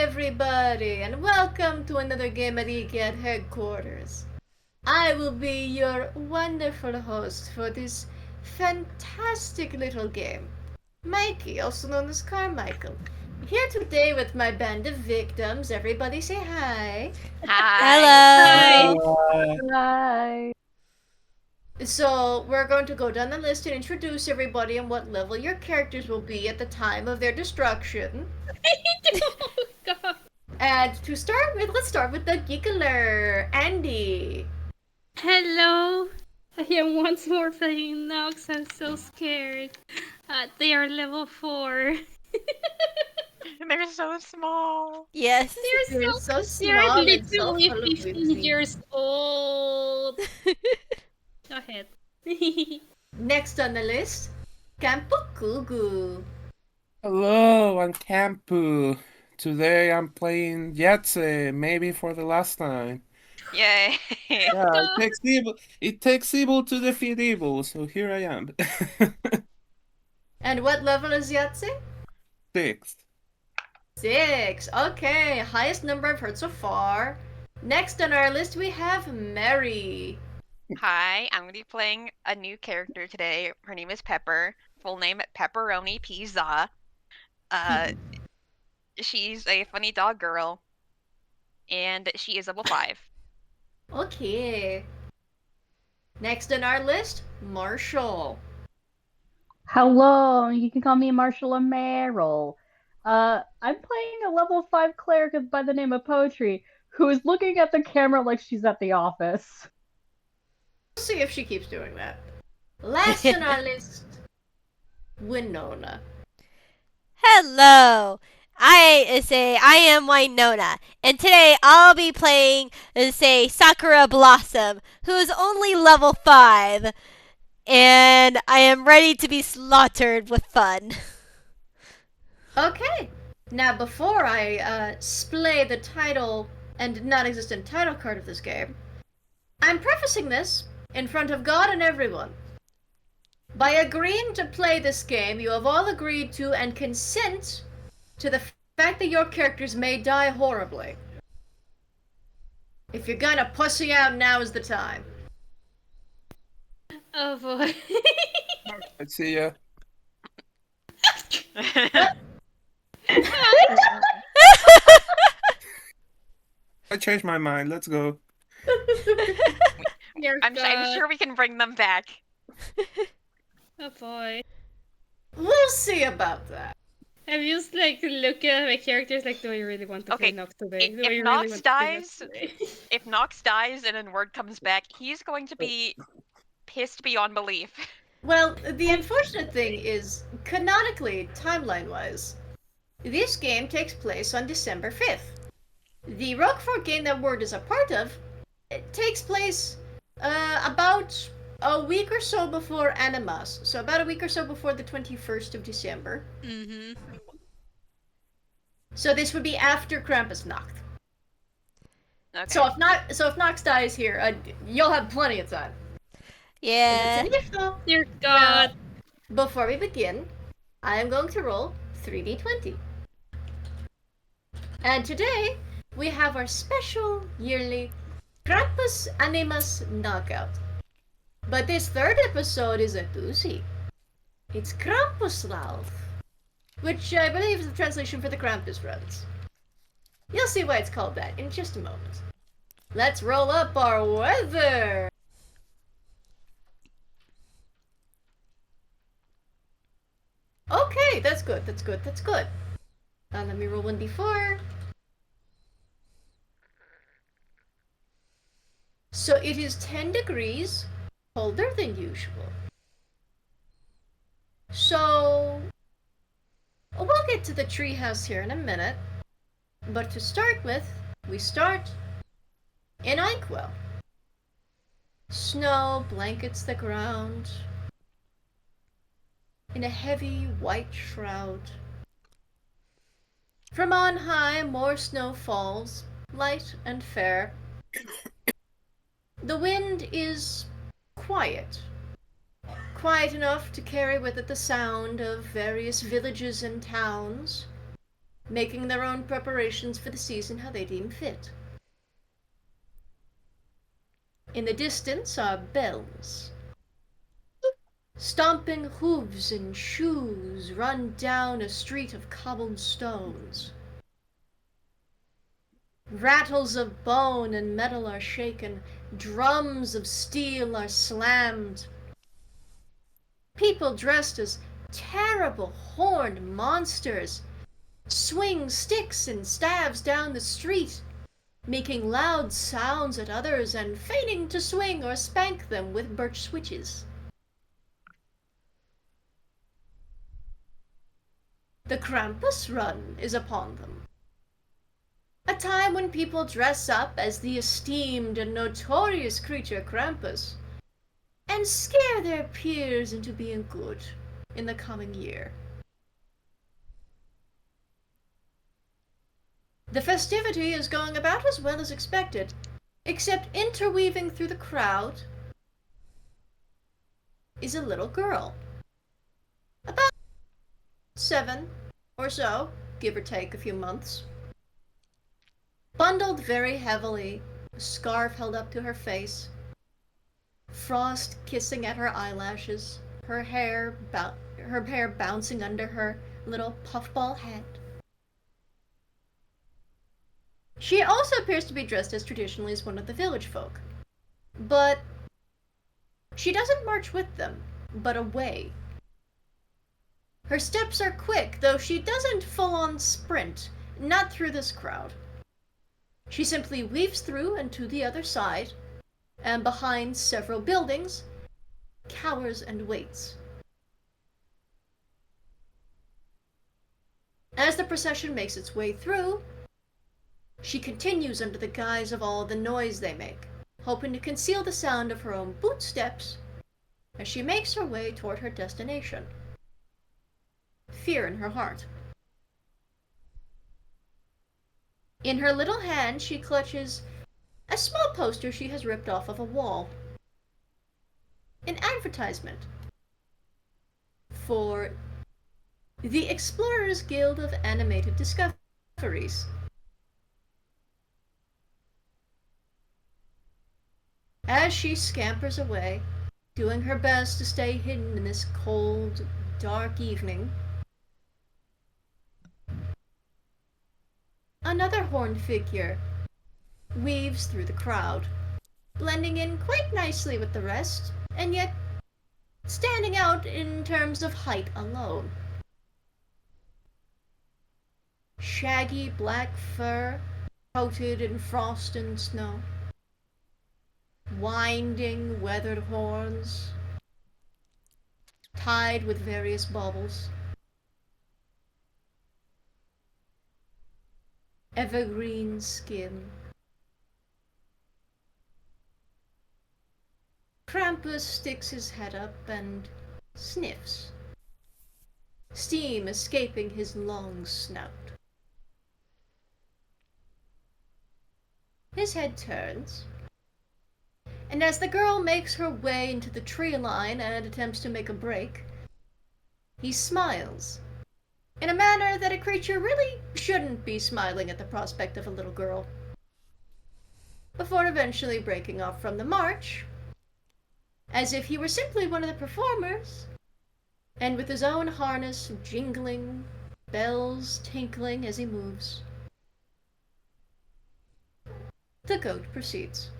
everybody, and welcome to another game at EGAD headquarters. I will be your wonderful host for this fantastic little game. Mikey, also known as Carmichael. Here today with my band of victims. Everybody say hi. Hi. Hello. Hi. So, we're going to go down the list and introduce everybody and what level your characters will be at the time of their destruction. Oh, God. And to start with, let's start with the giggler, Andy. Hello. I am once more playing Nox. I'm so scared. They are level 4. They're so small. Yes. They're so They're small and so literally full of 15 whimsy. years old. Go ahead. Next on the list, Kanpukgu. Hello, I'm Krampu. Today I'm playing Yahzye, maybe for the last time. Yay. Yeah, it takes evil to defeat evil, so here I am. And what level is Yahzye? 6th. 6. Okay, highest number I've heard so far. Next on our list, we have Mary. Hi, I'm going to be playing a new character today. Her name is Pepper. Full name Pepperoni Pizza. She's a funny dog girl. And she is level 5. Okay. Next on our list, Marshal. Hello, you can call me Marshal or Meryl. I'm playing a level 5 cleric by the name of Poetry, who is looking at the camera like she's at the office. We'll see if she keeps doing that. Last on our list, Winona. Hello. I am Winona, and today I'll be playing Sakura Blossom, who is only level 5, and I am ready to be slaughtered with fun. Okay. Now, before I splay the title and non-existent title card of this game, I'm prefacing this in front of God and everyone. By agreeing to play this game, you have all agreed to and consent to the fact that your characters may die horribly. If you're gonna pussy out, now is the time. Oh boy. Let's see ya. I changed my mind. Let's go. I'm sure we can bring them back. Oh boy. We'll see about that. I'm just looking at my characters do I really want to play Okay, Nox today? Do I if really Nox want to play Nox dies- today? If Nox dies and then word comes back, he's going to be pissed beyond belief. Well, the unfortunate thing is, canonically, timeline-wise, this game takes place on December 5th. The Roquefort game that Word is a part of, it takes place about a week or so before Animas. So about a week or so before the 21st of December. Mm-hmm. So this would be after Krampusnacht. Okay. So if Nox dies here, you'll have plenty of time. Yeah. It's initial. Dear God. Before we begin, I am going to roll 3d20. And today, we have our special yearly Krampus Animas knockout. But this third episode is a doozy. It's Krampuslauf, which I believe is the translation for the Krampus runs. You'll see why it's called that in just a moment. Let's roll up our weather! Okay, that's good. Let me roll 1d4. So it is 10 degrees colder than usual. So we'll get to the treehouse here in a minute. But to start with, we start in Inkwell. Snow blankets the ground in a heavy white shroud. From on high, more snow falls, light and fair. The wind is quiet. Quiet enough to carry with it the sound of various villages and towns, making their own preparations for the season how they deem fit. In the distance are bells. Stomping hooves and shoes run down a street of cobbled stones. Rattles of bone and metal are shaken, drums of steel are slammed. People dressed as terrible horned monsters swing sticks and staves down the street, making loud sounds at others and feigning to swing or spank them with birch switches. The Krampus run is upon them. A time when people dress up as the esteemed and notorious creature Krampus and scare their peers into being good in the coming year. The festivity is going about as well as expected, except interweaving through the crowd is a little girl. About 7 or so, give or take a few months. Bundled very heavily, a scarf held up to her face, frost kissing at her eyelashes, her hair bouncing under her little puffball hat. She also appears to be dressed as traditionally as one of the village folk, but she doesn't march with them, but away. Her steps are quick, though she doesn't full-on sprint, not through this crowd. She simply weaves through and to the other side, and behind several buildings, cowers and waits. As the procession makes its way through, she continues under the guise of all the noise they make, hoping to conceal the sound of her own bootsteps as she makes her way toward her destination. Fear in her heart. In her little hand, she clutches a small poster she has ripped off of a wall. An advertisement for the Explorers Guild of Animated Discoveries. As she scampers away, doing her best to stay hidden in this cold, dark evening, another horned figure weaves through the crowd, blending in quite nicely with the rest, and yet standing out in terms of height alone. Shaggy black fur, coated in frost and snow. Winding, weathered horns, tied with various baubles. Evergreen skin. Krampus sticks his head up and sniffs, steam escaping his long snout. His head turns, and as the girl makes her way into the tree line and attempts to make a break, he smiles, in a manner that a creature really shouldn't be smiling at the prospect of a little girl, before eventually breaking off from the march, as if he were simply one of the performers, and with his own harness jingling, bells tinkling as he moves. The goat proceeds.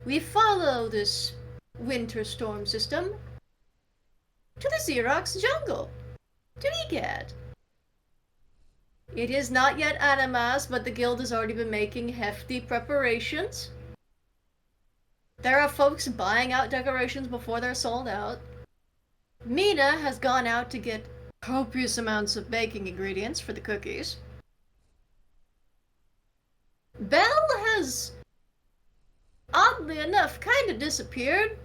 We follow this winter storm system to the Xerox jungle, to EGAD. It is not yet Animas, but the guild has already been making hefty preparations. There are folks buying out decorations before they're sold out. Mina has gone out to get copious amounts of baking ingredients for the cookies. Belle has, oddly enough, kind of disappeared.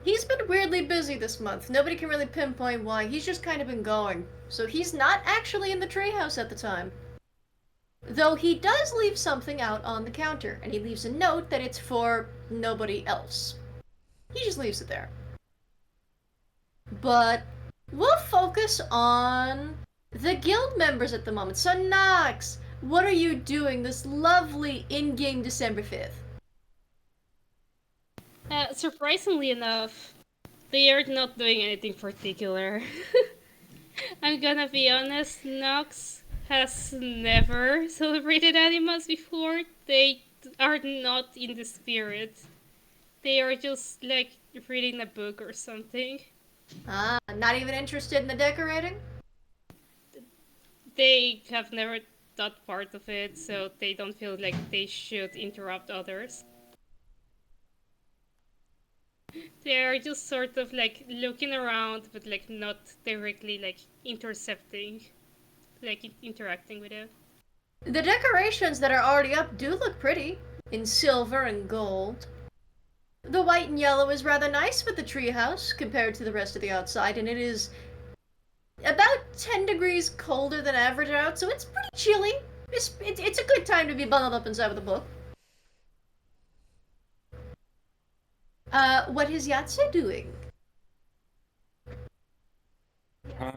He's been weirdly busy this month. Nobody can really pinpoint why. He's just kind of been going. So he's not actually in the treehouse at the time. Though he does leave something out on the counter, and he leaves a note that it's for nobody else. He just leaves it there. but we'll focus on the guild members at the moment. So, Nox, what are you doing this lovely in-game December 5th? Surprisingly enough, they are not doing anything particular. I'm gonna be honest, Nox has never celebrated Animas before. They are not in the spirit. They are just like reading a book or something. Ah, not even interested in the decorating? They have never that part of it, so they don't feel like they should interrupt others. They are just sort of like looking around, but like not directly like intercepting, like interacting with it. The decorations that are already up do look pretty, in silver and gold. The white and yellow is rather nice with the treehouse compared to the rest of the outside, and it is about 10 degrees colder than average out, so it's pretty chilly. It's a good time to be bundled up inside with a book. What is Yahzye doing?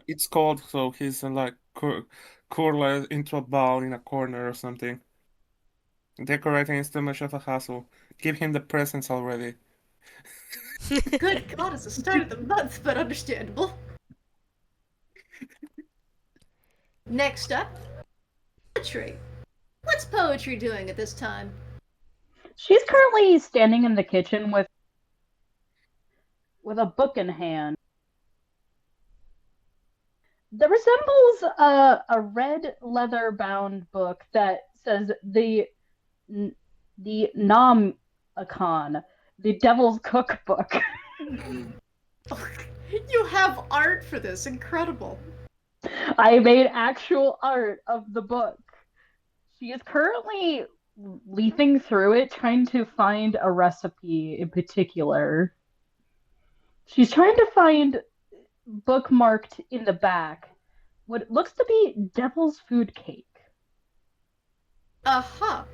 It's cold, so he's like curled into a ball in a corner or something. Decorating is too much of a hassle. Give him the presents already. Good God, it's the start of the month, but understandable. Next up, poetry. What's poetry doing at this time? She's currently standing in the kitchen with a book in hand that resembles a red leather bound book that says the Nam-a-Con, the Devil's Cookbook. You have art for this, incredible. I made actual art of the book. She is currently leafing through it, trying to find a recipe in particular. She's trying to find, bookmarked in the back, what looks to be Devil's Food Cake. Uh-huh.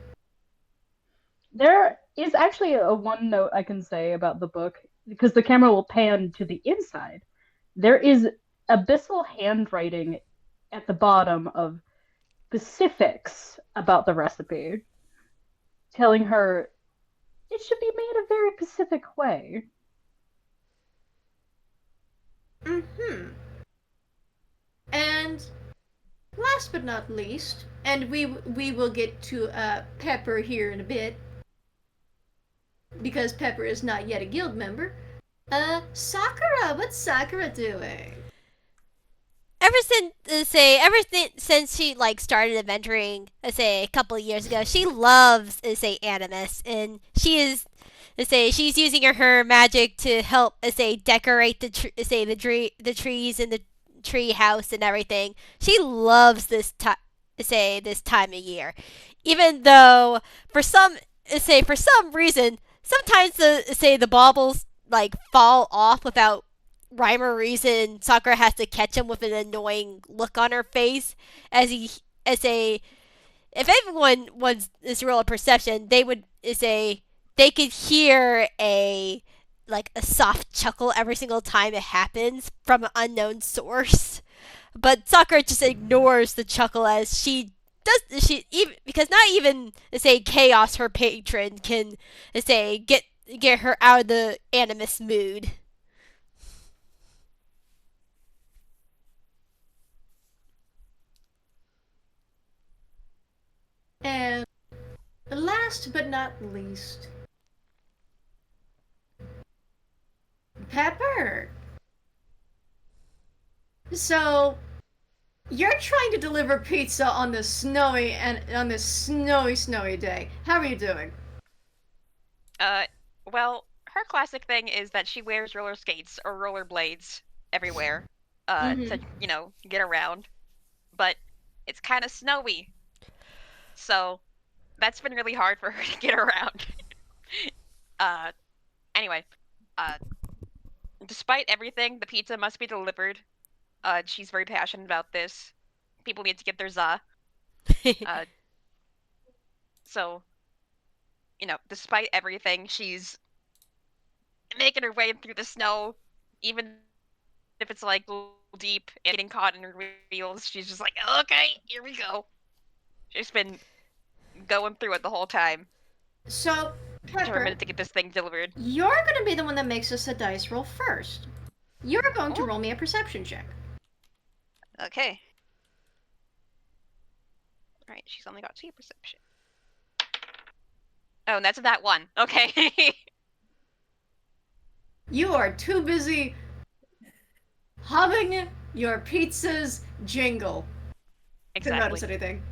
There is actually a one note I can say about the book, because the camera will pan to the inside. There is abyssal handwriting at the bottom of specifics about the recipe, telling her it should be made a very specific way. Mm-hmm. And last but not least, and we will get to Pepper here in a bit, because Pepper is not yet a guild member. Sakura, what's Sakura doing? Ever since she like started adventuring, a couple of years ago, she loves Animus, and she is she's using her magic to help decorate the trees and the tree house and everything. She loves this time of year, even though for some reason sometimes the baubles like fall off without rhyme or reason. Sakura has to catch him with an annoying look on her face if everyone was this real perception, they would they could hear a soft chuckle every single time it happens from an unknown source. But Sakura just ignores the chuckle as because not even Chaos, her patron, can get her out of the Animus mood. And last but not least, Pepper. So you're trying to deliver pizza on this snowy day. How are you doing? Well, her classic thing is that she wears roller skates or roller blades everywhere, to get around. But it's kind of snowy, so that's been really hard for her to get around. Anyway, despite everything, the pizza must be delivered. She's very passionate about this. People need to get their za. So, despite everything, she's making her way through the snow, even if it's like deep and getting caught in her wheels, she's just like, okay, here we go. She's been going through it the whole time, So, Pepper, determined to get this thing delivered. you're going to be the one that makes us a dice roll first. You're going to roll me a perception check. Okay. Alright, she's only got 2 perception. Oh, and that's that one. Okay. You are too busy humming your pizza's jingle to notice Exactly. anything.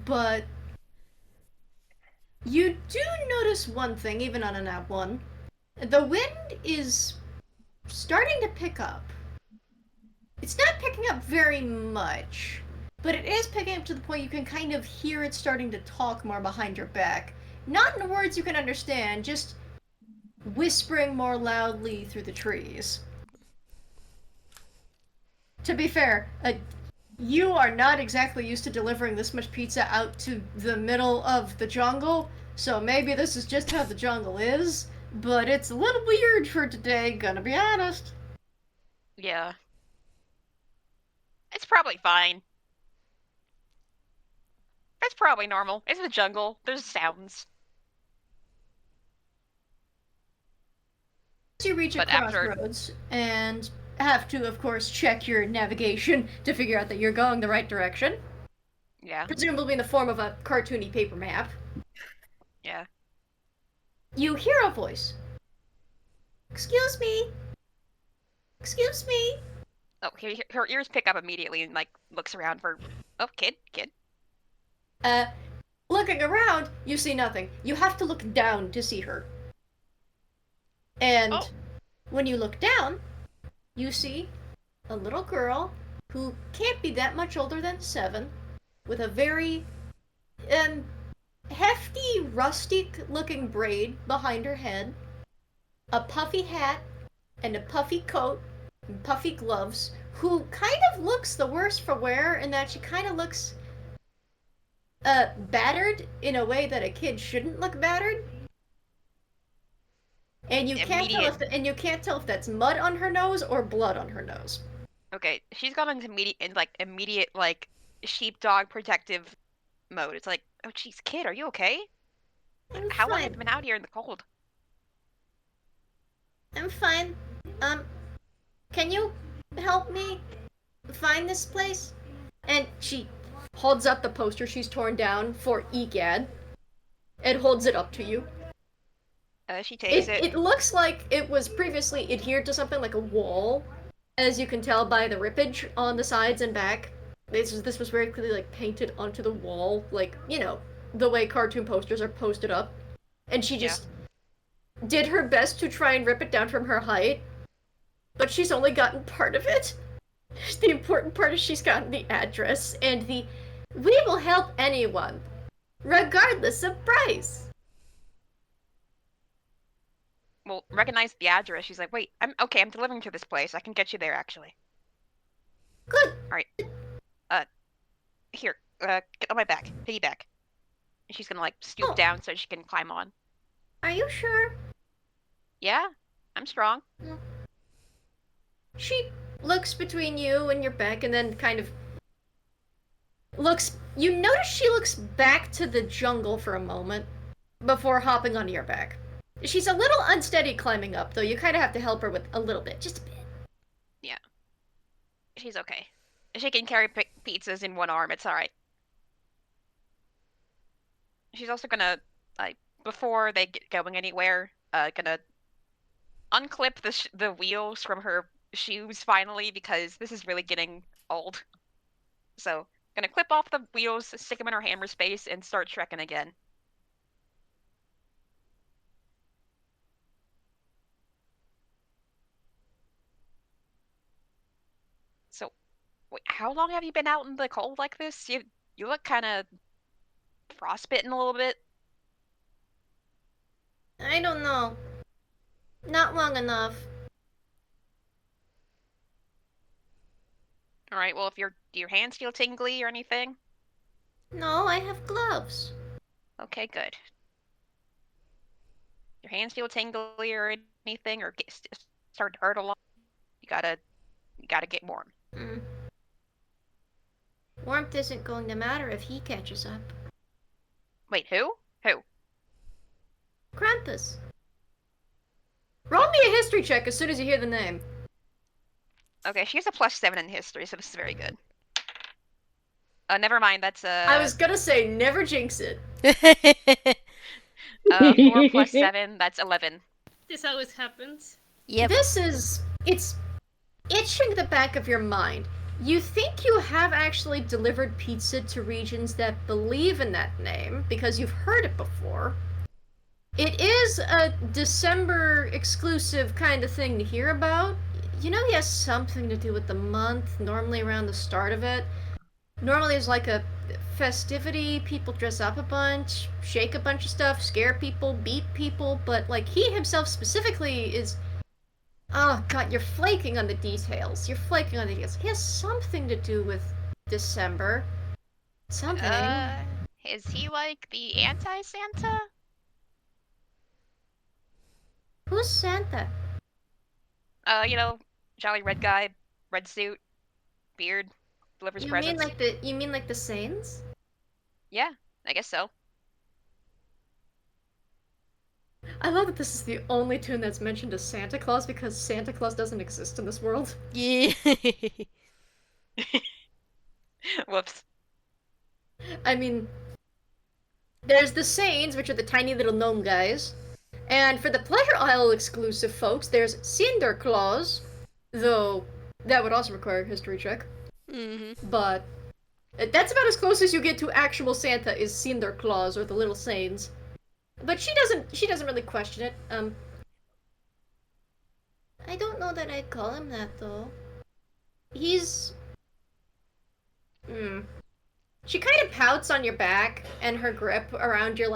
But you do notice one thing, even on a nat 1. The wind is starting to pick up. It's not picking up very much, but it is picking up to the point you can kind of hear it starting to talk more behind your back. Not in words you can understand, just whispering more loudly through the trees. To be fair, you are not exactly used to delivering this much pizza out to the middle of the jungle, so maybe this is just how the jungle is, but it's a little weird for today, gonna be honest. Yeah. It's probably fine. It's probably normal. It's the jungle. There's sounds. You reach a But after- crossroads and have to, of course, check your navigation to figure out that you're going the right direction. Yeah. Presumably in the form of a cartoony paper map. Yeah. You hear a voice. Excuse me. Excuse me. Oh, her ears pick up immediately and like looks around for. Oh, kid. Looking around, you see nothing. You have to look down to see her. And Oh. when you look down, you see a little girl who can't be that much older than 7, with a very hefty, rustic-looking braid behind her head, a puffy hat, and a puffy coat, and puffy gloves, who kind of looks the worse for wear in that she kind of looks battered in a way that a kid shouldn't look battered. And you can't tell if that's mud on her nose or blood on her nose. Okay, she's gone into immediate like sheepdog protective mode. It's like, oh jeez, kid, are you okay? I'm How long fine. have you been out here in the cold? I'm fine. Can you help me find this place? And she holds up the poster she's torn down for EGAD and holds it up to you. She takes it. It looks like it was previously adhered to something like a wall, as you can tell by the rippage on the sides and back. This was very clearly like painted onto the wall, like, you know, the way cartoon posters are posted up. And she just did her best to try and rip it down from her height, but she's only gotten part of it. The important part is she's gotten the address and the "we will help anyone, regardless of price." Well, recognize the address. She's like, wait, I'm delivering to this place. I can get you there, actually. Good. Alright. Here, get on my back. Piggyback. And she's gonna, like, stoop down so she can climb on. Are you sure? Yeah, I'm strong. She looks between you and your back and then kind of looks. You notice she looks back to the jungle for a moment before hopping onto your back. She's a little unsteady climbing up, though. You kind of have to help her with a little bit, just a bit. Yeah. She's okay. She can carry pizzas in one arm. It's alright. She's also gonna, like, before they get going anywhere, gonna unclip the wheels from her shoes finally, because this is really getting old. So, gonna clip off the wheels, stick them in her hammer space, and start trekking again. So, wait, how long have you been out in the cold like this? You look kind of frostbitten a little bit. I don't know. Not long enough. Alright, well, do your hands feel tingly or anything? No, I have gloves. Okay, good. Your hands feel tingly or anything, or start to hurt a lot, you gotta get warm. Mm. Warmth isn't going to matter if he catches up. Wait, who? Who? Krampus. Roll me a history check as soon as you hear the name. Okay, she has a +7 in history, so this is very good. Never mind. That's I was gonna say never jinx it. 4 plus 7. That's 11. This always happens. Yep. It's itching the back of your mind. You think you have actually delivered pizza to regions that believe in that name because you've heard it before. It is a December exclusive kind of thing to hear about. You know, he has something to do with the month, normally around the start of it. Normally it's like a festivity, people dress up a bunch, shake a bunch of stuff, scare people, beat people, but like he himself specifically is... Oh god, you're flaking on the details. You're flaking on the details. He has something to do with December. Something. Is he like the anti-Santa? Who's Santa? You know, jolly red guy, red suit, beard, delivers presents. You mean like the Saints? Yeah, I guess so. I love that this is the only tune that's mentioned as Santa Claus because Santa Claus doesn't exist in this world. Yeah. Whoops. I mean, there's the Saints, which are the tiny little gnome guys. And for the Pleasure Isle exclusive folks, there's Cinder Claus, though that would also require a history check. Mm-hmm. But that's about as close as you get to actual Santa is Cinder Claus or the Little Saints. But she doesn't really question it. I don't know that I'd call him that though. He's She kind of pouts on your back and her grip around your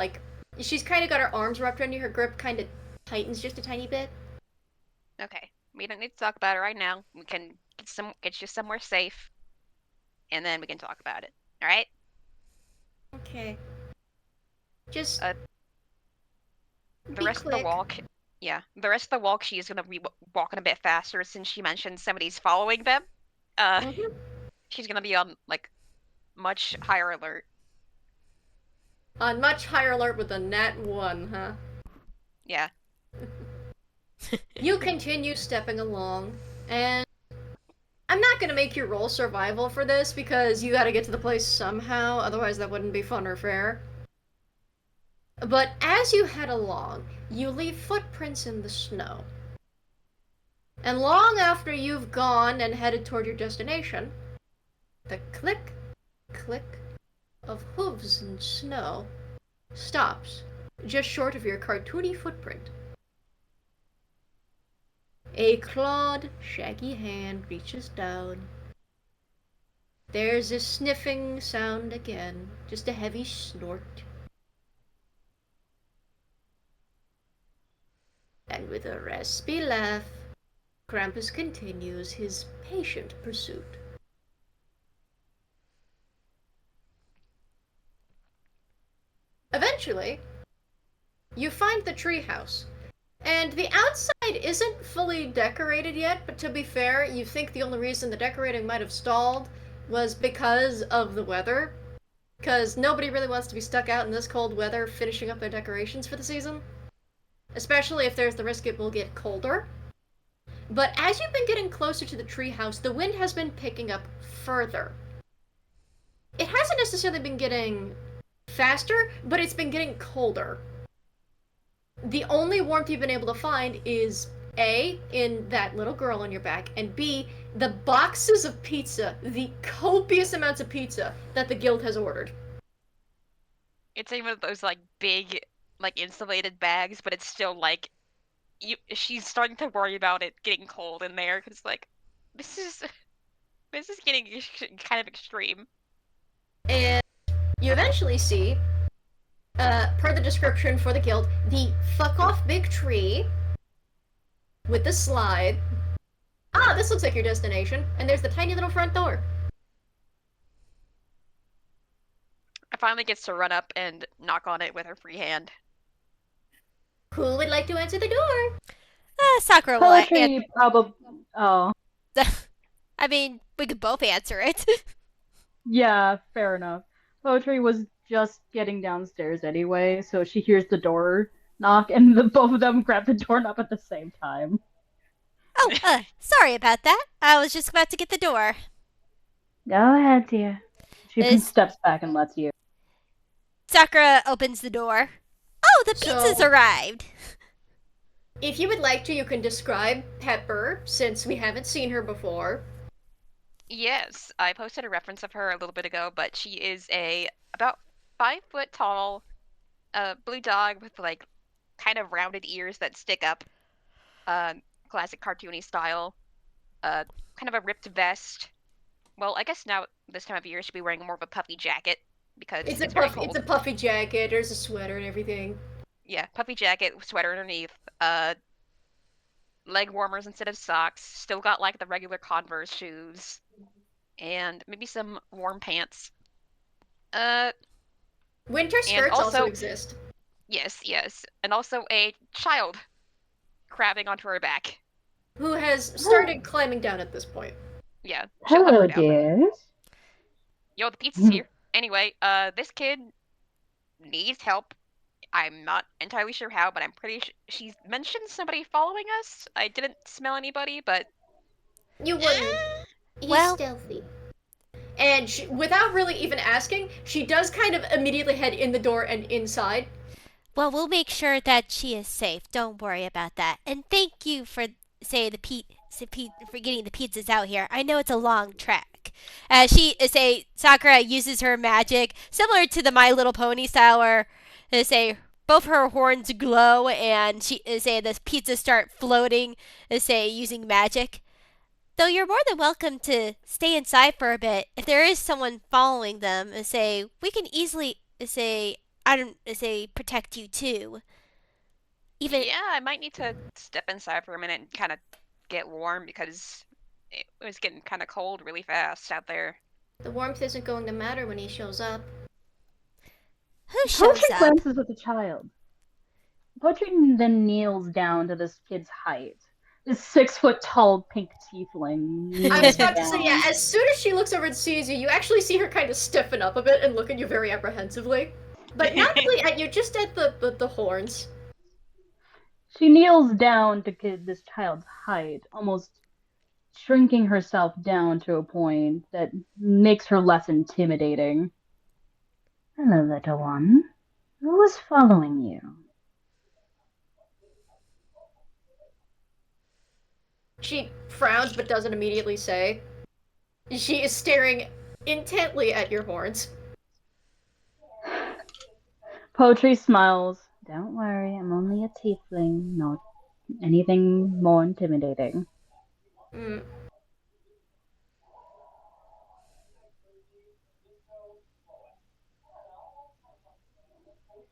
she's kind of got her arms wrapped around you, her grip kind of tightens just a tiny bit. Okay, we don't need to talk about it right now. We can get you somewhere safe, and then we can talk about it. All right? Okay. Just the rest of the walk, the rest of the walk, she's gonna be walking a bit faster since she mentioned somebody's following them. She's gonna be on much higher alert. On much higher alert with a nat 1, huh? Yeah. You continue stepping along, and I'm not gonna make you roll survival for this because you gotta get to the place somehow, otherwise that wouldn't be fun or fair. But as you head along, you leave footprints in the snow. And long after you've gone and headed toward your destination, the click, click of hooves in snow stops just short of your cartoony footprint. A clawed, shaggy hand reaches down. There's a sniffing sound again, just a heavy snort. And with a raspy laugh, Krampus continues his patient pursuit. Eventually, you find the treehouse. And the outside isn't fully decorated yet, but to be fair, you think the only reason the decorating might have stalled was because of the weather. Because nobody really wants to be stuck out in this cold weather finishing up their decorations for the season. Especially if there's the risk it will get colder. But as you've been getting closer to the treehouse, the wind has been picking up further. It hasn't necessarily been getting faster, but it's been getting colder. The only warmth you've been able to find is A, in that little girl on your back, and B, the boxes of pizza, the copious amounts of pizza that the guild has ordered. It's even those big insulated bags, but it's still she's starting to worry about it getting cold in there because this is getting kind of extreme. And you eventually see, per the description for the guild, the fuck off big tree with the slide. Ah, this looks like your destination, and there's the tiny little front door. I finally gets to run up and knock on it with her free hand. Who would like to answer the door? Sakura will Poetry probably. Oh, I mean, we could both answer it. yeah, fair enough. Poetry was just getting downstairs anyway, so she hears the door knock, and both of them grab the doorknob at the same time. Oh, sorry about that. I was just about to get the door. Go ahead, dear. She Is- steps back and lets you. Sakura opens the door. Oh, the pizza's So- arrived. If you would like to, you can describe Pepper, since we haven't seen her before. Yes, I posted a reference of her a little bit ago, but she is a about 5 foot tall, blue dog with like kind of rounded ears that stick up, classic cartoony style, kind of a ripped vest. Well, I guess now this time of year she'd be wearing more of a puffy jacket because It's it's a very puffy, cold. it's a puffy jacket. There's a sweater and everything. Yeah, puffy jacket, sweater underneath, leg warmers instead of socks. Still got like the regular Converse shoes, and maybe some warm pants. Winter skirts also also- exist. Yes, and also a child crabbing onto her back. Who has started climbing down at this point. Yeah. she'll have Hello, her down. dears. Yo, the pizza's here. Anyway, this kid needs help. I'm not entirely sure how, but I'm pretty sure she's mentioned somebody following us. I didn't smell anybody, but You wouldn't. He's Well- stealthy. And without really even asking, she does kind of immediately head in the door and inside. Well, we'll make sure that she is safe. Don't worry about that. And thank you for for getting the pizzas out here. I know it's a long trek. Sakura uses her magic similar to the My Little Pony style, where both her horns glow and the pizzas start floating. Using magic. Though you're more than welcome to stay inside for a bit. If there is someone following them, we can easily protect you too. Even yeah, I might need to step inside for a minute and kind of get warm because it was getting kind of cold really fast out there. The warmth isn't going to matter when he shows up. who shows Poetry up? glances at the child. Poetry then kneels down to this kid's height. This 6 foot tall pink tiefling. I was about to say, yeah, as soon as she looks over and sees you, you actually see her kind of stiffen up a bit and look at you very apprehensively. But not really at you, just at the horns. She kneels down to get this child's height, almost shrinking herself down to a point that makes her less intimidating. Hello, little one. Who is following you? She frowns but doesn't immediately say. She is staring intently at your horns. Poetry smiles. Don't worry, I'm only a tiefling, not anything more intimidating. Mm.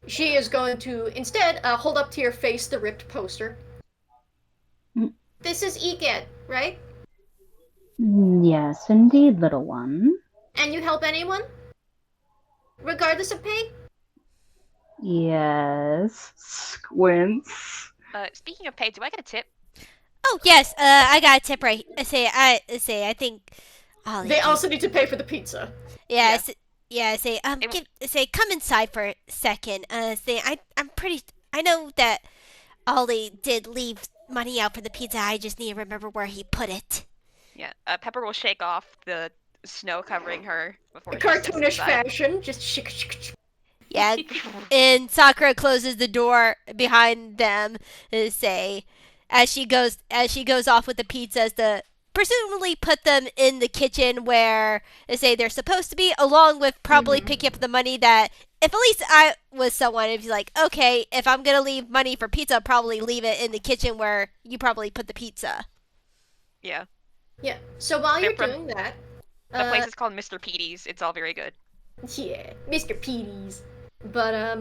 She is going to instead hold up to your face the ripped poster. Mm. This is EGAD, right? Yes, indeed, little one. And you help anyone? Regardless of pay? Yes. Squints. Speaking of pay, do I get a tip? Oh yes, I got a tip right. I think. They also need to pay for the pizza. Yeah. It- Come inside for a second. I know that Ollie did leave money out for the pizza. I just need to remember where he put it. Yeah, Pepper will shake off the snow covering her before she steps Cartoonish inside. fashion, just shik. Yeah, and Sakura closes the door behind them. As she goes off with the pizzas, presumably put them in the kitchen where they're supposed to be, along with probably picking up the money that, if at least I was someone, it'd be like, okay, if I'm gonna leave money for pizza, I'll probably leave it in the kitchen where you probably put the pizza. Yeah, Yeah. So while you're From- doing that, the place is called Mr. Petey's. It's all very good. yeah, Mr. Petey's. But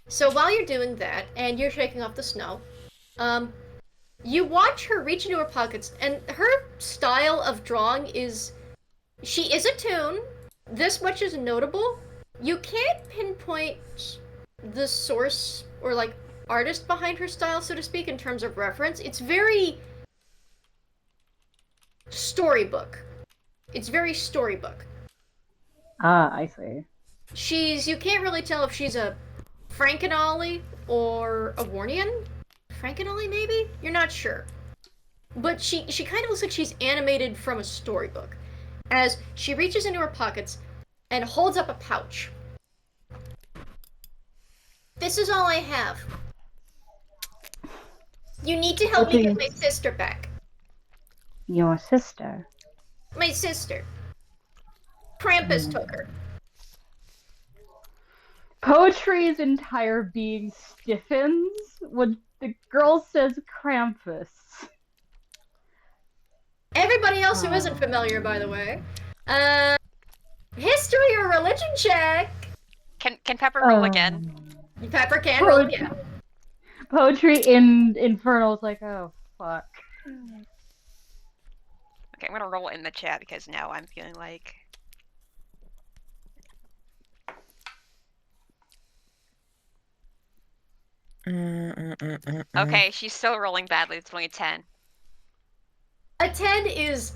so while you're doing that and you're shaking off the snow, you watch her reach into her pockets, and her style of drawing is, she is a toon. This much is notable. You can't pinpoint the source or like artist behind her style, so to speak, in terms of reference. It's very storybook. It's very storybook. Ah, I see. You can't really tell if she's a Frankenolly or a Warnian? Frankenolly, maybe? You're not sure. But she kind of looks like she's animated from a storybook, as she reaches into her pockets and holds up a pouch. This is all I have. You need to help me get my sister back. Your sister? My sister. Krampus took her. Poetry's entire being stiffens when the girl says Krampus. Everybody else who isn't familiar, by the way. History or religion check? Can Pepper roll again? Pepper can roll again. Poetry in Infernal's like, oh, fuck. Okay, I'm gonna roll it in the chat because now I'm feeling like... Okay, she's still rolling badly. It's only a 10. A 10 is...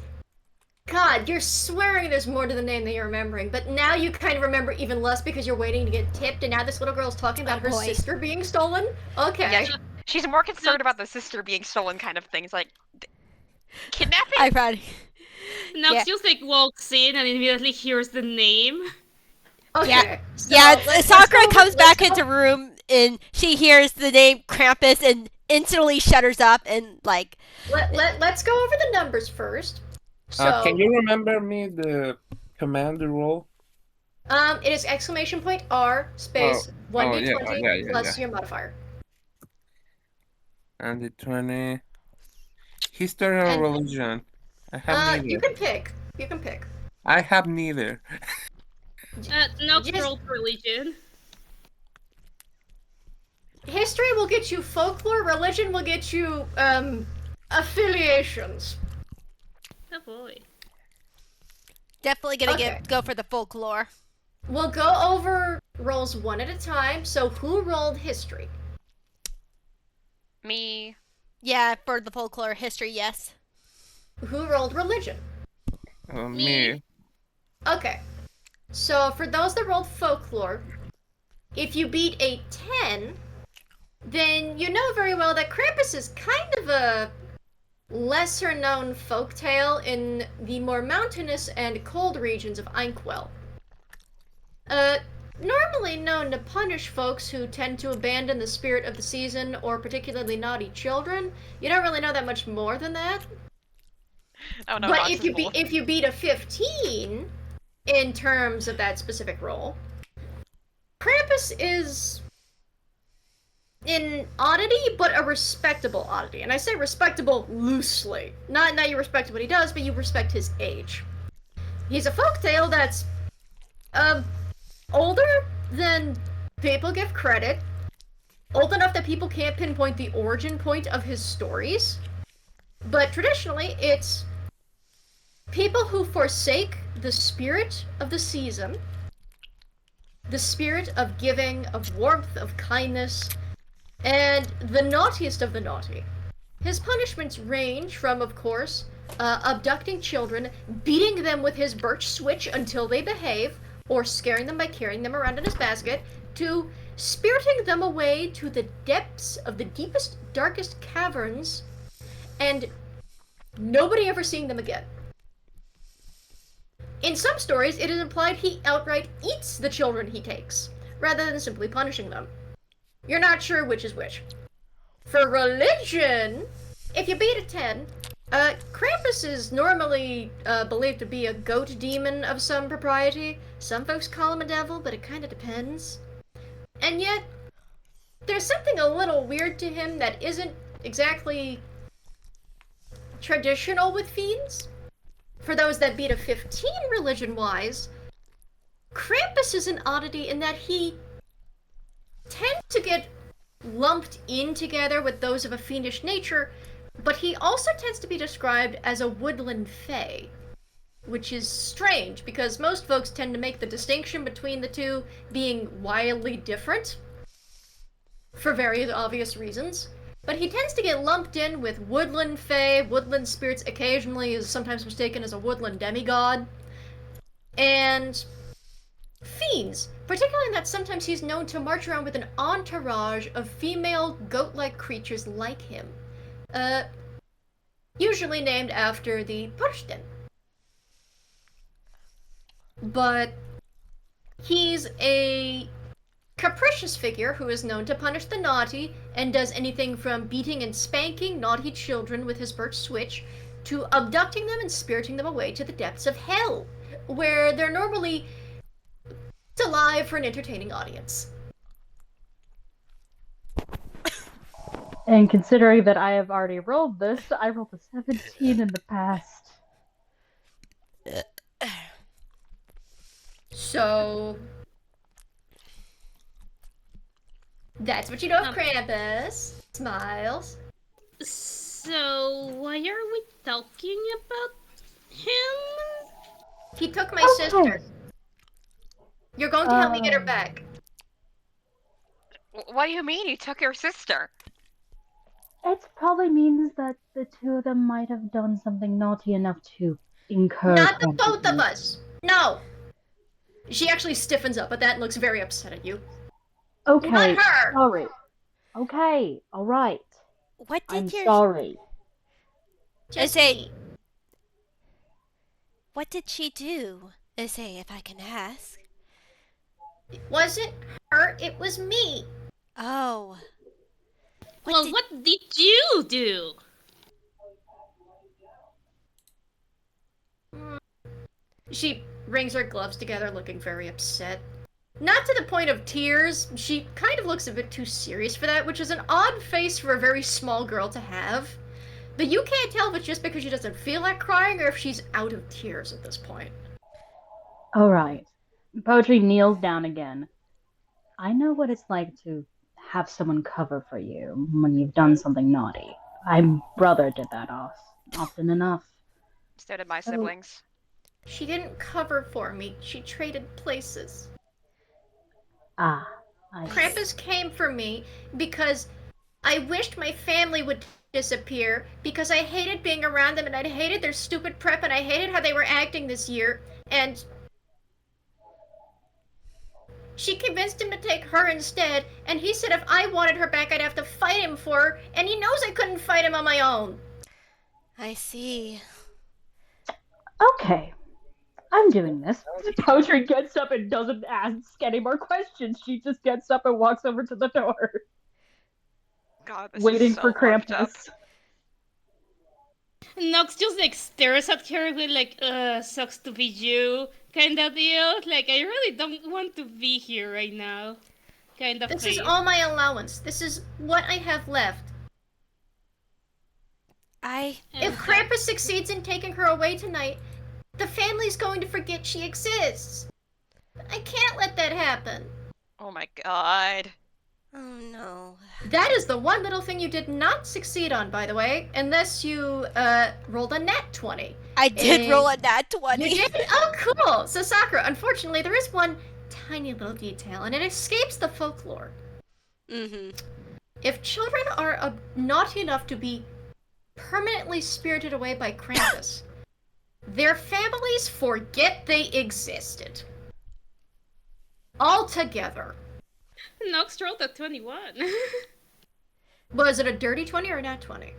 God, you're swearing there's more to the name than you're remembering, but now you kind of remember even less because you're waiting to get tipped, and now this little girl's talking about her sister being stolen? Okay. Yeah, she's more concerned about the sister being stolen kind of thing. It's like... Kidnapping? I found. Nox just like walks in and immediately hears the name. Okay. Yeah, so yeah. let's Sakura go- comes let's back go- into the room and she hears the name Krampus and instantly shudders up and like. Let's go over the numbers first. So, Can you remember me the command roll? it is exclamation point R space 1d20 plus your modifier. And the 20. History or And- religion? I have neither. You can pick. You can pick. I have neither. Nox Just- rolled religion. History will get you folklore, religion will get you, affiliations. Oh boy. Definitely gonna Okay. go for the folklore. We'll go over rolls one at a time, so who rolled history? Me. Yeah, for the folklore history, yes. Who rolled religion? Me. Okay. So for those that rolled folklore, if you beat a 10, then you know very well that Krampus is kind of a lesser known folktale in the more mountainous and cold regions of Inkwell. Normally known to punish folks who tend to abandon the spirit of the season or particularly naughty children. You don't really know that much more than that. Oh no, But Nox if is you cool. if you beat a 15 in terms of that specific roll, Krampus is an oddity, but a respectable oddity. And I say respectable loosely. Not that you respect what he does, but you respect his age. He's a folktale that's older than people give credit. Old enough that people can't pinpoint the origin point of his stories. But traditionally, it's people who forsake the spirit of the season, the spirit of giving, of warmth, of kindness, and the naughtiest of the naughty. His punishments range from, of course, abducting children, beating them with his birch switch until they behave, or scaring them by carrying them around in his basket, to spiriting them away to the depths of the deepest, darkest caverns, and nobody ever seeing them again. In some stories, it is implied he outright eats the children he takes, rather than simply punishing them. You're not sure which is which. For religion, if you beat a 10, Krampus is normally believed to be a goat demon of some propriety. Some folks call him a devil, but it kind of depends. And yet, there's something a little weird to him that isn't exactly traditional with fiends. For those that beat a 15 religion-wise, Krampus is an oddity in that he tends to get lumped in together with those of a fiendish nature, but he also tends to be described as a woodland fae, which is strange because most folks tend to make the distinction between the two being wildly different. for very obvious reasons. But he tends to get lumped in with woodland fae, woodland spirits. Occasionally is sometimes mistaken as a woodland demigod, and fiends. Particularly in that sometimes he's known to march around with an entourage of female goat-like creatures like him, usually named after the Purshten. But he's a capricious figure who is known to punish the naughty and does anything from beating and spanking naughty children with his birch switch to abducting them and spiriting them away to the depths of hell, where they're normally alive for an entertaining audience. And considering that I have already rolled this, I rolled a 17 in the past. So that's what you know of Krampus. Smiles. So, why are we talking about him? He took my sister. You're going to help me get her back. What do you mean he took your sister? It probably means that the two of them might have done something naughty enough to incur. Not the both of us. No. She actually stiffens up, but that looks very upset at you. Okay. Not her. Sorry. Okay. All right. What did I'm your sorry. Just Yahzye, me. what did she do? Yahzye, if I can ask. It wasn't her, it was me. Oh. What did you do? She wrings her gloves together, looking very upset. Not to the point of tears. She kind of looks a bit too serious for that, which is an odd face for a very small girl to have. But you can't tell if it's just because she doesn't feel like crying or if she's out of tears at this point. All right. Poetry kneels down again. I know what it's like to have someone cover for you when you've done something naughty. My brother did that often enough. So did my siblings. She didn't cover for me. She traded places. I Krampus came for me because I wished my family would disappear because I hated being around them and I hated their stupid prep and I hated how they were acting this year. And she convinced him to take her instead, and he said if I wanted her back, I'd have to fight him for her, and he knows I couldn't fight him on my own. I see. Okay. I'm doing this. Poetry gets up and doesn't ask any more questions. She just gets up and walks over to the door. God, this Waiting is so for worked up. Krampus. Nox just like stares at her with like, sucks to be you kind of deal. Like, I really don't want to be here right now. Kind of This face. is all my allowance. This is what I have left. If Krampus succeeds in taking her away tonight, the family's going to forget she exists. I can't let that happen. Oh my god. Oh no. That is the one little thing you did not succeed on, by the way, unless you rolled a nat 20. I did And roll a nat 20. You did? Oh, cool. So, Sakura, unfortunately, there is one tiny little detail, and it escapes the folklore. Mm-hmm. If children are naughty enough to be permanently spirited away by Krampus, their families forget they existed. Altogether. Nox rolled a 21. Was it a dirty 20 or a nat 20?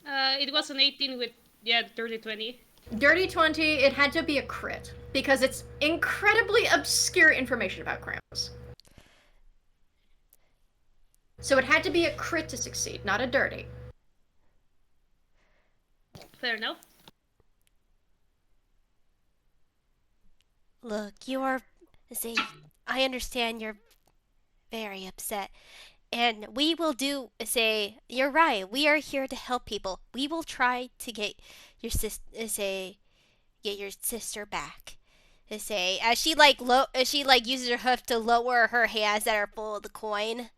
It was an 18 with, dirty 20. Dirty 20, it had to be a crit, because it's incredibly obscure information about Krampus. So it had to be a crit to succeed, not a dirty. Fair enough. Look, you are... See, I understand you're very upset. And we will do... Say, you're right. We are here to help people. We will try to get your get your sister back. Say, as she uses her hoof to lower her hands that are full of the coin.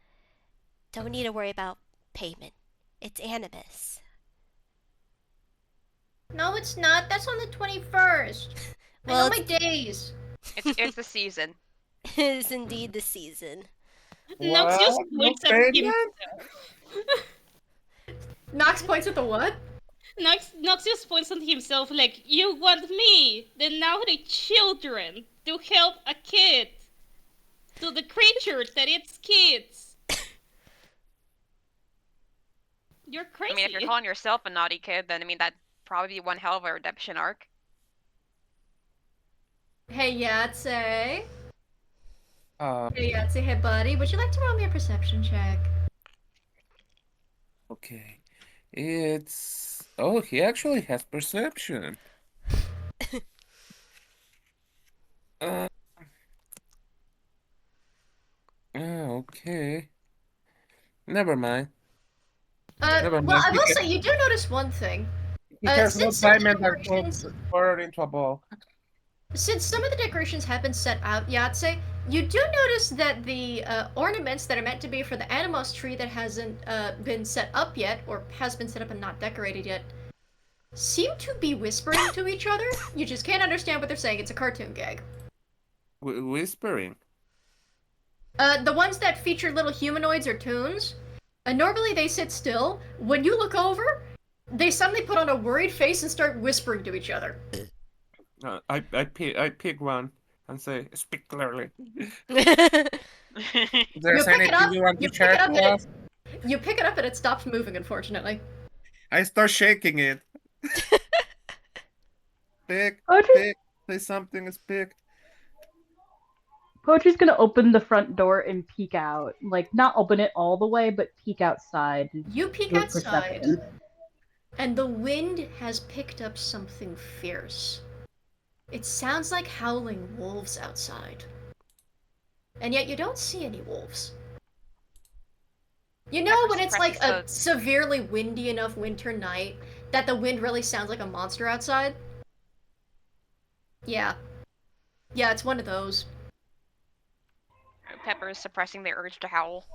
Don't need to worry about payment. It's Animas. No, it's not. That's on the 21st. Well, I know my days. It's the season. It is indeed the season. Nox just What? No points at payment? himself. Nox points at the what? Nox just points at himself like, you want me, then now the children, to help a kid. To the creature that eats kids. You're crazy. I mean, if you're calling yourself a naughty kid, then I mean that'd probably be one hell of a redemption arc. Hey, Yahzye. Uh, Hey, Yahzye. Hey, buddy. Would you like to roll me a perception check? okay. It's... Oh, he actually has perception. Uh, okay. Never mind. Never Well, mind. I will say, you do notice one thing. He has no Since some of the diamond that decorations... will turn into a ball. Since some of the decorations have been set out, Yahzye, you do notice that the ornaments that are meant to be for the Animas tree that hasn't been set up yet, or has been set up and not decorated yet, seem to be whispering to each other. You just can't understand what they're saying. It's a cartoon gag. Whispering. The ones that feature little humanoids or toons, normally they sit still. When you look over, they suddenly put on a worried face and start whispering to each other. I pick one and say, speak clearly. Is there You pick it up, anything you want to you pick it share up, to and us? you pick it up and it stops moving, unfortunately. I start shaking it. Pick, Poetry, pick. Say something is picked. Poetry's gonna open the front door and peek out. Like, not open it all the way, but peek outside. You peek Do a outside, perception. and the wind has picked up something fierce. It sounds like howling wolves outside. And yet you don't see any wolves. You know when it's like a severely windy enough winter night that the wind really sounds like a monster outside? Yeah. Yeah, it's one of those. Pepper is suppressing the urge to howl.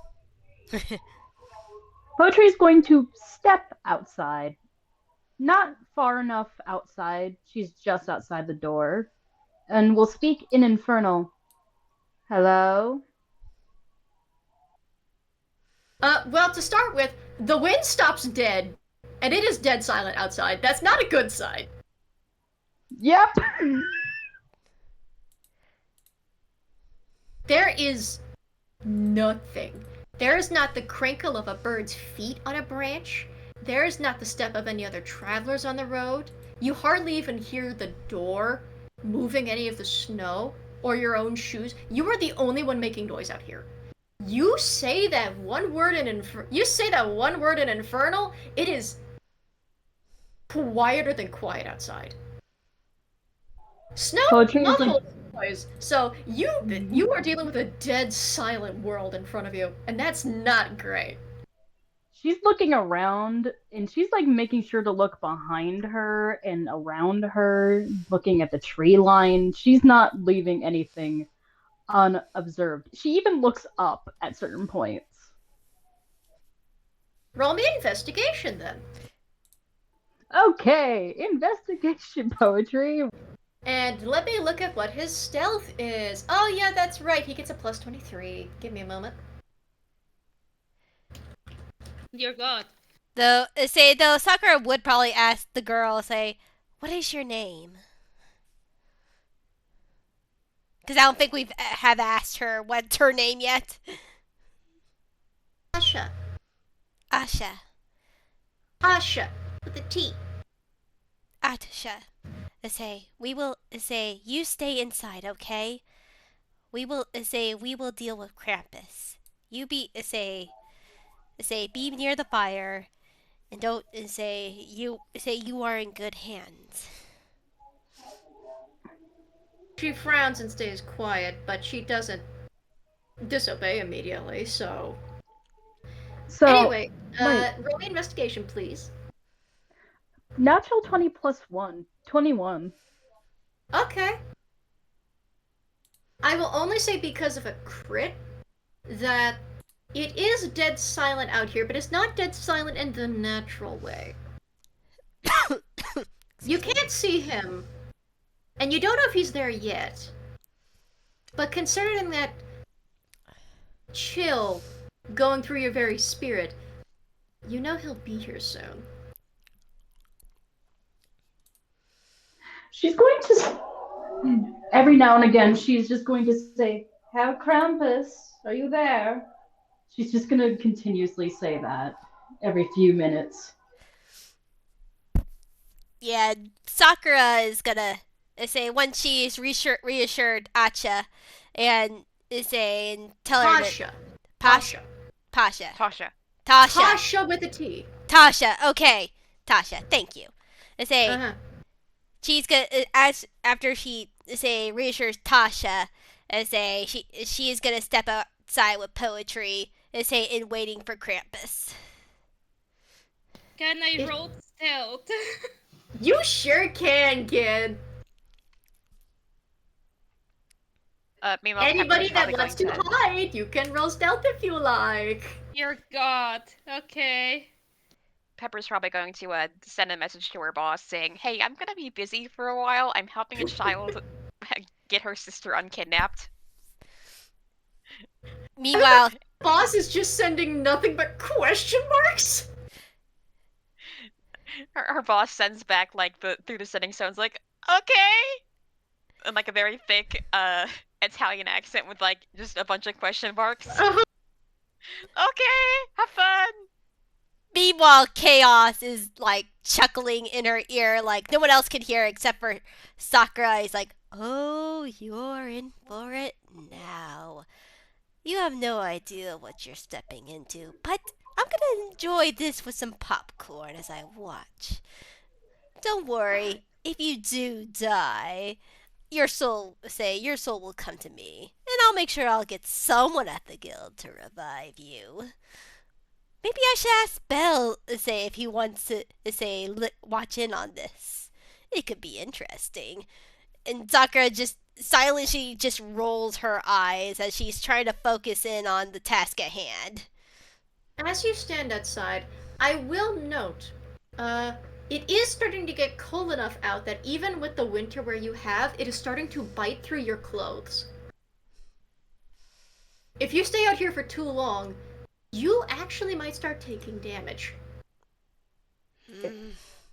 Poetry's going to step outside. Not far enough outside. She's just outside the door. And will speak in Infernal. Hello? Well, to start with, the wind stops dead, and it is dead silent outside. That's not a good sign. Yep! There is nothing. There is not the crinkle of a bird's feet on a branch. There is not the step of any other travelers on the road. You hardly even hear the door moving any of the snow or your own shoes. You are the only one making noise out here. You say that one word in Infernal, it is quieter than quiet outside. Snow Poetry is muffles noise, so you are dealing with a dead silent world in front of you, and that's not great. She's looking around, and she's like making sure to look behind her and around her, looking at the tree line. She's not leaving anything unobserved. She even looks up at certain points. Roll me investigation then. Okay, investigation Poetry. And let me look at what his stealth is. Oh yeah, that's right, he gets a plus 23. Give me a moment. Dear God. Though Sakura would probably ask the girl, say, "What is your name?" Because I don't think we've have asked her what's her name yet. Asha. Asha. Asha. With a T. Atasha. We will say you stay inside, okay? We will deal with Krampus. You be be near the fire, and don't you are in good hands. She frowns and stays quiet, but she doesn't disobey immediately, so... So, Anyway, wait. roll me investigation, please. Natural 20 plus 1. 21. Okay. I will only say because of a crit that it is dead silent out here, but it's not dead silent in the natural way. You can't see him, and you don't know if he's there yet. But considering that chill going through your very spirit. You know he'll be here soon. She's going to, every now and again, she's just going to say, Herr Krampus, are you there? She's just going to continuously say that every few minutes. Yeah, Sakura is gonna say once she's reassured Acha and say and tell her Tasha. Pasha. Tasha. Tasha with a T. Tasha, okay. Tasha, thank you. I say she's gonna after she say reassures Tasha, I say she is gonna step outside with poetry and say in waiting for Krampus. Can I roll stealth? You sure can, kid. Meanwhile, Anybody Pepper's that wants to probably hide, you can roll stealth if you like. Dear God. Okay. Pepper's probably going to send a message to her boss saying, "Hey, I'm gonna be busy for a while. I'm helping a child get her sister unkidnapped." Meanwhile, Boss is just sending nothing but question marks. Her boss sends back like through the sending stones like, "Okay," in like a very thick Italian accent with like just a bunch of question marks. Okay, have fun. meanwhile, Chaos is like chuckling in her ear, like no one else can hear except for Sakura. He's like, "Oh, you're in for it now. You have no idea what you're stepping into, but I'm gonna enjoy this with some popcorn as I watch. Don't worry, if you do die, your soul will come to me, and I'll make sure I'll get someone at the guild to revive you. Maybe I should ask Belle, say, if he wants to, say, watch in on this. It could be interesting." And Sakura just silently just rolls her eyes as she's trying to focus in on the task at hand. As you stand outside, I will note, it is starting to get cold enough out that even with the winter where you have, it is starting to bite through your clothes. If you stay out here for too long, you actually might start taking damage.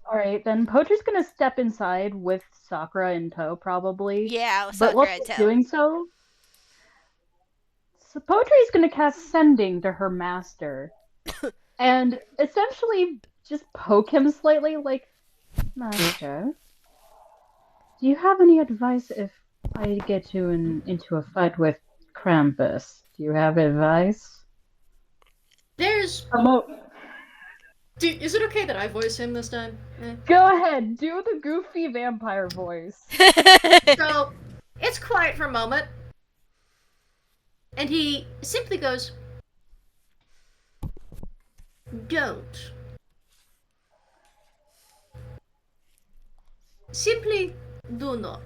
Alright, then Poacher's gonna step inside with Sakura in tow, probably. Yeah, But Sakura while in she's tow. doing so, Poetry's gonna cast Sending to her master. And essentially just poke him slightly, like, Master, do you have any advice if I get you into a fight with Krampus? Do you have advice? There's... is it okay that I voice him this time? Go ahead, do the goofy vampire voice. So, it's quiet for a moment. And he simply goes, "Don't. Simply do not."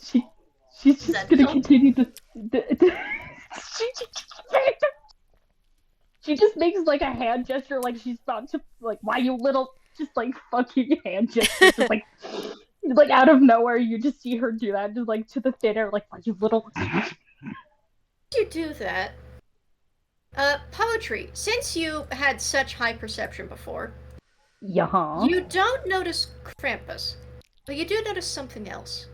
She's just gonna continue to... She just makes like a hand gesture like she's about to, like, why you little, just like fucking hand gesture, just like out of nowhere you just see her do that, just like to the thinner, like, why you little... You do that. Poetry, since you had such high perception before, Yeah. you don't notice Krampus, but you do notice something else.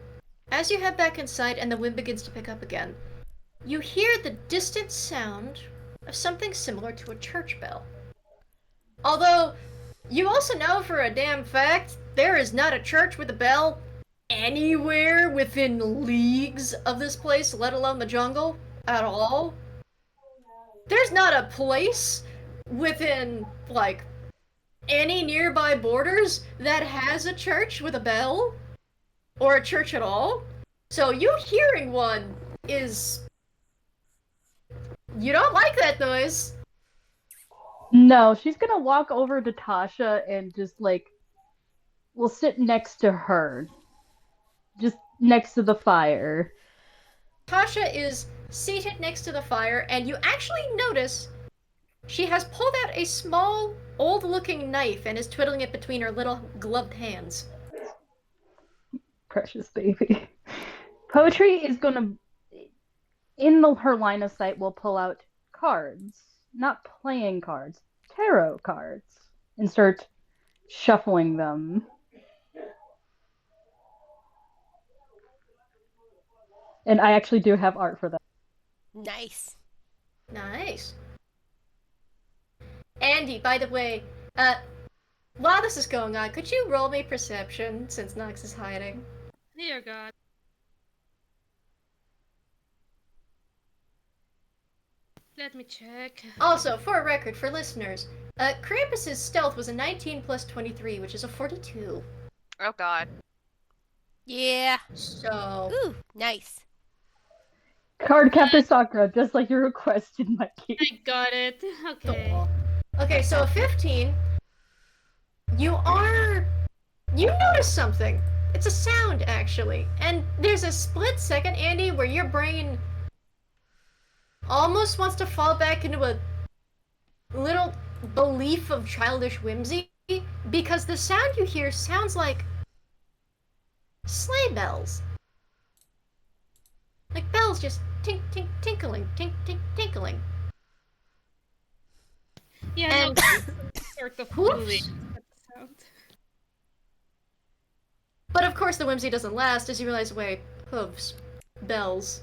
As you head back inside and the wind begins to pick up again, you hear the distant sound of something similar to a church bell. Although, you also know for a damn fact, there is not a church with a bell anywhere within leagues of this place, let alone the jungle, at all. There's not a place within, like, any nearby borders that has a church with a bell, or a church at all. So you hearing one is... You don't like that noise. No, she's gonna walk over to Tasha and just, like, will sit next to her. Just next to the fire. Tasha is seated next to the fire, and you actually notice she has pulled out a small, old-looking knife and is twiddling it between her little gloved hands. Precious baby. Poetry is gonna, her line of sight, will pull out cards, not playing cards, tarot cards, and start shuffling them. And I actually do have art for that. Nice. Nice. Andy, by the way, while this is going on, could you roll me perception since Nox is hiding? Dear God. Let me check. Also, for a record, for listeners, Krampus's stealth was a 19 plus 23, which is a 42. Oh god. Yeah. So, Ooh, nice. Card Captain Sakura, just like you requested, Mikey. I got it. Okay. okay, so a 15. You notice something. It's a sound, actually. And there's a split second, Andy, where your brain almost wants to fall back into a little belief of childish whimsy, because the sound you hear sounds like sleigh bells. Like bells just tink, tink, tinkling, tink, tink, tinkling. Yeah, And- no, sort of Whoops. bullying that sound. But of course the whimsy doesn't last as you realize, wait, hooves, bells.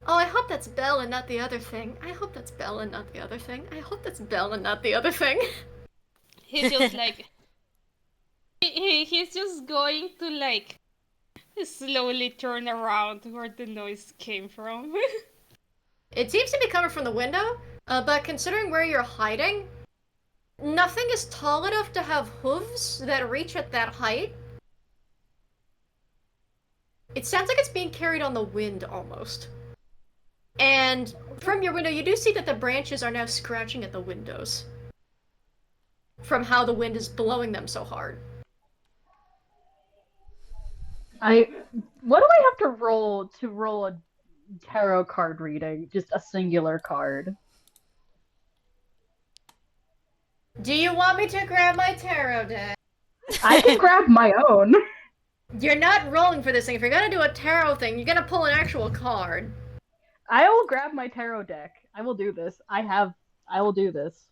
Oh, I hope that's Belle and not the other thing. I hope that's Belle and not the other thing. I hope that's Belle and not the other thing. He's just like... He's just going to like... slowly turn around where the noise came from. It seems to be coming from the window, but considering where you're hiding, nothing is tall enough to have hooves that reach at that height. It sounds like it's being carried on the wind almost. And from your window, you do see that the branches are now scratching at the windows from how the wind is blowing them so hard. What do I have to roll a tarot card reading? Just a singular card. Do you want me to grab my tarot deck? I can grab my own. You're not rolling for this thing. If you're gonna do a tarot thing, you're gonna pull an actual card. I will grab my tarot deck. I will do this. I will do this.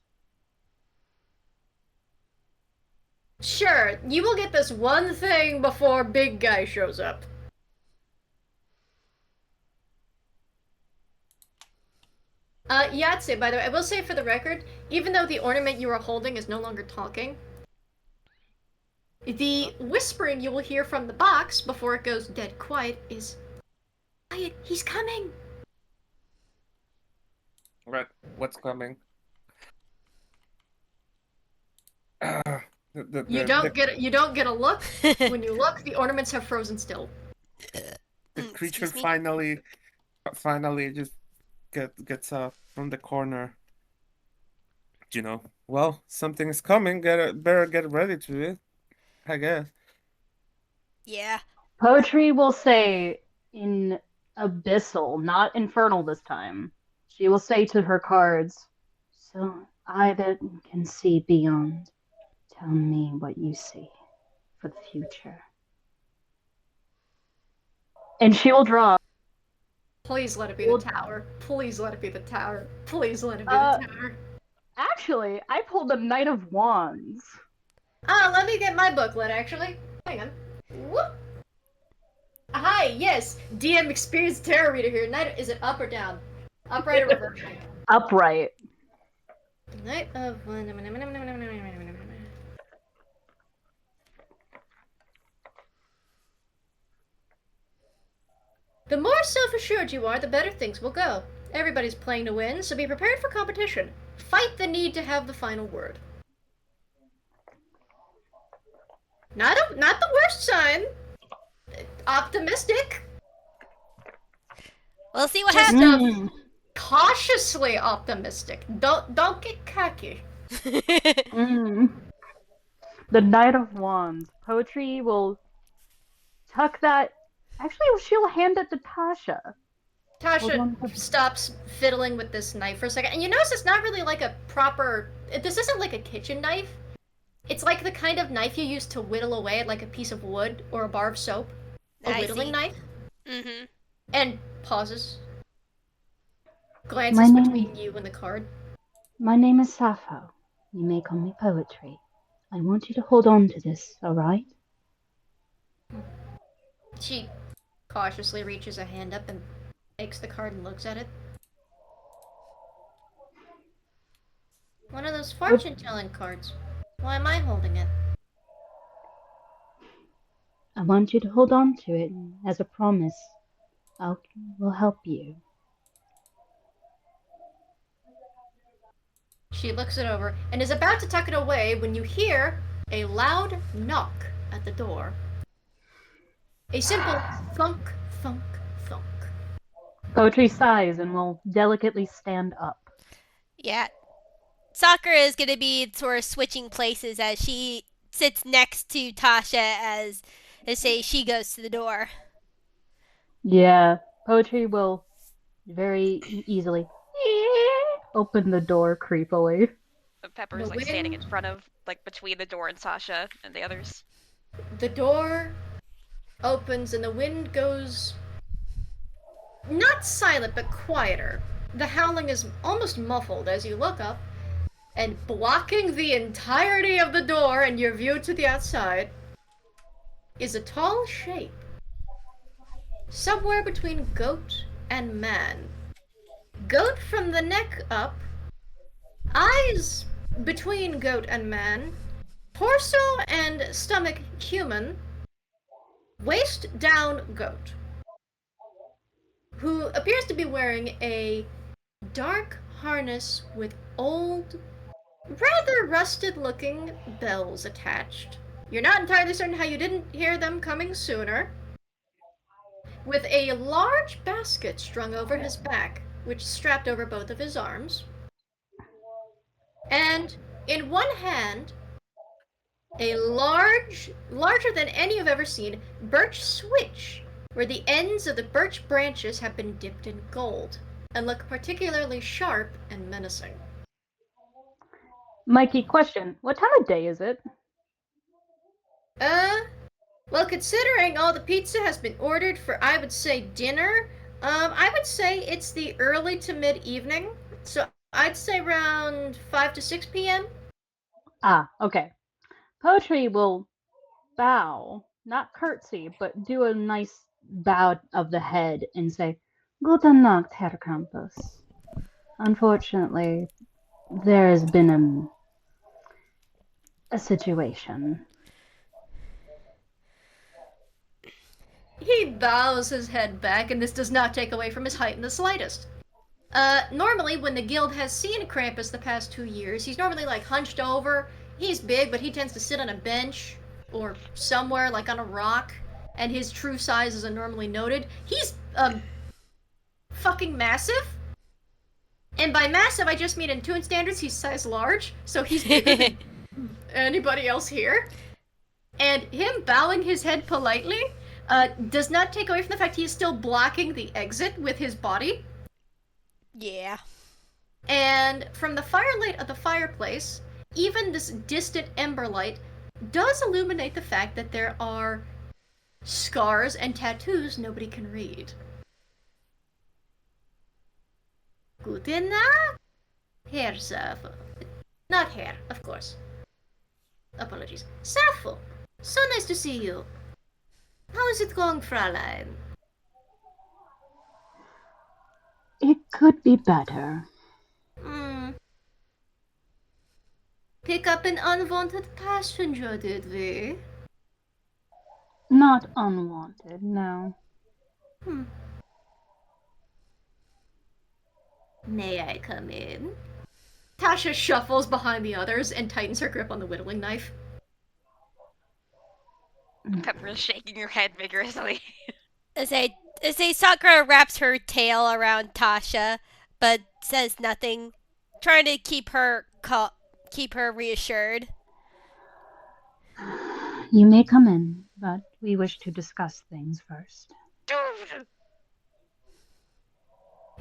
Sure, you will get this one thing before big guy shows up. Yahzye, by the way, I will say for the record, even though the ornament you are holding is no longer talking, the whispering you will hear from the box before it goes dead quiet is, "Quiet, he's coming!" Right, what's coming? You don't get a look. When you look, the ornaments have frozen still. The creature Excuse me? finally just gets up from the corner. You know, well, something is coming. Better get ready to it, I guess. Yeah. Poetry will say in abyssal, not infernal this time. She will say to her cards, "So I that can see beyond, tell me what you see for the future." And she will draw. Please let it be the tower. Please let it be the tower. Please let it be the tower. Actually, I pulled a Knight of Wands. Let me get my booklet, actually. Hang on. Whoop. Hi, yes. DM experienced tarot reader here. Knight, is it up or down? Upright or reverse? Upright. Knight of... The more self-assured you are, the better things will go. Everybody's playing to win, so be prepared for competition. Fight the need to have the final word. Not the worst sign. Optimistic. We'll see what Just, happens. cautiously optimistic. Don't get cocky. The Knight of Wands. Poetry will tuck that. Actually, she'll hand it to Tasha. Tasha stops fiddling with this knife for a second, and you notice it's not really like a proper... This isn't like a kitchen knife. It's like the kind of knife you use to whittle away at like a piece of wood or a bar of soap. A I whittling see. knife. Mm-hmm. And pauses. My Glances name, between you and the card. my name is Sappho. You may call me Poetry. I want you to hold on to this, alright? She cautiously reaches a hand up and takes the card and looks at it. One of those fortune-telling cards. Why am I holding it? I want you to hold on to it as a promise. I will help you. She looks it over and is about to tuck it away when you hear a loud knock at the door. A simple thunk, thunk, thunk. Poetry sighs and will delicately stand up. Yeah. Sakura is going to be sort of switching places as she sits next to Tasha as say she goes to the door. Yeah, Poetry will very easily open the door creepily. Pepper's The like standing in wind- front of, like, between the door and Sasha and the others. The door opens and the wind goes not silent but quieter. The howling is almost muffled as you look up, and blocking the entirety of the door and your view to the outside is a tall shape. Somewhere between goat and man. Goat from the neck up, eyes between goat and man, torso and stomach human, waist down goat, who appears to be wearing a dark harness with old, rather rusted looking bells attached. You're not entirely certain how you didn't hear them coming sooner. With a large basket strung over his back, which is strapped over both of his arms. And in one hand, a larger than any you've ever seen, birch switch, where the ends of the birch branches have been dipped in gold and look particularly sharp and menacing. Mikey, question. What time of day is it? Well, considering all the pizza has been ordered for, I would say, dinner, I would say it's the early to mid-evening. So I'd say around 5 to 6 p.m. Ah, okay. Poetry will bow, not curtsy, but do a nice bow of the head and say, Guten Nacht, Herr Krampus. Unfortunately, there has been a situation. He bows his head back, and this does not take away from his height in the slightest. Normally, when the guild has seen Krampus the past 2 years, he's normally, like, hunched over. He's big, but he tends to sit on a bench or somewhere, like, on a rock, and his true size isn't normally noted. He's, fucking massive. And by massive, I just mean in Toon standards, he's size large, so he's bigger than anybody else here. And him bowing his head politely does not take away from the fact he is still blocking the exit with his body. Yeah. And from the firelight of the fireplace, even this distant ember light does illuminate the fact that there are scars and tattoos nobody can read. Guten Nacht, Herr Sappho. Not Herr, of course. Apologies. Sappho, so nice to see you. How is it going, Fräulein? It could be better. Pick up an unwanted passenger, did we? Not unwanted, no. May I come in? Tasha shuffles behind the others and tightens her grip on the whittling knife. Pepper is shaking her head vigorously. As Sakura wraps her tail around Tasha, but says nothing, trying to keep her reassured. You may come in, but we wish to discuss things first.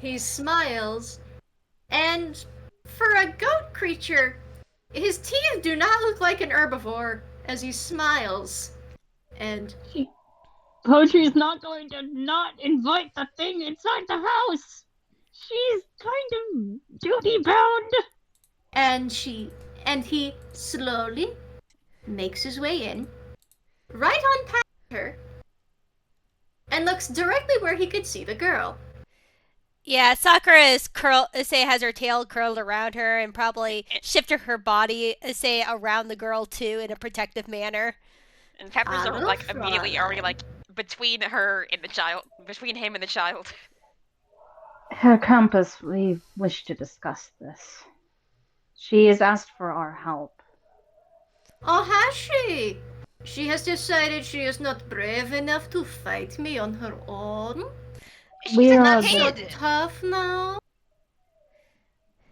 He smiles, and for a goat creature, his teeth do not look like an herbivore as he smiles. And Poetry's not going to not invite the thing inside the house. She's kind of duty bound. And he slowly makes his way in, right on past her, and looks directly where he could see the girl. Yeah, Sakura has her tail curled around her and probably shifted her body, say, around the girl too in a protective manner. And Peppers are like immediately already like between him and the child. Herr Krampus, we wish to discuss this. She has asked for our help. Oh, has she? She has decided she is not brave enough to fight me on her own? We are Not so tough now?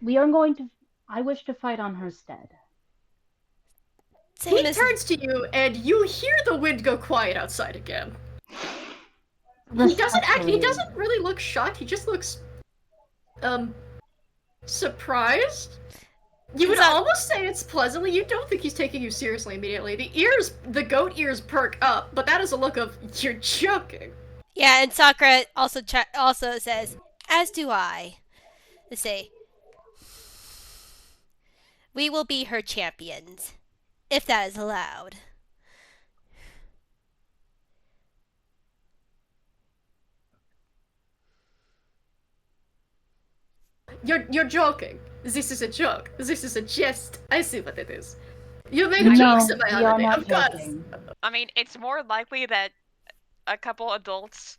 I wish to fight on her stead. He turns to you, and you hear the wind go quiet outside again. He doesn't really look shocked, he just looks, surprised? You would almost say it's pleasantly. You don't think he's taking you seriously immediately. The goat ears perk up, but that is a look of, you're joking. Yeah, and Sakura also says, as do I. They say, we will be her champions, if that is allowed. You're joking. This is a joke. This is a jest. I see what it is. You make jokes about holiday, of course. I mean, it's more likely that a couple adults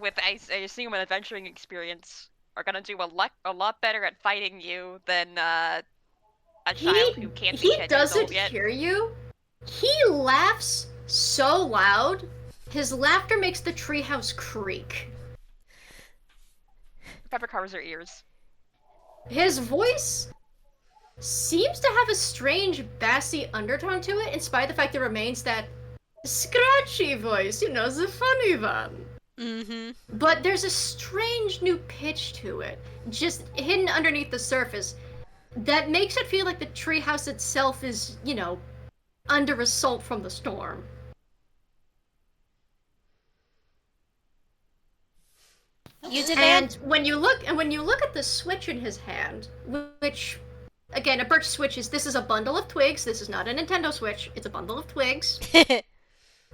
with, I assume, an adventuring experience are gonna do a lot better at fighting you than a child who can't be 10 years old yet. He doesn't hear you. He laughs so loud, his laughter makes the treehouse creak. Pepper covers her ears. His voice seems to have a strange bassy undertone to it, in spite of the fact it remains that scratchy voice, the funny one. Mm-hmm. But there's a strange new pitch to it, just hidden underneath the surface, that makes it feel like the treehouse itself is, under assault from the storm. And when you look at the switch in his hand, which, again, a birch switch this is a bundle of twigs. This is not a Nintendo Switch. It's a bundle of twigs.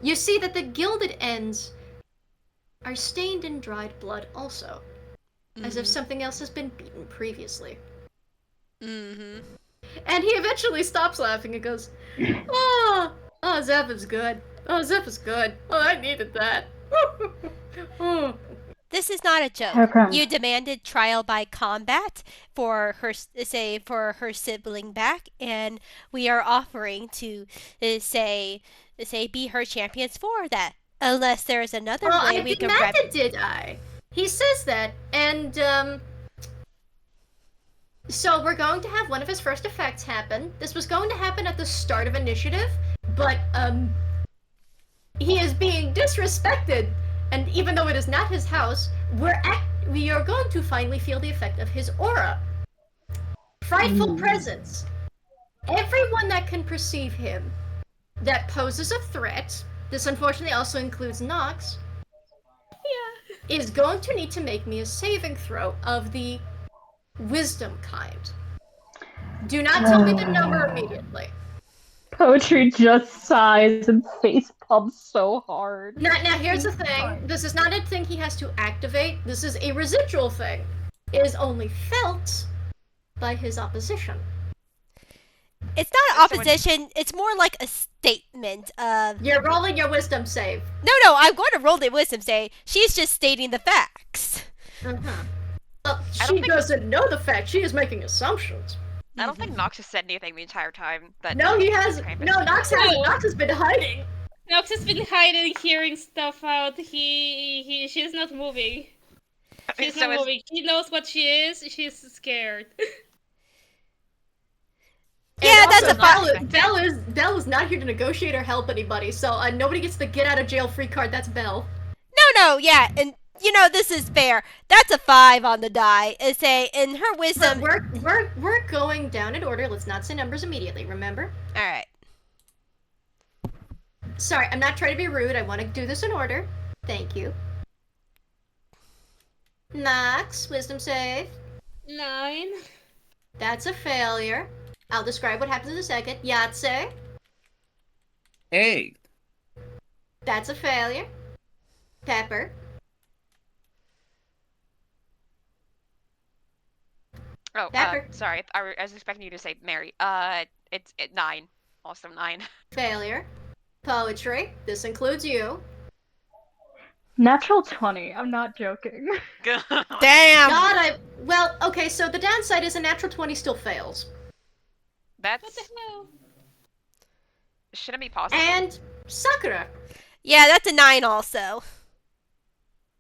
You see that the gilded ends are stained in dried blood also, as if something else has been beaten previously. Mm-hmm. And he eventually stops laughing and goes, "Oh, Zeph is good. Oh, Zeph is good. Oh, I needed that." Oh. This is not a joke. You demanded trial by combat for her sibling back, and we are offering to be her champions for that. Unless there's another way we can. Did I? He says that, and so we're going to have one of his first effects happen. This was going to happen at the start of initiative, but he is being disrespected. And even though it is not his house, we are going to finally feel the effect of his aura. Frightful presence. Everyone that can perceive him, that poses a threat, this unfortunately also includes Nox, is going to need to make me a saving throw of the wisdom kind. Do not tell me the number immediately. Poetry just sighs and face pumps so hard. Now here's the thing. This is not a thing he has to activate. This is a residual thing. It is only felt by his opposition. It's not opposition. It's more like a statement of... You're rolling your wisdom save. No, I'm going to roll the wisdom save. She's just stating the facts. Well, she doesn't know the fact. She is making assumptions. I don't think Nox has said anything the entire time. No, he hasn't. No, Nox has been hiding. Nox has been hiding, hearing stuff out. She's not moving. She's not moving. He knows what she is. She's scared. Yeah, that's a fact. Belle is not here to negotiate or help anybody, so nobody gets the get out of jail free card. That's Belle. No, yeah, and this is fair. That's a 5 on the die. In her wisdom. We're going down in order. Let's not say numbers immediately. Remember? All right. Sorry, I'm not trying to be rude. I want to do this in order. Thank you. Nox, wisdom save. 9. That's a failure. I'll describe what happens in a second. Yahzye. 8. That's a failure. Pepper. Oh, Pepper. sorry. I was expecting you to say Mary. It's 9. Also 9. Failure. Poetry. This includes you. Natural 20. I'm not joking. Damn. Well, okay, so the downside is a natural 20 still fails. What the That's hell? shouldn't be possible. And Sakura. Yeah, that's a 9 also.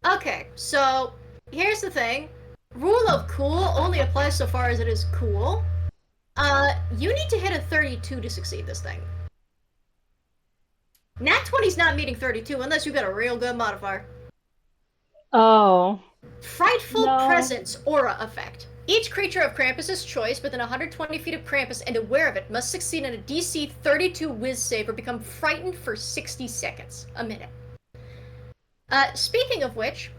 Okay, so here's the thing. Rule of cool only applies so far as it is cool. You need to hit a 32 to succeed this thing. Nat 20's not meeting 32 unless you got a real good modifier. Oh. Frightful No. Presence Aura Effect. Each creature of Krampus's choice within 120 feet of Krampus and aware of it must succeed on a DC 32 Wiz save or become frightened for 60 seconds. A minute. Speaking of which,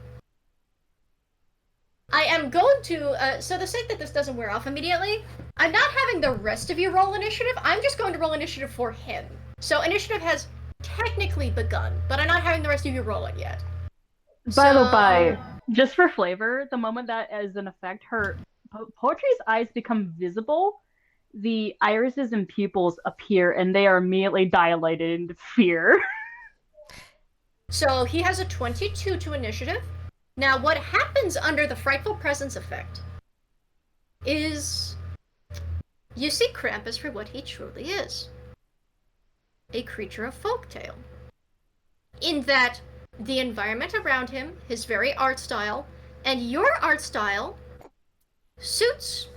I am going to, so the sake that this doesn't wear off immediately, I'm not having the rest of you roll initiative, I'm just going to roll initiative for him. So initiative has technically begun, but I'm not having the rest of you roll it yet. By the So- by, just for flavor, the moment that is in effect, her Poetry's eyes become visible, the irises and pupils appear, and they are immediately dilated into fear. So he has a 22 to initiative. Now, what happens under the Frightful Presence effect is you see Krampus for what he truly is. A creature of folktale. In that the environment around him, his very art style, and your art style suits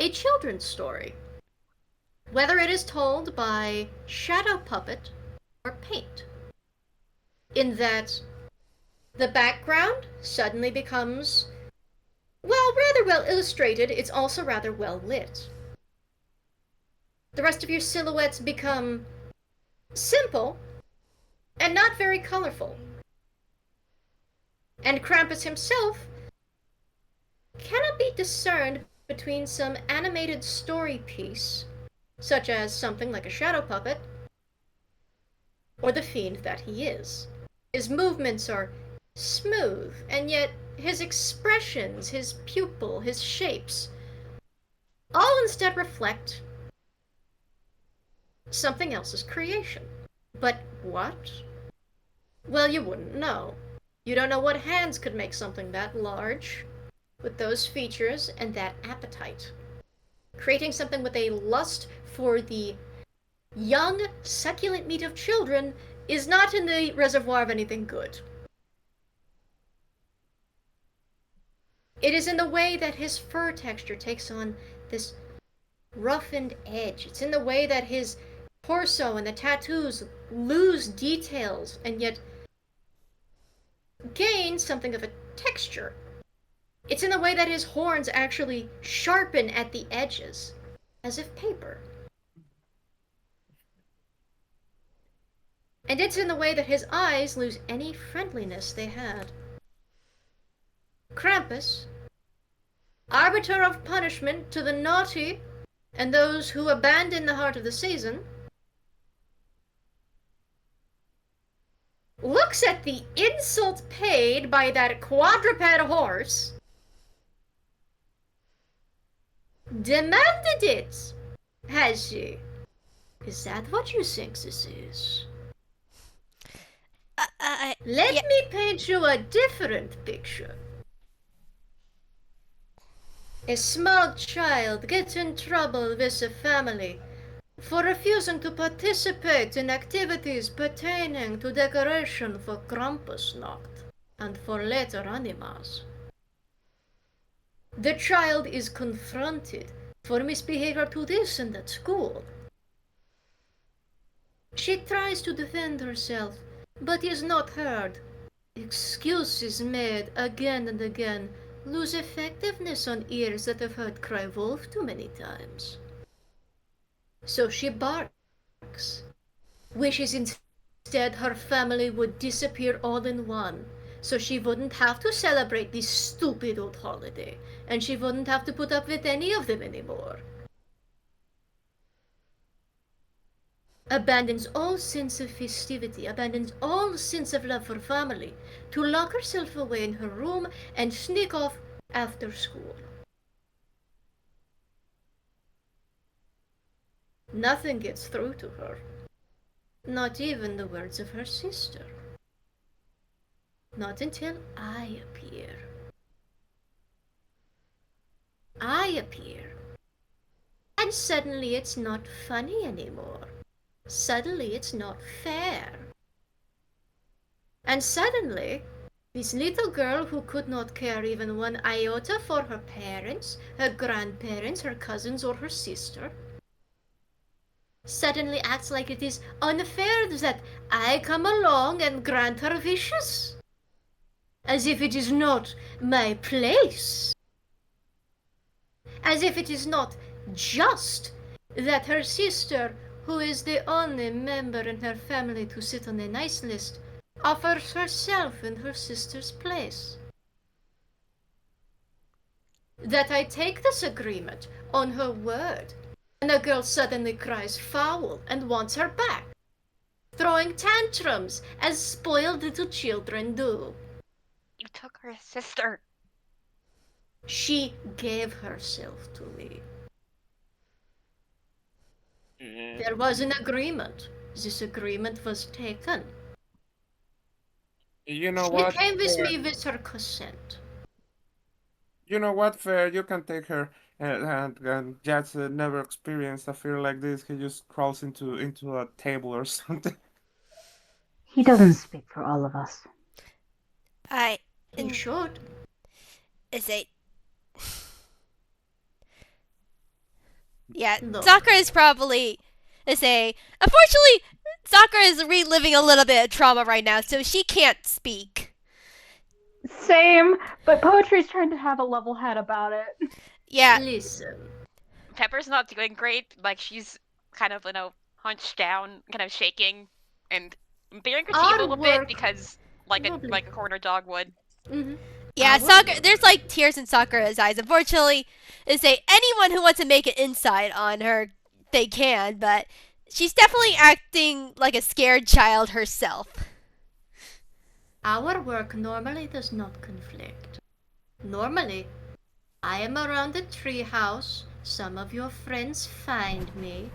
a children's story. Whether it is told by shadow puppet or paint. In that the background suddenly becomes, well, rather well illustrated, it's also rather well lit. The rest of your silhouettes become simple and not very colorful. And Krampus himself cannot be discerned between some animated story piece, such as something like a shadow puppet, or the fiend that he is. His movements are smooth, and yet his expressions, his pupil, his shapes, all instead reflect something else's creation. But what? Well, you wouldn't know. You don't know what hands could make something that large, with those features and that appetite. Creating something with a lust for the young, succulent meat of children is not in the reservoir of anything good. It is in the way that his fur texture takes on this roughened edge. It's in the way that his torso and the tattoos lose details and yet gain something of a texture. It's in the way that his horns actually sharpen at the edges, as if paper. And it's in the way that his eyes lose any friendliness they had. Krampus, arbiter of punishment to the naughty and those who abandon the heart of the season, looks at the insult paid by that quadruped horse, demanded it. Has she? Is that what you think this is? Let yeah. me paint you a different picture. A small child gets in trouble with a family for refusing to participate in activities pertaining to decoration for Krampuslauf and for later Animas. The child is confronted for misbehavior to this and at school. She tries to defend herself, but is not heard. Excuses made again and again lose effectiveness on ears that have heard cry wolf too many times. So she barks, wishes instead Instead, her family would disappear all in one, so she wouldn't have to celebrate this stupid old holiday, and she wouldn't have to put up with any of them anymore. Abandons all sense of festivity, abandons all sense of love for family, to lock herself away in her room and sneak off after school. Nothing gets through to her. Not even the words of her sister. Not until I appear. I appear. And suddenly it's not funny anymore. Suddenly it's not fair. And suddenly, this little girl who could not care even one iota for her parents, her grandparents, her cousins, or her sister, suddenly acts like it is unfair that I come along and grant her wishes. As if it is not my place. As if it is not just that her sister, who is the only member in her family to sit on the nice list, offers herself in her sister's place. That I take this agreement on her word, and the girl suddenly cries foul and wants her back, throwing tantrums as spoiled little children do. You took her sister. She gave herself to me. There was an agreement. This agreement was taken. You know She what? came with Fair. me with her consent. You know what, Fair? You can take her, and Yahzye never experienced a fear like this. He just crawls into a table or something. He doesn't speak for all of us. He should. Is a yeah. No. Sakura is probably unfortunately Sakura is reliving a little bit of trauma right now, so she can't speak. Same, but Poetry's trying to have a level head about it. Yeah. Listen. Pepper's not doing great. Like, she's kind of, hunched down, kind of shaking, and bearing her teeth a Our little bit work- because, like a Lovely. corner dog would. Mm-hmm. Yeah, Our Sakura. work- There's like tears in Sakura's eyes. Unfortunately, anyone who wants to make an insight on her, they can, but she's definitely acting like a scared child herself. Our work normally does not conflict. Normally, I am around the treehouse, some of your friends find me,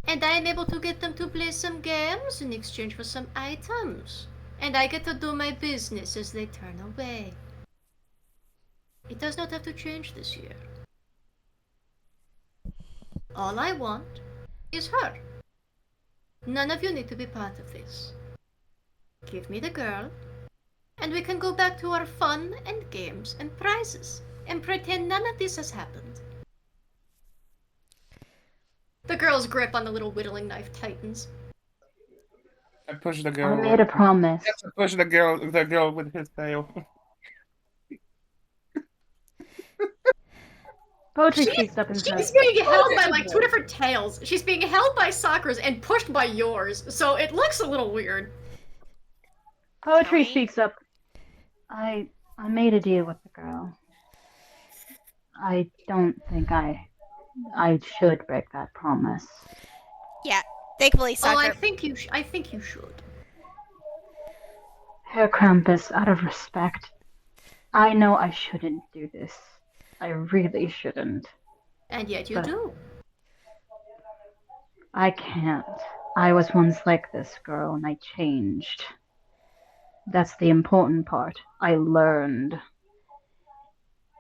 and I am able to get them to play some games in exchange for some items. And I get to do my business as they turn away. It does not have to change this year. All I want is her. None of you need to be part of this. Give me the girl, and we can go back to our fun and games and prizes and pretend none of this has happened. The girl's grip on the little whittling knife tightens. I push the I girl. made a promise. I push the girl with his tail. Poetry speaks up and She's says, being held by like two different tails. She's being held by Sakura's and pushed by yours, so it looks a little weird. Poetry Sorry? speaks up. I made a deal with the girl. I don't think I should break that promise. Thankfully, Oh, I Sakura. think you should. Herr Krampus, out of respect, I know I shouldn't do this. I really shouldn't. And yet you But- do. I can't. I was once like this girl and I changed. That's the important part. I learned.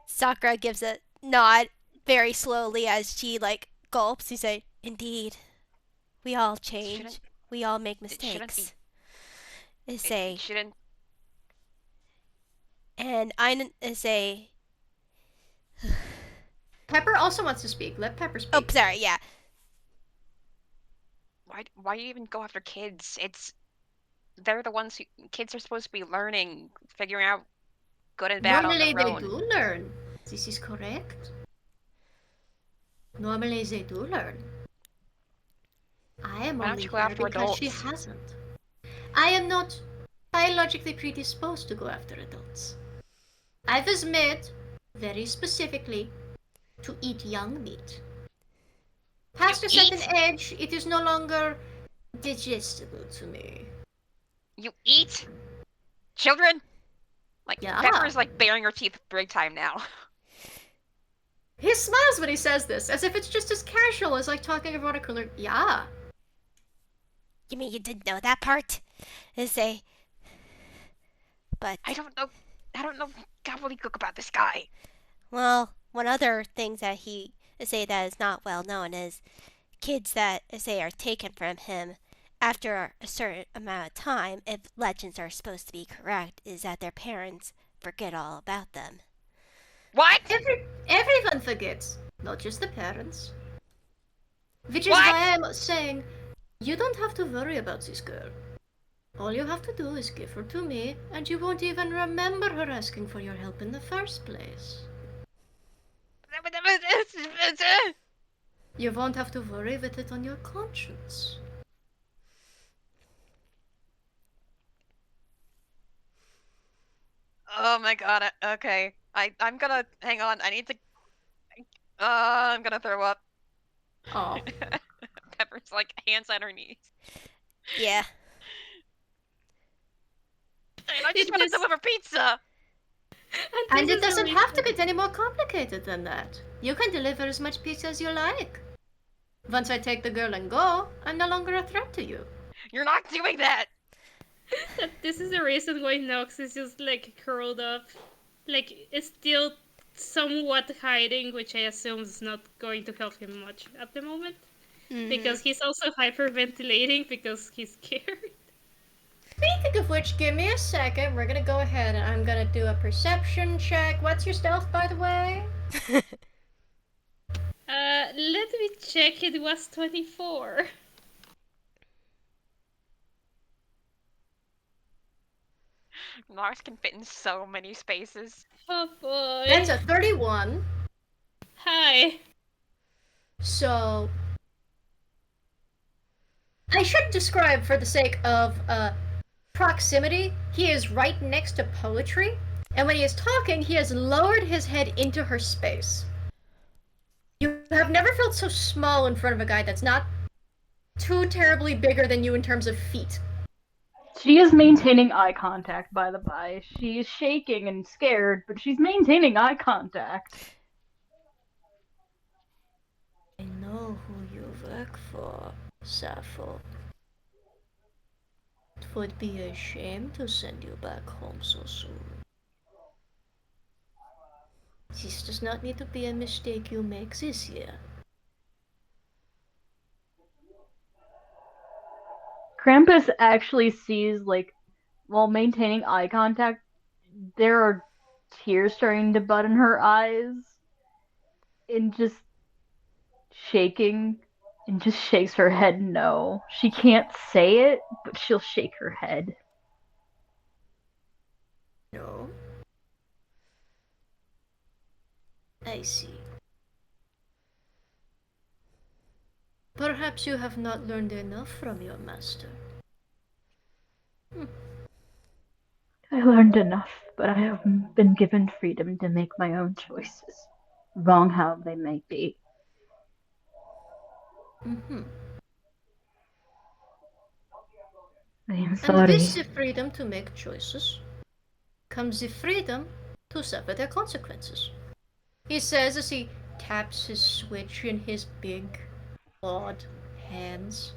Sakura gives a nod very slowly as she gulps. You say, "Indeed, we all change. Shouldn't- We all make it shouldn't mistakes." be- Is a It shouldn't. and I is a Pepper also wants to speak. Let Pepper speak. oh sorry yeah Why do you even go after kids? They're the ones kids are supposed to be learning, figuring out good and bad Normally on their they own. do learn. This is correct. Normally they do learn. I am Why don't only you go here after because she adults? hasn't. I am not biologically predisposed to go after adults. I was made, very specifically, to eat young meat. Past a certain age, it is no longer digestible to me. You eat children? Like, Yeah. Pepper's like baring her teeth big time now. He smiles when he says this, as if it's just as casual as like talking about a cooler. Yeah. You mean you didn't know that part? Say, but I don't know gobbledygook about this guy. well, one other thing that he say that is not well known is kids that say are taken from him after a certain amount of time, if legends are supposed to be correct, is that their parents forget all about them. What? Everyone forgets, not just the parents. Which is What? why I'm saying, you don't have to worry about this girl. All you have to do is give her to me, and you won't even remember her asking for your help in the first place. You won't have to worry with it on your conscience. Oh my god, okay. I'm gonna, hang on, I need to, I'm gonna throw up. Oh. Pepper's like, hands on her knees. Yeah. And I just want to deliver pizza! And it doesn't have to get any more complicated than that. You can deliver as much pizza as you like. Once I take the girl and go, I'm no longer a threat to you. You're not doing that! This is the reason why Nox is just like curled up. Like, is still somewhat hiding, which I assume is not going to help him much at the moment. Mm-hmm. Because he's also hyperventilating because he's scared. Speaking of which, give me a second. We're gonna go ahead and I'm gonna do a perception check. What's your stealth, by the way? Let me check. It was 24. Mars can fit in so many spaces. Oh boy. That's a 31. Hi. So, I should describe for the sake of proximity, he is right next to Poetry, and when he is talking, he has lowered his head into her space. You have never felt so small in front of a guy that's not too terribly bigger than you in terms of feet. She is maintaining eye contact, by the by. She is shaking and scared, but she's maintaining eye contact. I know who you work for, Sappho. It would be a shame to send you back home so soon. This does not need to be a mistake you make this year. Krampus actually sees, like, while maintaining eye contact, there are tears starting to bud in her eyes, and just shaking, and just shakes her head no. She can't say it, but she'll shake her head. No? I see. Perhaps you have not learned enough from your master. I learned enough, but I have been given freedom to make my own choices, wrong how they may be. Mm-hmm. I am And sorry. with the freedom to make choices comes the freedom to suffer their consequences. He says as he taps his switch in his big, odd hands.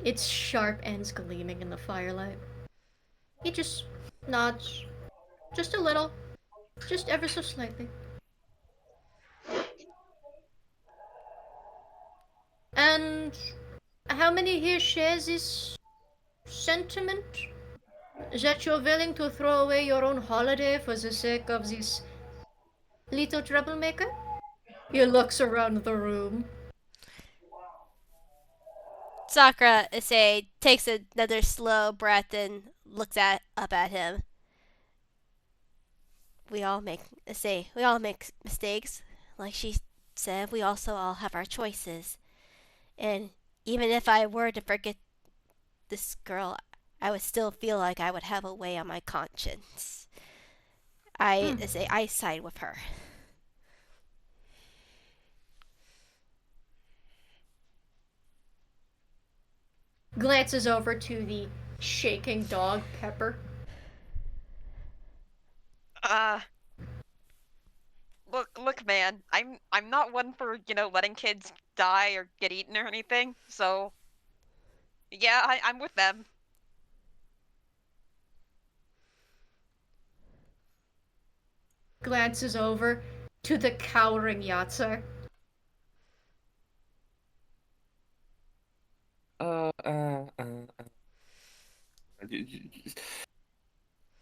Its sharp ends gleaming in the firelight. He just nods. Just a little. Just ever so slightly. And how many here share this sentiment? That you're willing to throw away your own holiday for the sake of this little troublemaker? He looks around the room. Sakura takes another slow breath and looks up at him. We all make mistakes. Like she said, we also all have our choices. And even if I were to forget this girl, I would still feel like I would have a way on my conscience. I side with her. Glances over to the shaking dog, Pepper. Look, man. I'm not one for letting kids die or get eaten or anything. So, yeah, I'm with them. Glances over to the cowering Yahzye. You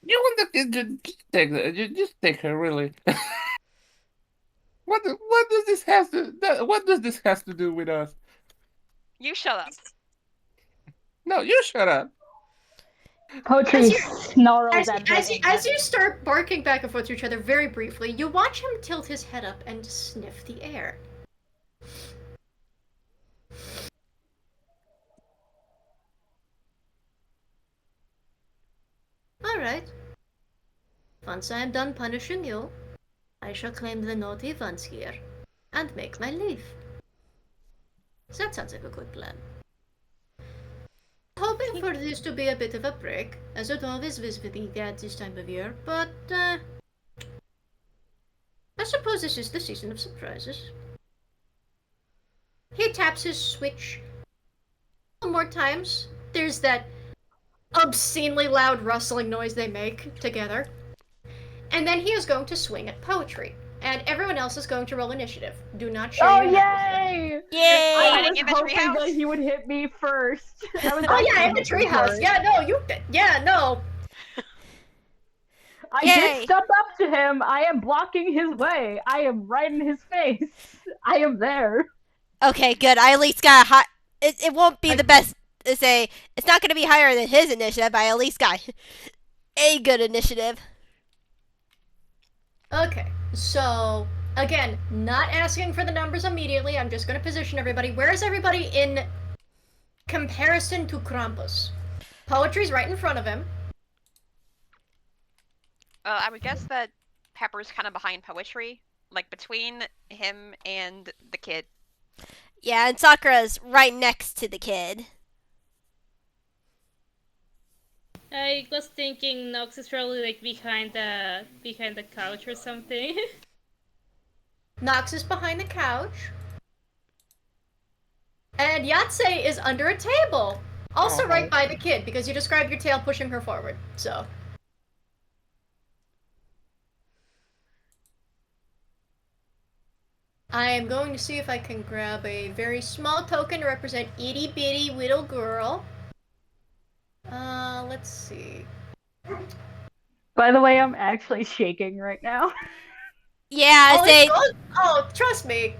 want to just take that? Just take her, really. What does this have to do with us? You shut up. No, you shut up. Poetry snarls at As you start barking back and forth to each other very briefly, you watch him tilt his head up and sniff the air. Alright. Once I am done punishing you, I shall claim the naughty ones here and make my leave. That sounds like a good plan. Hoping for this to be a bit of a break, as it always is with EGAD this time of year, but I suppose this is the season of surprises. He taps his switch more times. There's that obscenely loud rustling noise they make together. And then he is going to swing at poetry. And everyone else is going to roll initiative. Do not share Oh, your numbers. yay! Yay! I was in the hoping treehouse. that he would hit me first. I was Oh yeah, in the hoping for treehouse. it. Yeah, no. I Yay. did step up to him. I am blocking his way. I am right in his face. I am there. Okay, good. I at least got a high. It won't be the best. It's not going to be higher than his initiative, but I at least got a good initiative. Okay, so again, not asking for the numbers immediately. I'm just going to position everybody. Where is everybody in comparison to Krampus? Poetry's right in front of him. I would guess that Pepper's kind of behind poetry, like between him and the kid. Yeah, and Sakura's right next to the kid. I was thinking Nox is probably like behind the couch or something. Nox is behind the couch. And Yahzye is under a table. Also Oh. right by the kid, because you described your tail pushing her forward, so. I am going to see if I can grab a very small token to represent itty bitty little girl. Let's see. By the way, I'm actually shaking right now. Yeah, Trust me.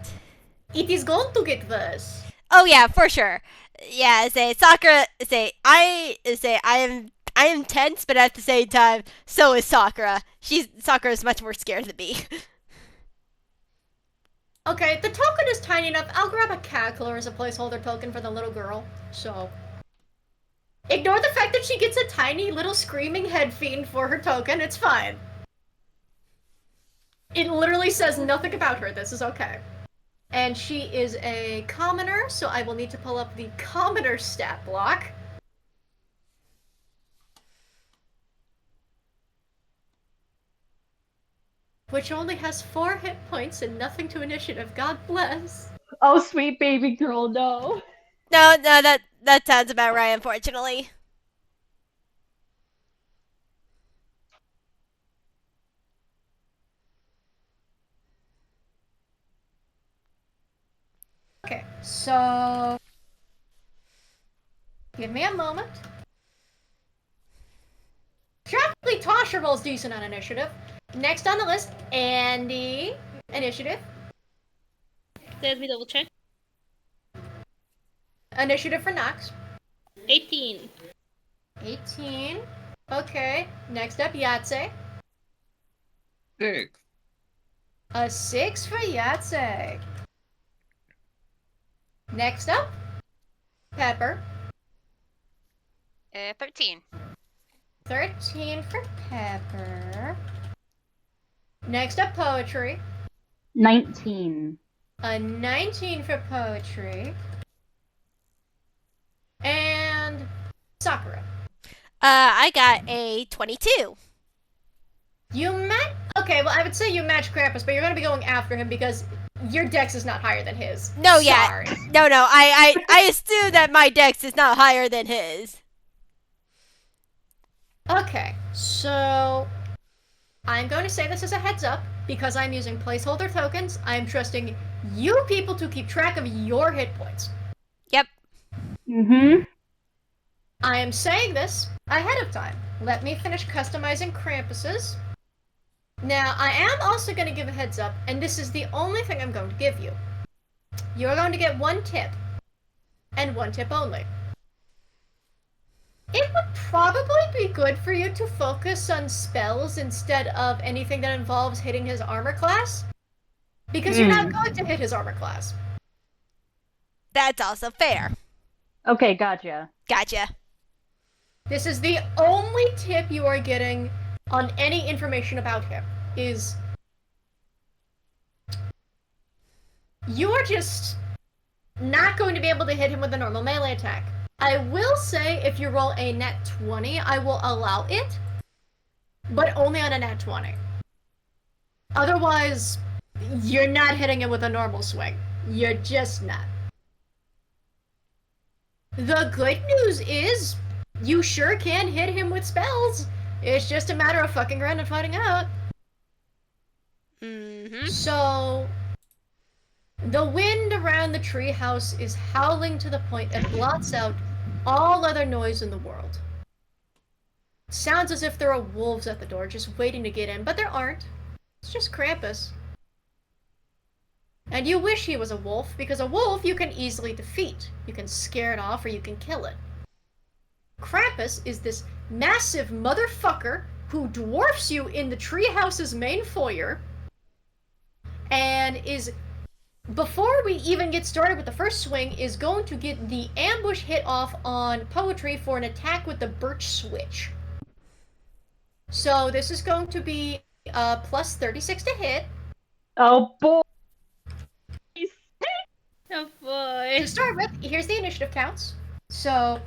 It is going to get worse. Oh yeah, for sure. Yeah, Sakura. I am tense, but at the same time, so is Sakura. Sakura is much more scared than me. Okay, the token is tiny enough. I'll grab a cackler as a placeholder token for the little girl. So, ignore the fact that she gets a tiny little screaming head fiend for her token. It's fine. It literally says nothing about her. This is okay. And she is a commoner, so I will need to pull up the commoner stat block. Which only has 4 hit points and nothing to initiative. God bless. Oh, sweet baby girl, no. No, that sounds about right, unfortunately. Okay, so give me a moment. Tragically, Tasha rolls decent on initiative. Next on the list, Andy. Initiative. Let me double check. Initiative for Nox. 18. 18. Okay. Next up, Yahzye. 6. A 6 for Yahzye. Next up, Pepper. 13. 13 for Pepper. Next up, Poetry. 19. A 19 for Poetry. And Sakura. I got a 22. You match. Okay, well, I would say you match Krampus, but you're going to be going after him because your dex is not higher than his. No, Sorry. yeah. No, I assume that my dex is not higher than his. Okay, so I'm going to say this as a heads up because I'm using placeholder tokens. I'm trusting you people to keep track of your hit points. Yep. Mm-hmm. I am saying this ahead of time. Let me finish customizing Krampus's. Now, I am also going to give a heads up, and this is the only thing I'm going to give you. You're going to get 1 tip, and 1 tip only. It would probably be good for you to focus on spells instead of anything that involves hitting his armor class, because you're not going to hit his armor class. That's also fair. Okay, gotcha. Gotcha. This is the only tip you are getting on any information about him, is you are just not going to be able to hit him with a normal melee attack. I will say if you roll a nat 20, I will allow it, but only on a nat 20. Otherwise, you're not hitting him with a normal swing. You're just not. The good news is, you sure can hit him with spells. It's just a matter of fucking around and finding out. Mm-hmm. So, the wind around the treehouse is howling to the point it blots out all other noise in the world. Sounds as if there are wolves at the door just waiting to get in, but there aren't. It's just Krampus. And you wish he was a wolf, because a wolf you can easily defeat. You can scare it off or you can kill it. Krampus is this massive motherfucker who dwarfs you in the treehouse's main foyer, and is, before we even get started with the first swing, is going to get the ambush hit off on Poetry for an attack with the birch switch. So this is going to be plus 36 to hit. Oh boy. Oh boy. To start with, here's the initiative counts. So,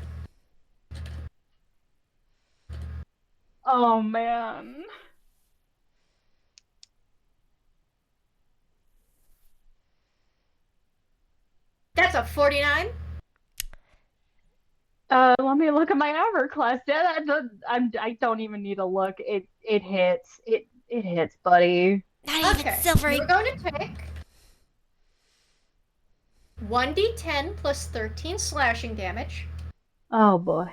Oh man. that's a 49. Let me look at my armor class. I don't even need to look. It hits. It hits, buddy. Not even Okay, silvery. you're going to take 1d10 plus 13 slashing damage Oh boy.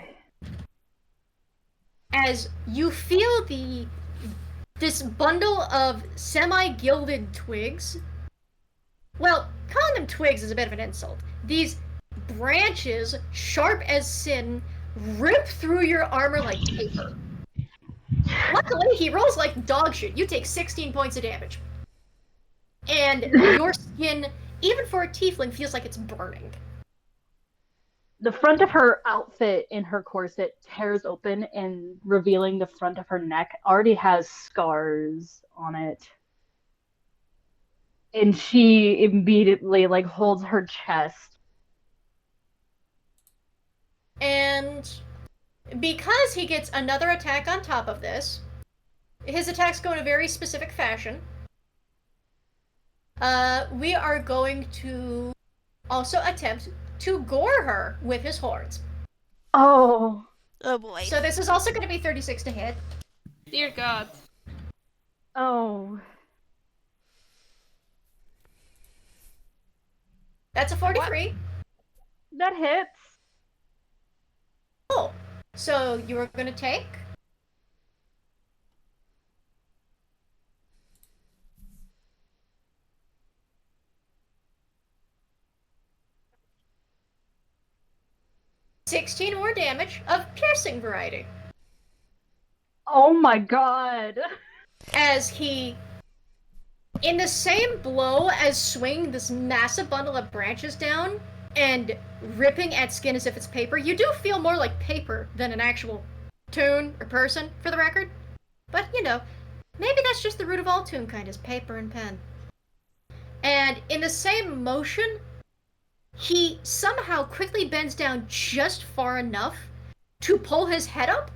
as you feel this bundle of semi-gilded twigs. Well, calling them twigs is a bit of an insult. These branches, sharp as sin, rip through your armor like paper. Luckily, he rolls like dog shit. You take 16 points of damage. And your skin, even for a tiefling, feels like it's burning. The front of her outfit in her corset tears open, and revealing the front of her neck already has scars on it. And she immediately holds her chest. And because he gets another attack on top of this, his attacks go in a very specific fashion. We are going to also attempt to gore her with his horns. Oh. Oh boy. So this is also going to be 36 to hit. Dear God. Oh. That's a 43. That hits. Cool. So you are going to take 16 more damage of piercing variety. Oh my god. As he, in the same blow as swinging this massive bundle of branches down, and ripping at skin as if it's paper. You do feel more like paper than an actual toon or person, for the record. But, maybe that's just the root of all Toonkind, is paper and pen. And in the same motion, he somehow quickly bends down just far enough to pull his head up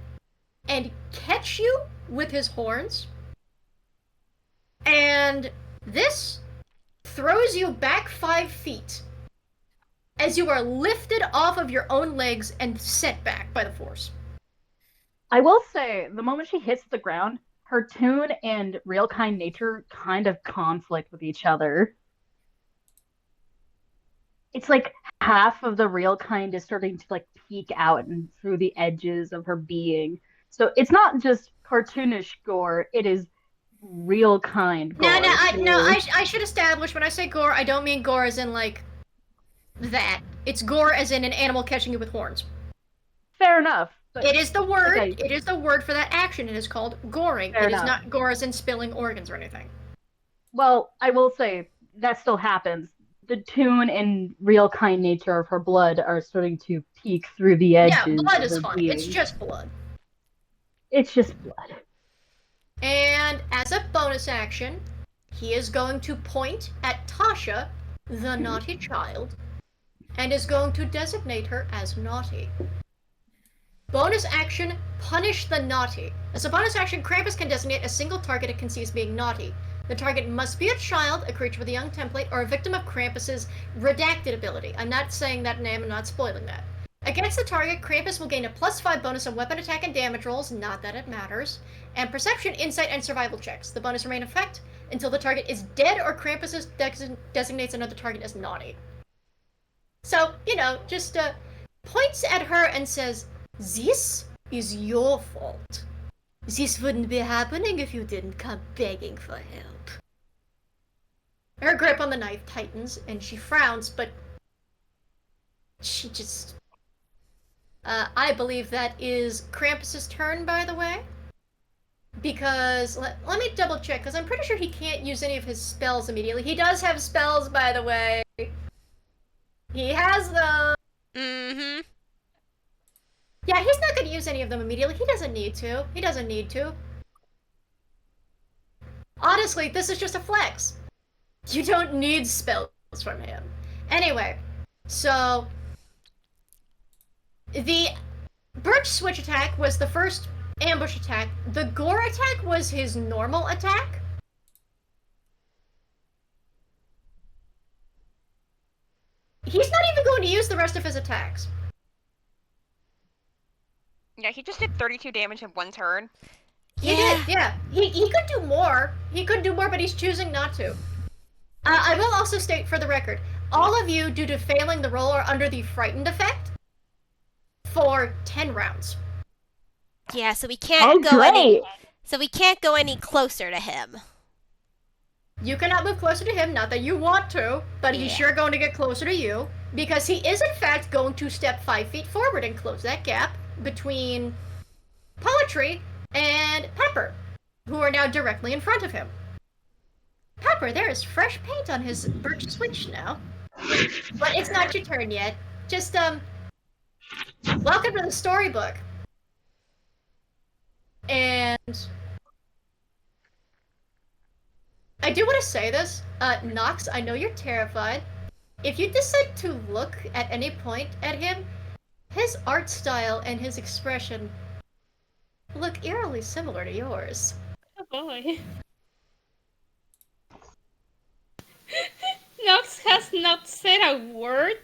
and catch you with his horns. And this throws you back 5 feet as you are lifted off of your own legs and set back by the force. I will say, the moment she hits the ground, her toon and real kind nature kind of conflict with each other. It's like half of the real kind is starting to like peek out and through the edges of her being. So it's not just cartoonish gore, it is real kind gore. I should establish, when I say gore, I don't mean gore as in like that. It's gore as in an animal catching you with horns. Fair enough. But it is the word. Okay. It is the word for that action. It is called goring. Fair it enough. is not gore as in spilling organs or anything. Well, I will say that still happens. The toon and real kind nature of her blood are starting to peek through the edges. Yeah, blood of is her fun. being. It's just blood. It's just blood. And as a bonus action, he is going to point at Tasha, the naughty child, and is going to designate her as naughty. Bonus action, punish the naughty. As a bonus action, Krampus can designate a single target it can see as being naughty. The target must be a child, a creature with a young template, or a victim of Krampus's redacted ability. I'm not saying that name, I'm not spoiling that. Against the target, Krampus will gain a +5 bonus on weapon attack and damage rolls, not that it matters, and perception, insight, and survival checks. The bonus remain in effect until the target is dead or Krampus designates another target as naughty. So, just points at her and says, "This is your fault. This wouldn't be happening if you didn't come begging for help." Her grip on the knife tightens, and she frowns, but she just... I believe that is Krampus's turn, by the way. Because, let me double check, because I'm pretty sure he can't use any of his spells immediately. He does have spells, by the way. He has them. Mm-hmm. Yeah, he's not going to use any of them immediately. He doesn't need to. Honestly, this is just a flex. You don't need spells from him. Anyway, so... the birch switch attack was the first ambush attack. The gore attack was his normal attack. He's not even going to use the rest of his attacks. Yeah, he just did 32 damage in one turn. He did, yeah. He could do more. He could do more, but he's choosing not to. I will also state for the record, all of you, due to failing the roll, are under the frightened effect for 10 rounds. Yeah, so we can't go great. any closer to him. You cannot move closer to him, not that you want to, but he's sure going to get closer to you, because he is in fact going to step 5 feet forward and close that gap between Poetry and Pepper, who are now directly in front of him. Pepper, there is fresh paint on his birch switch now. But it's not your turn yet. Just, welcome to the storybook. And I do want to say this. Nox, I know you're terrified. If you decide to look at any point at him, his art style and his expression look eerily similar to yours. Oh boy. Nox has not said a word.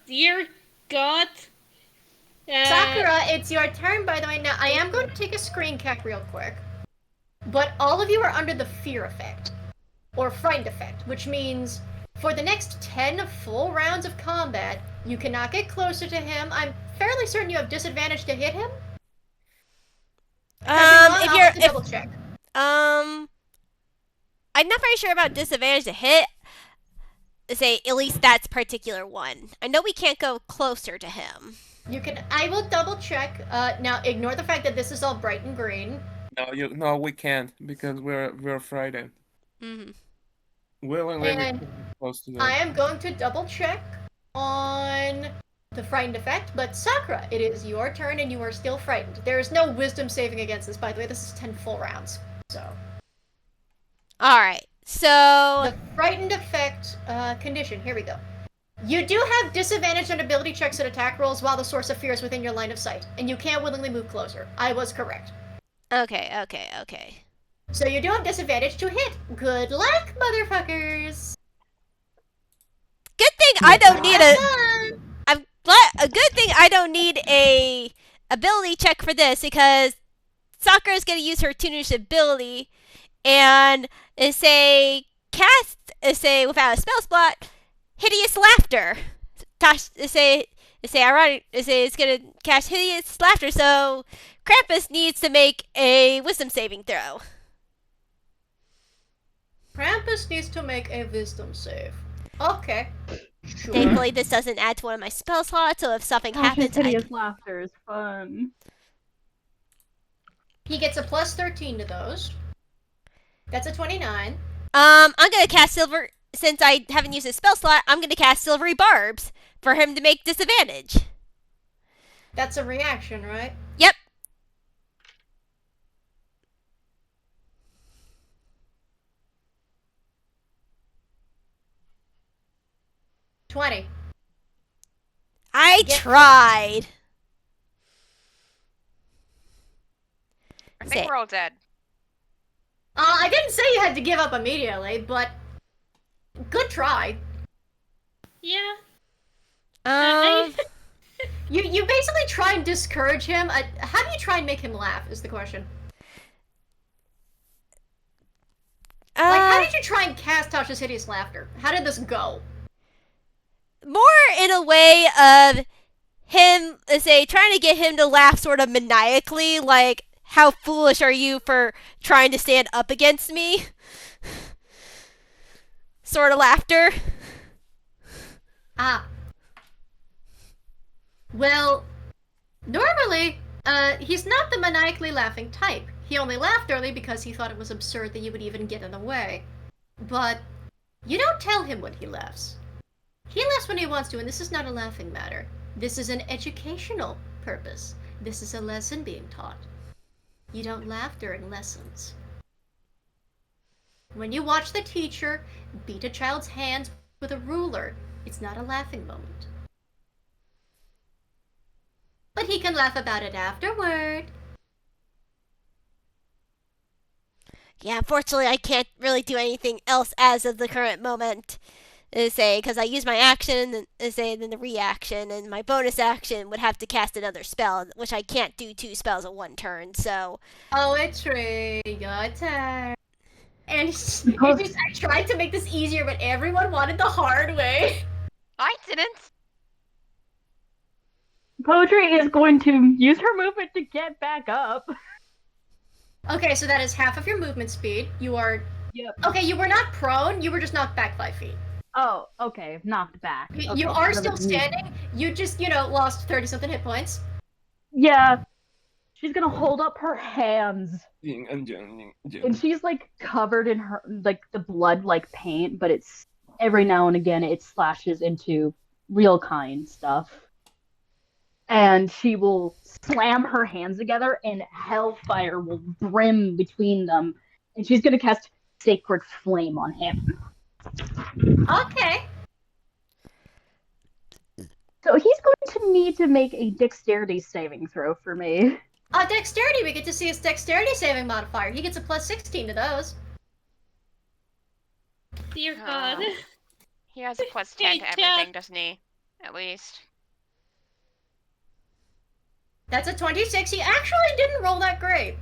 Dear God. Sakura, it's your turn, by the way. Now, I am going to take a screen cap real quick. But all of you are under the fear effect. Or frightened effect, which means for the next 10 full rounds of combat, you cannot get closer to him. I'm fairly certain you have disadvantage to hit him. Double check. I'm not very sure about disadvantage to hit. Say at least that's particular one. I know we can't go closer to him. You can. I will double check. Now ignore the fact that this is all bright and green. No, we can't because we're frightened. Mm-hmm. Willingly And close to them. I am going to double check on the frightened effect, but Sakura, it is your turn and you are still frightened. There is no wisdom saving against this, by the way. This is 10 full rounds. So. Alright, so. The frightened effect condition. Here we go. You do have disadvantage on ability checks and attack rolls while the source of fear is within your line of sight, and you can't willingly move closer. I was correct. Okay. So you do have disadvantage to hit. Good luck, motherfuckers! Good thing I don't need a a good thing I don't need a ability check for this, because Sakura is going to use her Toonish ability and cast without a spell slot hideous laughter. Ironic. It's going to cast hideous laughter, so Krampus needs to make a wisdom saving throw. Krampus needs to make a wisdom save. Okay. Sure. Thankfully, this doesn't add to one of my spell slots, so if something happens, hideous laughter is fun. He gets a plus 13 to those. That's a 29. I'm gonna cast silver. Since I haven't used a spell slot, I'm gonna cast silvery barbs for him to make disadvantage. That's a reaction, right? Yep. $20. I tried. I think we're all dead. I didn't say you had to give up immediately, but good try. Yeah. You basically try and discourage him. How do you try and make him laugh is the question. How did you try and cast Tasha's hideous laughter? How did this go? More in a way of him, trying to get him to laugh sort of maniacally, like, how foolish are you for trying to stand up against me? Sort of laughter. Well, normally, he's not the maniacally laughing type. He only laughed early because he thought it was absurd that you would even get in the way. But you don't tell him when he laughs. He laughs when he wants to, and this is not a laughing matter. This is an educational purpose. This is a lesson being taught. You don't laugh during lessons. When you watch the teacher beat a child's hands with a ruler, it's not a laughing moment. But he can laugh about it afterward. Yeah, unfortunately, I can't really do anything else as of the current moment. Because I use my action, then the reaction, and my bonus action would have to cast another spell, which I can't do 2 spells in 1 turn, so... Poetry, your turn. And I tried to make this easier, but everyone wanted the hard way. I didn't. Poetry is going to use her movement to get back up. Okay, so that is half of your movement speed. You are... Yep. Okay, you were not prone, you were just knocked back 5 feet. Oh, okay, knocked back. Okay, you are still standing, you just, lost 30-something hit points. Yeah. She's gonna hold up her hands. And she's, covered in her, the blood, paint, but it's, every now and again, it slashes into real kind stuff. And she will slam her hands together, and hellfire will brim between them. And she's gonna cast Sacred Flame on him. Okay. So he's going to need to make a dexterity saving throw for me. Dexterity, we get to see his dexterity saving modifier. He gets a plus 16 to those. Dear God. He has a plus 10 to everything, doesn't he? At least. That's a 26. He actually didn't roll that great.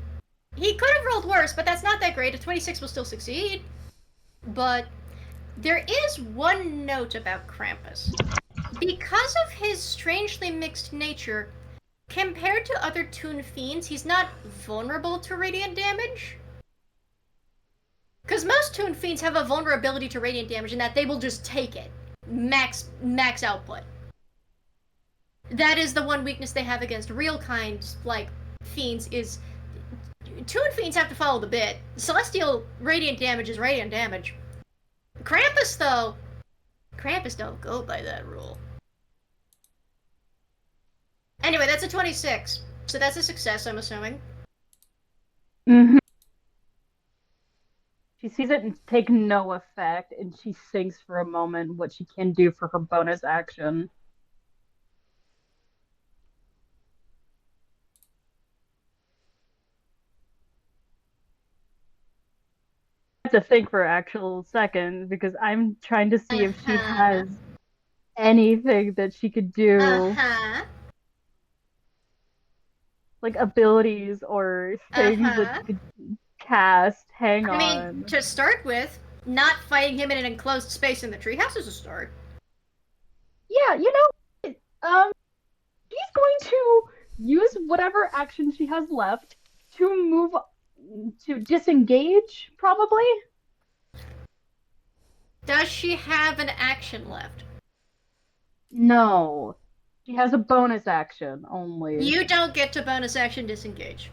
He could have rolled worse, but that's not that great. A 26 will still succeed. But there is one note about Krampus. Because of his strangely mixed nature, compared to other Toon Fiends, he's not vulnerable to radiant damage. Because most Toon Fiends have a vulnerability to radiant damage in that they will just take it. Max output. That is the one weakness they have against real kind, Fiends, is... Toon Fiends have to follow the bit. Celestial radiant damage is radiant damage. Krampus, though... Krampus don't go by that rule. Anyway, that's a 26. So that's a success, I'm assuming. Mm-hmm. She sees it take no effect, and she thinks for a moment what she can do for her bonus action. I have to think for actual seconds because I'm trying to see if she has anything that she could do, Uh-huh. like abilities or things that she could cast. Hang on. I mean, to start with, not fighting him in an enclosed space in the treehouse is a start. Yeah, you know, she's going to use whatever action she has left to move to disengage, probably. Does she have an action left? No. She has a bonus action only. You don't get to bonus action disengage.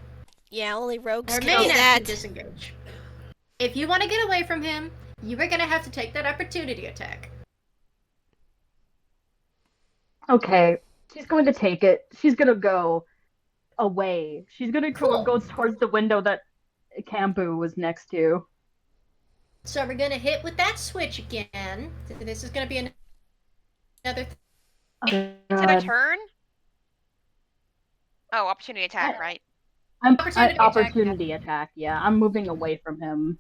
Yeah, only rogues Or can main do action that. disengage. If you want to get away from him, you are going to have to take that opportunity attack. Okay, she's going to take it. She's going to go away. She's going to go towards the window that Kampu was next to. So we're going to hit with that switch again. This is going to be another... Is it a turn? Oh, opportunity attack, right? Opportunity attack, yeah. I'm moving away from him.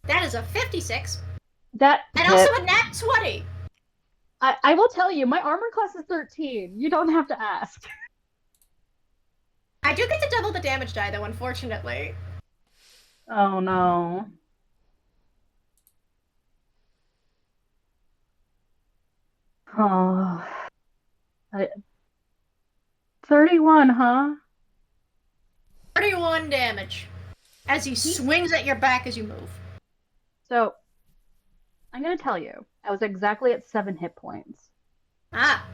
That is a 56. That and hit. Also a nat 20. I will tell you, my armor class is 13. You don't have to ask. I do get to double the damage die, though, unfortunately. Oh, no. Oh. 31, huh? 31 damage. As he swings at your back as you move. So, I'm going to tell you, I was exactly at 7 hit points. Ah.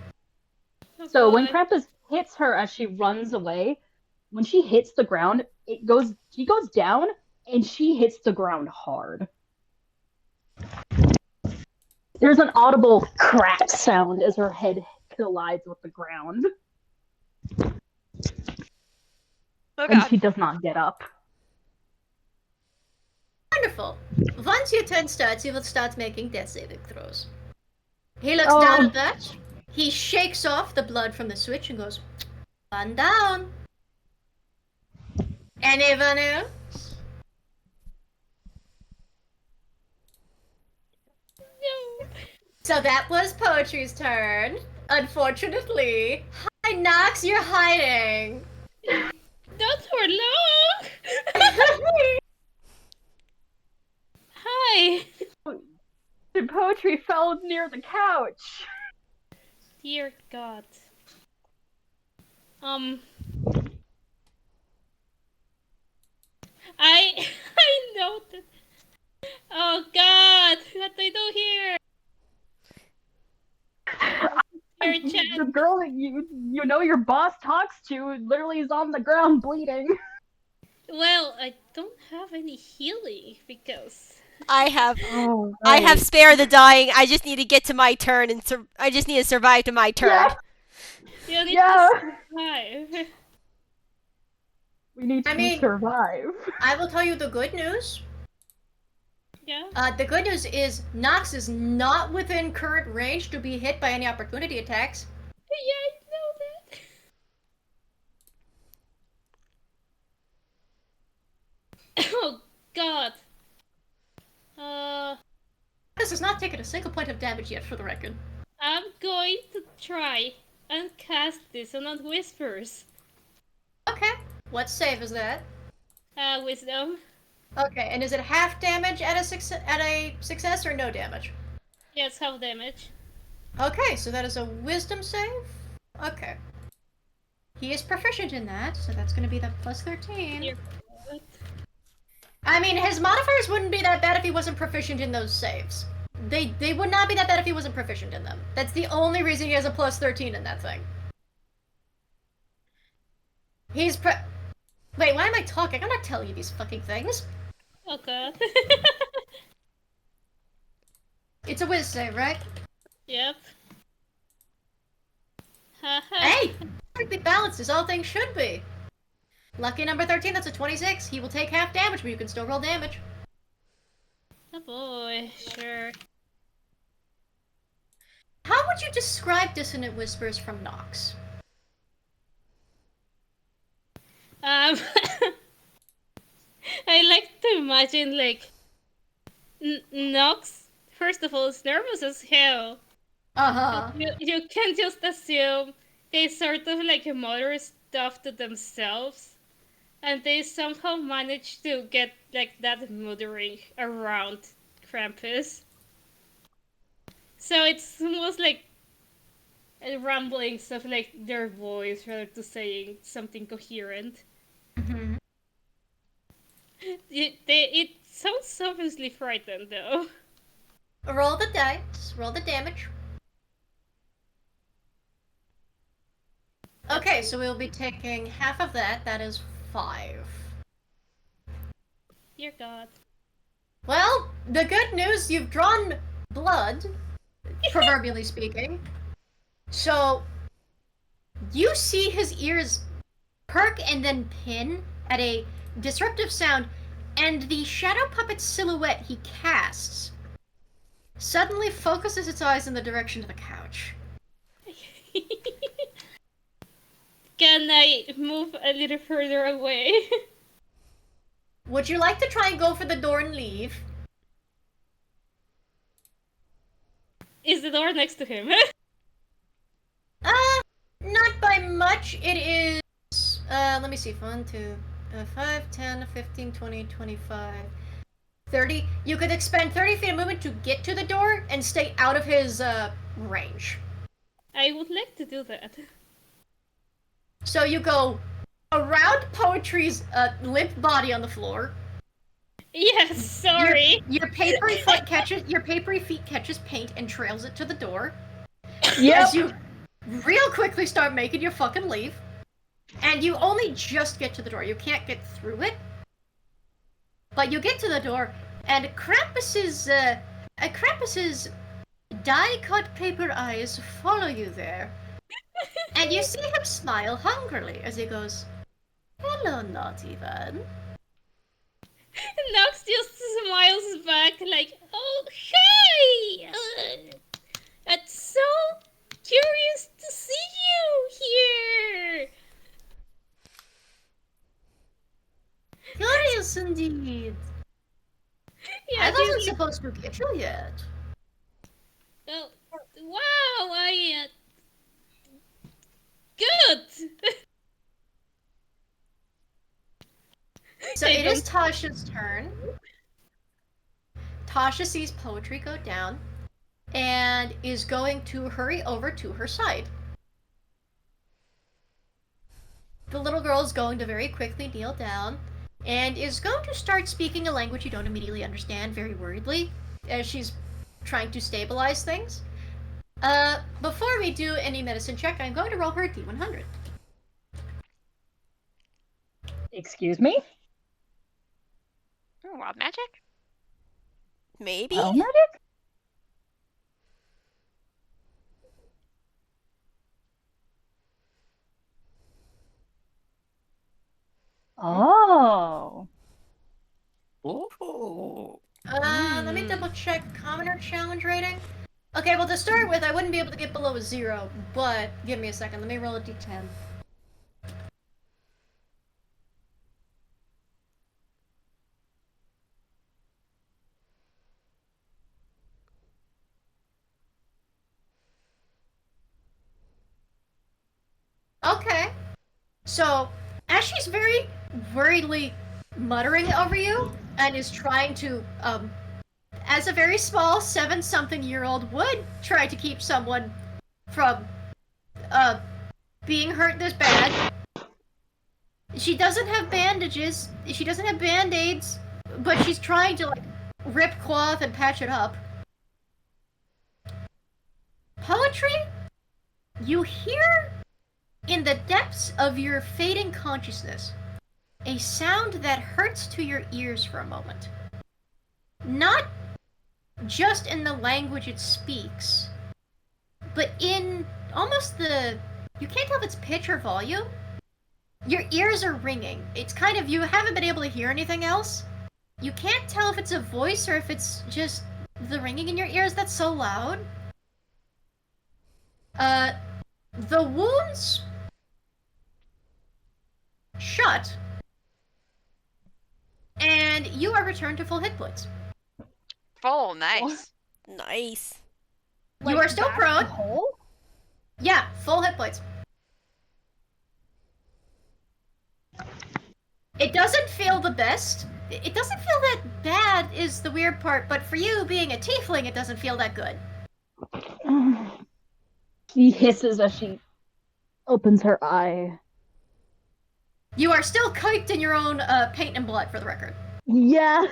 So when Krampus hits her as she runs away, when she hits the ground, she goes down, and she hits the ground hard. There's an audible crack sound as her head collides with the ground. Oh, and God. she does not get up. Wonderful. Once your turn starts, you will start making death saving throws. He looks down at that. He shakes off the blood from the switch and goes, "One down." Anyone else? No. So that was Poetry's turn. Unfortunately. Hi, Nox, you're hiding. Not for long! Hi! The Poetry fell near the couch. Dear God. I know that. Oh God, what do I do here? Your chat. The girl that you know your boss talks to literally is on the ground bleeding. Well, I don't have any healing because I have Oh, I have spare the dying. I just need to get to my turn and I just need to survive to my turn. you need Yeah. to survive. We need to survive. I will tell you the good news. Yeah. The good news is Nox is not within current range to be hit by any opportunity attacks. Yeah, I know that. Oh God. This has not taken a single point of damage yet, for the record. I'm going to try and cast Dissonant Whispers. Okay. What save is that? Wisdom. Okay, and is it half damage at a success or no damage? Yes, half damage. Okay, so that is a wisdom save? Okay. He is proficient in that, so that's gonna be the plus 13. Dear God. I mean, his modifiers wouldn't be that bad if he wasn't proficient in those saves. They would not be that bad if he wasn't proficient in them. That's the only reason he has a plus 13 in that thing. He's Wait, why am I talking? I'm not telling you these fucking things. Oh God. It's a whiz save, right? Yep. Hey! Perfectly balanced as all things should be. Lucky number 13, that's a 26. He will take half damage, but you can still roll damage. Oh boy, sure. How would you describe Dissonant Whispers from Nox? I like to imagine, like, Nox, first of all, is nervous as hell. Uh-huh. You can just assume they sort of, like, mutter stuff to themselves. And they somehow manage to get, like, that muttering around Krampus. So it's almost like rumblings of, like, their voice rather than saying something coherent. Mm-hmm. It sounds obviously frightened, though. Roll the dice. Roll the damage. Okay, so we'll be taking half of that. That is 5. Dear God. Well, the good news, you've drawn blood, proverbially speaking. So, you see his ears perk and then pin at a disruptive sound, and the shadow puppet silhouette he casts suddenly focuses its eyes in the direction of the couch. Can I move a little further away? Would you like to try and go for the door and leave? Is the door next to him? Not by much. It is, let me see, 1, 2, 5, 10, 15, 20, 25, 30. You could expend 30 feet of movement to get to the door and stay out of his, range. I would like to do that. So you go around Poetry's, limp body on the floor. Yes, sorry. Your papery feet catches paint and trails it to the door. Yep. As you real quickly start making your fucking leave. And you only just get to the door. You can't get through it. But you get to the door, and Krampus's dye-cut paper eyes follow you there. And you see him smile hungrily as he goes, "Hello, naughty one." Nox just smiles back like, "Oh, hey! It's so curious to see you here!" Curious indeed. Yeah, I wasn't supposed to get you yet. Oh, wow, good! So it is Tasha's turn. Tasha sees Poetry go down and is going to hurry over to her side. The little girl is going to very quickly kneel down and is going to start speaking a language you don't immediately understand very worriedly as she's trying to stabilize things. Before we do any medicine check, I'm going to roll her D100. Excuse me? Ooh, wild magic? Maybe? Oh, magic? Oh. Oh. Let me double check commoner challenge rating. Okay, well to start with, I wouldn't be able to get below a 0, but give me a second. Let me roll a d10. Okay. So, as she's very worriedly muttering over you and is trying to, as a very small 7-something-year-old would try to keep someone from, being hurt this bad. She doesn't have bandages, she doesn't have band-aids, but she's trying to, like, rip cloth and patch it up. Poetry? You hear, in the depths of your fading consciousness, a sound that hurts to your ears for a moment. Not just in the language it speaks, but in almost the You can't tell if it's pitch or volume. Your ears are ringing. It's kind of, you haven't been able to hear anything else. You can't tell if it's a voice or if it's just the ringing in your ears that's so loud. The wounds shut, and you are returned to full hit points. Full, nice. Nice. You are still back prone. to whole? Yeah, full hit points. It doesn't feel the best. It doesn't feel that bad is the weird part, but for you being a tiefling, it doesn't feel that good. She hisses as she opens her eye. You are still caked in your own paint and blood, for the record. Yeah.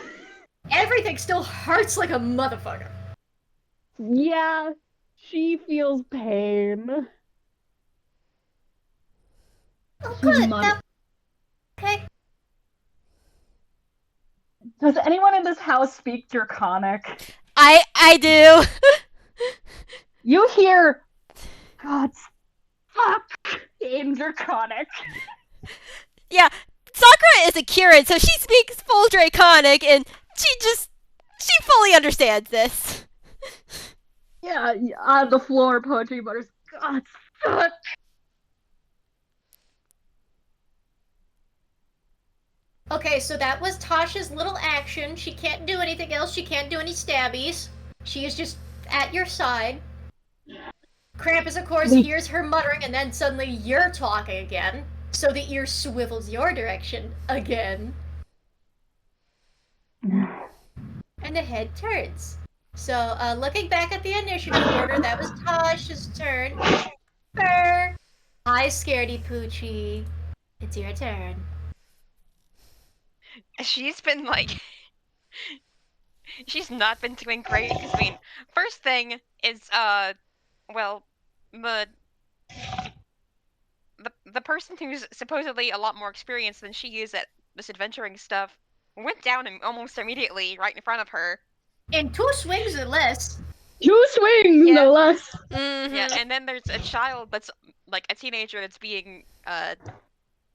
Everything still hurts like a motherfucker. Yeah. She feels pain. Oh, She's good. mon- Okay. Does anyone in this house speak Draconic? I do. You hear God's fuck in Draconic. Yeah, Sakura is a Kirin, so she speaks full Draconic, and she fully understands this. Yeah, on the floor, poetry mutters, God's fuck. Okay, so that was Tasha's little action. She can't do anything else. She can't do any stabbies. She is just at your side. Krampus, of course, hears her muttering, and then suddenly you're talking again. So the ear swivels your direction again. And the head turns. So, looking back at the initiative order, that was Tasha's turn. Her. Hi, Scaredy Poochie. It's your turn. She's been like, she's not been doing great. Cause I mean, first thing is well, the person who's supposedly a lot more experienced than she is at this adventuring stuff went down almost immediately right in front of her. In 2 swings or less. 2 swings, Yeah. no less. Mm-hmm. Yeah, and then there's a child that's like a teenager that's being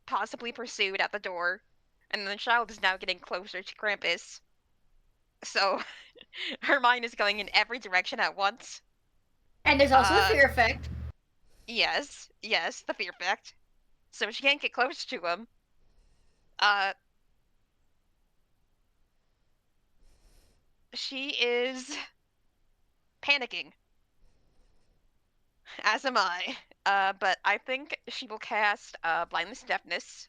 possibly pursued at the door, and the child is now getting closer to Krampus. So her mind is going in every direction at once. And there's also the fear effect. Yes, the fear effect. So she can't get close to him. She is panicking. As am I. But I think she will cast Blindness Deafness.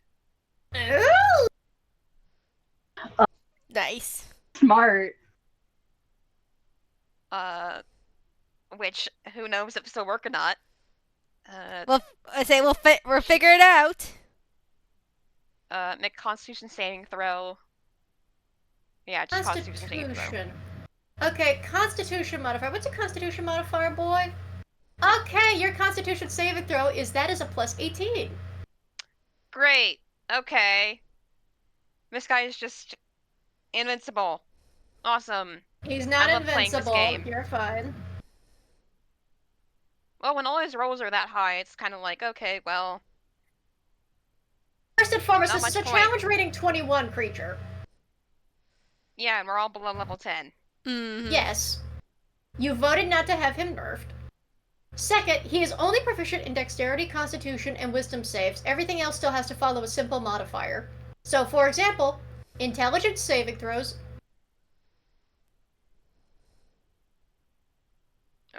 Ooh! Nice. Smart. Which, who knows if it'll work or not. Well, I say we'll figure it out. Make Constitution saving throw. Yeah, just Constitution saving throw. Constitution. Okay, Constitution modifier. What's a Constitution modifier, boy? Okay, your Constitution saving throw is a plus 18. Great. Okay. This guy is just invincible. Awesome. He's not I love playing this invincible. game. You're fine. Well, when all his rolls are that high, it's kind of like, okay, well, First and foremost, Not this is a much point. challenge rating 21 creature. yeah, and we're all below level 10. Mm-hmm. Yes. You voted not to have him nerfed. Second, he is only proficient in dexterity, constitution, and wisdom saves. Everything else still has to follow a simple modifier. So, for example, intelligence saving throws.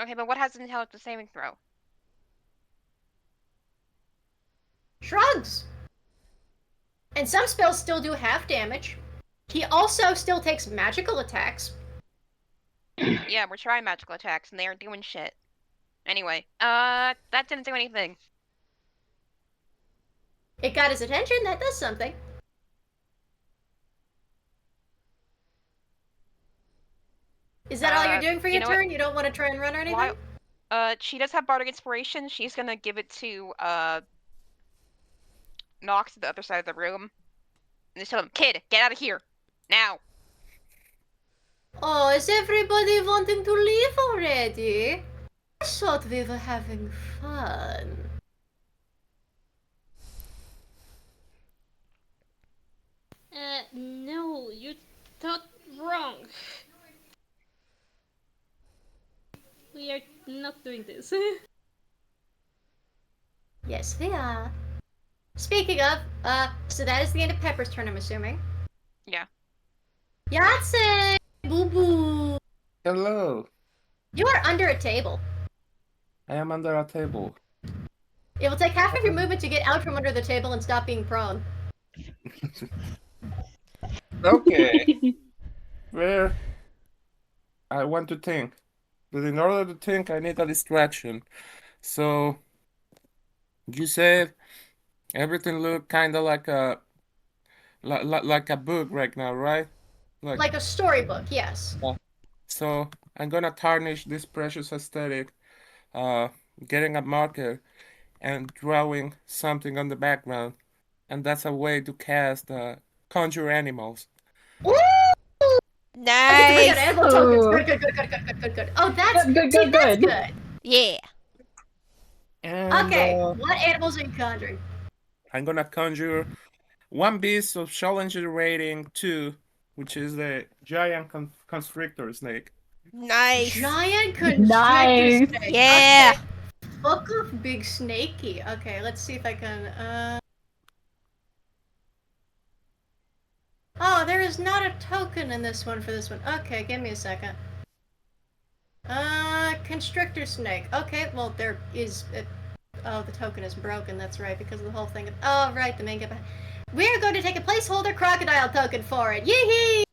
Okay, but what has an intelligence saving throw? Shrugs. And some spells still do half damage. He also still takes magical attacks. Yeah, we're trying magical attacks, and they aren't doing shit. Anyway, that didn't do anything. It got his attention, that does something. Is that all you're doing for you your know what? turn? You don't want to try and run or anything? Why? She does have Bardic Inspiration. She's gonna give it to, Nox to the other side of the room. And just tell him, kid, get out of here! Now! Oh, is everybody wanting to leave already? I thought we were having fun. No, you thought wrong. We are not doing this. Yes, they are. Speaking of, so that is the end of Pepper's turn, I'm assuming. Yeah. Yahzye! Boo boo! Hello. You are under a table. I am under a table. It will take half of your movement to get out from under the table and stop being prone. Okay. Where I want to think. But in order to think, I need a distraction. So, you said everything looked kind of like like a book right now, right? Like a storybook, yes. So, I'm gonna tarnish this precious aesthetic, uh, getting a marker and drawing something on the background. And that's a way to cast conjure animals. Ooh! Okay, so we got Nice. animal tokens. Ooh. Good. Oh, that's Good. that's good. Yeah. And Okay, what animals are you conjuring? I'm gonna conjure one beast of challenger rating 2, which is the giant constrictor snake. Nice. Giant constrictor Nice. snake. Yeah. Okay. Fuck off, big snakey. Okay, let's see if I can. Oh, there is not a token in this one for this one. Okay, give me a second. Constrictor snake. Okay, well, there is. Oh, the token is broken. That's right, because of the whole thing. Oh, right, the main. We're going to take a placeholder crocodile token for it. Yee-hee!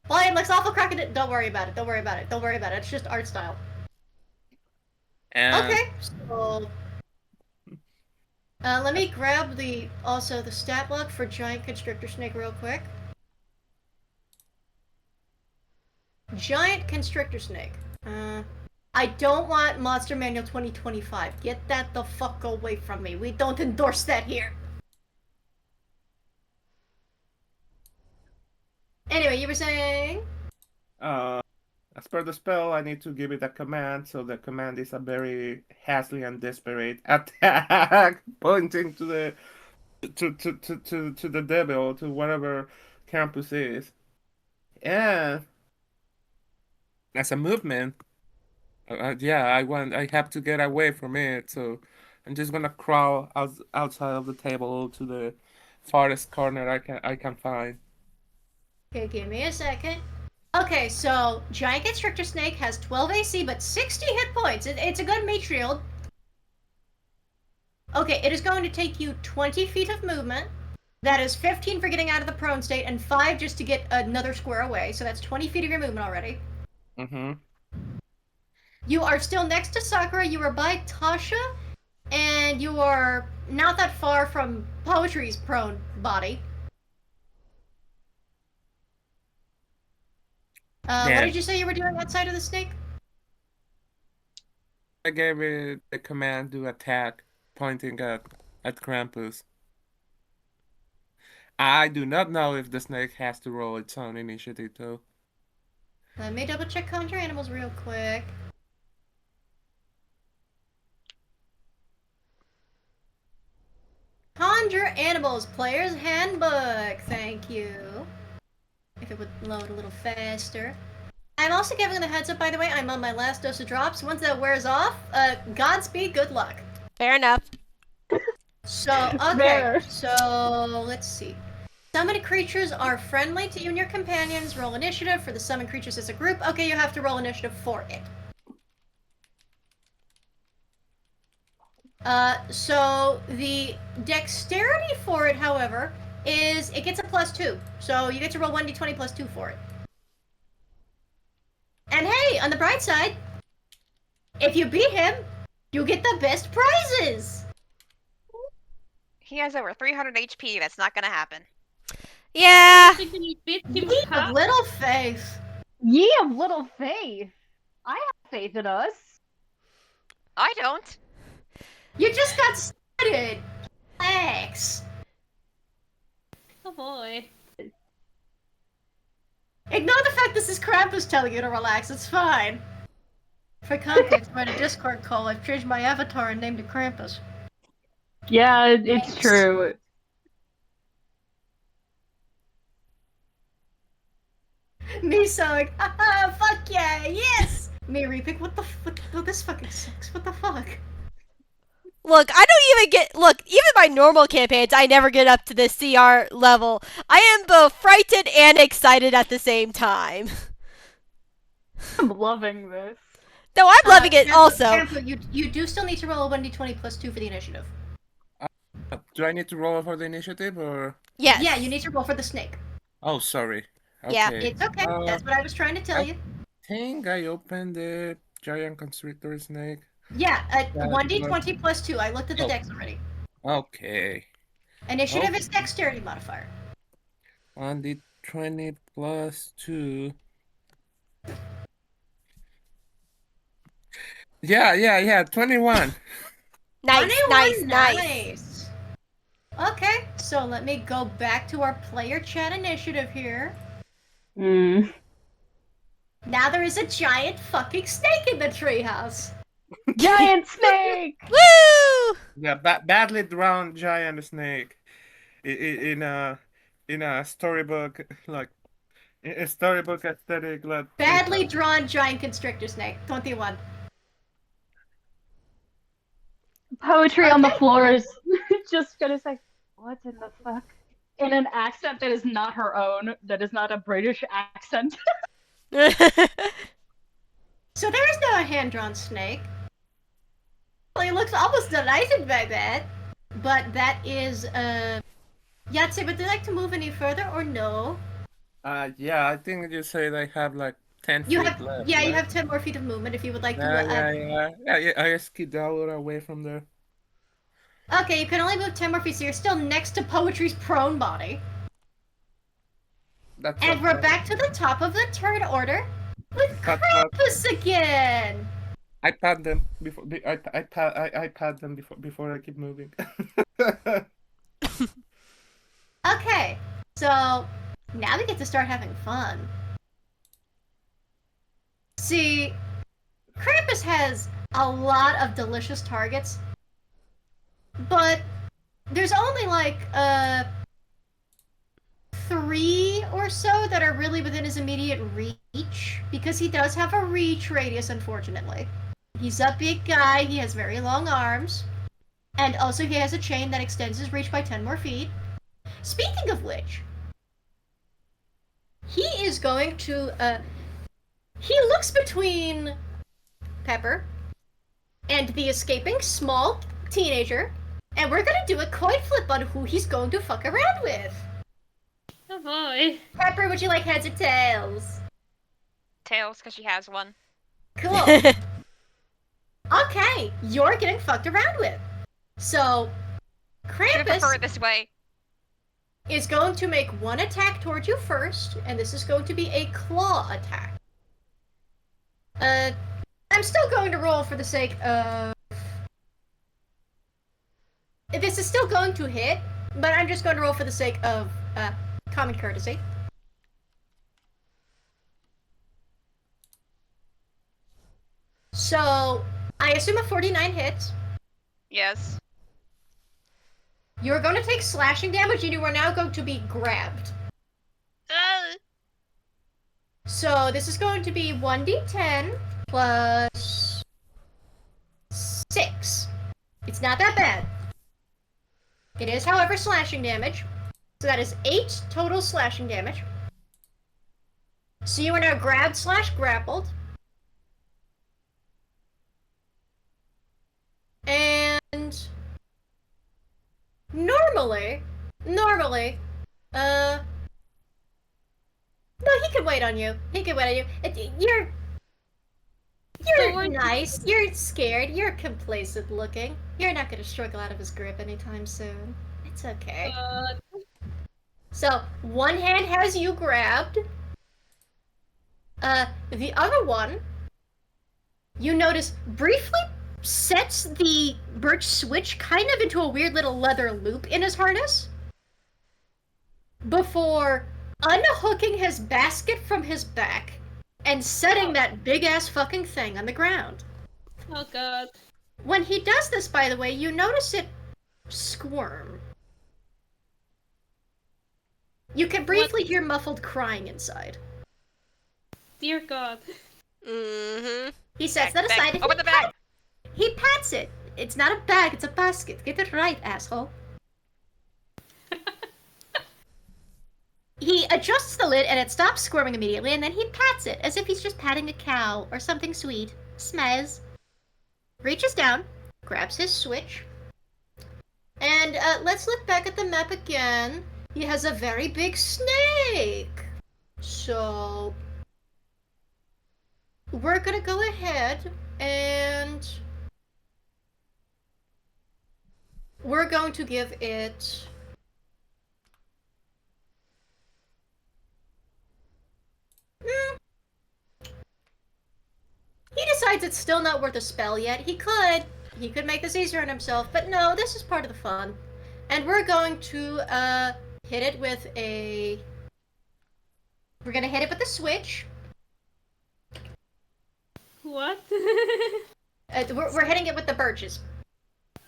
Boy, it looks awful crocodile. Don't worry about it. Don't worry about it. Don't worry about it. It's just art style. And Okay, so let me grab the stat block for giant constrictor snake real quick. Giant constrictor snake. I don't want Monster Manual 2025. Get that the fuck away from me. We don't endorse that here. Anyway, you were saying? as per the spell, I need to give it a command. So the command is a very hastily and desperate attack, pointing to the to the devil, to whatever Krampus is. And as a movement, yeah, I have to get away from it. So I'm just gonna crawl outside of the table to the farthest corner I can find. Okay, give me a second. Okay, so Giant Constrictor Snake has 12 AC but 60 hit points. It's a good meat shield. Okay, it is going to take you 20 feet of movement. That is 15 for getting out of the prone state and 5 just to get another square away. So that's 20 feet of your movement already. Mm-hmm. You are still next to Sakura. You are by Tasha. And you are not that far from Poetry's prone body. What did you say you were doing outside of the snake? I gave it the command to attack, pointing at Krampus. I do not know if the snake has to roll its own initiative, though. Let me double check Conjure Animals real quick. Conjure Animals Player's Handbook. Thank you. If it would load a little faster. I'm also giving the heads up, by the way, I'm on my last dose of drops. Once that wears off, Godspeed, good luck. Fair enough. So, okay, There. so let's see. Summoned creatures are friendly to you and your companions. Roll initiative for the summoned creatures as a group. Okay, you have to roll initiative for it. So the dexterity for it, however, is it gets a +2. So you get to roll 1d20 +2 for it. And hey, on the bright side, if you beat him, you get the best prizes. He has over 300 HP. That's not gonna happen. Yeah. Can you beat him Ye of half? little faith. Ye of little faith. I have faith in us. I don't. You just got started. Relax. Oh boy. Ignore the fact this is Krampus telling you to relax. It's fine. For context, by the Discord call, I've changed my avatar and named it Krampus. Yeah, it's Thanks. true. Me saying, haha, fuck yeah, yes! Me repick, what the fuck? Oh, this fucking sucks. What the fuck? Look, I don't even get. Look, even my normal campaigns, I never get up to the CR level. I am both frightened and excited at the same time. I'm loving this. No, I'm loving it Kanpu, also. Kanpu, you do still need to roll a 1d20 plus 2 for the initiative. Do I need to roll for the initiative or? Yes. Yeah, you need to roll for the snake. Oh, sorry. Okay. Yeah. It's okay. That's what I was trying to tell you. Think I opened the giant constrictor snake. Yeah, That 1d20 plus 2. I looked at the Oh. dex already. Okay. Initiative is dexterity modifier. 1d20 plus 2. Yeah. 21. Nice, 21, nice. Okay, so let me go back to our player chat initiative here. Mm. Now there is a giant fucking snake in the treehouse. Giant snake! Woo! Yeah, badly drawn giant snake. In a storybook, like a storybook aesthetic. Like Badly drawn giant constrictor snake. 21. Poetry on the Okay. floor is just gonna say, what in the fuck? In an accent that is not her own, that is not a British accent. So there is no hand-drawn snake. Well, he looks almost delighted by that. But that is, Yahzye, would you like to move any further or no? Yeah, I think you say they have like 10 You feet have, left. yeah, you right? have 10 more feet of movement if you would like to. Yeah. I just skedaddle away from there. Okay, you can only move 10 more feet, so you're still next to Poetry's prone body. That's And we're okay. back to the top of the turn order with Cut. Krampus again! I pat them before. I pat them before I keep moving. Okay, so now we get to start having fun. See, Krampus has a lot of delicious targets, but there's only like 3 or so that are really within his immediate reach, because he does have a reach radius, unfortunately. He's a big guy, he has very long arms, and also he has a chain that extends his reach by 10 more feet. Speaking of which, he is going to, he looks between Pepper and the escaping small teenager, and we're gonna do a coin flip on who he's going to fuck around with. Oh boy. Pepper, would you like heads or tails? Tails, because she has one. Cool. Okay, you're getting fucked around with. So, Should prefer Krampus it this way. is going to make one attack towards you first, and this is going to be a claw attack. I'm still going to roll for the sake of... This is still going to hit, but I'm just going to roll for the sake of common courtesy. So, I assume a 49 hits. Yes. You're going to take slashing damage, and you are now going to be grabbed. So this is going to be 1d10 plus 6. It's not that bad. It is, however, slashing damage. So that is 8 total slashing damage. So you are now grabbed / grappled. And normally, no, he can wait on you. He can wait on you. You're nice. You're scared. You're complacent looking. You're not gonna struggle out of his grip anytime soon. It's okay. So, one hand has you grabbed. The other one, you notice, briefly sets the birch switch kind of into a weird little leather loop in his harness before unhooking his basket from his back and setting that big-ass fucking thing on the ground. Oh god. When he does this, by the way, you notice it squirm. You can briefly hear muffled crying inside. Dear God. Mm-hmm. He sets that aside and Open the bag! he pats it. It's not a bag, it's a basket. Get it right, asshole. He adjusts the lid and it stops squirming immediately, and then he pats it as if he's just patting a cow or something sweet. Smells. Reaches down, grabs his switch, and let's look back at the map again. He has a very big snake. So we're gonna go ahead and we're going to give it he decides it's still not worth a spell yet. He could make this easier on himself, but no, this is part of the fun. And we're going to hit it with a we're gonna hit it with a switch. What? We're hitting it with the birches.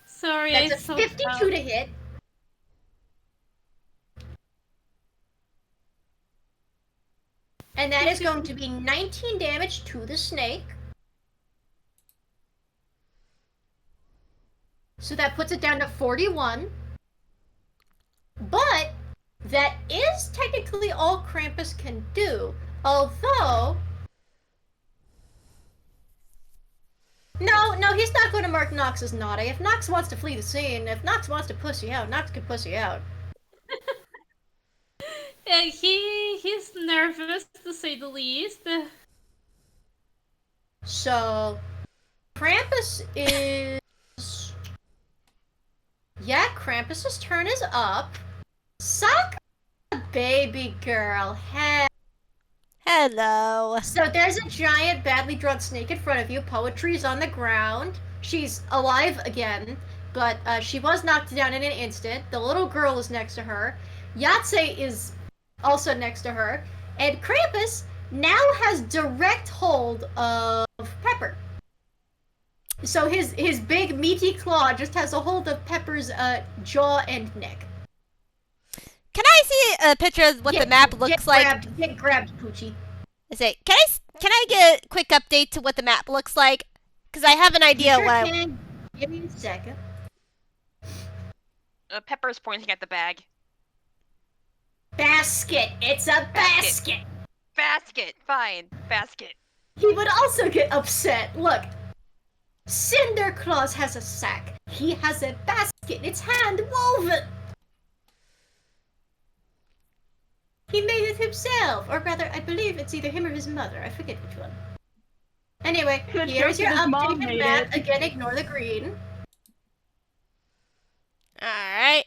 Sorry, That's I a saw 52 to hit. And that is going to be 19 damage to the snake. So that puts it down to 41. But that is technically all Krampus can do. Although... No, he's not going to mark Nox as naughty. If Nox wants to flee the scene, if Nox wants to pussy out, Nox can pussy out. He's nervous to say the least. So, Krampus is... Yeah, Krampus's turn is up. Sakura, baby girl, Hello. So there's a giant, badly drawn snake in front of you. Poetry's on the ground. She's alive again, but she was knocked down in an instant. The little girl is next to her. Yahzye is also next to her. And Krampus now has direct hold of Pepper. So his big, meaty claw just has a hold of Pepper's jaw and neck. Can I see a picture of what the map looks like? Get grabbed, Poochie. Can I get a quick update to what the map looks like? Because I have an idea You what. can. Give me a second. Pepper's pointing at the bag. Basket. It's a basket. Basket. Fine. Basket. He would also get upset. Look. Cinderclaws has a sack. He has a basket. It's hand woven. He made it himself, or rather, I believe it's either him or his mother. I forget which one. Anyway, here's your updated map. Again, ignore the green. Alright.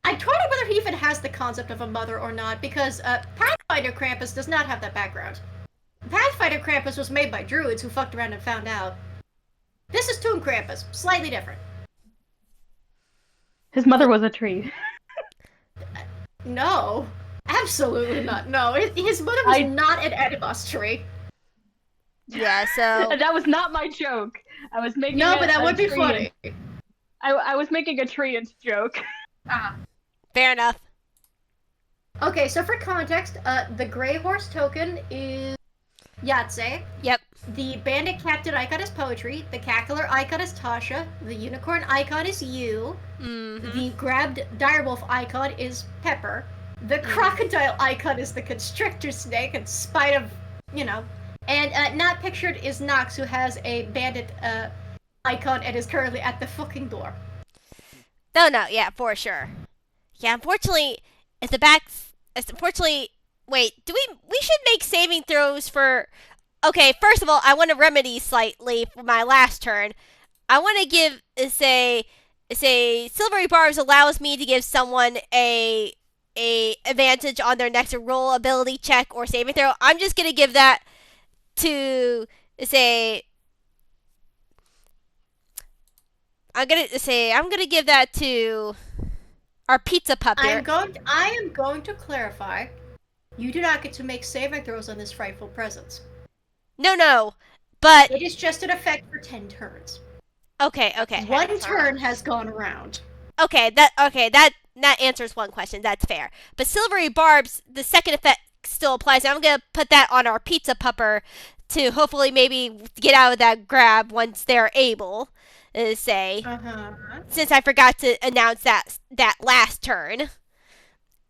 I told him whether he even has the concept of a mother or not, because Pathfinder Krampus does not have that background. Pathfinder Krampus was made by druids who fucked around and found out. This is Tomb Krampus, slightly different. His mother was a tree. No, absolutely not. No, his mother was not an Animas tree. Yeah, so... That was not my joke. I was making but that would be funny. I was making a tree joke. Fair enough. Okay, so for context, the Grey Horse token is Yahzye. Yep. The Bandit Captain icon is Poetry. The Cackler icon is Tasha. The Unicorn icon is you. Mm-hmm. The Grabbed Direwolf icon is Pepper. The Crocodile icon is the Constrictor Snake, in spite of, And not pictured is Nox, who has a Bandit icon and is currently at the fucking door. No, yeah, for sure. Yeah, unfortunately, wait, we should make saving throws for... Okay, first of all, I want to remedy slightly for my last turn. I want to give, say, Silvery Barbs allows me to give someone a advantage on their next roll ability check or saving throw. I'm just going to give that to, say... I'm gonna give that to our pizza pup here. I am going to clarify. You do not get to make saving throws on this frightful presence. No, but it is just an effect for 10 turns. Okay. One turn has gone around. Okay, that answers one question. That's fair. But Silvery Barbs, the second effect still applies. I'm gonna put that on our pizza pupper to hopefully maybe get out of that grab once they're able. Say, since I forgot to announce that last turn, I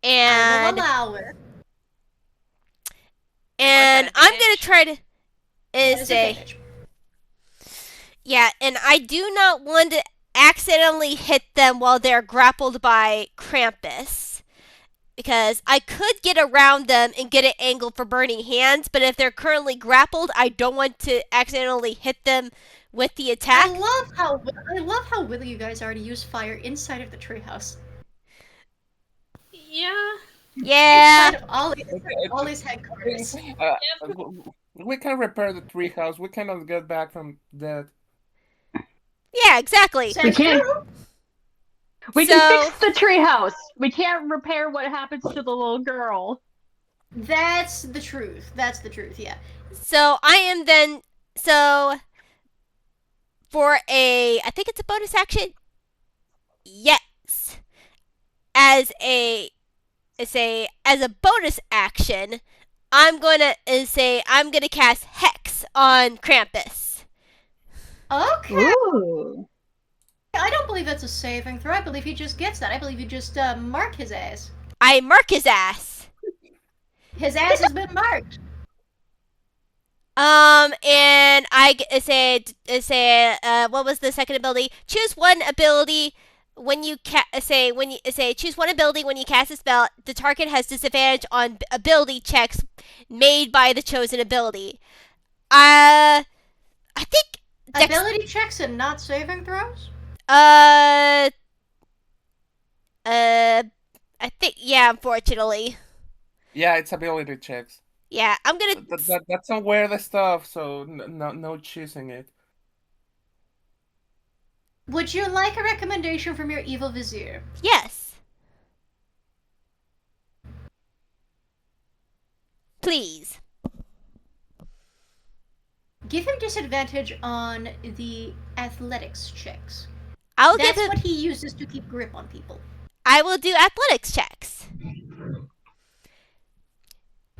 will and allow it. I'm gonna try to That is say, advantage. yeah, and I do not want to accidentally hit them while they're grappled by Krampus. Because I could get around them and get an angle for burning hands, but if they're currently grappled, I don't want to accidentally hit them with the attack. I love how willing you guys are to use fire inside of the treehouse. Yeah. Yeah. Inside of all these headquarters. We can repair the treehouse. We cannot get back from that. Yeah, exactly. We can't. We can fix the treehouse. We can't repair what happens to the little girl. That's the truth. That's the truth, yeah. So I am then for I think it's a bonus action. Yes. As a bonus action, I'm gonna cast Hex on Krampus. Okay. Ooh. I don't believe that's a saving throw. I believe he just gets that. I believe you just mark his ass. I mark his ass. His ass has been marked. And I say, what was the second ability? Choose one ability when you choose one ability when you cast a spell. The target has disadvantage on ability checks made by the chosen ability. I think ability checks and not saving throws. I think, yeah, unfortunately. Yeah, it's ability checks. Yeah, I'm gonna. That's some weird stuff. So no choosing it. Would you like a recommendation from your evil vizier? Yes. Please. Give him disadvantage on the athletics checks. That's what he uses to keep grip on people. I will do athletics checks.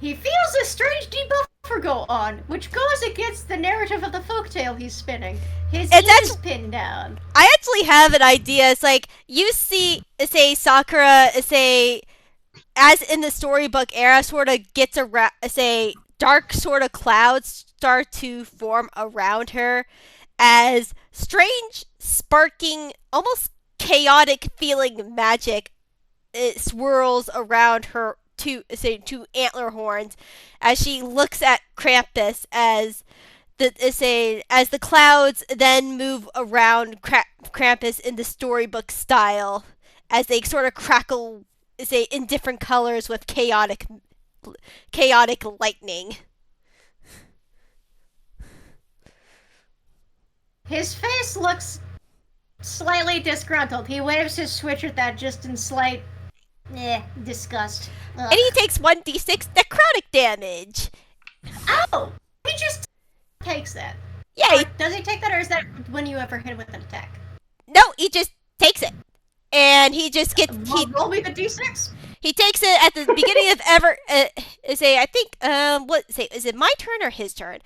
He feels a strange debuffer go on, which goes against the narrative of the folktale he's spinning. His ears pinned down. I actually have an idea. It's like, you see, say, Sakura, say, as in the storybook era, sort of gets around, say, dark sort of clouds start to form around her as strange, sparking, almost chaotic feeling magic swirls around her two antler horns as she looks at Krampus as the clouds then move around Krampus in the storybook style as they sort of crackle in different colors with chaotic lightning. His face looks slightly disgruntled. He waves his switch at that just in slight disgust. Ugh. And he takes 1d6 necrotic damage. Oh! He just takes that. Yeah. Does he take that, or is that when you ever hit him with an attack? No, he just takes it. And he just gets... roll me the d6? He takes it at the beginning of ever... is it my turn or his turn?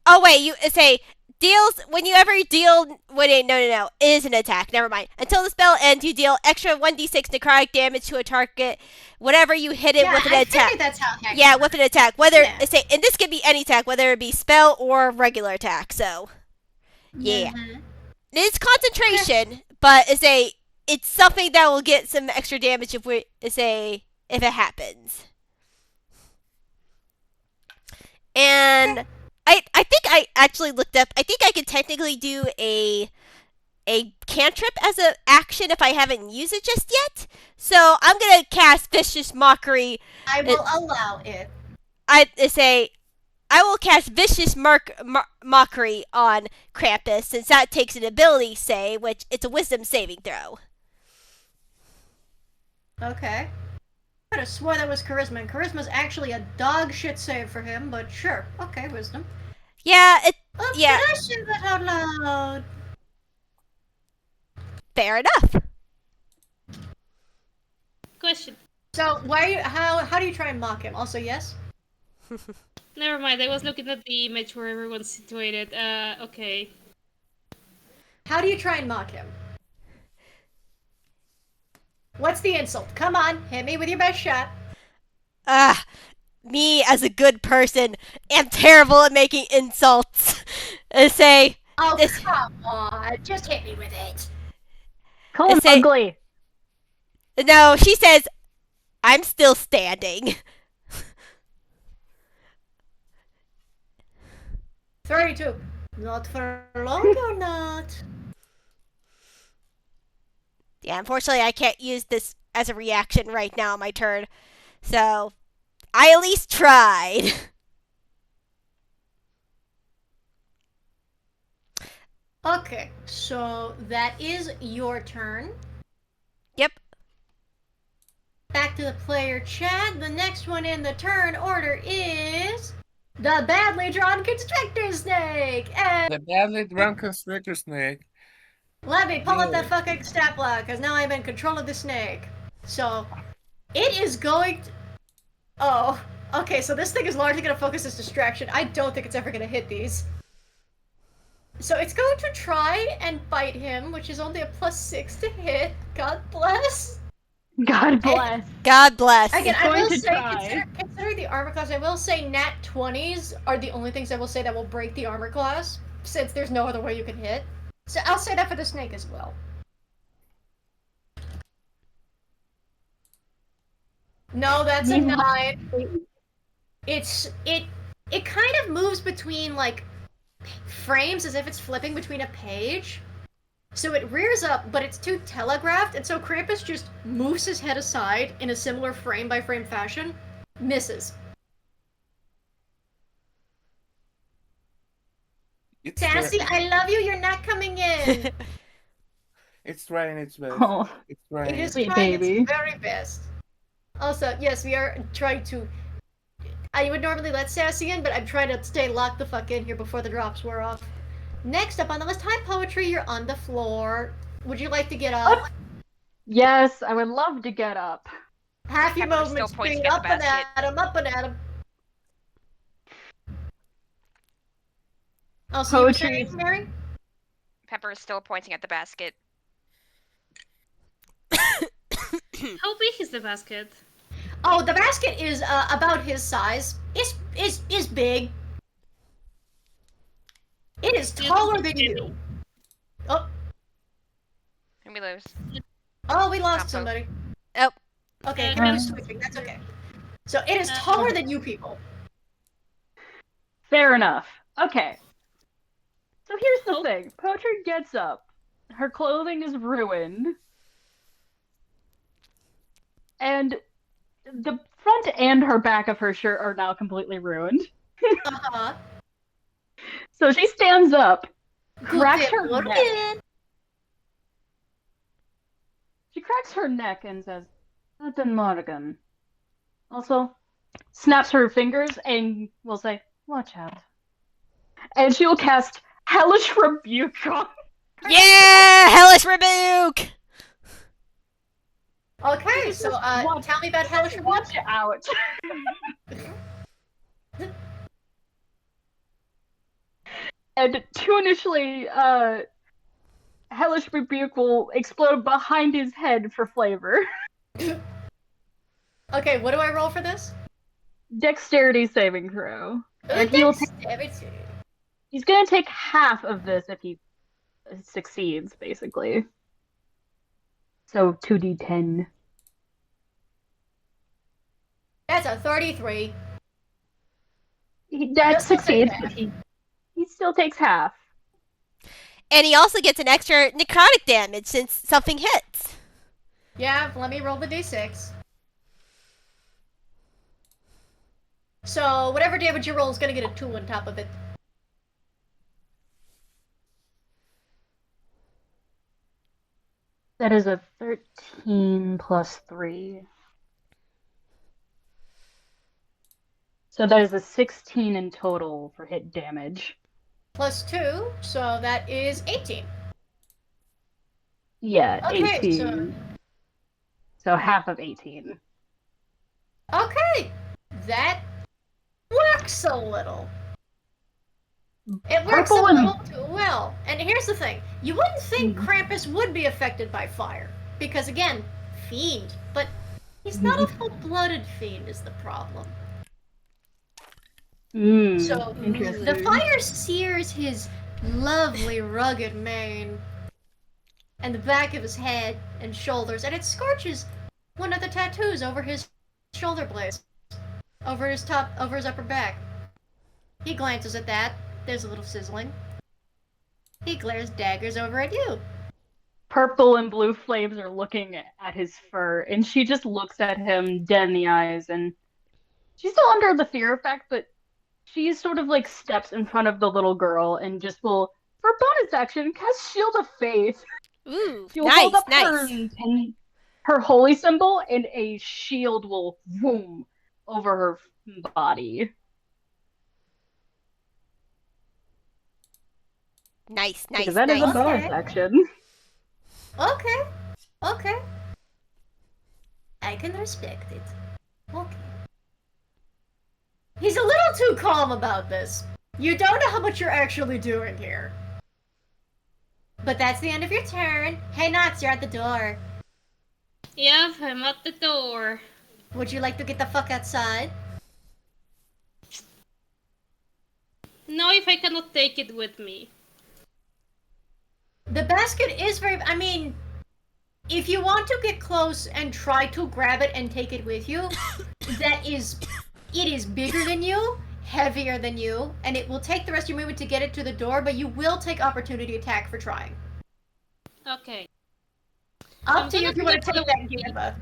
Oh, wait, you say... Deals, whenever you deal, no, it is an attack, never mind. Until the spell ends, you deal extra 1d6 necrotic damage to a target, whatever you hit it with an attack. That's how it yeah, with an attack, whether, and this can be any attack, whether it be spell or regular attack, so, yeah. Mm-hmm. It's concentration, but it's something that will get some extra damage if it happens. And... I think I actually looked up. I think I could technically do a cantrip as an action if I haven't used it just yet. So I'm gonna cast Vicious Mockery. I will allow it. I will cast Vicious Mockery on Krampus since that takes an ability save, which it's a Wisdom saving throw. Okay. I could have swore that was Charisma, and Charisma's actually a dog shit save for him, but sure. Okay, Wisdom. Yeah, Did I say that out loud? Fair enough. Question. So why? How do you try and mock him? Also, yes. Never mind, I was looking at the image where everyone's situated. Okay. How do you try and mock him? What's the insult? Come on, hit me with your best shot. Me as a good person am terrible at making insults. Say, Oh, this, come on, just hit me with it. Call him Say- ugly. no, she says, I'm still standing. 32. Not for long, you're not. Yeah, unfortunately, I can't use this as a reaction right now on my turn. So, I at least tried. Okay, so that is your turn. Yep. Back to the player chat. The next one in the turn order is the badly drawn constrictor snake. And The badly drunk constrictor snake. let me pull up that Yeah. fucking stapler, because now I'm in control of the snake. So, it is going to... Oh, okay, so this thing is largely going to focus as distraction. I don't think it's ever going to hit these. So it's going to try and bite him, which is only a +6 to hit. God bless. God bless. God bless. Again, It's I going will to say, try. considering the armor class, I will say nat 20s are the only things I will say that will break the armor class, since there's no other way you can hit. So I'll say that for the snake as well. No, that's a 9. It kind of moves between like frames as if it's flipping between a page. So it rears up, but it's too telegraphed, and so Krampus just moves his head aside in a similar frame by frame fashion. Misses. It's Sassy, I love you, you're not coming in. It's trying its best. Oh, It's It trying. is Sweet trying baby. its very best. Also, yes, we are trying to... I would normally let Sassy in, but I'm trying to stay locked the fuck in here before the drops wear off. Next up on the list, hi Poetry, you're on the floor. Would you like to get up? yes, I would love to get up. Half your Pepper's still movement pointing speed, at the up and basket. at him, up and at him. Oh, so you were Poetry saying, is- Mary? Pepper is still pointing at the basket. How big is the basket? Oh, the basket is about his size. Is big. It is taller than you. Oh, And we lose. oh, we lost Compo. somebody. Oh. Okay, Uh, Gary's switching. That's okay. So it is taller than you people. Fair enough. Okay. So here's the Oh. thing. Poetry gets up. Her clothing is ruined. And the front and her back of her shirt are now completely ruined. Uh-huh. So she stands up, cracks her Good neck. in. She cracks her neck and says, Guten Morgen. Also, snaps her fingers and will say, watch out. And she will cast Hellish Rebuke on. Yeah! Hellish Rebuke! Okay, so Watch- tell me about Hellish Rebuke. Watch out. And to initially, Hellish Rebuke will explode behind his head for flavor. Okay, what do I roll for this? Dexterity saving throw. And he'll he's gonna take half of this if he succeeds, basically. So 2d10. That's a 33. That He'll still take succeeds, half. but he still takes half. And he also gets an extra necrotic damage since something hits. Yeah, let me roll the d6. So whatever damage you roll is gonna get a 2 on top of it. That is a 13 plus 3. So that is a 16 in total for hit damage. Plus 2, so that is 18. Yeah, Okay, 18. So half of 18. that works a little. It works Purple a and- little too well. And here's the thing. You wouldn't think Krampus would be affected by fire. Because again, fiend. But he's not a full-blooded fiend is the problem. So the Interesting. fire sears his lovely rugged mane and the back of his head and shoulders, and it scorches one of the tattoos over his shoulder blades, over his upper back. He glances at that. There's a little sizzling. He glares daggers over at you. Purple and blue flames are looking at his fur, and she just looks at him dead in the eyes, and she's still under the fear effect, but she sort of like steps in front of the little girl and just will, for bonus action, cast Shield of Faith. Ooh, She'll nice, hold up nice. her holy symbol, and a shield will boom over her body. Nice, nice, Because that is nice. a bonus Okay. action. Okay. Okay. I can respect it. Okay. He's a little too calm about this. You don't know how much you're actually doing here. But that's the end of your turn. Hey, Nox, you're at the door. Yep, I'm at the door. Would you like to get the fuck outside? No, if I cannot take it with me. The basket is very... I mean, if you want to get close and try to grab it and take it with you, it is bigger than you, heavier than you, and it will take the rest of your movement to get it to the door, but you will take opportunity attack for trying. Okay. Up to you if you want to take that gamma.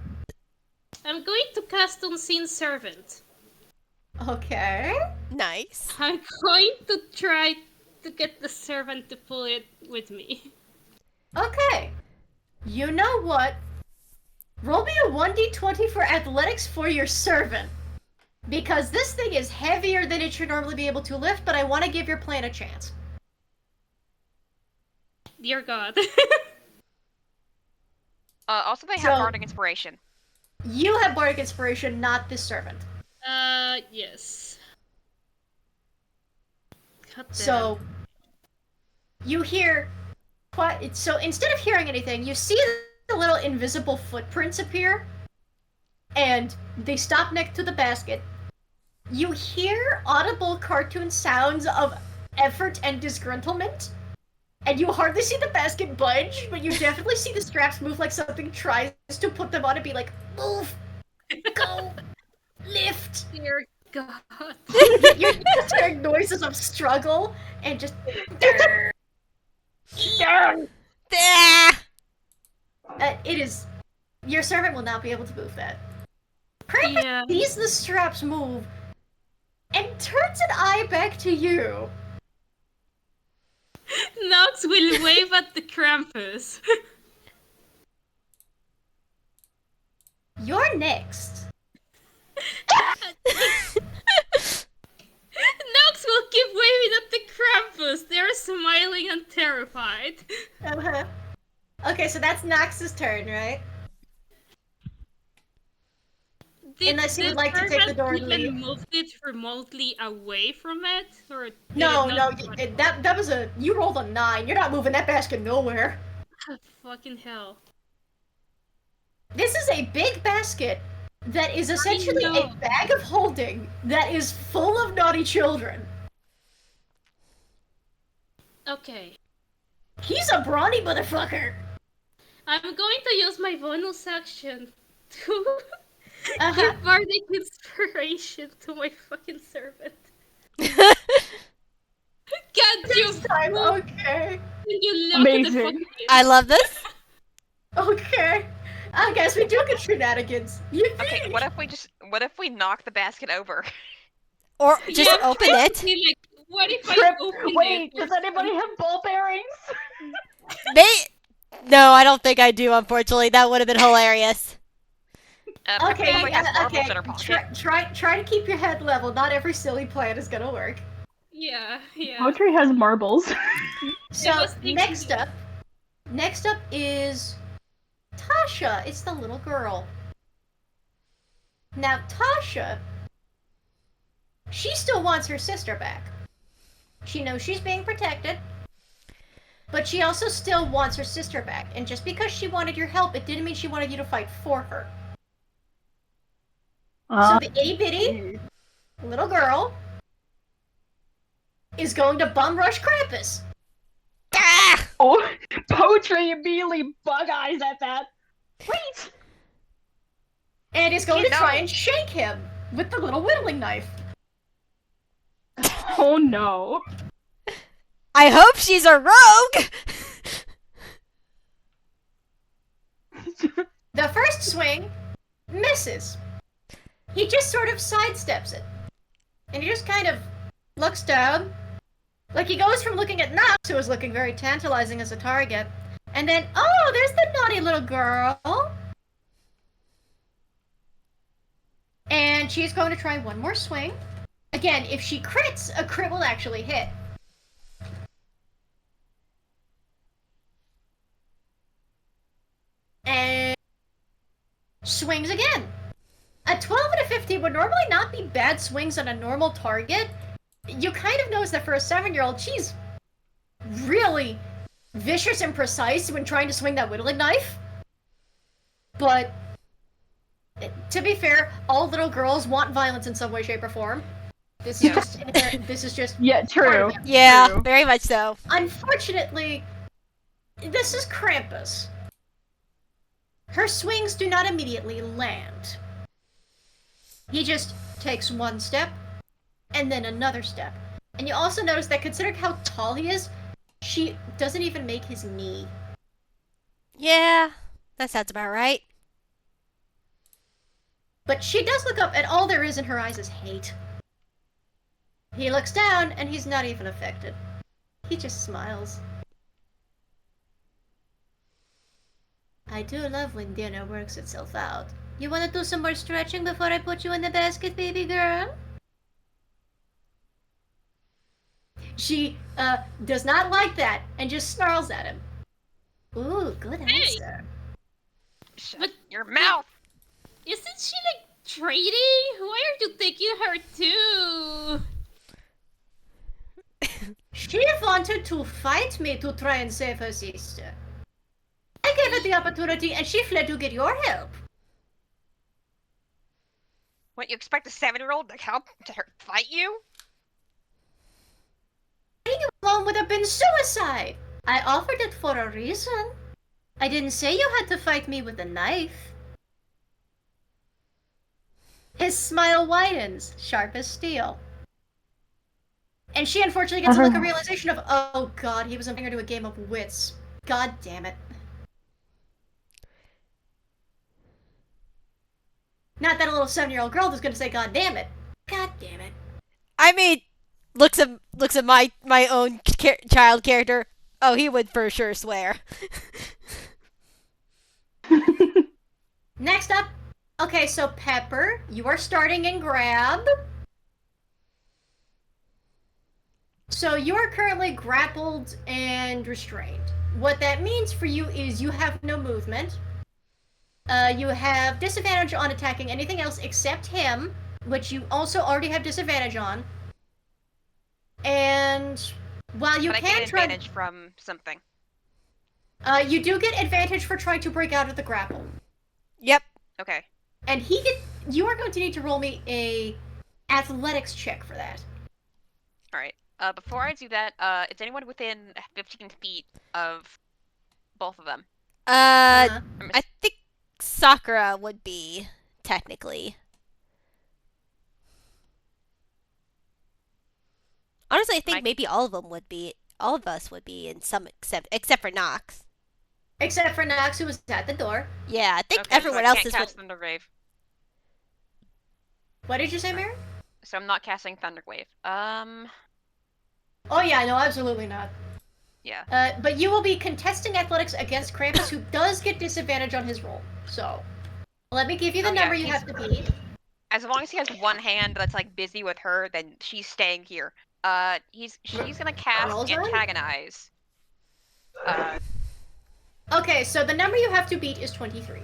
I'm going to cast Unseen Servant. Okay. Nice. I'm going to try to get the servant to pull it with me. Okay. You know what? Roll me a 1d20 for athletics for your servant. Because this thing is heavier than it should normally be able to lift, but I want to give your plan a chance. Dear God. Also, they have So- Bardic Inspiration. You have Bardic Inspiration, not this servant. Yes. God damn. So, you hear... So, instead of hearing anything, you see the little invisible footprints appear, and they stop next to the basket. You hear audible cartoon sounds of effort and disgruntlement, and you hardly see the basket budge, but you definitely see the straps move like something tries to put them on and be like, move, go, lift. Dear God. You're just hearing noises of struggle and just... Ah! It is... Your servant will not be able to move that. Krampus Yeah. sees the straps move and turns an eye back to you. Nox will wave at the Krampus. You're next. Nox will keep waving at the Krampus. They're smiling and terrified. Uh-huh. Okay, so that's Nox's turn, right? Unless you would like to take the door and even leave. moved it remotely away from it? Or did No, it no, not that was a... You rolled a 9. You're not moving that basket nowhere. Fucking hell. This is a big basket that is essentially a know. bag of holding that is full of naughty children. Okay. He's a brawny motherfucker. I'm going to use my bonus action to Uh-huh. give bardic inspiration to my fucking servant. Oh, God, you This time, okay. you look at the Amazing. fucking... I love this. Okay. I guess we do get shenanigans. Yippee! Okay, what if we knock the basket over? Or just Yeah, open it. basically, like, what if I Trip. open Wait, it? does anybody have ball bearings? No, I don't think I do, unfortunately. That would have been hilarious. Pip Okay, probably has marbles okay. in her pocket. Try to keep your head level. Not every silly plan is gonna work. Yeah. Poetry has marbles. So was thinking- next up is Tasha. It's the little girl. Now Tasha she still wants her sister back. She knows she's being protected, but she also still wants her sister back. And just because she wanted your help, it didn't mean she wanted you to fight for her. So the itty-bitty little girl is going to bum rush Krampus. Ah! Oh, Poetry immediately bug eyes at that. Wait! And is going to try and shake him with the little whittling knife. Oh no. I hope she's a rogue! The first swing misses. He just sort of sidesteps it. And he just kind of looks down. Like he goes from looking at Nox, who is looking very tantalizing as a target, and then, oh, there's the naughty little girl. And she's going to try one more swing. Again, if she crits, a crit will actually hit. And swings again. A 12 and a 15 would normally not be bad swings on a normal target. You kind of notice that for a 7-year-old, she's really vicious and precise when trying to swing that whittling knife. But to be fair, all little girls want violence in some way, shape, or form. This is just this is just Yeah, true. Yeah, True. very much so. Unfortunately, this is Krampus. Her swings do not immediately land. He just takes one step, and then another step. And you also notice that considering how tall he is, she doesn't even make his knee. Yeah, that sounds about right. But she does look up, and all there is in her eyes is hate. He looks down, and he's not even affected. He just smiles. I do love when dinner works itself out. You want to do some more stretching before I put you in the basket, baby girl? She does not like that and just snarls at him. Ooh, good answer. Shut But- your mouth! Isn't she like trading? Why are you taking her too? She wanted to fight me to try and save her sister. I gave her the opportunity and she fled to get your help. What, you expect a 7-year-old to help to fight you? Letting you alone would have been suicide. I offered it for a reason. I didn't say you had to fight me with a knife. His smile widens, sharp as steel. And she unfortunately gets a look of realization of, oh god, he was inviting her to a game of wits. God damn it. Not that a little 7-year-old girl was gonna say god damn it. God damn it. I mean, looks at my own child character. Oh, he would for sure swear. Next up, okay, so Pepper, you are starting in grab. So you are currently grappled and restrained. What that means for you is you have no movement. You have disadvantage on attacking anything else except him, which you also already have disadvantage on. And while you But I can get try, advantage from something. you do get advantage for trying to break out of the grapple. Yep. Okay. And you are going to need to roll me a athletics check for that. Alright. Before I do that, is anyone within 15 feet of both of them? Uh-huh. I think Sakura would be technically. Honestly, I think Mike? maybe all of them would be. All of us would be in some except for Nox. Except for Nox, who was at the door. Yeah, I think Okay, everyone so I else can't is. cast Thunderwave. What did you say, Mary? So I'm not casting Thunderwave. Oh yeah, no, absolutely not. Yeah. But you will be contesting athletics against Krampus, who does get disadvantage on his roll. So, let me give you the Oh, yeah, number you he's- have to beat. As long as he has one hand that's like busy with her, then she's staying here. She's gonna cast Rolls on? Antagonize. Okay, so the number you have to beat is 23.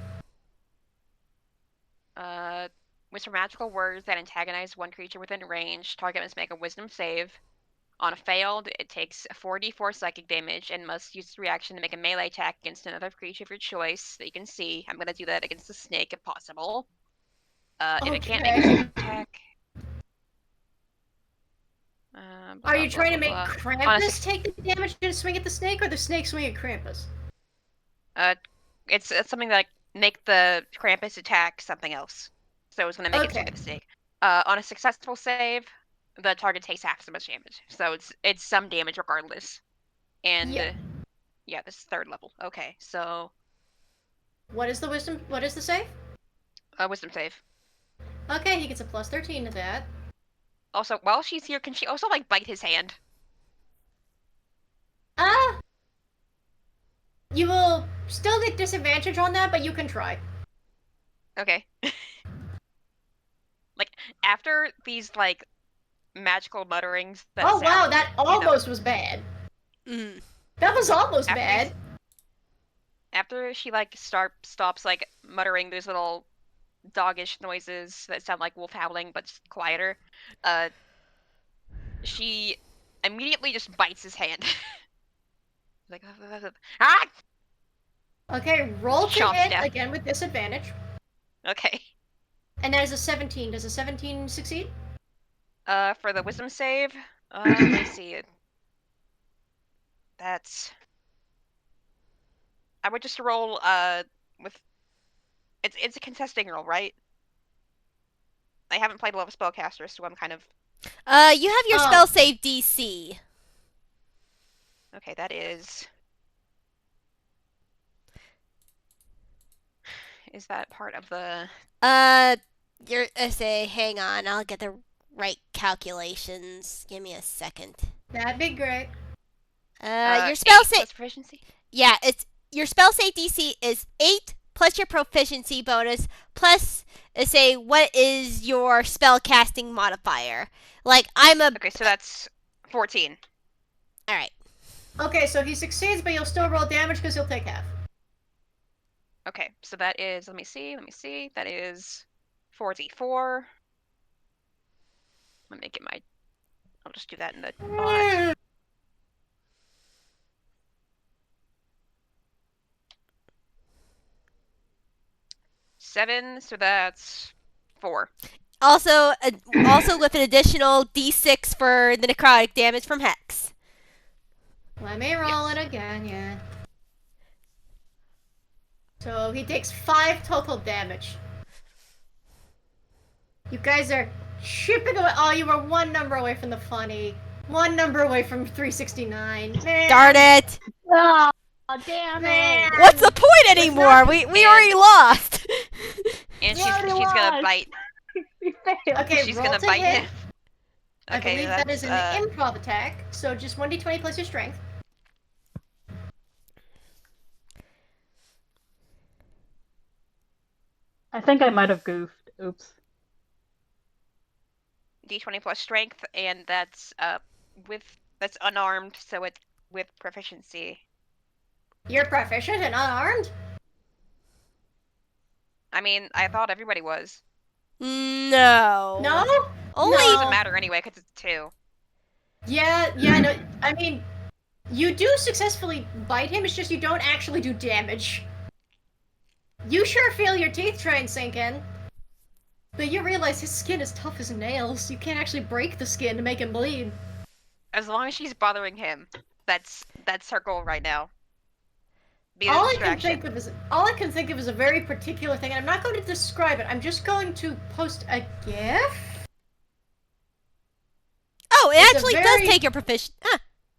With for magical words that antagonize one creature within range, target must make a wisdom save. On a failed, it takes 4d4 psychic damage and must use its reaction to make a melee attack against another creature of your choice that you can see. I'm going to do that against the snake if possible. If it can't make a sneak attack... Are you trying to make blah. Krampus take the damage and swing at the snake, or the snake swing at Krampus? It's something like make the Krampus attack something else. So it's going to make it swing at the snake. On a successful save, the target takes half so much damage. So it's some damage regardless. And yeah, this is 3rd level. Okay, so what is the wisdom? What is the save? Wisdom save. Okay, he gets a plus 13 to that. Also, while she's here, can she also like bite his hand? You will still get disadvantage on that, but you can try. Okay. Like after these like magical mutterings that Oh wow, sound, that almost was bad. Mm. That was almost After bad. After she like stops like muttering those little doggish noises that sound like wolf howling but just quieter, she immediately just bites his hand. Like ah! Okay, roll to Chomps hit down. again with disadvantage. Okay. And that is a 17. Does a 17 succeed? For the wisdom save, let's see. That's... I would just roll, with... It's a contesting roll, right? I haven't played a lot of spellcasters, so I'm kind of... You have your Oh. spell save DC. Okay, that is... Is that part of the... You're, say, hang on, I'll get the right calculations. Give me a second. That'd be great. Your spell 8 save... plus proficiency? Yeah, it's your spell save DC is 8 plus your proficiency bonus plus say what is your spell casting modifier. Like I'm a Okay, so that's 14. all right. Okay, so he succeeds, but you'll still roll damage because he'll take half. Okay, so that is... Let me see. That is 44. Let me get my... I'll just do that in the bot. Seven, so that's 4. Also with an additional D6 for the necrotic damage from Hex. Let me roll it again, yeah. So he takes 5 total damage. You guys are chipping away. Oh, you were 1 number away from the funny. 1 number away from 369. Man. Darn it! Oh, damn it! What's the point anymore? We already lost. And You she's already gonna lost. bite. We failed. Okay, She's roll gonna to bite hit. him. I Okay, believe that is that's, an improv attack, so just 1d20 plus your strength. I think I might have goofed. Oops. D20 plus strength, and that's that's unarmed, so it's with proficiency. You're proficient and unarmed? I mean, I thought everybody was. No. No? Only It No. doesn't matter anyway, because it's 2. Yeah, no, I mean, you do successfully bite him, it's just you don't actually do damage. You sure feel your teeth try and sink in. But you realize his skin is tough as nails. You can't actually break the skin to make him bleed. As long as she's bothering him, that's her goal right now. Be the All I can think of is a very particular thing, and I'm not going to describe it. I'm just going to post a GIF. Oh, it It's a actually very- does take your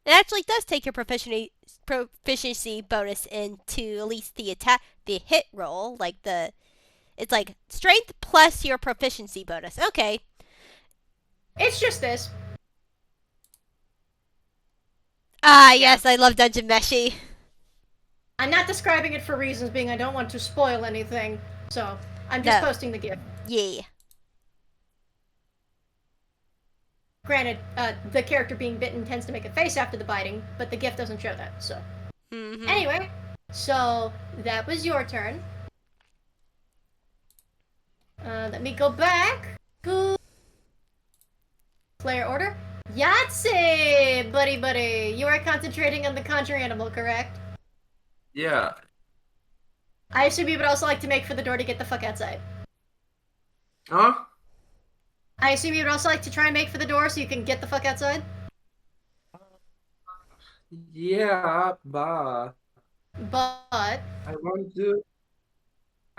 it actually does take your proficiency bonus into at least the hit roll, like it's like strength plus your proficiency bonus. Okay. It's just this. Ah, yes, I love Dungeon Meshi. I'm not describing it for reasons being I don't want to spoil anything, so I'm just No. posting the GIF. Yeah. Granted, the character being bitten tends to make a face after the biting, but the GIF doesn't show that, so. Mm-hmm. Anyway, so that was your turn. Let me go back. Go. Player order. Yahzye, buddy. You are concentrating on the conjure animal, correct? Yeah. I assume you would also like to make for the door to get the fuck outside. Huh? I assume you would also like to try and make for the door so you can get the fuck outside? Yeah, but But... I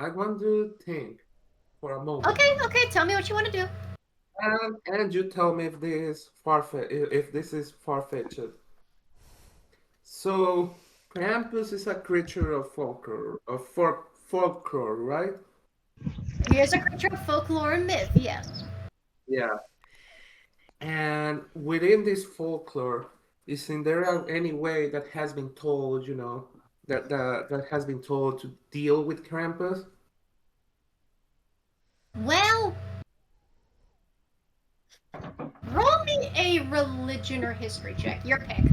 want to think for a moment. Okay, tell me what you want to do. And you tell me if this is far-fetched. So, Krampus is a creature of folklore, right? He is a creature of folklore and myth, yes. Yeah. And within this folklore, isn't there any way that has been told, that has been told to deal with Krampus? Well... roll me a religion or history check. Your pick.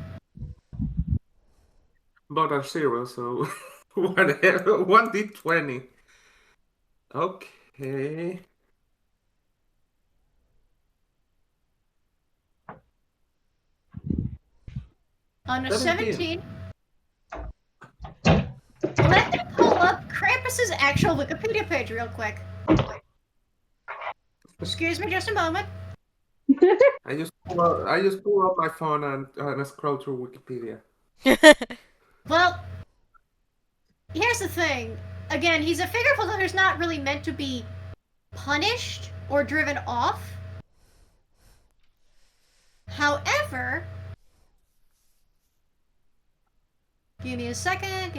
Both are 0, so whatever. 1d20. Okay. On a 17. 17... let me pull up Krampus's actual Wikipedia page real quick. Excuse me just a moment. I just pull up my phone and scroll through Wikipedia. Well, here's the thing. Again, he's a figure of folklore who's not really meant to be punished or driven off. However... Give me a second.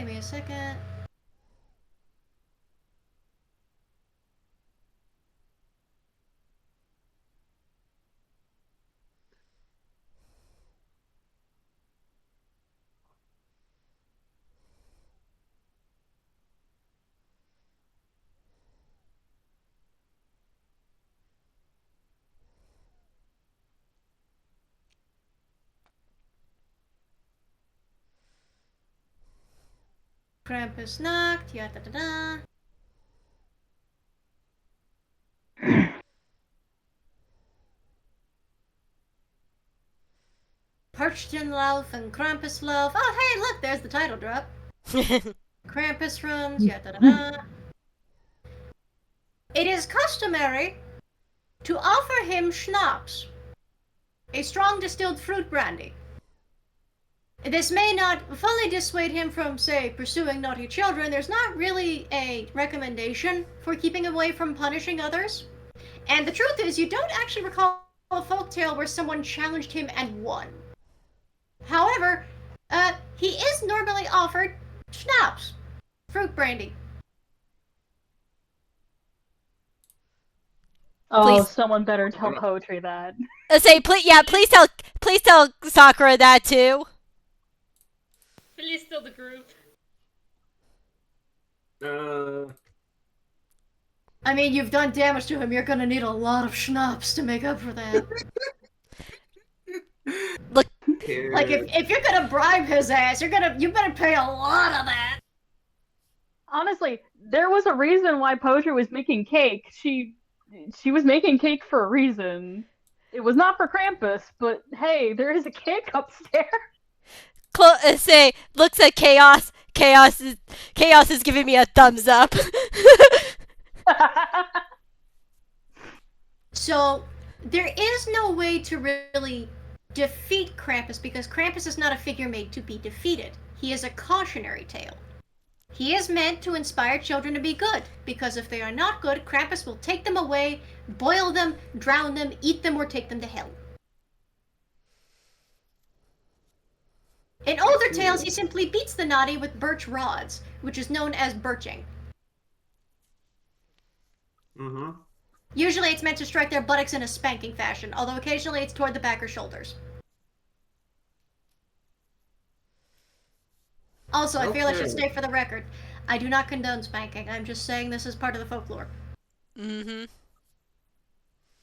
Krampus knocked, da. Lauf and Krampuslauf. Oh, hey, look, there's the title drop. Krampus runs, da. It is customary to offer him schnapps, a strong distilled fruit brandy. This may not fully dissuade him from, say, pursuing naughty children. There's not really a recommendation for keeping away from punishing others. And the truth is, you don't actually recall a folktale where someone challenged him and won. However, he is normally offered schnapps, fruit brandy. Oh, Please. someone better tell poetry that. Please tell Sakura that too. Please tell the group. I mean, you've done damage to him. You're gonna need a lot of schnapps to make up for that. Look. Like, if you're gonna bribe his ass, you better pay a lot of that. Honestly, there was a reason why Poetry was making cake. She was making cake for a reason. It was not for Krampus, but hey, there is a cake upstairs. Looks at Chaos. Chaos is giving me a thumbs up. So, there is no way to really defeat Krampus because Krampus is not a figure made to be defeated. He is a cautionary tale. He is meant to inspire children to be good, because if they are not good, Krampus will take them away, boil them, drown them, eat them, or take them to hell. In older tales, he simply beats the naughty with birch rods, which is known as birching. Mm-hmm. Usually it's meant to strike their buttocks in a spanking fashion, although occasionally it's toward the back or shoulders. Also, I feel I should state for the record, I do not condone spanking. I'm just saying this is part of the folklore. Mm-hmm.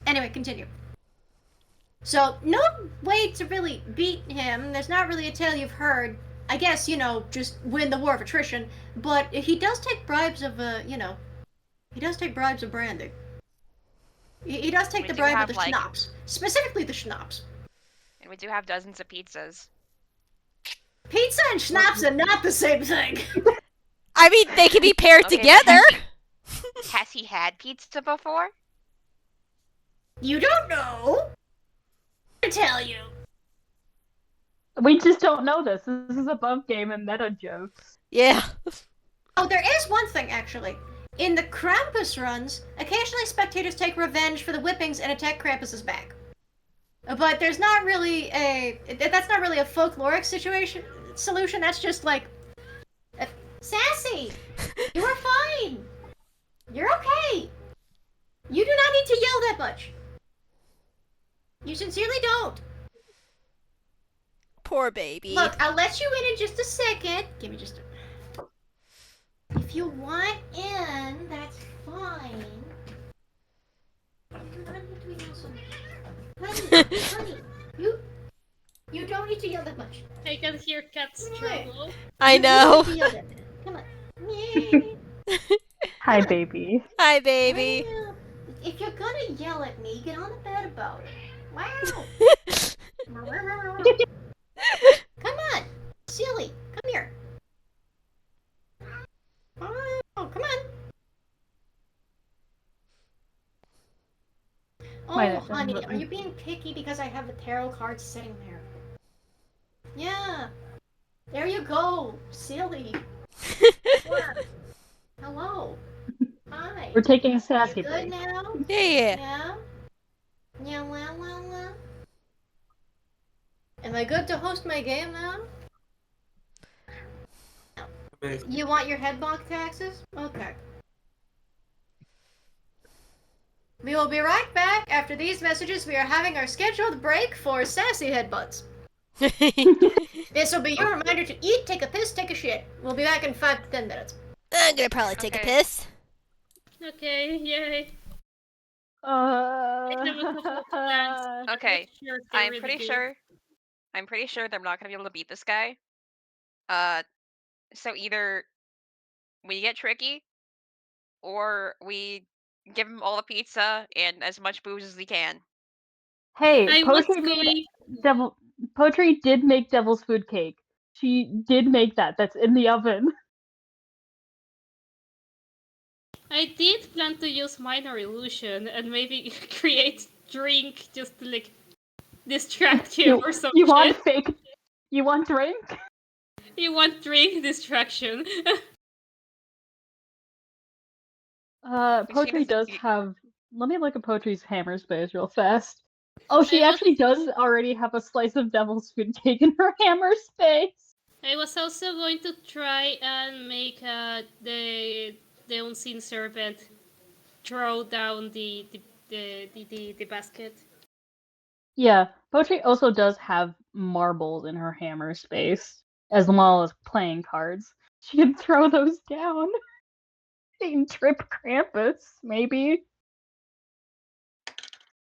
Anyway, continue. So, no way to really beat him. There's not really a tale you've heard. I guess, just win the war of attrition. But he does take bribes of, he does take bribes of brandy. He does take We the do bribe have, of the like- schnapps. Specifically the schnapps. And we do have dozens of pizzas. Pizza and schnapps are not the same thing. I mean, they can be paired Okay, but together. Has he had pizza before? You don't know. I tell you. We just don't know this. This is above game and meta jokes. Yeah. Oh, there is one thing actually. In the Krampus runs, occasionally spectators take revenge for the whippings and attack Krampus's back. But there's not really that's not really a folkloric solution. That's just like, Sassy, you are fine. You're okay. You do not need to yell that much. You sincerely don't. Poor baby. Look, I'll let you in just a second. Give me just a... If you want in, that's fine. You don't need to yell so much. Honey, you don't need to yell that much. I can hear cats struggle. I You know. don't need to yell that much. Come on. Hi, baby. Hi, baby. Well, if you're gonna yell at me, get on the bed about it. Wow. Come on, silly. Come here. Oh, come on. Oh, Wait, honey, are you being picky because I have the tarot cards sitting there? Yeah. There you go, silly. What? Hello. Hi. We're taking a You sassy good break. now? Yeah. Yeah. Yeah. Well. Am I good to host my game now? Amazing. You want your headbonk taxes? Okay. We will be right back. After these messages, we are having our scheduled break for sassy headbutts. This will be your reminder to eat, take a piss, take a shit. We'll be back in 5 to 10 minutes. I'm gonna probably take a Okay. piss. Okay, yay. Okay, Sure, they I'm really pretty do. sure. I'm pretty sure they're not gonna be able to beat this guy. So either we get tricky, or we give him all the pizza and as much booze as we can. Hey, I was Poetry made going. Poetry did make devil's food cake. She did make that. That's in the oven. I did plan to use minor illusion and maybe create drink just to like distract him or something. You want fake? You want drink? You want drink distraction. Poetry doesn't- does have. Let me look at Poetry's hammer space real fast. Oh, she I was- actually does already have a slice of devil's food cake in her hammer space. I was also going to try and make the unseen servant throw down the basket. Yeah, Poetry also does have marbles in her hammer space, as well as playing cards. She can throw those down. She can trip Krampus, maybe.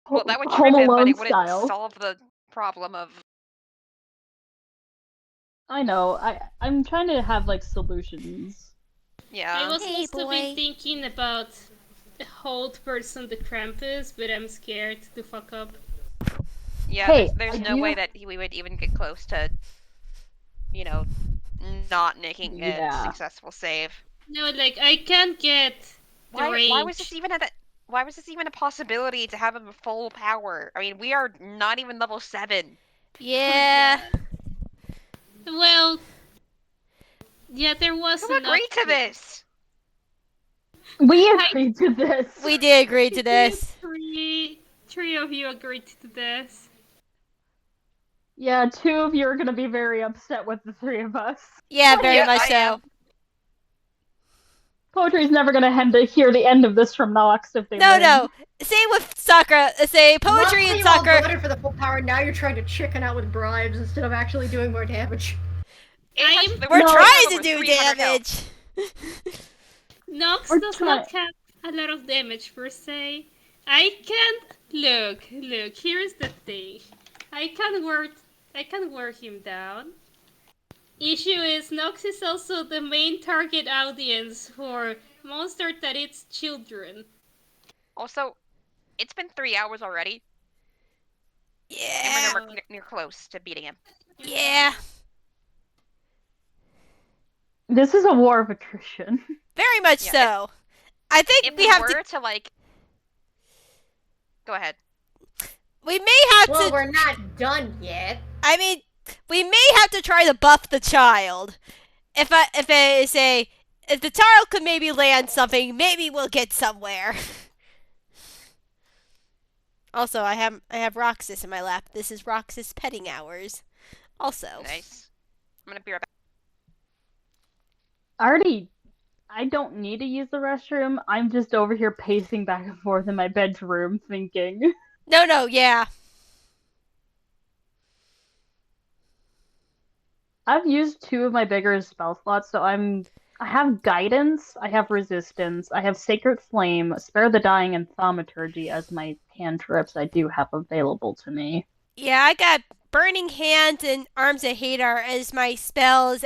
Well, that would Home trip him, but Alone it wouldn't style. solve the problem of. I know. I'm trying to have like solutions. I Yeah. was Hey, also boy. been thinking about hold person the Krampus, but I'm scared to fuck up. Yeah, Hey, there's I no do- way that we would even get close to, not making a Yeah. successful save. No, like I can't get the Why range. was this even why was this even a possibility to have him full power? I mean, we are not even level 7. Yeah. Well, yeah, there was Who enough. agreed to this? We agreed to this. We did agree to this. Three of you agreed to this. Yeah, 2 of you are gonna be very upset with the 3 of us. Yeah, very Yeah, much I so. am. Poetry's never gonna hear the end of this from Nox if they No, win. no. Same with Sakura. Say Poetry Luckily and you all Sakura. voted for the full power. Now you're trying to chicken out with bribes instead of actually doing more damage. We're No. trying to do damage. Nox We're does try- not have a lot of damage per se. I can't look. Here's the thing. I can wear him down. Issue is Nox is also the main target audience for monster that eats children. Also, It's been 3 hours already, and Yeah. we're near close to beating him. Yeah. This is a war of attrition. Very much Yeah, so. I think If we we have were to. to like, go ahead. We may have Well, to. we're not done yet. I mean, we may have to try to buff the child. If the child could maybe land something, maybe we'll get somewhere. Also, I have Roxas in my lap. This is Roxas petting hours. Also. Nice. I'm gonna be right back. I don't need to use the restroom. I'm just over here pacing back and forth in my bedroom thinking. No, yeah. I've used 2 of my bigger spell slots, so I have Guidance, I have Resistance, I have Sacred Flame, Spare the Dying, and Thaumaturgy as my cantrips I do have available to me. Yeah, I got Burning Hands and Arms of Hadar as my spells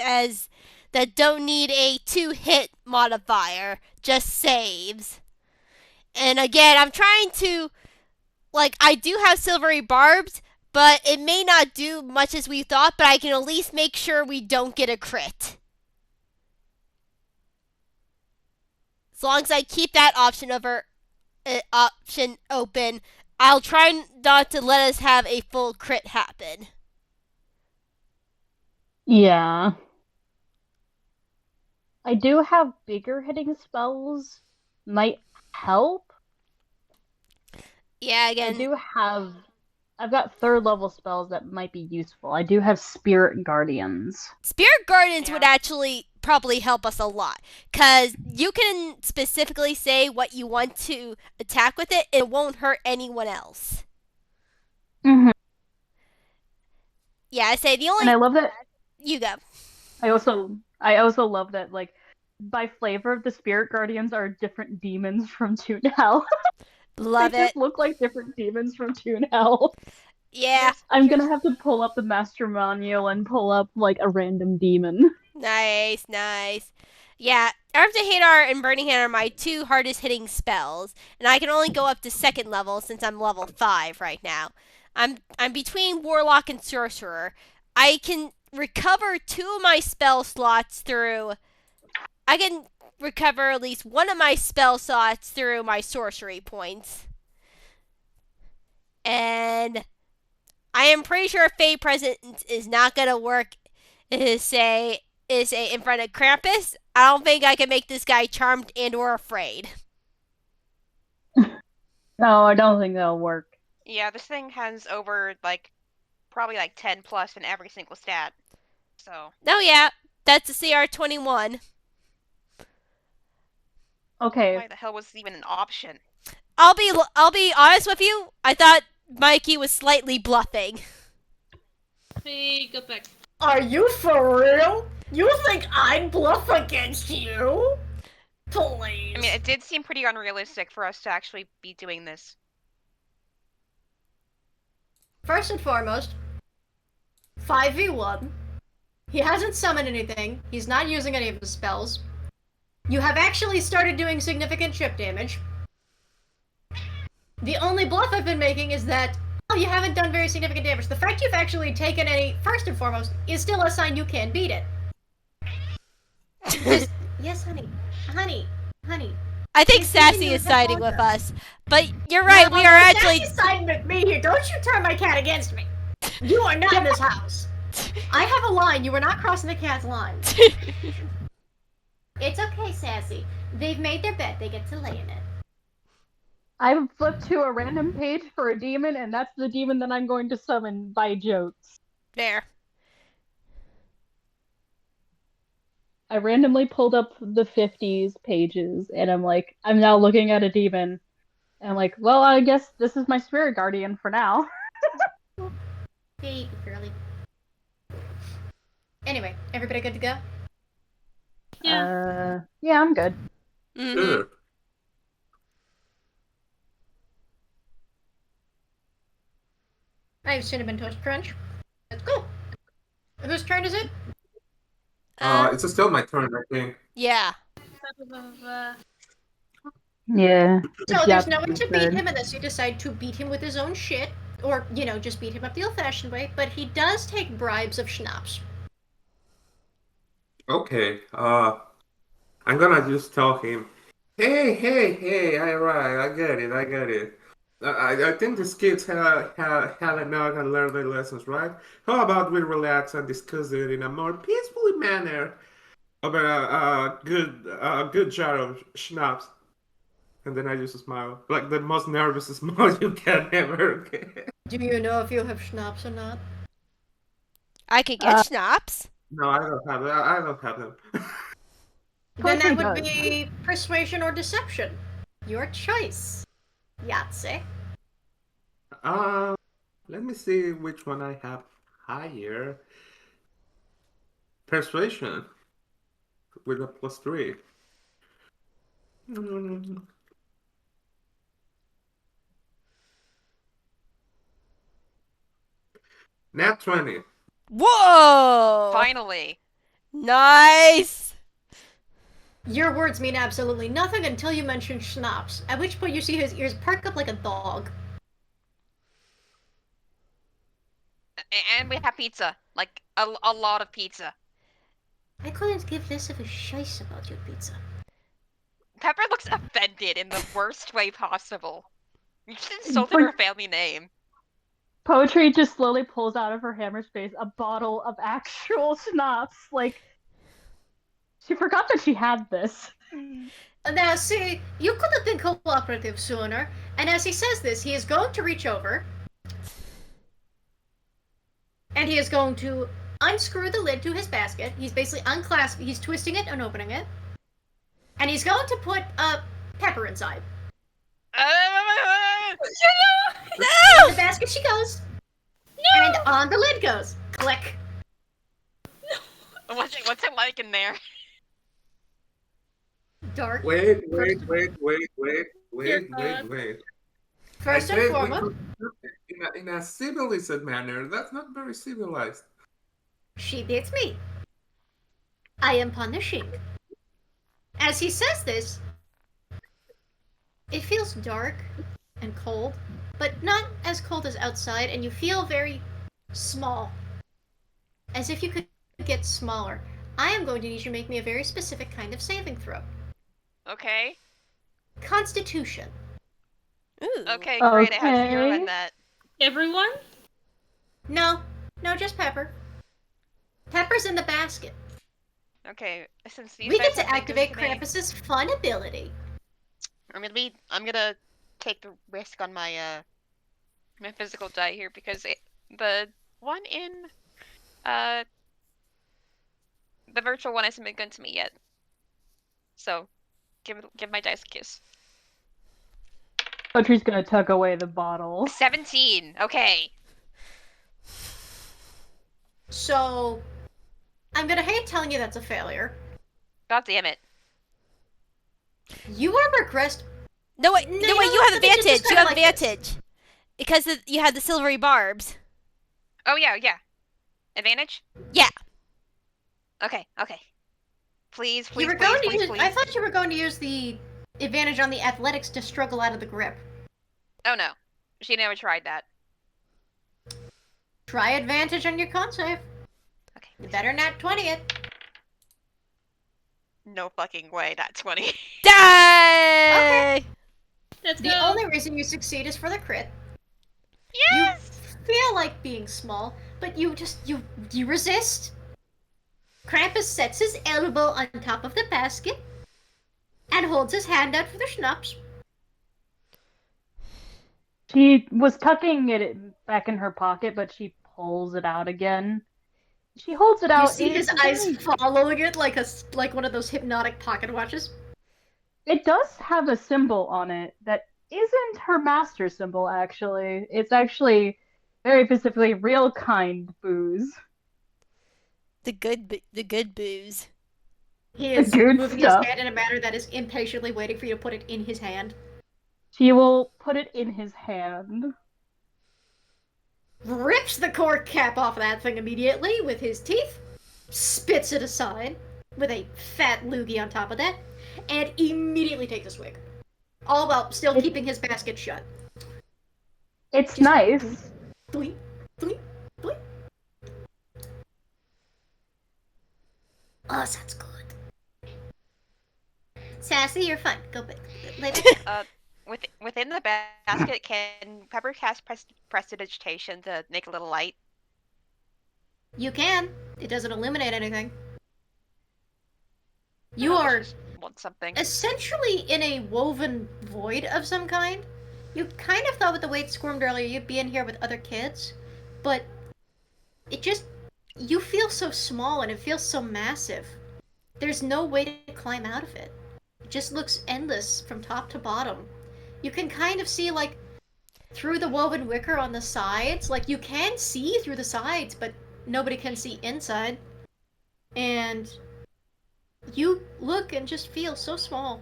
that don't need a 2-hit modifier, just saves. And again, I'm trying to, I do have Silvery Barbs, but it may not do much as we thought, but I can at least make sure we don't get a crit. As long as I keep that option open, I'll try not to let us have a full crit happen. Yeah. I do have bigger hitting spells. Might help. Yeah, again. I've got 3rd level spells that might be useful. I do have Spirit Guardians. Spirit Guardians would actually probably help us a lot. Because you can specifically say what you want to attack with it, and it won't hurt anyone else. Mm-hmm. Yeah, I say the only... And I love that... You go. I also love that, by flavor, the Spirit Guardians are different demons from Toon Hell. Love they it. just look like different demons from Toon Hell. Yeah. I'm gonna have to pull up the Master Manual and pull up, a random demon. Nice. Yeah, Arms of Hadar and Burning Hand are my 2 hardest hitting spells, and I can only go up to 2nd level since I'm level 5 right now. I'm between Warlock and Sorcerer. I can recover 2 of my spell slots through... I can recover at least 1 of my spell slots through my sorcery points. And I am pretty sure Fate Presence is not going to work is in front of Krampus. I don't think I can make this guy charmed and or afraid. No, I don't think that'll work. Yeah, this thing has over probably 10 plus in every single stat. So. Oh yeah, that's a CR 21. Okay. Why the hell was this even an option? I'll be honest with you. I thought Mikey was slightly bluffing. Hey, go back. Are you for real? You think I'd bluff against you? Please. I mean, it did seem pretty unrealistic for us to actually be doing this. First and foremost, 5v1. He hasn't summoned anything. He's not using any of his spells. You have actually started doing significant chip damage. The only bluff I've been making is that, you haven't done very significant damage. The fact you've actually taken any, first and foremost, is still a sign you can beat it. Yes, honey. I think Sassy is siding with us. But you're right, we are actually... Sassy's siding with me here. Don't you turn my cat against me. You are not in this house. I have a line. You are not crossing the cat's line. It's okay, Sassy. They've made their bed. They get to lay in it. I've flipped to a random page for a demon, and that's the demon that I'm going to summon by jokes. There. I randomly pulled up the 50s pages, and I'm now looking at a demon. And I'm like, well, I guess this is my spirit guardian for now. Hey, girly. Anyway, everybody good to go? Yeah. Yeah, I'm good. Mm-hmm. Sure. I have Cinnamon Toast Crunch. Let's go. Whose turn is it? It's still my turn, I think. Yeah. Yeah. So If there's you no have way to to beat turn. him unless you decide to beat him with his own shit, or just beat him up the old-fashioned way. But he does take bribes of schnapps. Okay. I'm gonna just tell him, hey, alright, I get it, I get it. I think these kids had enough and learned their lessons, right? How about we relax and discuss it in a more peaceful manner over a good jar of schnapps? And then I just smile, like the most nervous smile you can ever get. Do you know if you have schnapps or not? I could get schnapps. No, I don't have it. I don't have them. Then that Poetry would does. be persuasion or deception. Your choice. Yahzye. Let me see which one I have higher. Persuasion with a +3. Nat 20. Whoa! Finally. Nice! Your words mean absolutely nothing until you mention schnapps, at which point you see his ears perk up like a dog. And we have pizza. Like, a lot of pizza. I couldn't give less of a shice about your pizza. Pepper looks offended in the worst way possible. You just insulted her family name. Poetry just slowly pulls out of her hammer space a bottle of actual schnapps. Like, she forgot that she had this. Now, see, you could have been cooperative sooner, and as he says this, he is going to reach over, and he is going to unscrew the lid to his basket. He's basically he's twisting it and opening it, and he's going to put a pepper inside. No! In the basket she goes, and on the lid goes. Click. What's it like in there? Dark. Wait. First I and said we foremost, could do it in a civilized manner. That's not very civilized. she beats me. I am punishing. As he says this, it feels dark and cold, but not as cold as outside, and you feel very small. As if you could get smaller. I am going to need you to make me a very specific kind of saving throw. Okay. Constitution. Ooh. Okay, great. It has 0 Okay. in that. Everyone? No, just Pepper. Pepper's in the basket. Okay, since these We guys get to have been activate good to me, Krampus's fun ability. I'm gonna take the risk on my my physical die here because the one in the virtual one hasn't been good to me yet. So give my dice a kiss. Poetry's gonna tug away the bottle. 17. Okay. So, I'm gonna hate telling you that's a failure. God damn it. You are regressed. No, wait, No, you you know have what? Let me just advantage. You describe have it like this. advantage. Because you had the silvery barbs. Oh yeah. Advantage? Yeah. Okay. Please. I thought you were going to use the advantage on the athletics to struggle out of the grip. Oh no. She never tried that. Try advantage on your con save. Okay. You better not 20 it. No fucking way, that 20. Die! Let's The go. only reason you succeed is for the crit. Yes! You feel like being small, but you resist. Krampus sets his elbow on top of the basket and holds his hand out for the schnapps. She was tucking it back in her pocket, but she pulls it out again. She holds it out. You see and his it's eyes very- following it like one of those hypnotic pocket watches. It does have a symbol on it that isn't her master symbol, actually. It's actually very specifically real kind booze. The good booze. He is good moving stuff. his hand in a manner that is impatiently waiting for you to put it in his hand. She will put it in his hand. Rips the cork cap off that thing immediately with his teeth, spits it aside with a fat loogie on top of that, and immediately takes a swig. All while still keeping his basket shut. It's Just- nice. Doink, doink, doink. Oh, sounds good. Sassy, you're fun. Go later. Within the basket, can Pepper cast prestidigitation to make a little light? You can. It doesn't illuminate anything. You Oh, are just want something. essentially in a woven void of some kind. You kind of thought with the way it squirmed earlier you'd be in here with other kids, but it just, you feel so small and it feels so massive. There's no way to climb out of it. It just looks endless from top to bottom. You can kind of see, like, through the woven wicker on the sides. Like, you can see through the sides, but nobody can see inside. And you look and just feel so small.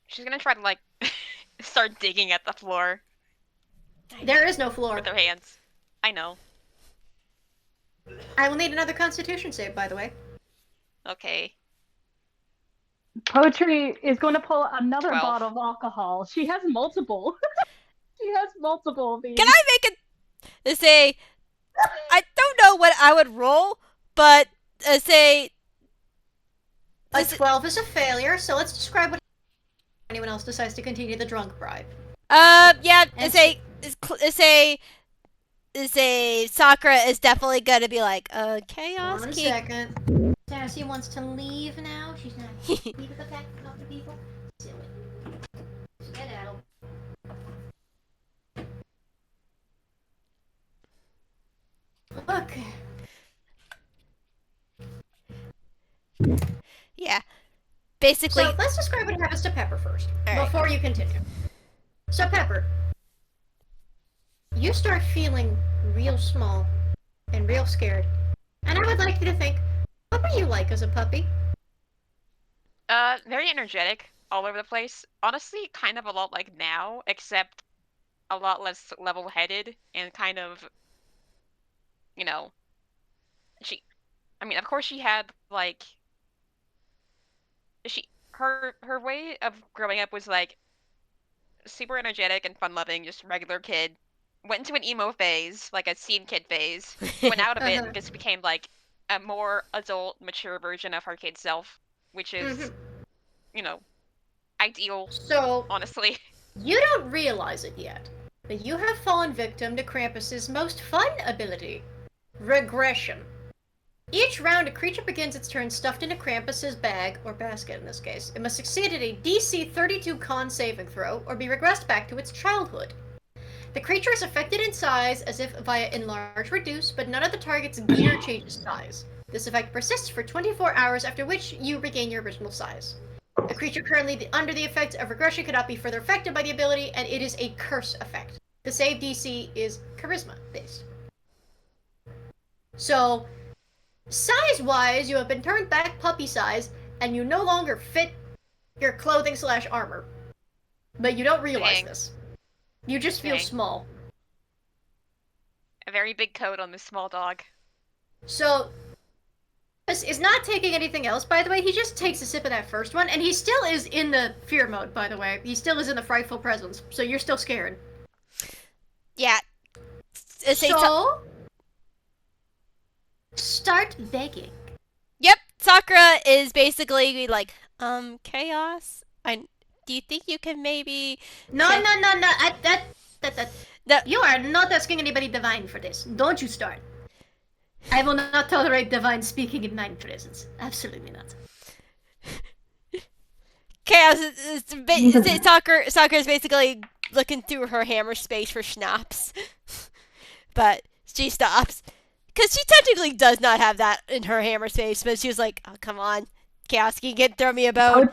She's gonna try to, like, start digging at the floor There is no floor. with her hands. I know. I will need another constitution save, by the way. Okay. Poetry is going to pull another 12. bottle of alcohol. She has multiple. She has multiple of these. Can I make it say? I don't know what I would roll, but say. A 12 is a failure, so let's describe what anyone else decides to continue the drunk bribe. Yeah. And Say Sakura is definitely gonna be like, chaos. One King. second. Sassy wants to leave now. She's not leave the pack to talk to people. Silly. Skedaddle. Okay. Yeah. Basically. So let's describe what happens to Pepper first, Alright. before you continue. So Pepper, you start feeling real small and real scared. And I would like you to think, what were you like as a puppy? Very energetic, all over the place. Honestly, kind of a lot like now, except a lot less level-headed and kind of, you know, of course she had, like, her way of growing up was, like, super energetic and fun-loving, just regular kid. Went into an emo phase, like a scene kid phase. Went out of it and just became, like, a more adult, mature version of her kid self, which is, you know, ideal, So, honestly. you don't realize it yet, but you have fallen victim to Krampus's most fun ability, regression. Each round, a creature begins its turn stuffed into Krampus's bag, or basket in this case. It must succeed at a DC 32 con saving throw, or be regressed back to its childhood. The creature is affected in size as if via enlarge reduce, but none of the target's gear changes size. This effect persists for 24 hours, after which you regain your original size. A creature currently under the effect of regression cannot be further affected by the ability, and it is a curse effect. The save DC is charisma based. So, size-wise, you have been turned back puppy size, and you no longer fit your clothing / armor. But you don't realize Dang. this. You just feel Dang. small. A very big coat on this small dog. So, this is not taking anything else, by the way. He just takes a sip of that first one, and he still is in the fear mode, by the way. He still is in the frightful presence, so you're still scared. Yeah. So, start begging. Yep. Sakura is basically like, chaos. Do you think you can maybe? No. No. You are not asking anybody divine for this. Don't you start. I will not tolerate divine speaking in my presence. Absolutely not. Chaos Sakura is basically looking through her hammer space for schnapps. But she stops. Because she technically does not have that in her hammer space, but she was like, oh, come on. Chaos, can you throw me a bone?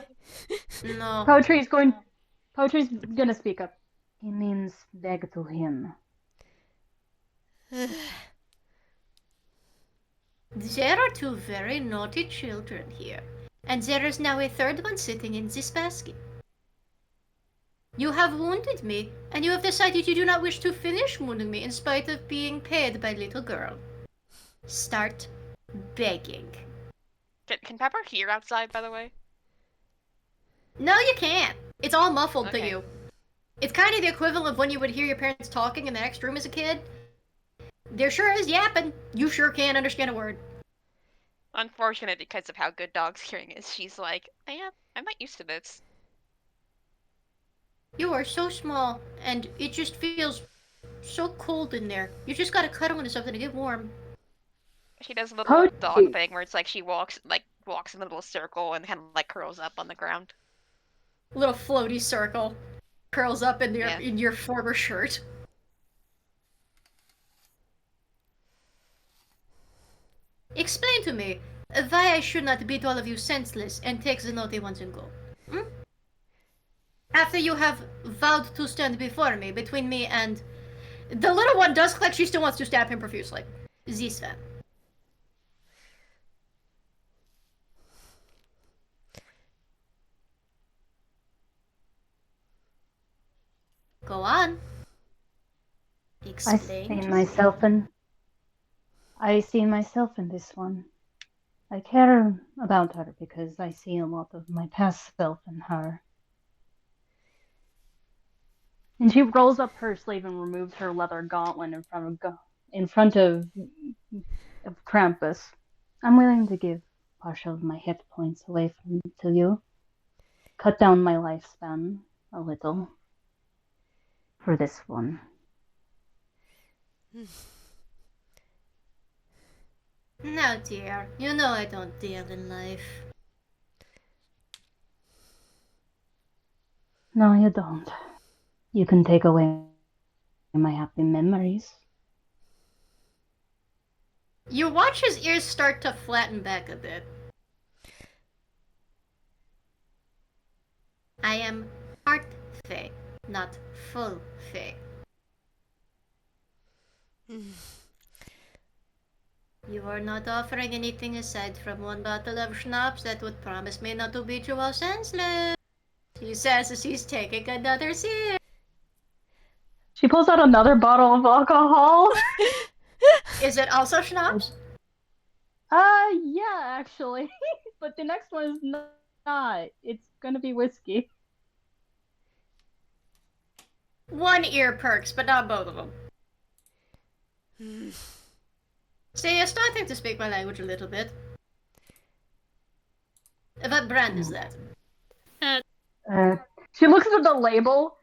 No. Poetry's gonna speak up. He means beg to him. There are two very naughty children here, and there is now a third one sitting in this basket. You have wounded me, and you have decided you do not wish to finish wounding me in spite of being paid by little girl. Start begging. Can Pepper hear outside, by the way? No, you can't. It's all muffled to Okay. you. It's kind of the equivalent of when you would hear your parents talking in the next room as a kid. There sure is yapping. You sure can't understand a word. Unfortunate because of how good Dog's hearing is. She's like, yeah, I'm not used to this. You are so small, and it just feels so cold in there. You just gotta cuddle into something to get warm. She does a little dog Poachy. thing where it's like she walks in a little circle and kind of like curls up on the ground. Little floaty circle curls up in Yeah. your former shirt. Explain to me why I should not beat all of you senseless and take the naughty ones and go. Hmm? After you have vowed to stand before me, between me and... The little one does look like she still wants to stab him profusely. This one. Go on. Explain. I see myself in this one. I care about her because I see a lot of my past self in her. And she rolls up her sleeve and removes her leather gauntlet in front of Krampus. I'm willing to give partial of my hit points away to you. Cut down my lifespan a little for this one. No, dear. You know I don't deal in life. No, you don't. You can take away my happy memories. You watch his ears start to flatten back a bit. I am part Fae, not full Fae. You are not offering anything aside from one bottle of schnapps that would promise me not to beat you all senseless. He says as he's taking another sip. She pulls out another bottle of alcohol. Is it also schnapps? Yeah, actually. But the next one is not. It's gonna be whiskey. One ear perks, but not both of them. See, you're starting to speak my language a little bit. What brand is that? She looks at the label.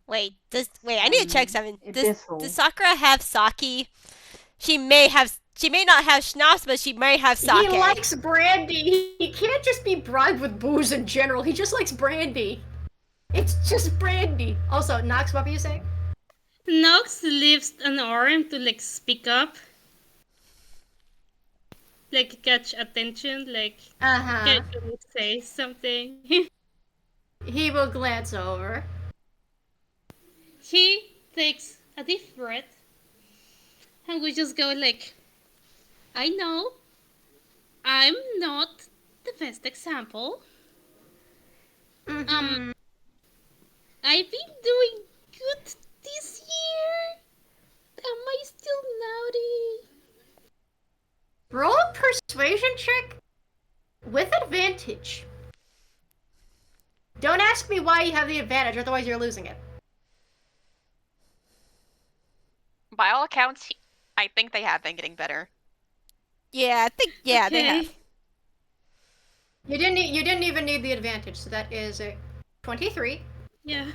Wait, I need to check something. Does Abyssal. Sakura have sake? She may not have schnapps, but she may have sake. He likes brandy. He can't just be bribed with booze in general. He just likes brandy. It's just brandy. Also, Nox, what were you saying? Nox lifts an arm to like speak up. Like catch attention, like can you say something? He will glance over. He takes a deep breath and we just go like, I know I'm not the best example. Mm-hmm. I've been doing good this year. Am I still naughty? Roll a persuasion check with advantage. Don't ask me why you have the advantage, otherwise you're losing it. By all accounts, I think they have been getting better. Yeah, I think they have. You didn't even need the advantage, so that is a 23. Yeah.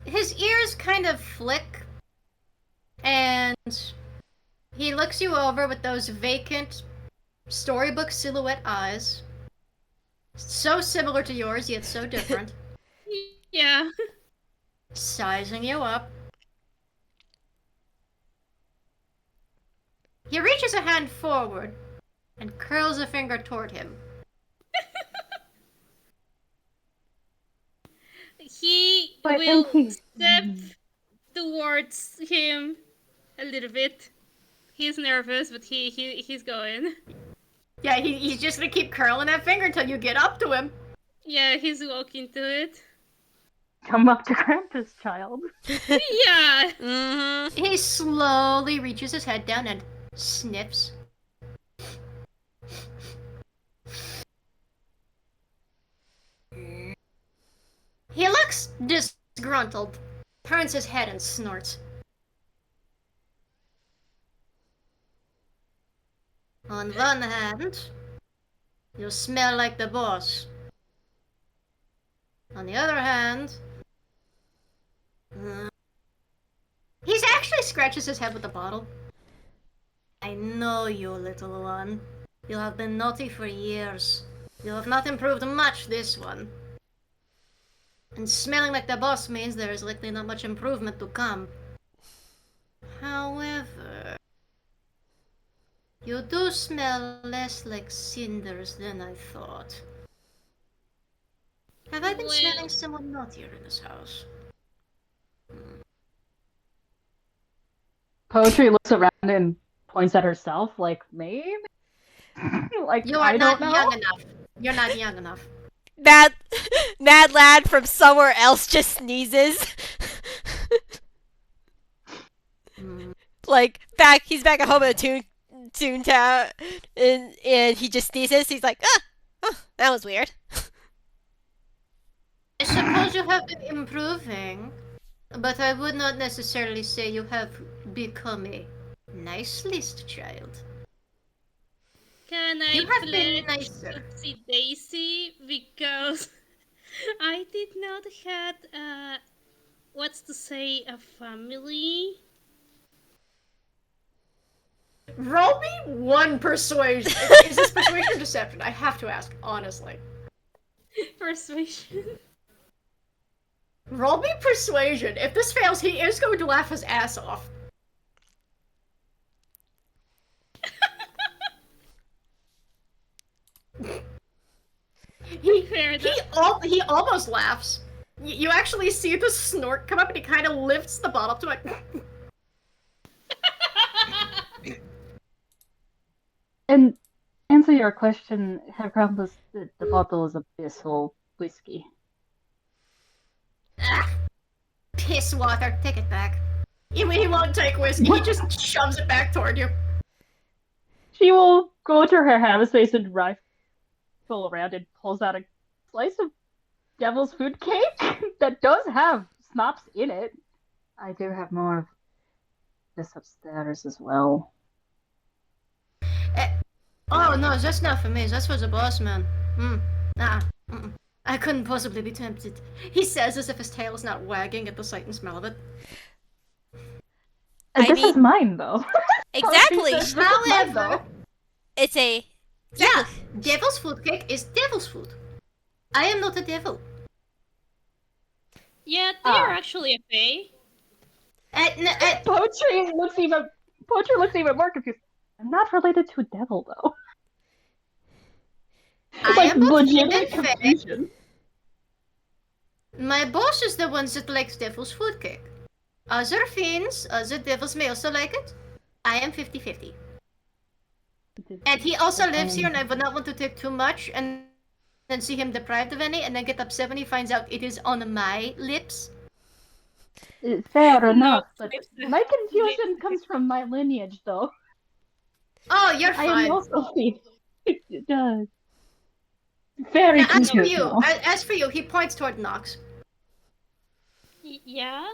His ears kind of flick, and he looks you over with those vacant storybook silhouette eyes. So similar to yours, yet so different. Yeah. Sizing you up. He reaches a hand forward and curls a finger toward him. He But will Inky- step towards him a little bit. He's nervous, but he's going. Yeah, he's just gonna keep curling that finger until you get up to him. Yeah, he's walking to it. Come up to Krampus, child. Yeah. Mm-hmm. He slowly reaches his head down and sniffs. He looks disgruntled, turns his head and snorts. On one hand, you smell like the boss. On the other hand, he actually scratches his head with the bottle. I know you, little one. You have been naughty for years. You have not improved much this one. And smelling like the boss means there is likely not much improvement to come. However, you do smell less like cinders than I thought. Have I been smelling someone naughtier in this house? Poetry looks around and points at herself, like, maybe? Like, You are I not don't know. young enough. You're not young enough. Mad lad from somewhere else just sneezes. Like he's back at home in Toontown, and he just sneezes. He's like, that was weird. I suppose you have been improving, but I would not necessarily say you have become a nice list child. Can I You have been pledge nicer. Oopsie Daisy because I did not have what's to say a family? Roll me one persuasion. Is this persuasion or deception? I have to ask, honestly. Persuasion. Roll me persuasion. If this fails, he is going to laugh his ass off. He almost laughs. You actually see the snort come up, and he kind of lifts the bottle to like. And answer your question, Herr Krampus, the bottle is abyssal whiskey. Piss water. Take it back. He won't take whiskey. He just shoves it back toward you. She will go to her ham space and rifle around and pulls out a slice of devil's food cake that does have snaps in it. I do have more of this upstairs as well. Oh no, that's not for me. That's for the boss man. I couldn't possibly be tempted. He says as if his tail is not wagging at the sight and smell of it. This is mine, though. Exactly. However, it's a yeah, devil's food cake is devil's food. I am not a devil. Yeah, they are actually a fae. Poetry looks even more confused. I'm not related to a devil, though. I am both human legitimate and confusion. My boss is the one that likes devil's food cake. Other fiends, other devils may also like it. I am 50-50. And he also lives here, and I would not want to take too much and then see him deprived of any, and then get upset when he finds out it is on my lips. Fair enough, but my confusion comes from my lineage, though. Oh, you're fine. I am also it does. Very now, confused. as for you, he points toward Nox. Yeah?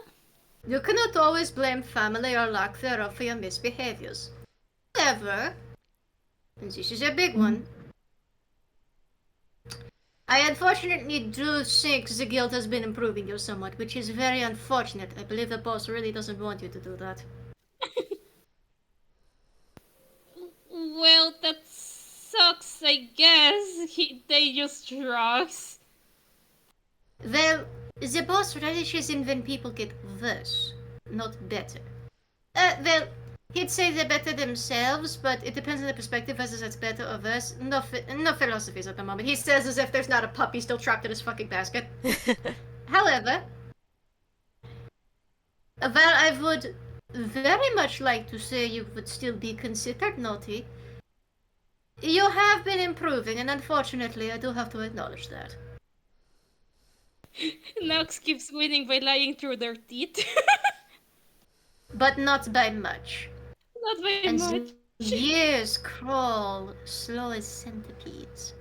You cannot always blame family or lack thereof for your misbehaviors. However, and this is a big one, I unfortunately do think the guild has been improving you somewhat, which is very unfortunate. I believe the boss really doesn't want you to do that. Well, that sucks, I guess. They use drugs. Well, the boss relishes in when people get worse, not better. Well, he'd say they're better themselves, but it depends on the perspective whether that's better or worse. No philosophies at the moment. He says as if there's not a puppy still trapped in his fucking basket. However, while I would very much like to say you would still be considered naughty, you have been improving, and unfortunately I do have to acknowledge that. Nox keeps winning by lying through their teeth. But not by much. Not by And much. years crawl slow as centipedes.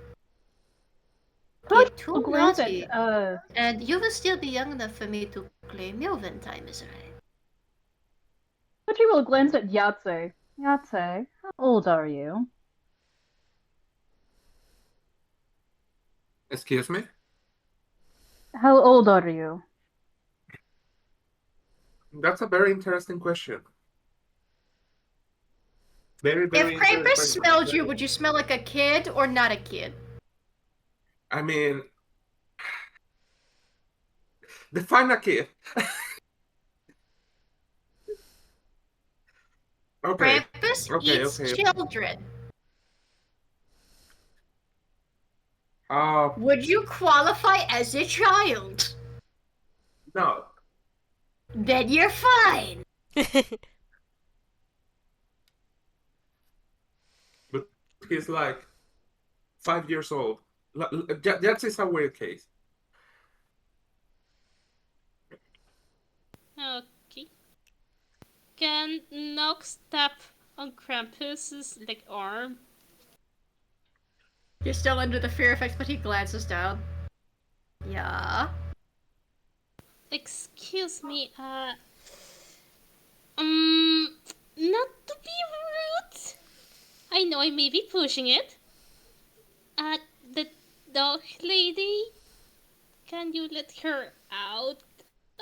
get too I'll glance naughty, at, and you will still be young enough for me to claim you when time is right. Tochi will glance at Yahzye. Yahzye, how old are you? Excuse me? How old are you? That's a very interesting question. Very, very If Krampus interesting smelled question. you, would you smell like a kid or not a kid? I mean, define a kid. Okay. Krampus Okay, eats okay. children. Uh, Would you qualify as a child? no. Then you're fine. But he's like 5 years old. That is a weird case. Okay. Can Nox tap on Krampus's like arm? You're still under the fear effect, but he glances down. Yeah. Excuse me, not to be rude. I know I may be pushing it. The dog lady, can you let her out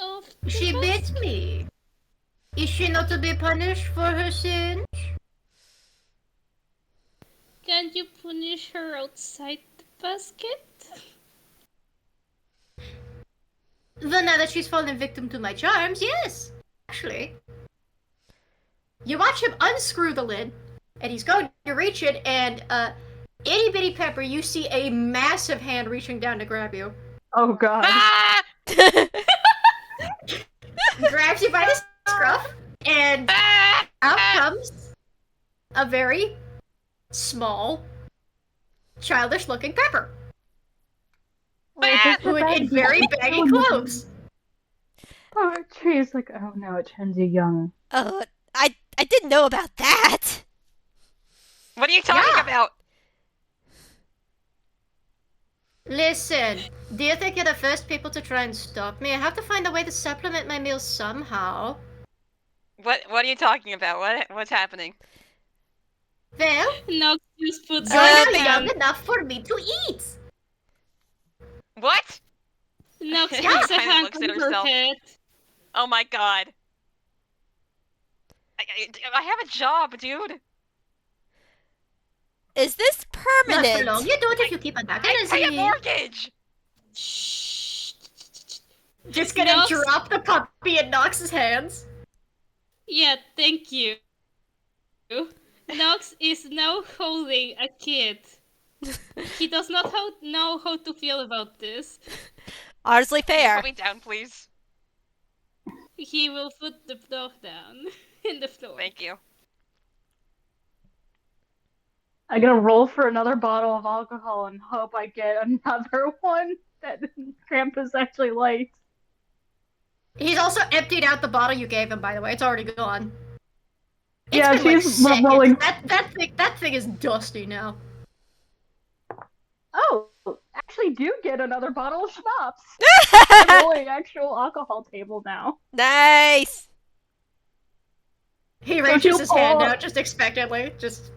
of the She bus? bit me. Is she not to be punished for her sins? Can you punish her outside the basket? Well, now that she's fallen victim to my charms, yes. Actually. You watch him unscrew the lid, and he's going to reach it, and, itty bitty Pepper, you see a massive hand reaching down to grab you. Oh god. Ah! Grabs you by the scruff, and Ah! out comes a very small, childish looking Pepper. Wait, is this Who the in bad very guy? baggy Oh, no. clothes. Poetry is like, oh no, it turns you young. Oh, I didn't know about that. What are you talking Yeah. about? Listen, do you think you're the first people to try and stop me? I have to find a way to supplement my meals somehow. What are you talking about? What's happening? Well, Nox just puts you're her not hand. young enough for me to eat. What? Nox She puts a kinda hand looks on at her herself. head. Oh my god. I have a job, dude. Is this Not for permanent? long. You do it if you keep on talking. I pay a mortgage. Shh. Just gonna Nox- drop the puppy in Nox's hands. Yeah, thank you. Nox is now holding a kid. He does not know how to feel about this. Honestly Can you fair. put me down, please? He will put the dog down in the floor. Thank you. I'm gonna roll for another bottle of alcohol and hope I get another one that Krampus actually likes. He's also emptied out the bottle you gave him, by the way. It's already gone. It's Yeah, been like she's seconds. rolling. That thing is dusty now. Oh, actually do get another bottle of schnapps. I'm rolling actual alcohol table now. Nice. He So reaches she'll his hand pull- out just expectantly. Just.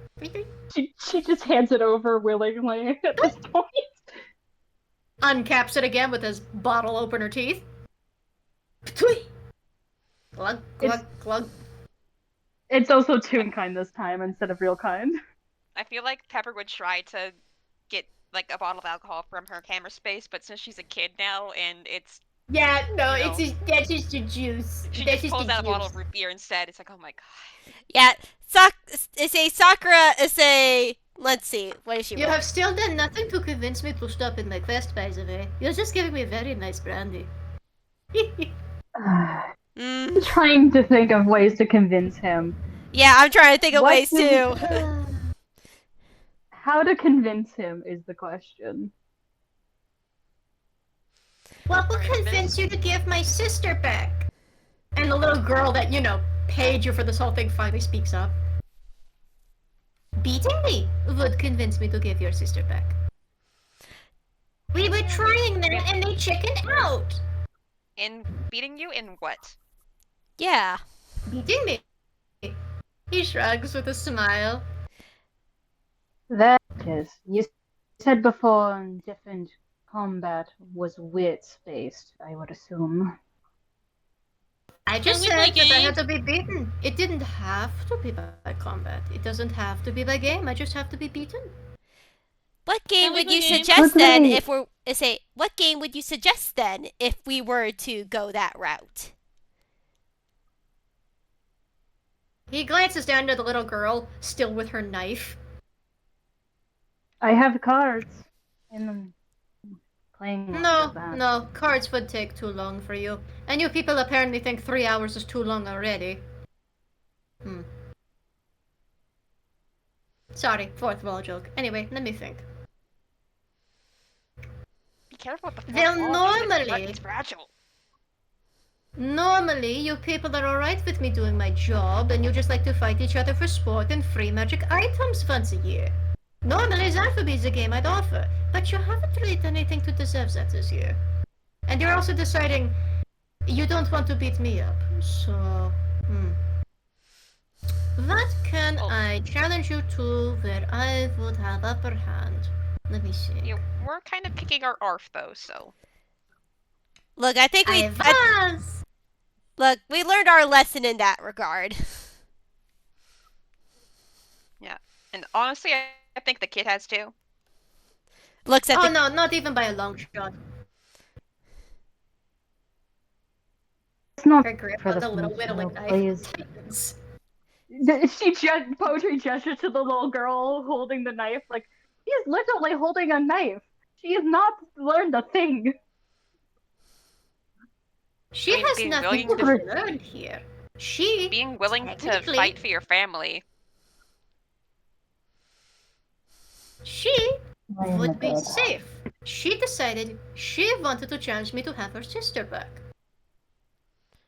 She just hands it over willingly at this point. Uncaps it again with his bottle opener teeth. Ptwee! Glug, glug, glug. It's also Toonkind this time instead of real kind. I feel like Pepper would try to get like a bottle of alcohol from her camera space, but since she's a kid now and it's Yeah, no, You know. it's just, that's just the juice. she That's just pulls the out a bottle juice. of root beer instead, it's like, oh my god. Yeah, Sakura is a. Let's see. What is she? You have still done nothing to convince me to stop in my quest, by the way. You're just giving me very nice brandy. Mm, Trying to think of ways to convince him. yeah, I'm trying to think of What ways do- too. How to convince him is the question. What will convince you to give my sister back? And the little girl that, paid you for this whole thing finally speaks up. Beating me would convince me to give your sister back. We were trying them and they chickened out. In beating you in what? Yeah. Beating me. He shrugs with a smile. That is, you said before different combat was wits based, I would assume. I just Can we play said that I had games? to be beaten. It didn't have to be by combat. It doesn't have to be by game. I just have to be beaten. What game Can we would play you games? suggest then Agree. if we're say what game would you suggest then if we were to go that route? He glances down to the little girl, still with her knife. I have cards in playing No, that. no, cards would take too long for you. And you people apparently think 3 hours is too long already. Sorry, fourth wall joke. Anyway, let me think. Be careful with the Well, fourth wall, normally- it's fragile. Normally, you people are alright with me doing my job, and you just like to fight each other for sport and free magic items once a year. Normally, that would be the game I'd offer, but you haven't really done anything to deserve that this year. And you're also deciding you don't want to beat me up, so... What can I challenge you to where I would have upper hand? Let me see. You were kind of kicking our arf though, so. Look, I think we I was! look, we learned our lesson in that regard. Yeah. And honestly, I think the kid has too. Looks at Oh the no, not even by a long shot. It's not Her grip for on the the little fun, whittling no, knife please. tightens. Poetry gestures to the little girl holding the knife, like, he is literally holding a knife. She has not learned a thing. She Being- has being nothing willing to to- learn here. She Being willing to Technically- fight for your family. she Oh my would be God. safe. She decided she wanted to challenge me to have her sister back.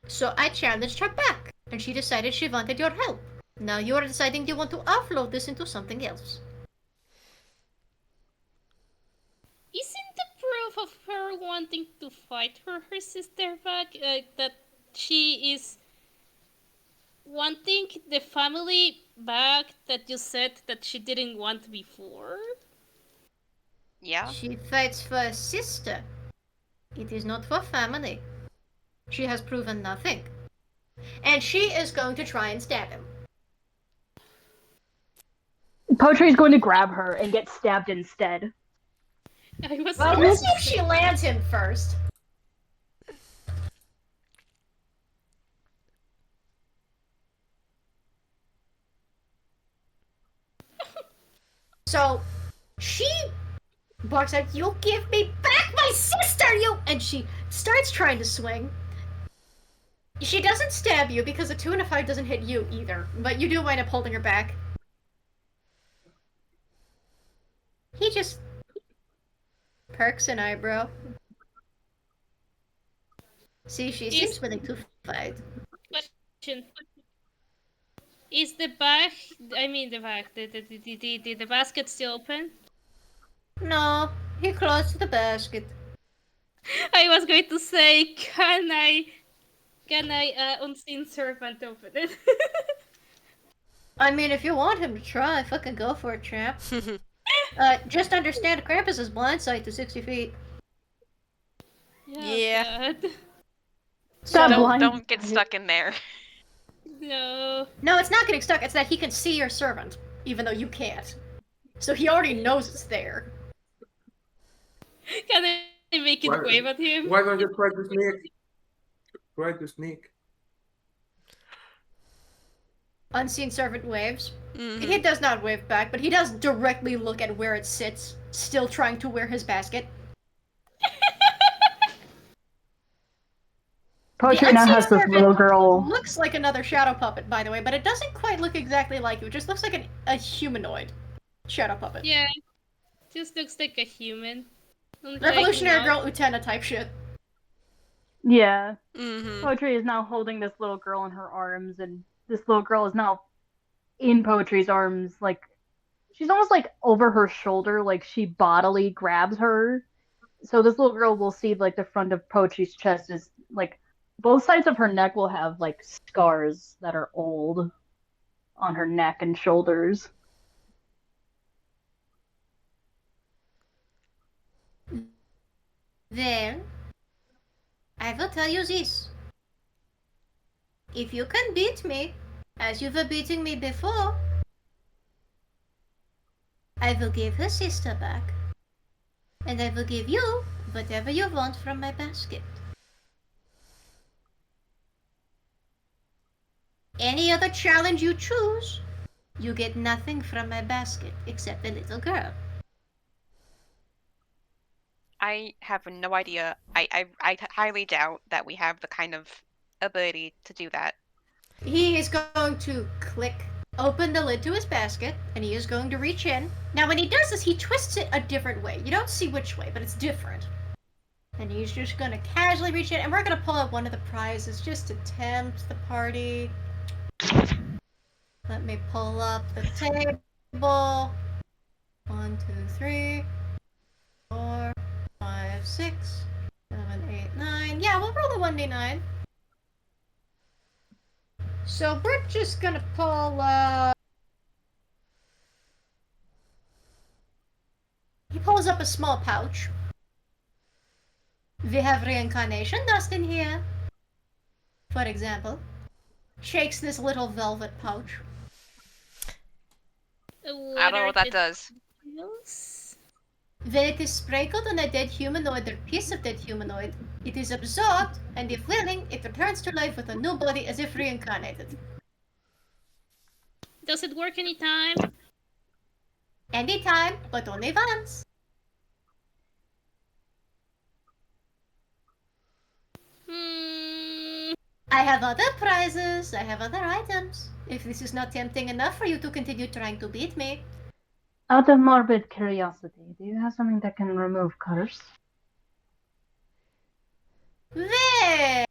So I challenged her back, and she decided she wanted your help. Now you are deciding you want to offload this into something else. Isn't the proof of her wanting to fight for her sister back that she is wanting the family back that you said that she didn't want before? Yeah. She fights for a sister. It is not for family. She has proven nothing. And she is going to try and stab him. Poetry is going to grab her and get stabbed instead. I was Well, let's see if she lands him first. So, she barks out, "You give me back my sister, you!" And she starts trying to swing. She doesn't stab you because a 2 and a 5 doesn't hit you either, but you do wind up holding her back. He just perks an eyebrow. See, she seems willing to fight. question. Is the bag, I mean the bag, the basket still open? No, he closed the basket. I was going to say, can I unseen servant open it? I mean, if you want him to try, fucking go for it, champ. Just understand, Krampus is blindside to 60 feet. Yeah. God. Stop Don't, blind. don't get stuck in there. No. No, it's not getting stuck. It's that he can see your servant, even though you can't. So he already knows it's there. Can I make it Why- wave at him? Why don't you try to sneak? Try to sneak. Unseen servant waves. Mhm. He does not wave back, but he does directly look at where it sits, still trying to wear his basket. Poetry The now unseen has this servant little girl. looks like another shadow puppet, by the way, but it doesn't quite look exactly like you. It just looks like a humanoid shadow puppet. Yeah. Just looks like a human. Like, Revolutionary not- Girl Utena type shit. Yeah. Mhm. Poetry is now holding this little girl in her arms, and this little girl is now in Poetry's arms, like she's almost like over her shoulder, like she bodily grabs her, so this little girl will see like the front of Poetry's chest is like both sides of her neck will have like scars that are old on her neck and shoulders. Well, I will tell you this. If you can beat me, as you were beating me before, I will give her sister back. And I will give you whatever you want from my basket. Any other challenge you choose, you get nothing from my basket except the little girl. I have no idea. I highly doubt that we have the kind of ability to do that. He is going to open the lid to his basket, and he is going to reach in. Now, when he does this, he twists it a different way. You don't see which way, but it's different. And he's just going to casually reach in, and we're going to pull out one of the prizes just to tempt the party. Let me pull up the table. 1, 2, 3, 4, 5, 6, 7, 8, 9. Yeah, we'll roll the 1d9. So we're just gonna pull, he pulls up a small pouch. We have reincarnation dust in here. For example. Shakes this little velvet pouch. I don't know what that does. When it is sprinkled on a dead humanoid or piece of dead humanoid, it is absorbed, and if willing, it returns to life with a new body as if reincarnated. Does it work anytime? Anytime, but only once. I have other prizes, I have other items. If this is not tempting enough for you to continue trying to beat me. Out of morbid curiosity, do you have something that can remove curse? Well,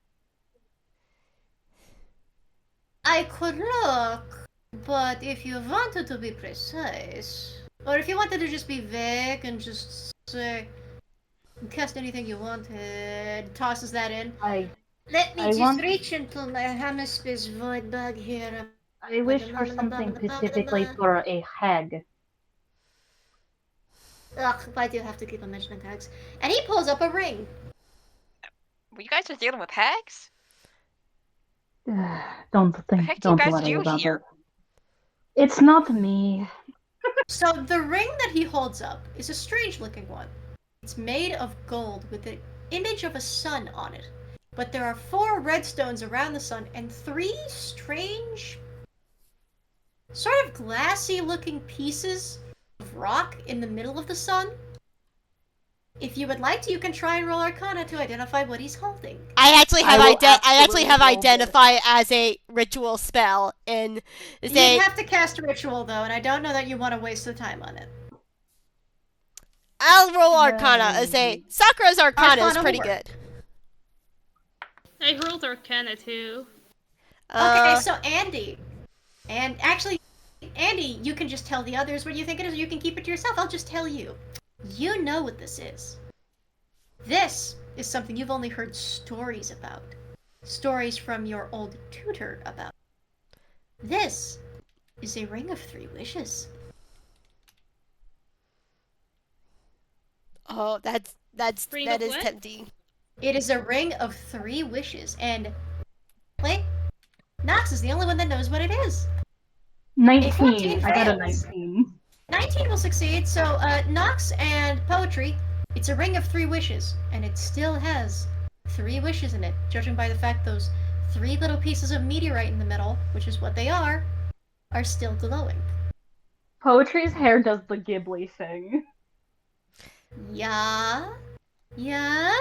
I could look, but if you wanted to be precise, or if you wanted to just be vague and just say, cast anything you wanted, tosses that in. Let me reach into my hemisphere's void bag here. I wish for something specifically for a hag. Ugh, why do you have to keep on mentioning hags? And he pulls up a ring. You guys are dealing with hags? Don't think. heck do you Don't guys worry do about here? it. It's not me. So the ring that he holds up is a strange-looking one. It's made of gold with the image of a sun on it. But there are 4 red stones around the sun and 3 strange, sort of glassy-looking pieces of rock in the middle of the sun. If you would like to, you can try and roll Arcana to identify what he's holding. I actually have absolutely roll identify as a ritual spell in You'd have to cast a ritual though, and I don't know that you want to waste the time on it. I'll roll Arcana as Sakura's Arcana is pretty will work. good. I rolled Arcana too. Okay, so Andy. And actually, Andy, you can just tell the others what you think it is, or you can keep it to yourself. I'll just tell you. You know what this is. This is something you've only heard stories about. Stories from your old tutor about. This is a ring of 3 wishes. Oh, that is what? tempting. It is a ring of 3 wishes, and Nox is the only one that knows what it is. 19. I got a fails. 19. 19 will succeed, so Nox and Poetry, it's a ring of 3 wishes, and it still has 3 wishes in it, judging by the fact those 3 little pieces of meteorite in the middle, which is what they are still glowing. Poetry's hair does the Ghibli thing. Yeah,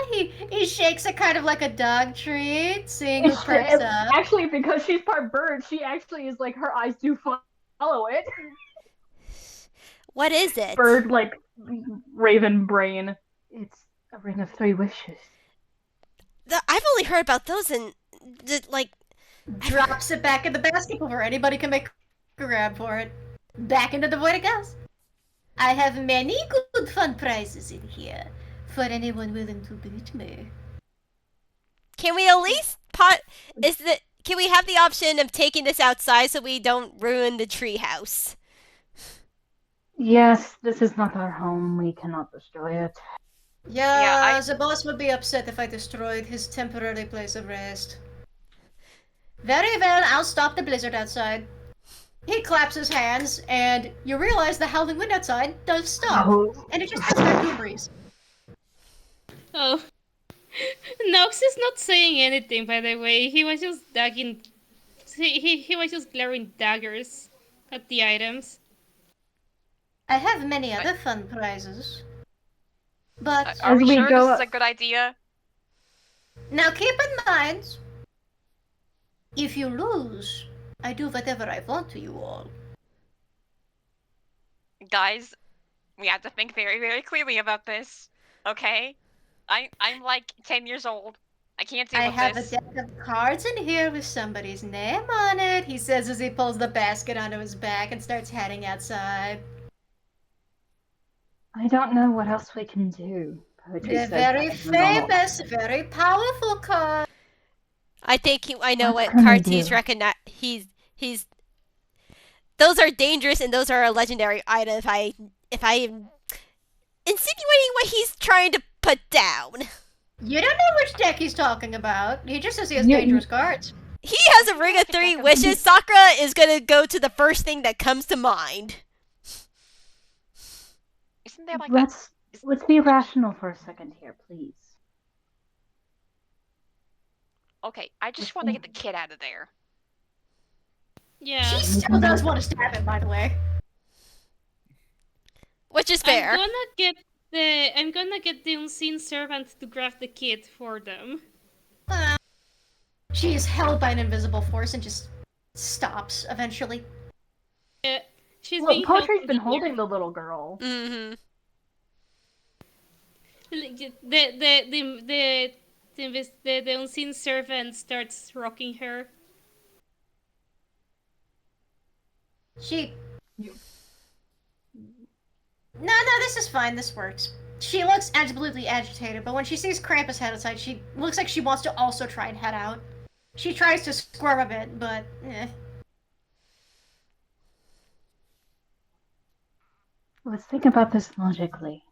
he shakes it kind of like a dog treat, seeing who perks up. Actually, because she's part bird, she actually is like, her eyes do follow it. What is it? Bird, like, raven brain. It's a ring of 3 wishes. I've only heard about those in, Drops it back in the basket before anybody can make a grab for it. Back into the void it goes. I have many good fun prizes in here. for anyone willing to beat me. Can we at least can we have the option of taking this outside so we don't ruin the treehouse? Yes, this is not our home. We cannot destroy it. Yeah, the boss would be upset if I destroyed his temporary place of rest. Very well, I'll stop the blizzard outside. He claps his hands, and you realize the howling wind outside does stop. Oh. And it just turns back to a breeze. Oh. Nox is not saying anything, by the way. He was just he was just glaring daggers at the items. I have many other fun prizes. But Are we As we sure go this is up- a good idea? now keep in mind, if you lose, I do whatever I want to you all. Guys, we have to think very, very clearly about this. Okay? I'm like 10 years old. I can't deal I with have this. a deck of cards in here with somebody's name on it, he says as he pulls the basket onto his back and starts heading outside. I don't know what else we can do. Poetry They're says very that is normal. famous, very powerful cards. I know What what can we cards he's do? recognize. He's. Those are dangerous and those are a legendary item. If I am insinuating what he's trying to put down. You don't know which deck he's talking about. He just says he has You- dangerous cards. He has a ring of 3 wishes. Sakura is gonna go to the first thing that comes to mind. Isn't there like Let's be rational for a second here, please. Okay, I just want to get the kid out of there. Yeah. She still does want to stab him, by the way. Which is fair. I'm gonna get the unseen servant to grab the kid for them. She is held by an invisible force and just stops eventually. Yeah, she's Well, being held Poetry's in been the holding air. the little girl. Mm-hmm. The unseen servant starts rocking her. She... No, this is fine. This works. She looks absolutely agitated, but when she sees Krampus head outside, she looks like she wants to also try and head out. She tries to squirm a bit, but Let's think about this logically.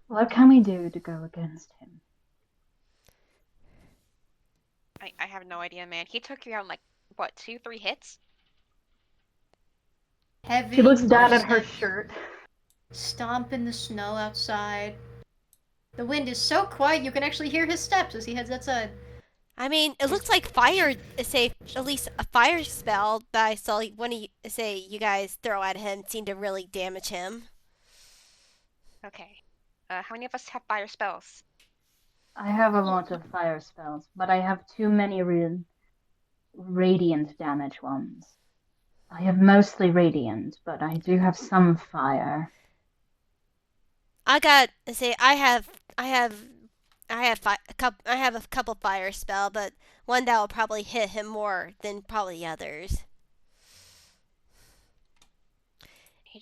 What can we do to go against him? I have no idea, man. He took you out in like, what, 2-3 hits? heavy. She looks down at her footsteps, shirt. Stomp in the snow outside. The wind is so quiet you can actually hear his steps as he heads outside. I mean, it looks like fire. Say at least a fire spell that I saw one of you guys throw at him seemed to really damage him. Okay. How many of us have fire spells? I have a lot of fire spells, but I have too many radiant damage ones. I have mostly radiant, but I do have some fire. I have a couple fire spell, but one that will probably hit him more than probably others.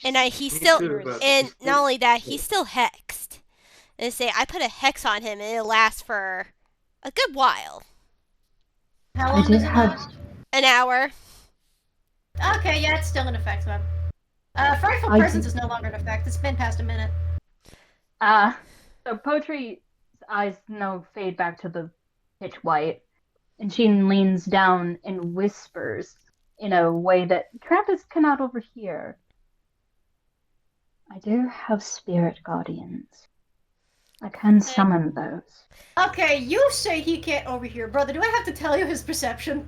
And he's Me still, too, but and it's not only that, he's still hexed. And I put a hex on him, and it'll last for a good while, How I long did does it have- last? an hour. Okay, yeah, it's still in effect then. Frightful I Presence did- is no longer in effect. It's been past a minute. So Poetry's eyes fade back to the pitch white, and she leans down and whispers in a way that Krampus cannot overhear. I do have spirit guardians. I can summon those. Okay, you say he can't overhear. Brother, do I have to tell you his perception?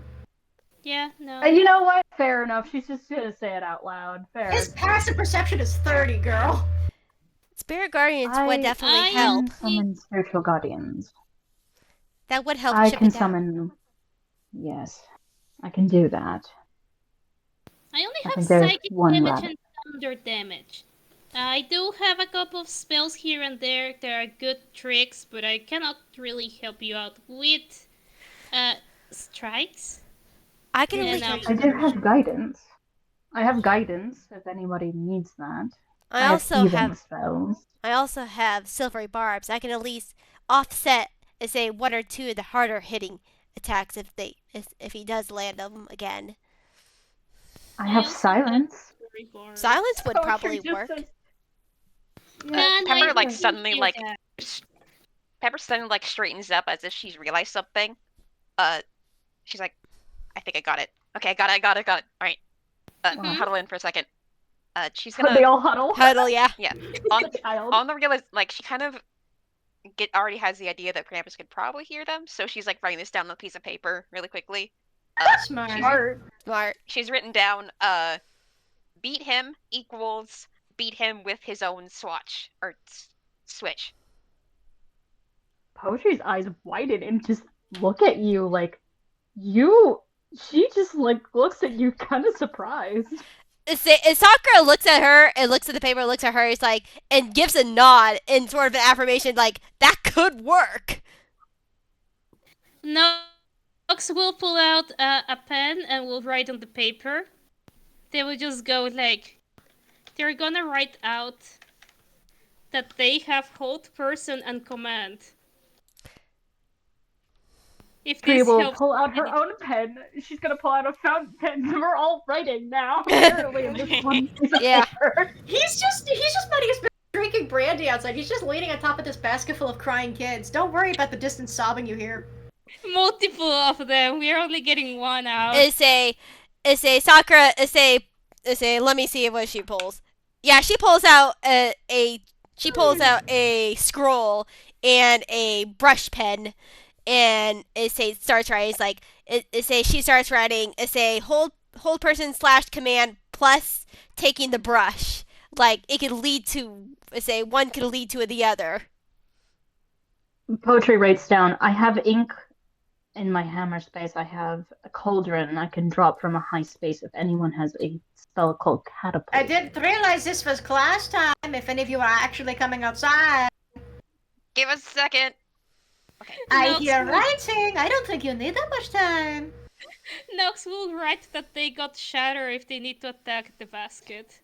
Yeah, no. You know what? Fair enough. She's just gonna say it out loud. Fair. His passive perception is 30, girl. Spirit guardians would definitely I- help. can summon spiritual guardians. That would help I chip can it down. summon. Yes, I can do that. I only I have think there's psychic one damage rabbit. and thunder damage. I do have a couple of spells here and there. There are good tricks, but I cannot really help you out with strikes. I can Yeah, only no. I do have guidance. I have guidance if anybody needs that. I have also healing have spells. I also have silvery barbs. I can at least offset, say, one or two of the harder hitting attacks if he does land them again. I have also have silence. very bored. Silence would Poetry probably just work. says- And Pepper I like didn't suddenly do like that. Pepper suddenly like straightens up as if she's realized something. She's like, I think I got it. Okay, I got it. All right. Mhm. Huddle in for a second. She's They gonna all huddle. Huddle, yeah. yeah The child. on the realize like she kind of already has the idea that Krampus could probably hear them, so she's like writing this down on a piece of paper really quickly. Smart. Smart. She's written down beat him equals beat him with his own swatch or switch. Poetry's eyes widen and just look at you like you. She just like looks at you kind of surprised. Sakura looks at her and looks at the paper, looks at her, is like, and gives a nod in sort of an affirmation, like that could work. Nox will pull out a pen and will write on the paper. They will just go like, they're gonna write out that they have hold person and command. If She this will helps pull out her own pen. She's gonna pull out a fountain pen. We're all writing now. Apparently, in this one piece of Yeah. paper. He's just minding his business, drinking brandy outside. He's just leaning on top of this basket full of crying kids. Don't worry about the distant sobbing you hear. multiple of them. We're only getting one out. Sakura, let me see what she pulls. Yeah, she pulls out a scroll and a brush pen, and starts writing. It's like she starts writing. Hold person / command plus taking the brush. Like it could lead to one could lead to the other. Poetry writes down, I have ink in my hammer space. I have a cauldron I can drop from a high space if anyone has a spell called catapult. I didn't realize this was class time. If any of you are actually coming outside, Give us a second. Okay. I Nox hear will- writing. I don't think you need that much time. Nox will write that they got shatter if they need to attack the basket.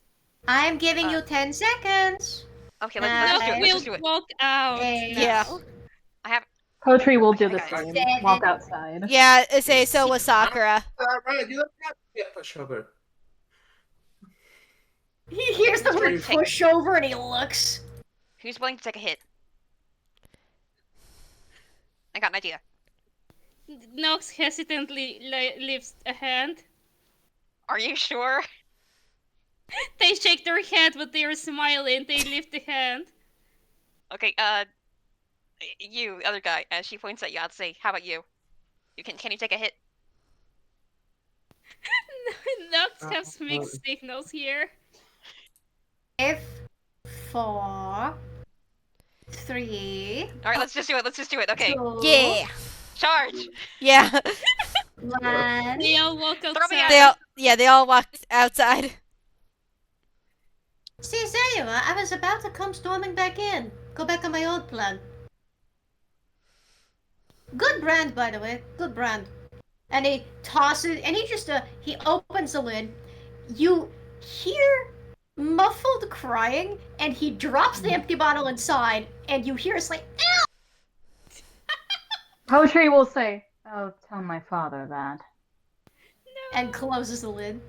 I'm giving you 10 seconds. Okay, Nox let's Nox just do will it. walk out. Hey. now. Yeah. I have Poetry will do Okay, the guys. same. Walk outside. Yeah, so was Sakura. Right, you don't have to get pushover. He hears the word Take- pushover and he looks. who's willing to take a hit? I got an idea. Nox hesitantly lifts a hand. Are you sure? They shake their head, but they are smiling. They lift the hand. Okay, you, other guy, as she points at Yahzye, how about you? Can you take a hit? Nox has mixed signals here. 5, 4, 3, Alright, let's just do it, okay. 2, Yeah. Charge! Yeah. 1. They all walk me outside. They all walked outside. See, there you are. I was about to come storming back in. Go back on my old plan. Good brand, by the way. Good brand. And he tosses, and he opens the lid. You hear muffled crying, and he drops the empty bottle inside, and you hear a slight, "Ow!" Poetry will say, oh, tell my father that. and closes the lid.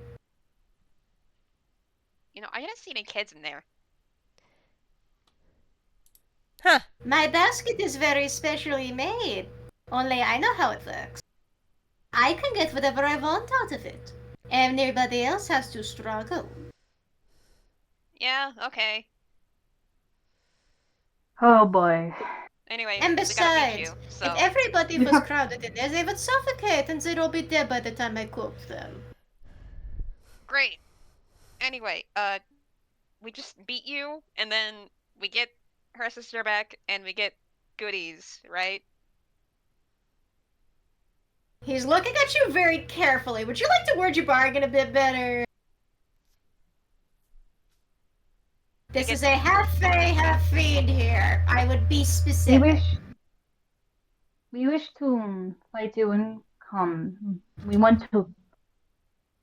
You know, I didn't see any kids in there. Huh. My basket is very specially made. Only I know how it works. I can get whatever I want out of it. And everybody else has to struggle. Yeah, okay. Oh boy. Anyway, And we gotta beat besides, you, so... if everybody was crowded in there, they would suffocate and they'd all be dead by the time I cooked them. Great. Anyway, we just beat you, and then we get her sister back, and we get goodies, right? He's looking at you very carefully. Would you like to word your bargain a bit better? This is a half fae, half fiend here. I would be specific. We wish to fight you and come. We want to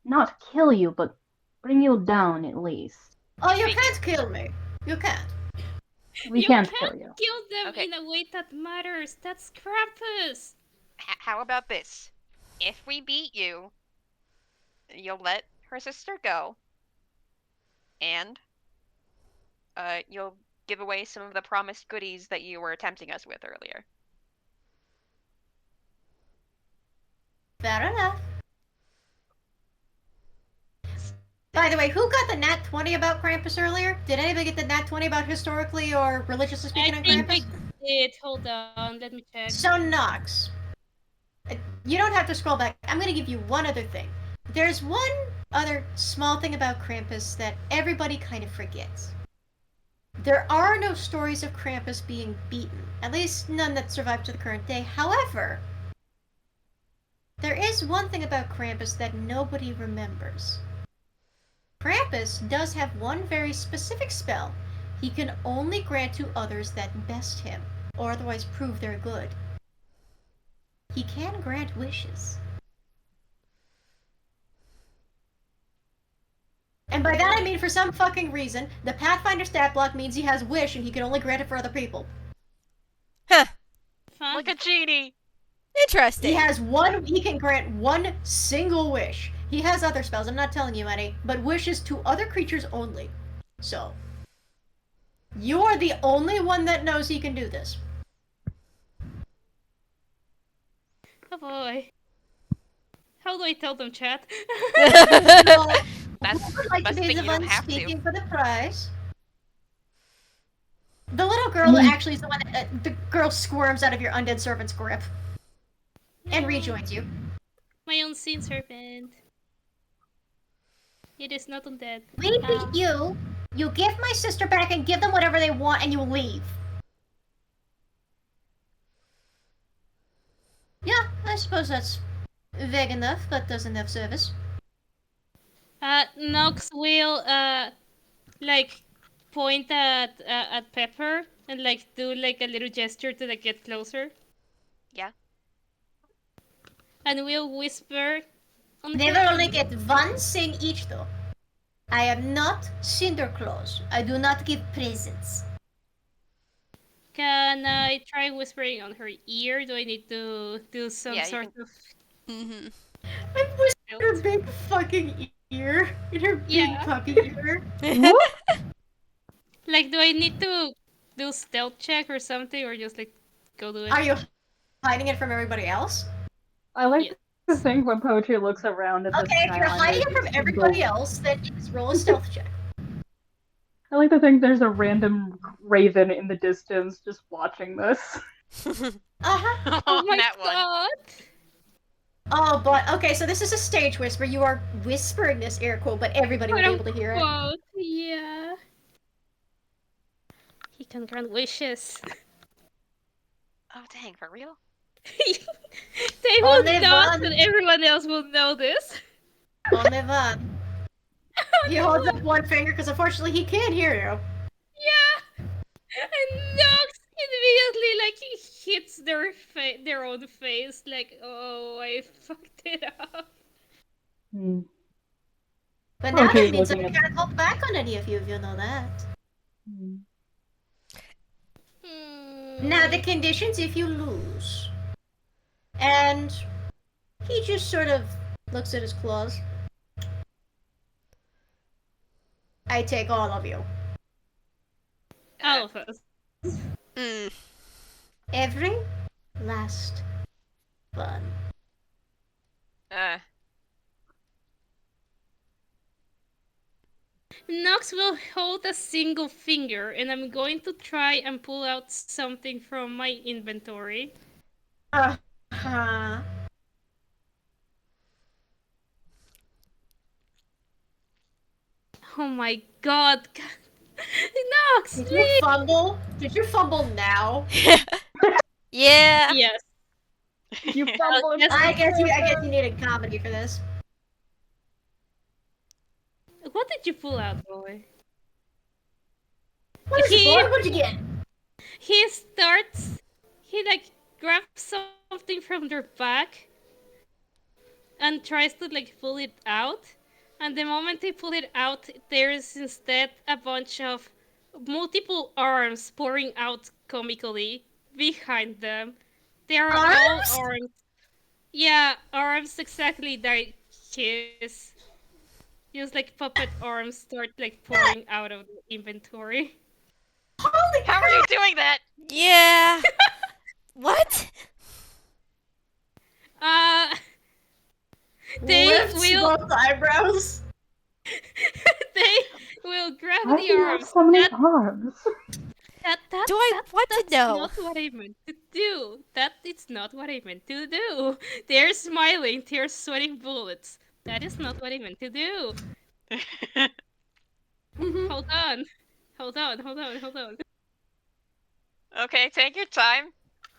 not kill you, but bring you down at least. Oh, you Wait, can't kill me. You can't. We You can't can't kill you. kill them Okay. in a way that matters. That's Krampus. How about this? If we beat you, you'll let her sister go, and you'll give away some of the promised goodies that you were tempting us with earlier. Fair enough. By the way, who got the nat 20 about Krampus earlier? Did anybody get the nat 20 about historically or religiously speaking I on think Krampus? I did. Hold on, let me check. So, Nox, you don't have to scroll back. I'm going to give you one other thing. There's one other small thing about Krampus that everybody kind of forgets. There are no stories of Krampus being beaten, at least none that survive to the current day. However, there is one thing about Krampus that nobody remembers. Krampus does have one very specific spell he can only grant to others that best him, or otherwise prove they're good. He can grant wishes. And by that I mean for some fucking reason, the Pathfinder stat block means he has wish and he can only grant it for other people. Huh. Fun. Like a genie. Interesting. He can grant one single wish. He has other spells, I'm not telling you any, but wishes to other creatures only. So, you are the only one that knows he can do this. Oh boy. How do I tell them, chat? So, That's who would like to best be thing the you don't one have speaking to. for the prize? The little girl that actually is the one that, the girl squirms out of your undead servant's grip and rejoins you. My own sin serpent. It is not undead. We beat you. You give my sister back and give them whatever they want, and you leave. Yeah, I suppose that's vague enough, but does enough service. Nox will like point at Pepper and like do like a little gesture to like get closer. Yeah. And we'll whisper on They her will only ear. get one thing each, though. I am not Cinderclaws. I do not give presents. Can I try whispering on her ear? Do I need to do some Yeah, you sort can- of Mm-hmm. I'm whispering her big fucking ear in her big Yeah. puppy ear. What? like do I need to do stealth check or something or just like go do it? Are you hiding it from everybody else? I like Yes. to think when Poetry looks around at the Okay, if you're hiding it from everybody else, then just roll a stealth check. I like to think there's a random raven in the distance just watching this. Uh-huh. Oh my that one. god! Oh, but okay, so this is a stage whisper. You are whispering this air quote, but everybody will be able to hear it. Quote, yeah. He can grant wishes. Oh dang, for real? They will Only not, one. but everyone else will know this. Only one. He holds up one finger because unfortunately he can't hear you. Yeah. And Nox immediately like he hits their own face like, oh, I fucked it up. Hmm. But now Okay, that means I looking at- can't hold back on any of you if you know that. Hmm. Now the conditions if you lose. And he just sort of looks at his claws. I take all of you. All of us. Mm. Every last one. Uh, Nox will hold a single finger, and I'm going to try and pull out something from my inventory. Uh-huh. Oh my god. Nox, Did you please! fumble? Did you fumble now? Yeah. Yes. You fumble yes. I guess you needed comedy for this. What did you pull out, boy? What is it, He- boy? What'd you get? He starts. He like grabs something from their back and tries to like pull it out, And the moment they pull it out, there is instead a bunch of multiple arms pouring out comically behind them. They are all Arms? arms. Yeah, arms exactly like his. Just like puppet arms start like pouring out of the inventory. Holy How are you doing that? Yeah. What? Uh, they Lifts will both eyebrows. they will grab Why do the you have arms. so many That, arms? Do I want to that's know? not what I meant to do. That is not what I meant to do. They're smiling. They're sweating bullets. That is not what I meant to do. Hold on. Hold on. Hold on. Hold on. Okay, take your time.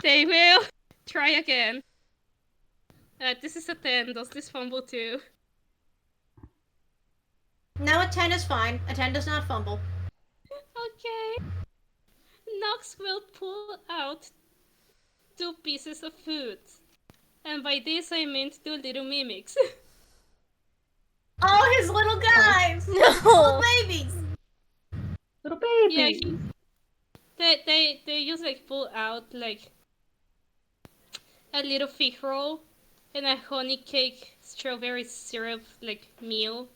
They will try again. This is a 10. Does this fumble too? No, a 10 is fine. A 10 does not fumble. Okay. Nox will pull out 2 pieces of food. And by this I meant 2 little mimics. Oh, his little guys! Little No. babies! Little Yeah, baby. they just like pull out like a little fig roll and a honey cake strawberry syrup like meal.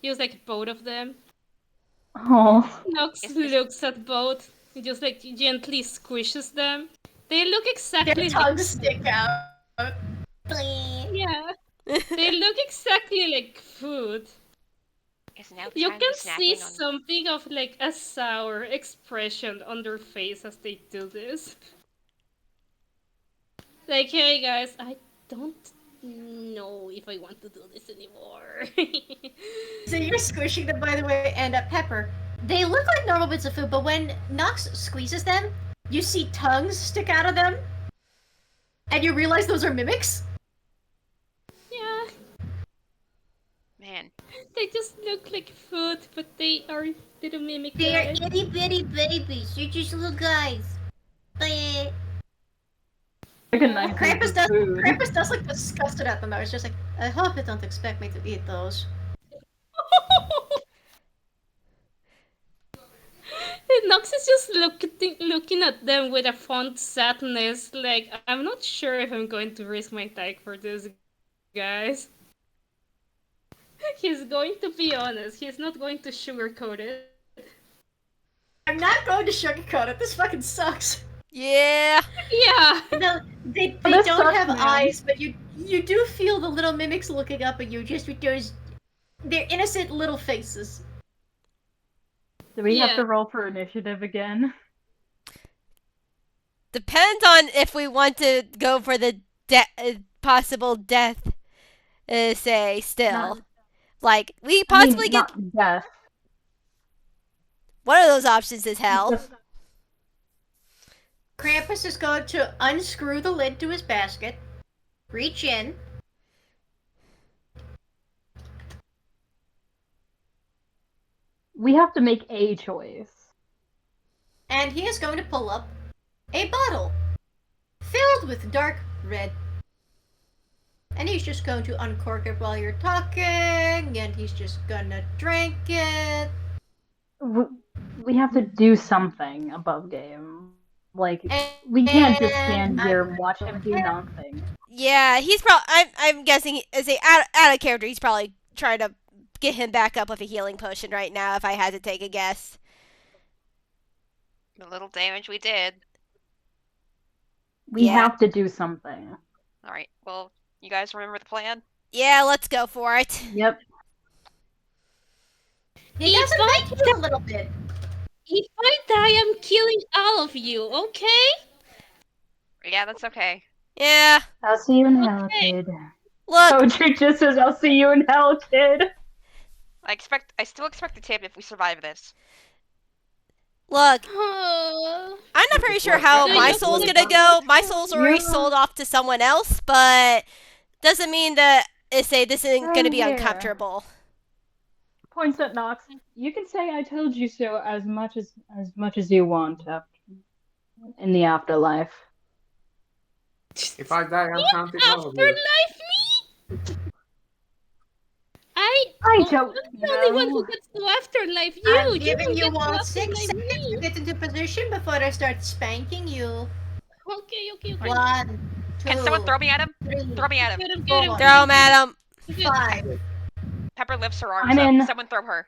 Use like both of them. Oh. Nox Is- looks at both and just like gently squishes them. They look Their exactly tongues like stick out. yeah. They look exactly like food. Is now You time can for see snacking on... something of like a sour expression on their face as they do this. Like, hey guys, I don't know if I want to do this anymore. So you're squishing them, by the way, and Pepper. They look like normal bits of food, but when Nox squeezes them, you see tongues stick out of them, and you realize those are mimics. Yeah, Man. they just look like food, but they are little mimic They're guys. itty bitty babies. They're just little guys. Bleh. Like a nice Krampus does. food. Krampus does look disgusted at them though. It's just like, I hope you don't expect me to eat those. Nox is just looking at them with a fond sadness, like, I'm not sure if I'm going to risk my tag for this, guys. He's going to be honest, he's not going to sugarcoat it. I'm not going to sugarcoat it. This fucking sucks. Yeah. Yeah! No, they This don't sucks, have man. eyes, but you do feel the little mimics looking up at you just with those their innocent little faces. Do we have Yeah. to roll for initiative again? Depends on if we want to go for the possible death. Say still, Not- like we possibly get not death. one of those options is hell. Just- Krampus is going to unscrew the lid to his basket, reach in, We have to make a choice. and he is going to pull up a bottle filled with dark red. And he's just going to uncork it while you're talking, and he's just gonna drink it. We have to do something above game. Like, we can't just stand here and watch him do nothing. Yeah, he's probably. I'm guessing as a out of character, he's probably trying to get him back up with a healing potion right now. If I had to take a guess. The little damage we did. We Yeah. have to do something. Alright, well, you guys remember the plan? Yeah, let's go for it. Yep. He If doesn't I like you a little bit. If I die, I'm killing all of you, okay? Yeah, that's okay. Yeah. I'll see you in hell, Okay. kid. Look, Poetry just says, I'll see you in hell, kid. I still expect the tip if we survive this. look. Oh. I'm not very sure how Do my you soul's want gonna go. My soul's already Yeah. sold off to someone else, but doesn't mean that say this isn't gonna be Right here. uncomfortable. Points at Nox. You can say I told you so as much as you want in the afterlife. If I die, I'm counting all of you. Afterlife me? I Oh, don't I'm the only one who know. gets to afterlife. I'm You giving don't you get to all 6 afterlife seconds to me. get into position before I start spanking you. Okay. 1, 2, Can someone throw me at him? 3, Throw me at him. Good, I'm good, I'm 4, good, Throw I'm him at him. good. 5. Pepper lifts her arms I'm up. in. Someone throw her.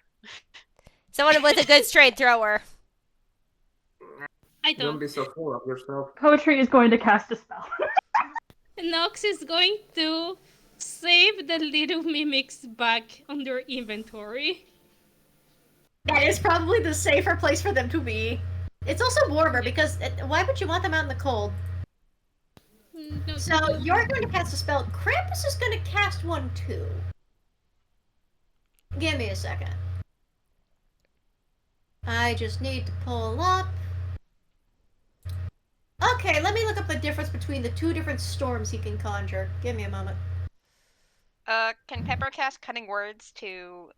Someone with a good straight thrower. I Don't don't. be so full of yourself. Poetry is going to cast a spell. Nox is going to save the little mimics back on their inventory. That is probably the safer place for them to be. It's also warmer because why would you want them out in the cold? No, So you're going to cast a spell. Krampus is going to cast one too. Give me a second. I just need to pull up. Okay, let me look up the difference between the 2 different storms he can conjure. Give me a moment. Can Pepper cast cunning words to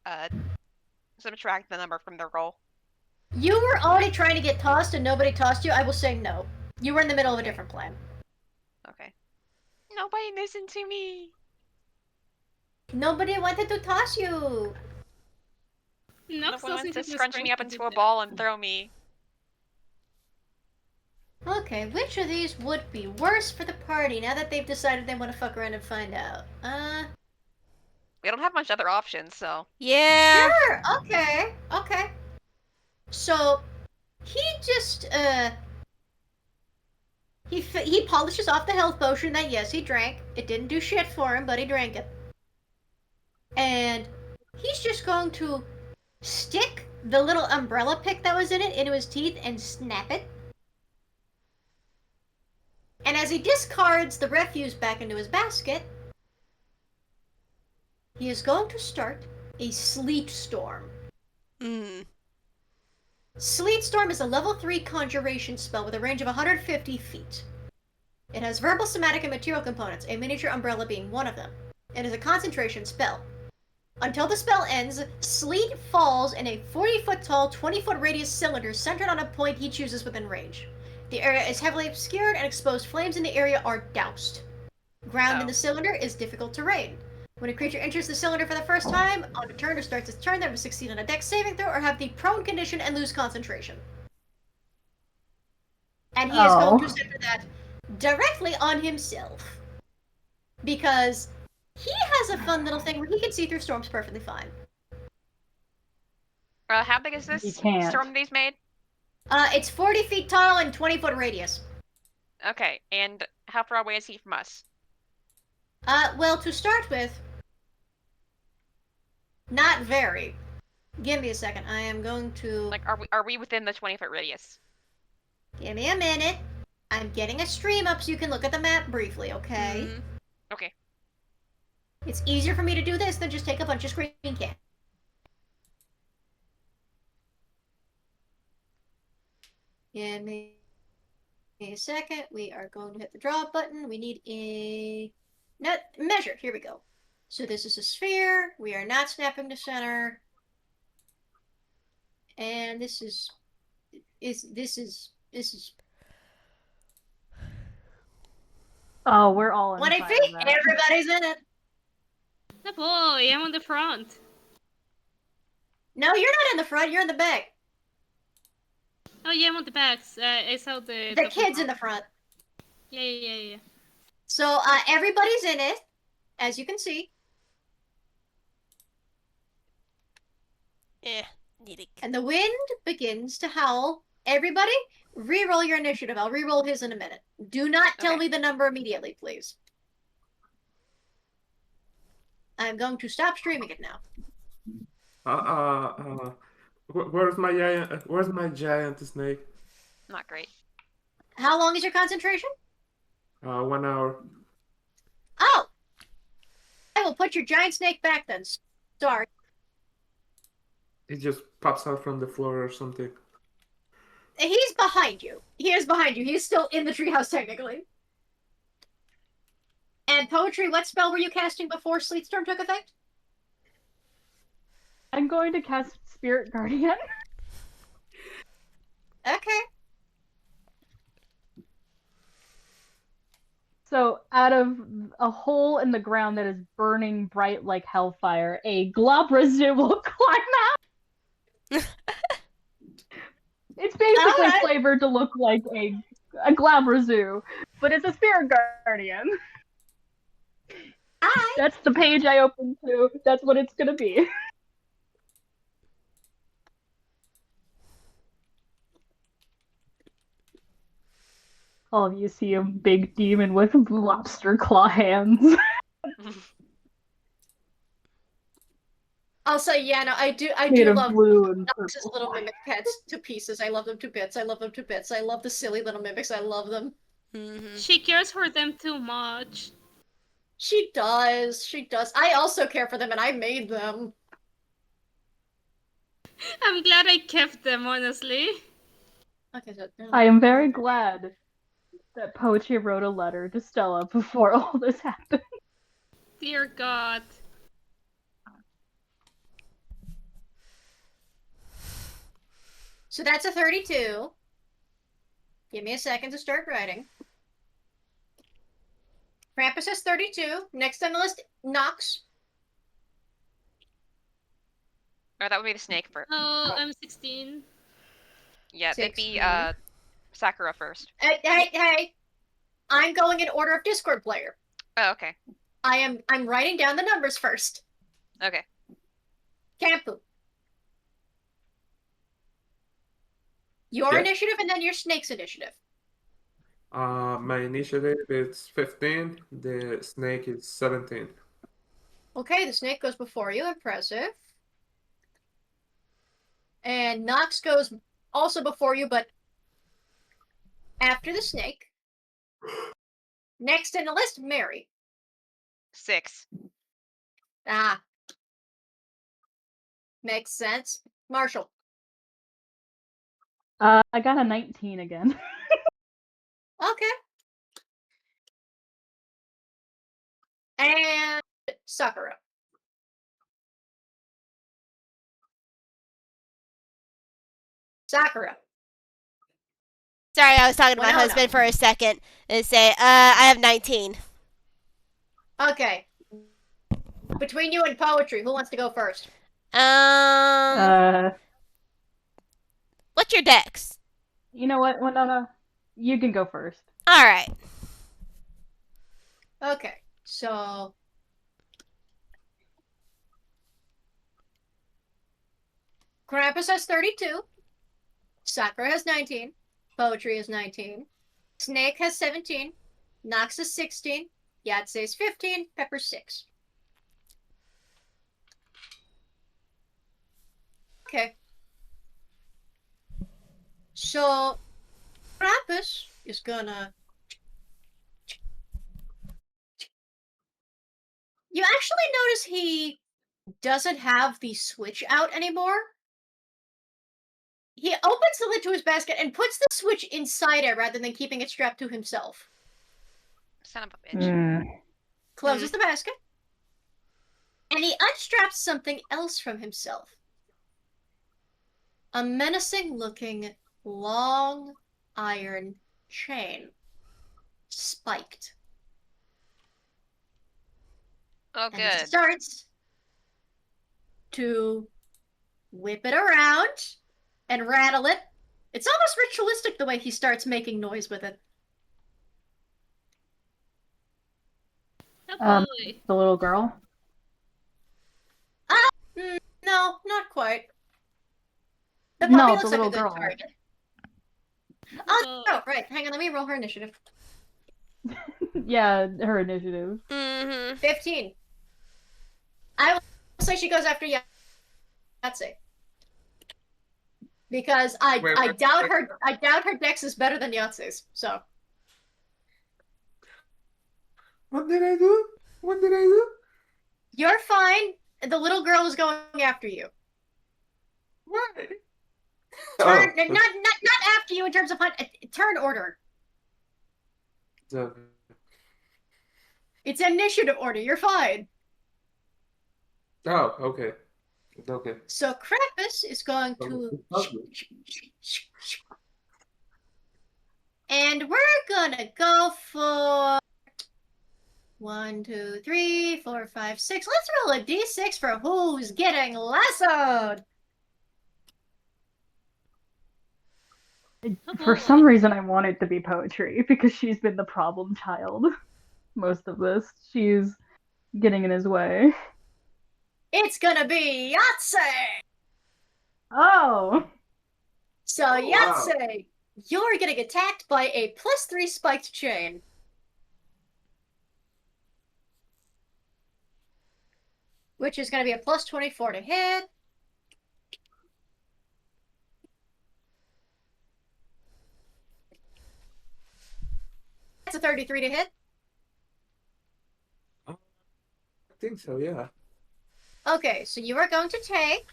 subtract the number from their roll? You were already trying to get tossed and nobody tossed you. I will say no. You were in the middle of a different plan. Okay. Nobody listen to me. Nobody wanted to toss you. No Nox one doesn't wants to have the scrunch me strength up to into do a that. ball and throw me. Okay, which of these would be worse for the party now that they've decided they want to fuck around and find out? We don't have much other options, so. Yeah. Sure, okay. So, he just, he polishes off the health potion that, yes, he drank. It didn't do shit for him, but he drank it. And he's just going to stick the little umbrella pick that was in it into his teeth and snap it. And as he discards the refuse back into his basket, he is going to start a sleet storm. Mm. Sleet Storm is a level 3 conjuration spell with a range of 150 feet. It has verbal, somatic, and material components, a miniature umbrella being one of them. It is a concentration spell. Until the spell ends, sleet falls in a 40-foot tall, 20-foot radius cylinder centered on a point he chooses within range. The area is heavily obscured and exposed flames in the area are doused. Ground in the cylinder is difficult terrain. When a creature enters the cylinder for the first time, on a turn or starts its turn, they must succeed on a dex saving throw or have the prone condition and lose concentration. And he is going to center that directly on himself. Because he has a fun little thing where he can see through storms perfectly fine. How big is this You can't. storm that he's made? It's 40 feet tall and 20-foot radius. Okay, and how far away is he from us? Well, to start with, not very. Give me a second. I am going to... Like, are we within the 20-foot radius? Give me a minute. I'm getting a stream up so you can look at the map briefly, okay? Mhm. Okay. It's easier for me to do this than just take a bunch of screen cap. Give me a second. We are going to hit the draw button. We need a measure. Here we go. So this is a sphere. We are not snapping to center. And this is Oh, we're all 20 inside feet. of that. Everybody's in it. Oh boy, I'm on the front. No, you're not in the front. You're in the back. Oh yeah, I'm on the backs. I saw the... The kid's in the front. Yeah. So everybody's in it, as you can see. Yeah. Need it. And the wind begins to howl. Everybody, re-roll your initiative. I'll re-roll his in a minute. Do not tell me the number immediately, please. I'm going to stop streaming it now. Where's my giant snake? Not great. How long is your concentration? 1 hour. Oh! I will put your giant snake back then. Sorry. It just pops out from the floor or something. He's behind you. He is behind you. He's still in the treehouse, technically. And Poetry, what spell were you casting before Sleet Storm took effect? I'm going to cast Spirit Guardian. Okay. So, out of a hole in the ground that is burning bright like hellfire, a globrazoo will climb out. It's basically Alright. flavored to look like a globrazoo, but it's a spirit guardian. Hi. That's the page I opened to. That's what it's gonna be. All of you see a big demon with lobster claw hands. Also, yeah, no, I do Made of love blue and Nox's purple. little mimic pets to pieces. I love them to bits. I love them to bits. I love the silly little mimics. I love them. Mm-hmm. She cares for them too much. She does. She does. I also care for them, and I made them. I'm glad I kept them, honestly. Okay, so I am very glad that Poetry wrote a letter to Stella before all this happened. Dear God. So that's a 32. Give me a second to start writing. Krampus has 32. Next on the list, Nox. Or that would be the snake first. Oh, I'm 16. Yeah, it'd be 16. Sakura first. Hey. I'm going in order of Discord player. Oh, okay. I'm writing down the numbers first. Okay. Kampu. Your Yeah. initiative and then your snake's initiative. My initiative is 15. The snake is 17. Okay, the snake goes before you. Impressive. And Nox goes also before you, but after the snake. Next in the list, Mary. 6. Ah. Makes sense. Marshall. I got a 19 again. Okay. And Sakura. Sakura. Sorry, I was talking to my Winona. husband for a second and say, I have 19. Okay. Between you and Poetry, who wants to go first? What's your dex? You know what, Winona? You can go first. All right. Okay, so Krampus has 32. Sakura has 19. Poetry has 19. Snake has 17. Nox is 16. Yahzye is 15. Pepper 6. Okay. So Krampus is gonna. You actually notice he doesn't have the switch out anymore. He opens the lid to his basket and puts the switch inside it rather than keeping it strapped to himself. Son of a bitch. Closes the basket. And he unstraps something else from himself. A menacing looking long iron chain. Spiked. Oh, And he good. starts to whip it around and rattle it. It's almost ritualistic the way he starts making noise with it. Oh boy. The little girl. No, not quite. The No, puppy the looks like little a good girl. target. Oh. Oh, right. Hang on, let me roll her initiative. Yeah, her initiative. Mm-hmm. 15. I will say she goes after Yahzye. Because I doubt her dex is better than Yahtzye's, so. What did I do? What did I do? You're fine. The little girl is going after you. Why? Turn, Oh. not after you in terms of hunt. Turn order. So, It's initiative order. You're fine. oh, okay. Okay. So Krampus is going to. And we're gonna go for 1, 2, 3, 4, 5, 6. Let's roll a d6 for who's getting lassoed. For some reason, I want it to be poetry because she's been the problem child most of this. She's getting in his way. It's gonna be Yahzye. Oh! So Yahzye, you're getting attacked by a +3 spiked chain. Which is gonna be a +24 to hit. That's a 33 to hit. I think so, yeah. Okay, so you are going to take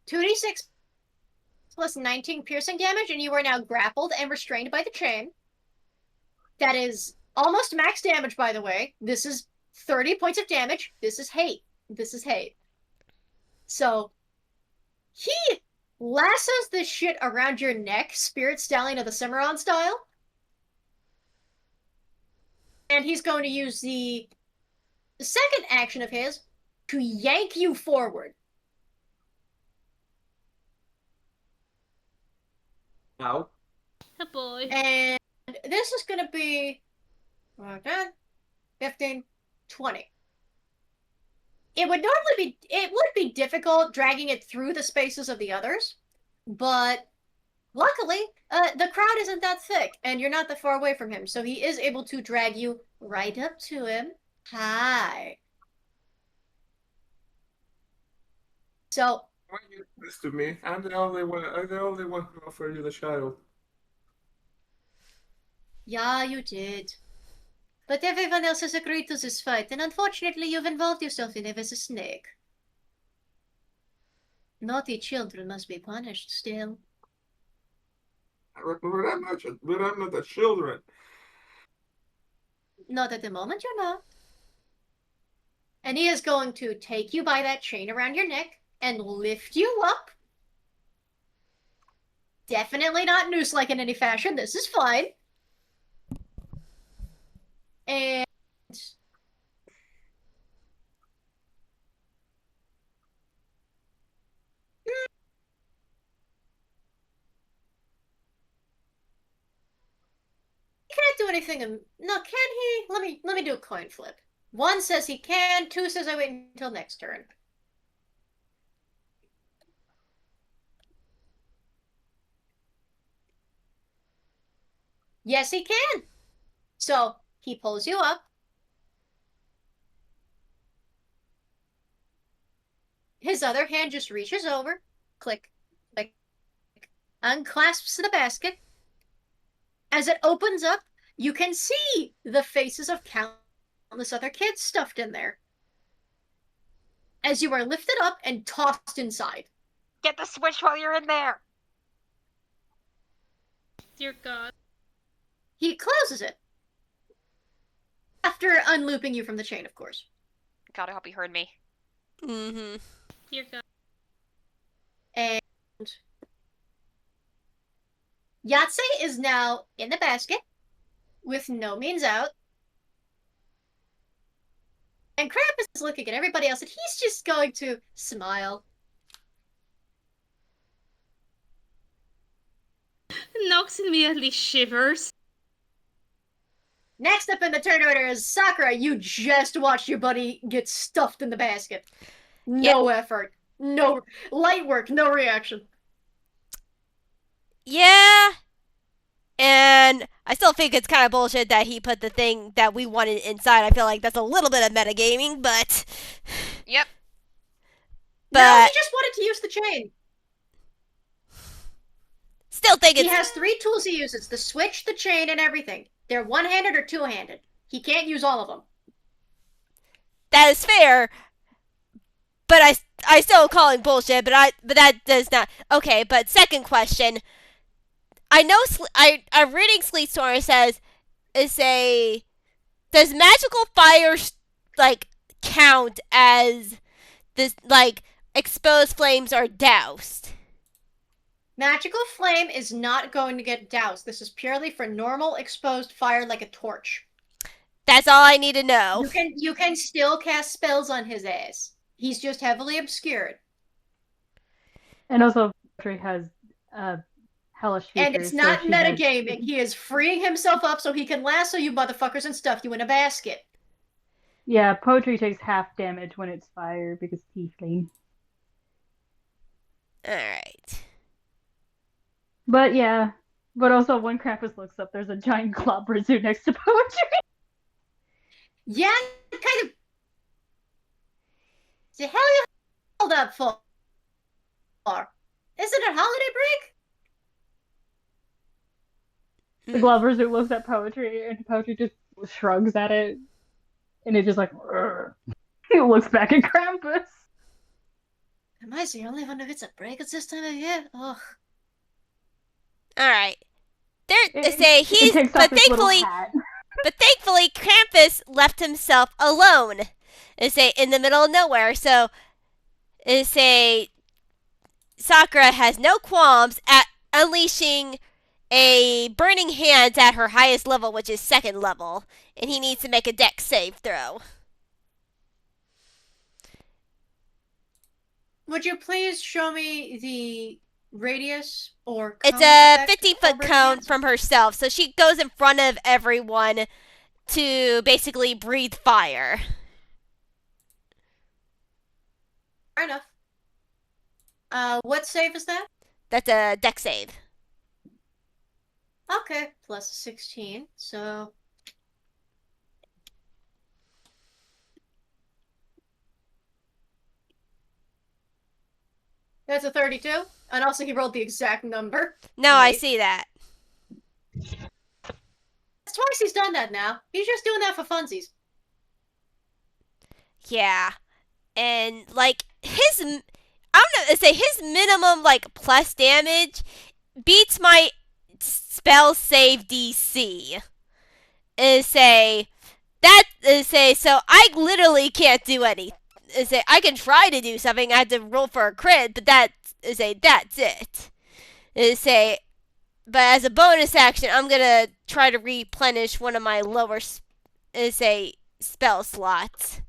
2d6 plus 19 piercing damage, and you are now grappled and restrained by the chain. That is almost max damage, by the way. This is 30 points of damage. This is hate. This is hate. So, he lassos this shit around your neck, Spirit Stallion of the Cimarron style. And he's going to use the second action of his to yank you forward. Ow. Oh boy. And this is going to be 15, 20. It would be difficult dragging it through the spaces of the others, but luckily, the crowd isn't that thick, and you're not that far away from him, so he is able to drag you right up to him. Hi. So. Why you do this to me? I'm the only one who offered you the child. Yeah, you did. But everyone else has agreed to this fight, and unfortunately you've involved yourself in it as a snake. Naughty children must be punished still. But I'm not the children. Not at the moment, you're not. And he is going to take you by that chain around your neck and lift you up. Definitely not noose-like in any fashion. This is fine. And he can't do anything. No, can he? Let me do a coin flip. 1 says he can. 2 says I wait until next turn. Yes, he can. So he pulls you up. His other hand just reaches over, click, click, unclasps the basket. As it opens up, you can see the faces of countless other kids stuffed in there. As you are lifted up and tossed inside. Get the switch while you're in there. Dear God. He closes it. After unlooping you from the chain, of course. God, I hope he heard me. Mm-hmm. Dear God. And Yahzye is now in the basket with no means out. And Krampus is looking at everybody else, and he's just going to smile. Nox immediately shivers. Next up in the turn order is Sakura. You just watched your buddy get stuffed in the basket. No effort. No light work, no reaction. Yeah. And I still think it's kind of bullshit that he put the thing that we wanted inside. I feel like that's a little bit of metagaming, but... Yep. But... No, he just wanted to use the chain. Still think He has 3 tools he uses. The switch, the chain, and everything. They're one-handed or two-handed. He can't use all of them. That is fair. But I still call him bullshit, but that does not... Okay, but second question... I know I'm reading Sleet Storm says does magical fire like count as this like exposed flames are doused? Magical flame is not going to get doused. This is purely for normal exposed fire like a torch. That's all I need to know. You can still cast spells on his ass. He's just heavily obscured. And also, Poetry has hellish features. And it's not so metagaming. He is freeing himself up so he can lasso you motherfuckers and stuff you in a basket. Yeah, Poetry takes half damage when it's fire because tiefling. Alright. But yeah, but also when Krampus looks up, there's a giant Globrazoo next to Poetry. Yeah, kind of. The hell you hold up for? Isn't it holiday break? The Globrazoo looks at Poetry, and Poetry just shrugs at it, and it just like, it looks back at Krampus. Am I the only one who gets a break at this time of year? Ugh. Alright. But thankfully, Krampus left himself alone. In the middle of nowhere. So, Sakura has no qualms at unleashing a burning hands at her highest level, which is 2nd level, and he needs to make a dex save throw. Would you please show me the radius or It's a 15-foot cone from herself, so she goes in front of everyone to basically breathe fire. Fair enough. What save is that? That's a dex save. Okay, plus 16, so... That's a 32, and also he rolled the exact number. No, I see that. That's twice he's done that now. He's just doing that for funsies. Yeah. And, like, his minimum, like, plus damage beats my spell save DC. So I literally can't do anything. I can try to do something, I have to roll for a crit, but that's it. But as a bonus action, I'm gonna try to replenish one of my lower, spell slots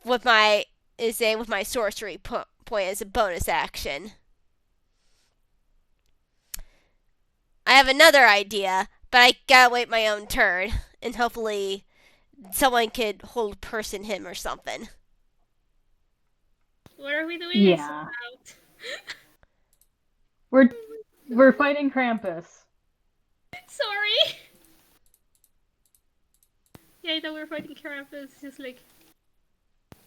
with my sorcery point as a bonus action. I have another idea, but I gotta wait my own turn, and hopefully someone could hold person him or something. What are we doing Yeah. this We're fighting Krampus. Sorry. Yeah, I know we're fighting Krampus. It's just like...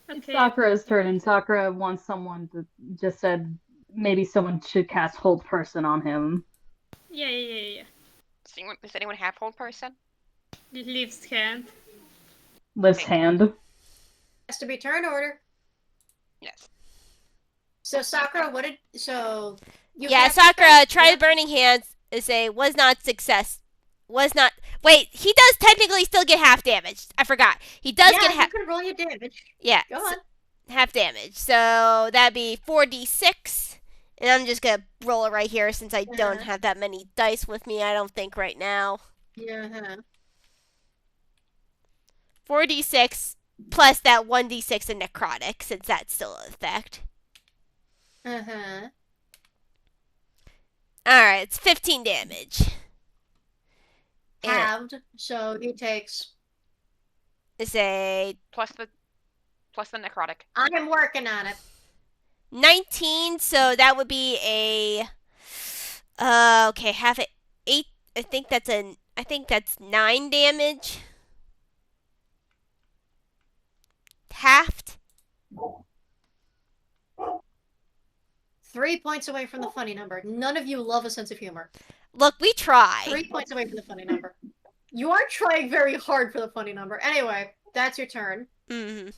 It's Okay. Sakura's turn, and Sakura wants someone to just said maybe someone should cast Hold Person on him. Yeah. Does anyone have hold person? It leaves hand. Lifts hand. Has to be turn order. Yes. So Sakura, Sakura tried burning hands. Was not success. Wait, he does technically still get half damage. I forgot. He does get half. You can roll your damage. Yeah. Go on. Half damage. So that'd be 4d6. And I'm just gonna roll it right here since I don't have that many dice with me, I don't think, right now. Yeah. 4d6 plus that 1d6 of necrotic, since that's still in effect. Alright, it's 15 damage. Halved, so he takes... It's a Plus the necrotic. I am working on it. 19, so that would be a okay, half it 8. I think that's 9 damage. Halved. 3 points away from the funny number. None of you love a sense of humor. Look, we try. 3 points away from the funny number. You are trying very hard for the funny number. Anyway, that's your turn. Mm-hmm.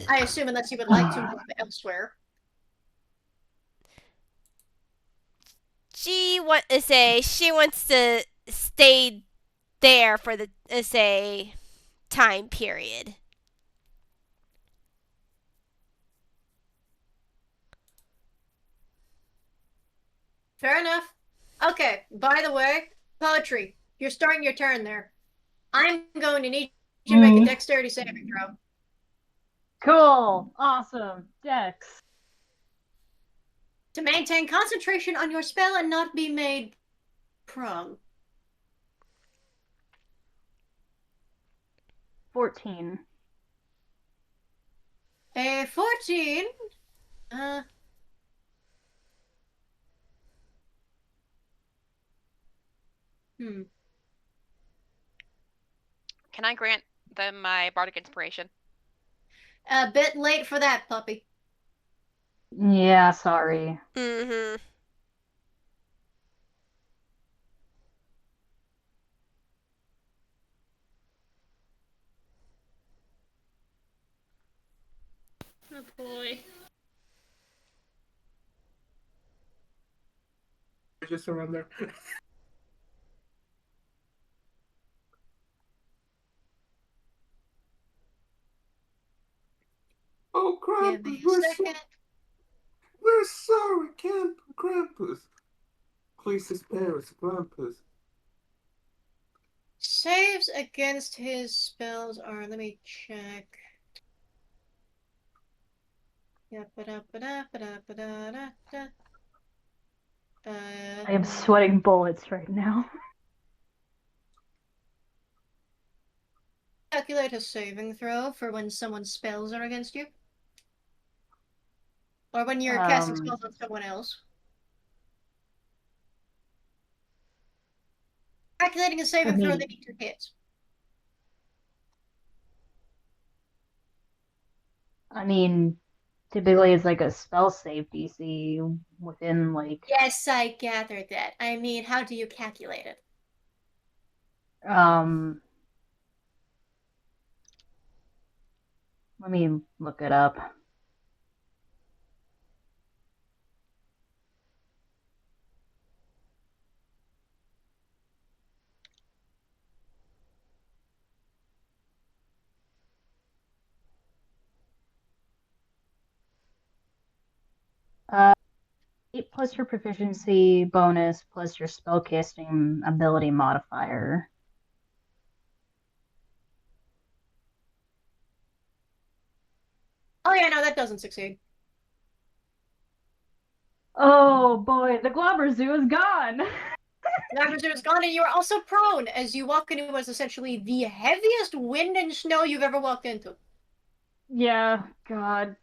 I assume unless you would like to move elsewhere. She wants to stay there for the time period. Fair enough. Okay, by the way, Poetry, you're starting your turn there. I'm going to need you to make a dexterity saving throw. Cool. Awesome. Dex. To maintain concentration on your spell and not be made prone. 14. A 14. Can I grant them my bardic inspiration? A bit late for that, puppy. Yeah, sorry. Mm-hmm. Oh boy. Just surrender. Oh, Give me Krampus, a second. we're sorry, Krampus. Please spare us, Krampus. Saves against his spells are, let me check. I am sweating bullets right now. Calculate a saving throw for when someone's spells are against you. Or when you're casting spells on someone else. Calculating a saving throw, they need to hit. I mean, typically it's like a spell save DC within like Yes, I gathered that. I mean, how do you calculate it? let me look it up. Uh, 8 plus your proficiency bonus plus your spellcasting ability modifier. Oh yeah, no, that doesn't succeed. Oh boy, the Globber Zoo is gone. Labrador is gone, and you are also prone as you walk into what is essentially the heaviest wind and snow you've ever walked into. Yeah, God.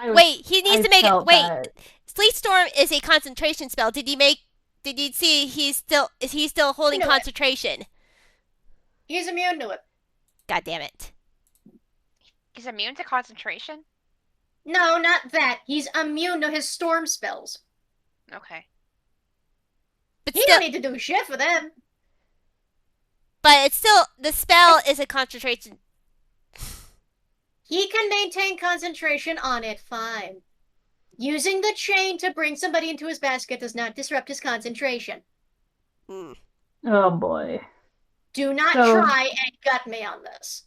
Wait, he needs to make it. Wait, that. Sleet Storm is a concentration spell. Did you see is he still holding know it. concentration? He's immune to it. God damn it. He's immune to concentration? No, not that. He's immune to his storm spells. Okay. But He still, don't need to do shit for them. but it's still the spell is a concentration. He can maintain concentration on it fine. Using the chain to bring somebody into his basket does not disrupt his concentration. Oh boy. Do not try and gut me on this.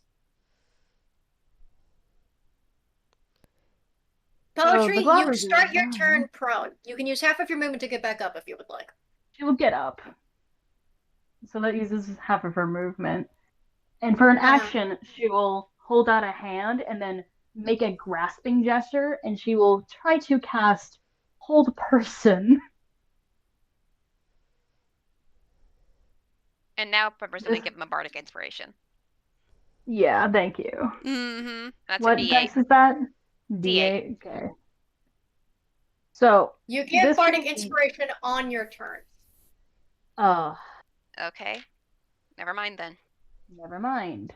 Poetry, you start your turn prone. You can use half of your movement to get back up if you would like. She will get up. So that uses half of her movement. And for an action, she will hold out a hand and then make a grasping gesture, and she will try to cast Hold Person. And now Pepper's gonna give him a bardic inspiration. Yeah, thank you. Mm-hmm. That's What a D8. dex is that? D8. Okay. So you get bardic inspiration on your turn. Okay. Never mind then. Never mind.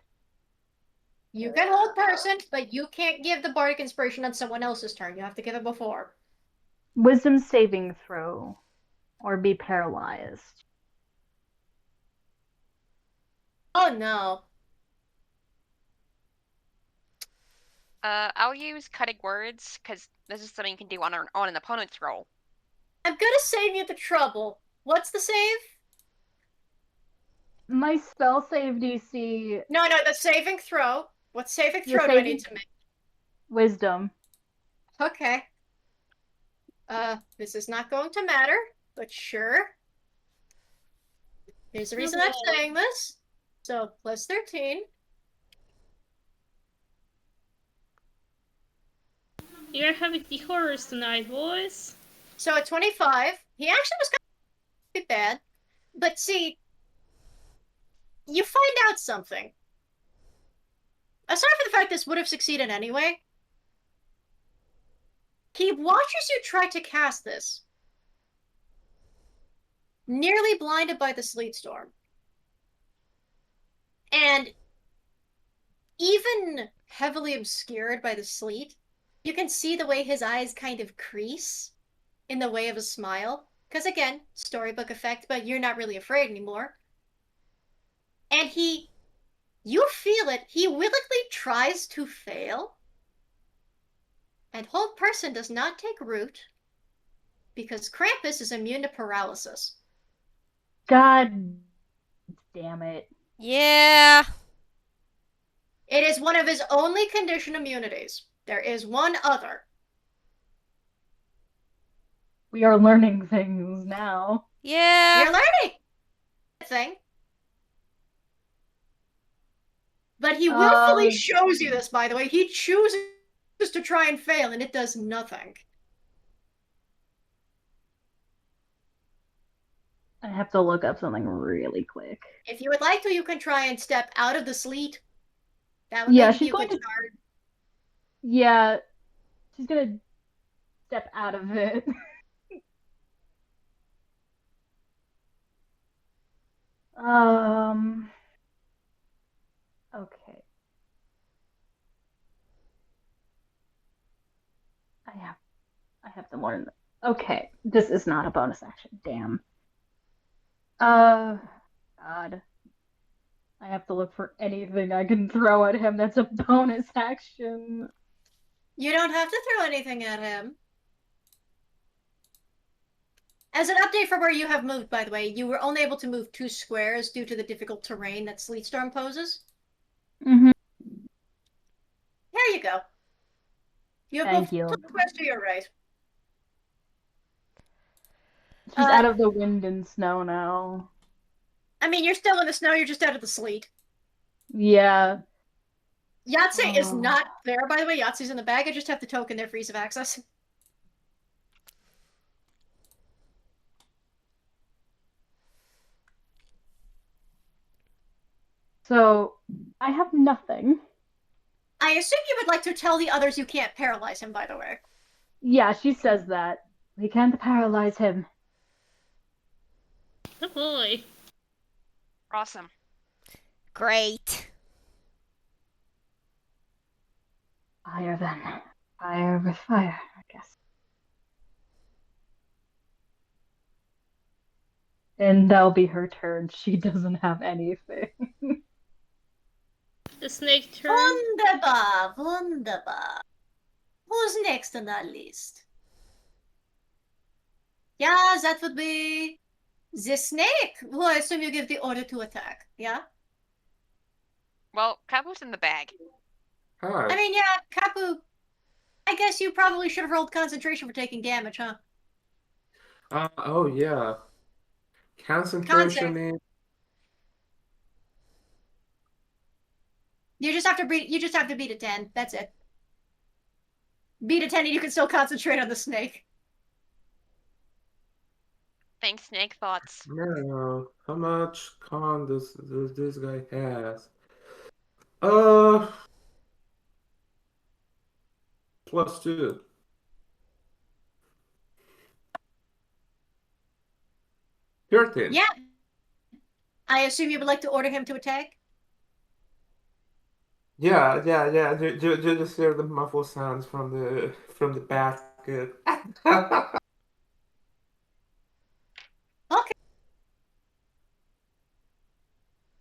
You can hold person, but you can't give the bardic inspiration on someone else's turn. You have to give it before. Wisdom saving throw, or be paralyzed. Oh no. I'll use cutting words, because this is something you can do on an opponent's roll. I'm gonna save you the trouble. What's the save? My spell save DC. No, the saving throw. What saving throw do I need to make? Wisdom. Okay. This is not going to matter, but sure. Here's the reason I'm saying this. So, plus 13. You're having the horrors tonight, boys. So at 25, he actually was kind of a bit bad. But see, you find out something. Aside from the fact this would have succeeded anyway, he watches you try to cast this. Nearly blinded by the sleet storm. And even heavily obscured by the sleet, you can see the way his eyes kind of crease in the way of a smile. Because again, storybook effect, but you're not really afraid anymore. And you feel it, he willingly tries to fail. And hold person does not take root because Krampus is immune to paralysis. God damn it. Yeah. It is one of his only condition immunities. There is one other. We are learning things now. Yeah. You're learning thing. But he willfully shows you this, by the way. He chooses to try and fail, and it does nothing. I have to look up something really quick. If you would like to, you can try and step out of the sleet. That would Yeah, make she's you going good to. start. Yeah, she's gonna step out of it. Okay. I have to learn. Okay, this is not a bonus action. Damn. God. I have to look for anything I can throw at him that's a bonus action. You don't have to throw anything at him. As an update for where you have moved, by the way, you were only able to move 2 squares due to the difficult terrain that Sleet Storm poses. Mm-hmm. Here you go. You have Thank moved you. 2 squares to your right. She's out of the wind and snow now. I mean, you're still in the snow, you're just out of the sleet. Yeah. Yahzye is not there, by the way. Yahtzye's in the bag. I just have the token there for ease of access. So, I have nothing. I assume you would like to tell the others you can't paralyze him, by the way. Yeah, she says that. We can't paralyze him. Oh boy. Awesome. Great. Fire then. Fire with fire, I guess. And that'll be her turn. She doesn't have anything. The snake turn. Wunderbar, wunderbar. Who's next on that list? Yeah, that would be the snake, who I assume you give the order to attack, yeah? Well, Kabu's in the bag. Hi. I mean, yeah, Kapu, I guess you probably should have rolled concentration for taking damage, huh? Oh yeah. Concentration is You just have to beat a 10. That's it. Beat a 10 and you can still concentrate on the snake. Thanks, Snake. Thoughts? no. How much con does this guy has? +2. +13. Yeah. I assume you would like to order him to attack? Yeah. Just hear the muffled sounds from the basket. Okay.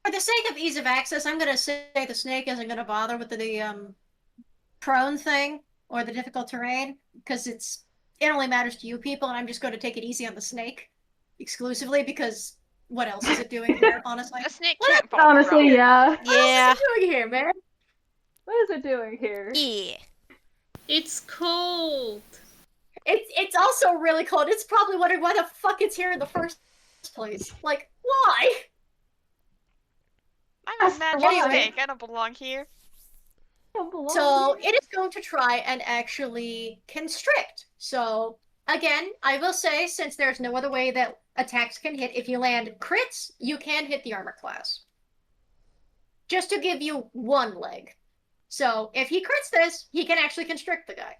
For the sake of ease of access, I'm gonna say the snake isn't gonna bother with the prone thing or the difficult terrain, because it only matters to you people, and I'm just going to take it easy on the snake exclusively because what else is it doing here, honestly? A snake What? can't fall Honestly, through. yeah. Yeah. What is it doing here, man? What is it doing here? Yeah. It's cold. It's also really cold. It's probably wondering why the fuck it's here in the first place. Like, why? I'm a Ask magic why. snake. I don't belong here. So it is going to try and actually constrict. So again, I will say, since there's no other way that attacks can hit, if you land crits, you can hit the armor class. Just to give you one leg. So if he crits this, he can actually constrict the guy.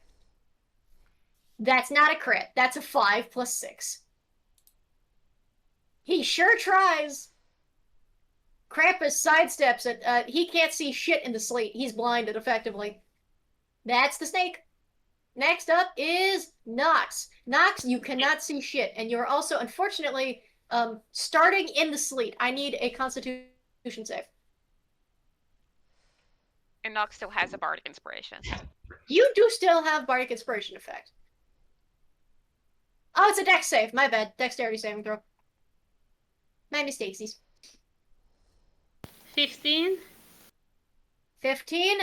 That's not a crit. That's a 5 plus 6. He sure tries. Krampus sidesteps it. He can't see shit in the sleet. He's blinded, effectively. That's the snake. Next up is Nox. Nox, you cannot see shit, and you're also, unfortunately, starting in the sleet. I need a Constitution save. And Nox still has a bardic inspiration. You do still have Bardic Inspiration effect. Oh, it's a dex save. My bad. Dexterity saving throw. My mistakesies. 15. 15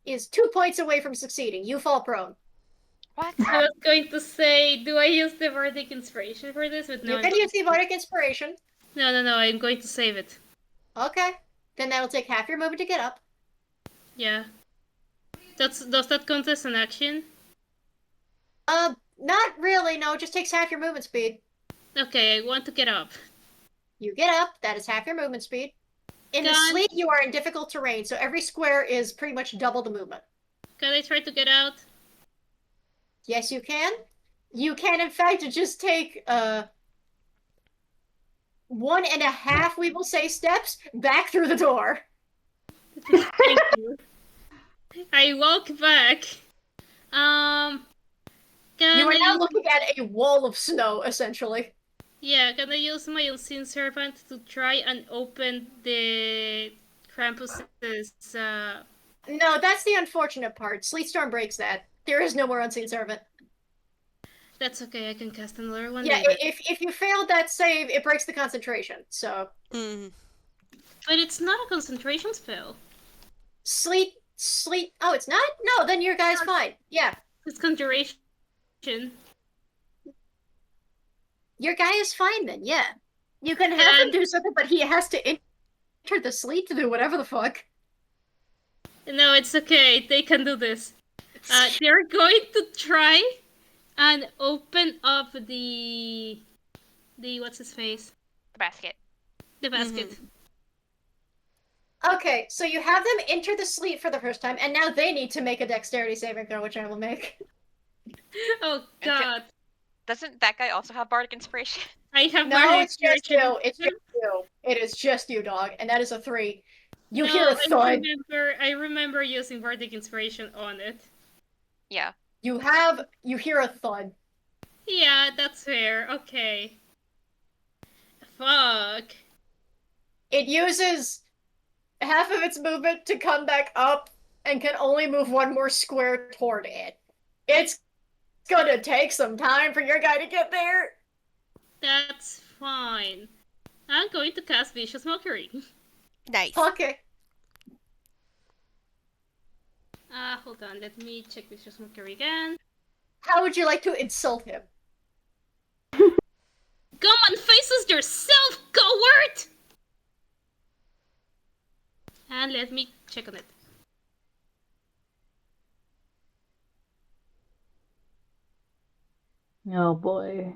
is 2 points away from succeeding. You fall prone. What? I was going to say, do I use the Bardic Inspiration for this? But no, You can use the Bardic Inspiration. No, I'm going to save it. Okay. Then that'll take half your movement to get up. Yeah. Does that count as an action? Not really, no. It just takes half your movement speed. Okay, I want to get up. You get up, that is half your movement speed. In the Done. sleet, you are in difficult terrain, so every square is pretty much double the movement. Can I try to get out? Yes, you can. You can, in fact, just take, 1.5, we will say, steps back through the door. Thank you. I walk back. Can You are I now use- looking at a wall of snow, essentially. Yeah, can I use my unseen servant to try and open the Krampus's No, that's the unfortunate part. Sleetstorm breaks that. There is no more Unseen Servant. That's okay, I can cast another one Yeah, later. if you failed that save, it breaks the concentration. So Mm. But it's not a concentration spell. sleep. Oh, it's not. No, then your guy's fine. Yeah, It's conjuration. your guy is fine then. Yeah, you can have him do something, but he has to enter the sleep to do whatever the fuck. No, it's okay, they can do this. They're going to try and open up the what's his face? The basket. The basket. Okay, so you have them enter the sleep for the first time, and now they need to make a dexterity saving throw, which I will make. Oh god. Doesn't that guy also have bardic inspiration? I have No, bardic it's just inspiration. you. It's just you. It is just you, dog, and that is a 3. You No, hear a thud. I remember using bardic inspiration on it. Yeah. You hear a thud. Yeah, that's fair. Okay. Fuck. It uses half of its movement to come back up and can only move one more square toward it. It's gonna take some time for your guy to get there. That's fine. I'm going to cast Vicious Mockery. Nice. Okay. Hold on, let me check Vicious Mockery again. How would you like to insult him? Come on, faces yourself, coward! And let me check on it. Oh boy.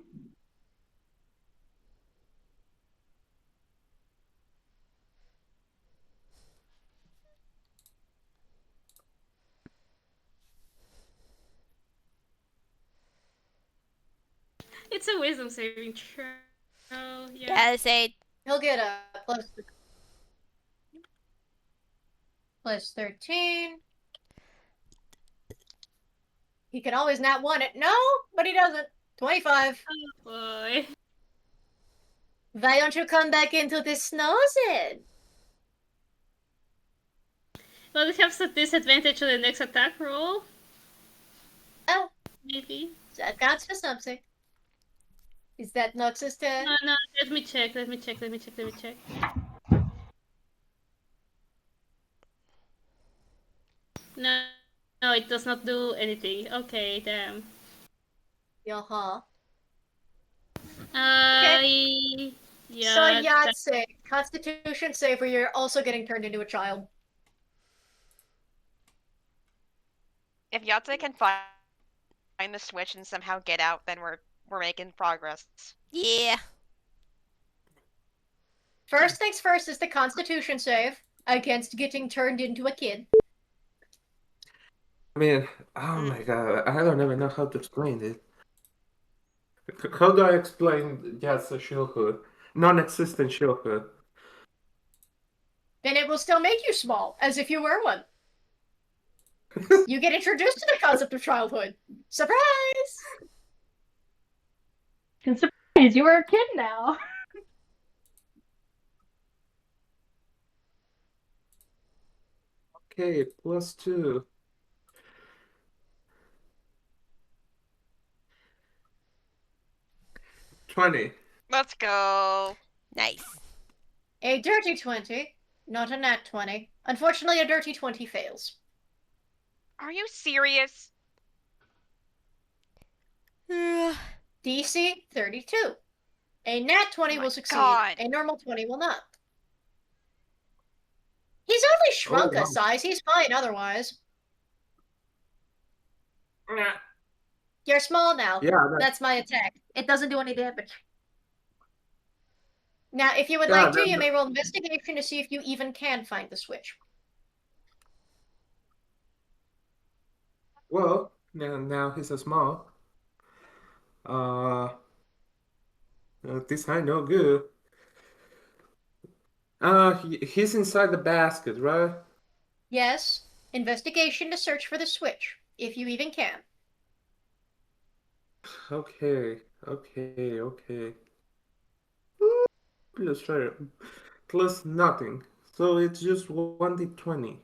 It's a wisdom saving throw. Oh, yeah. Yeah, say He'll get a plus 13. He can always not want it. No, but he doesn't. 25. Oh boy. Why don't you come back into the snow then? Well, it has a disadvantage on the next attack roll. Oh, Maybe. that counts for something. Is that Nox's turn? No, let me check. No, No, it does not do anything. Okay, damn. Uh-huh. Yeah. So Yahzye, Constitution save where you're also getting turned into a child. If Yahzye can find the switch and somehow get out, then we're making progress. Yeah. First things first is the Constitution save against getting turned into a kid. I mean, oh my god, I don't even know how to explain it. How do I explain Yahzye childhood? Non-existent childhood. Then it will still make you small, as if you were one. You get introduced to the concept of childhood. Surprise! And surprise, you are a kid now. Okay, +2. +20. Let's go. Nice. A dirty 20, not a nat 20. Unfortunately, a dirty 20 fails. Are you serious? DC 32. A nat 20 Oh my will succeed, God. a normal 20 will not. He's only shrunk wow. a size, he's fine otherwise. You're small now. Yeah, That's my attack. It doesn't do any damage. Now, if you would Yeah, like to, you may roll investigation to see if you even can find the switch. well, now he's a small. This I no good. He's inside the basket, right? Yes, investigation to search for the switch, if you even can. Okay. Let's try it. Plus nothing. So it's just 1d20.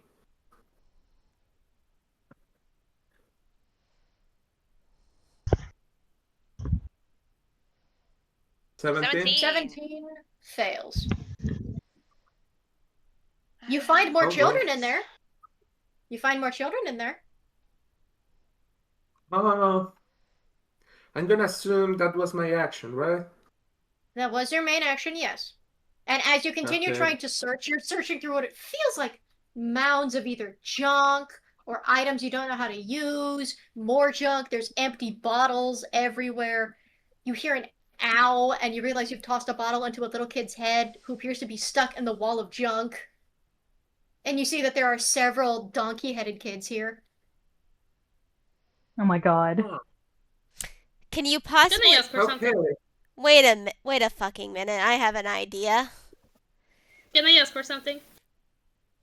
Seventeen. 17 fails. You find more Oh, children well. in there. You find more children in there. I'm gonna assume that was my action, right? That was your main action, yes. And as you continue Okay. trying to search, you're searching through what it feels like mounds of either junk or items you don't know how to use, more junk, there's empty bottles everywhere. You hear an ow, and you realize you've tossed a bottle into a little kid's head who appears to be stuck in the wall of junk. And you see that there are several donkey-headed kids here. Oh my god. Can you Can I possibly ask for something? Okay. wait a fucking minute? I have an idea. Can I ask for something?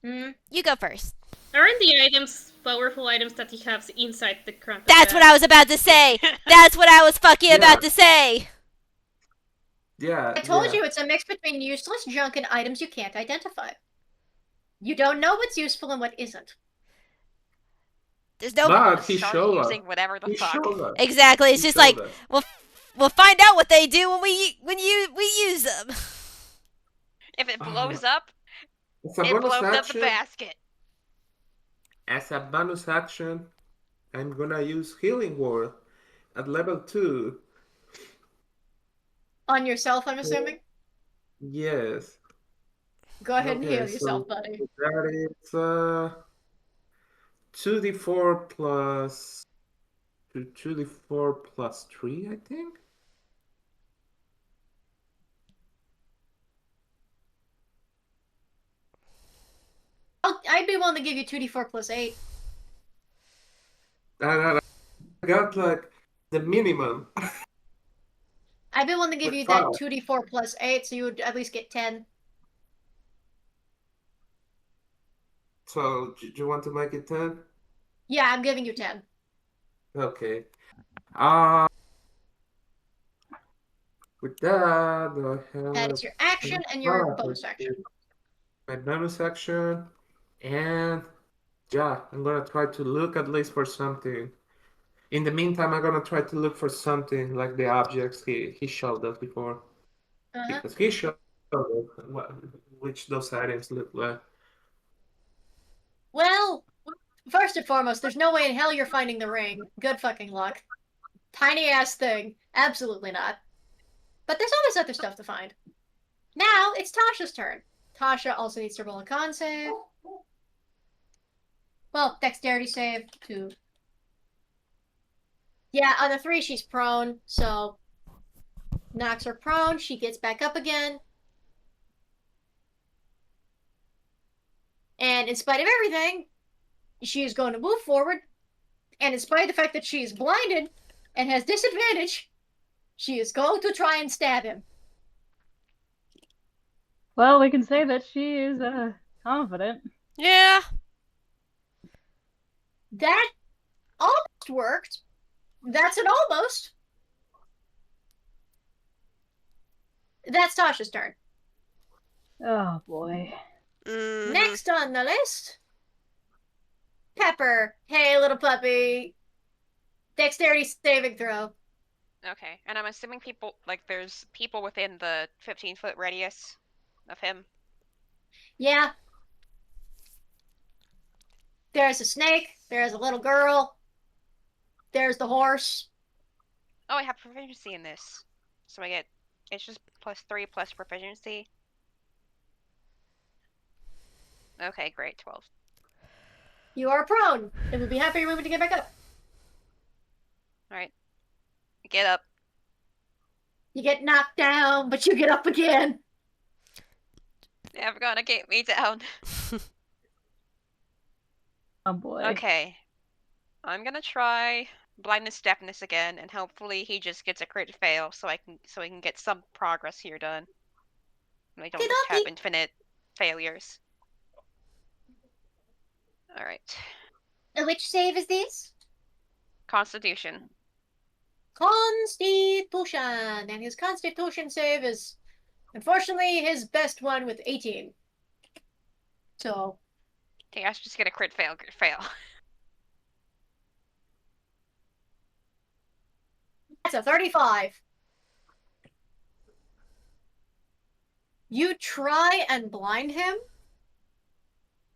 You go first. Aren't the items powerful items that he has inside the Krampus? That's what I was about to say. That's what I was fucking about to say. Yeah. I told you it's a mix between useless junk and items you can't identify. You don't know what's useful and what isn't. There's no. But he Start showed us. using whatever the He fuck. showed us. Exactly. It's He just like showed us. we'll find out what they do when we use them. If it blows up, As a it bonus blows up the action, basket. as a bonus action, I'm gonna use Healing Word at level 2. On yourself, I'm assuming? Yes. Go ahead and Okay, heal so yourself, buddy. that is 2d4 plus 2d4 plus 3, I think. I'd be willing to give you 2d4 plus 8. And I got like the minimum. I'd be willing to give With you that 5. 2d4 plus 8, so you would at least get 10. So, do you want to make it 10? Yeah, I'm giving you 10. Okay. With that, I have That is your action and your bonus action. my bonus action, and yeah, I'm gonna try to look at least for something. In the meantime, I'm gonna try to look for something like the objects he showed us before, because he showed us which those items look like. Well, First and foremost, there's no way in hell you're finding the ring. Good fucking luck. Tiny ass thing. Absolutely not. But there's always other stuff to find. Now, it's Tasha's turn. Tasha also needs to roll a con save. Well, dexterity save to... Yeah, on the 3 she's prone, so... knocks her prone, she gets back up again. And in spite of everything, she is going to move forward. And in spite of the fact that she is blinded and has disadvantage, she is going to try and stab him. Well, we can say that she is confident. Yeah. That almost worked. That's an almost. That's Tasha's turn. Oh boy. Mhm. Next on the list, Pepper. Hey, little puppy. Dexterity saving throw. Okay, and I'm assuming people, like, there's people within the 15-foot radius of him. Yeah. There's a snake. There's a little girl. There's the horse. Oh, I have proficiency in this. So I get, it's just +3 plus proficiency. Okay, great, 12. You are prone. It would be happy moving to get back up. Alright. Get up. You get knocked down, but you get up again. Never gonna get me down. Oh boy. Okay. I'm gonna try blindness deafness again, and hopefully he just gets a crit fail so we can get some progress here done. And we don't just have Okey-dokey. infinite failures. Alright. Which save is this? Constitution. Constitution. And his Constitution save is, unfortunately, his best one with 18. So, Okay, I should just get a crit fail. that's a 35. You try and blind him,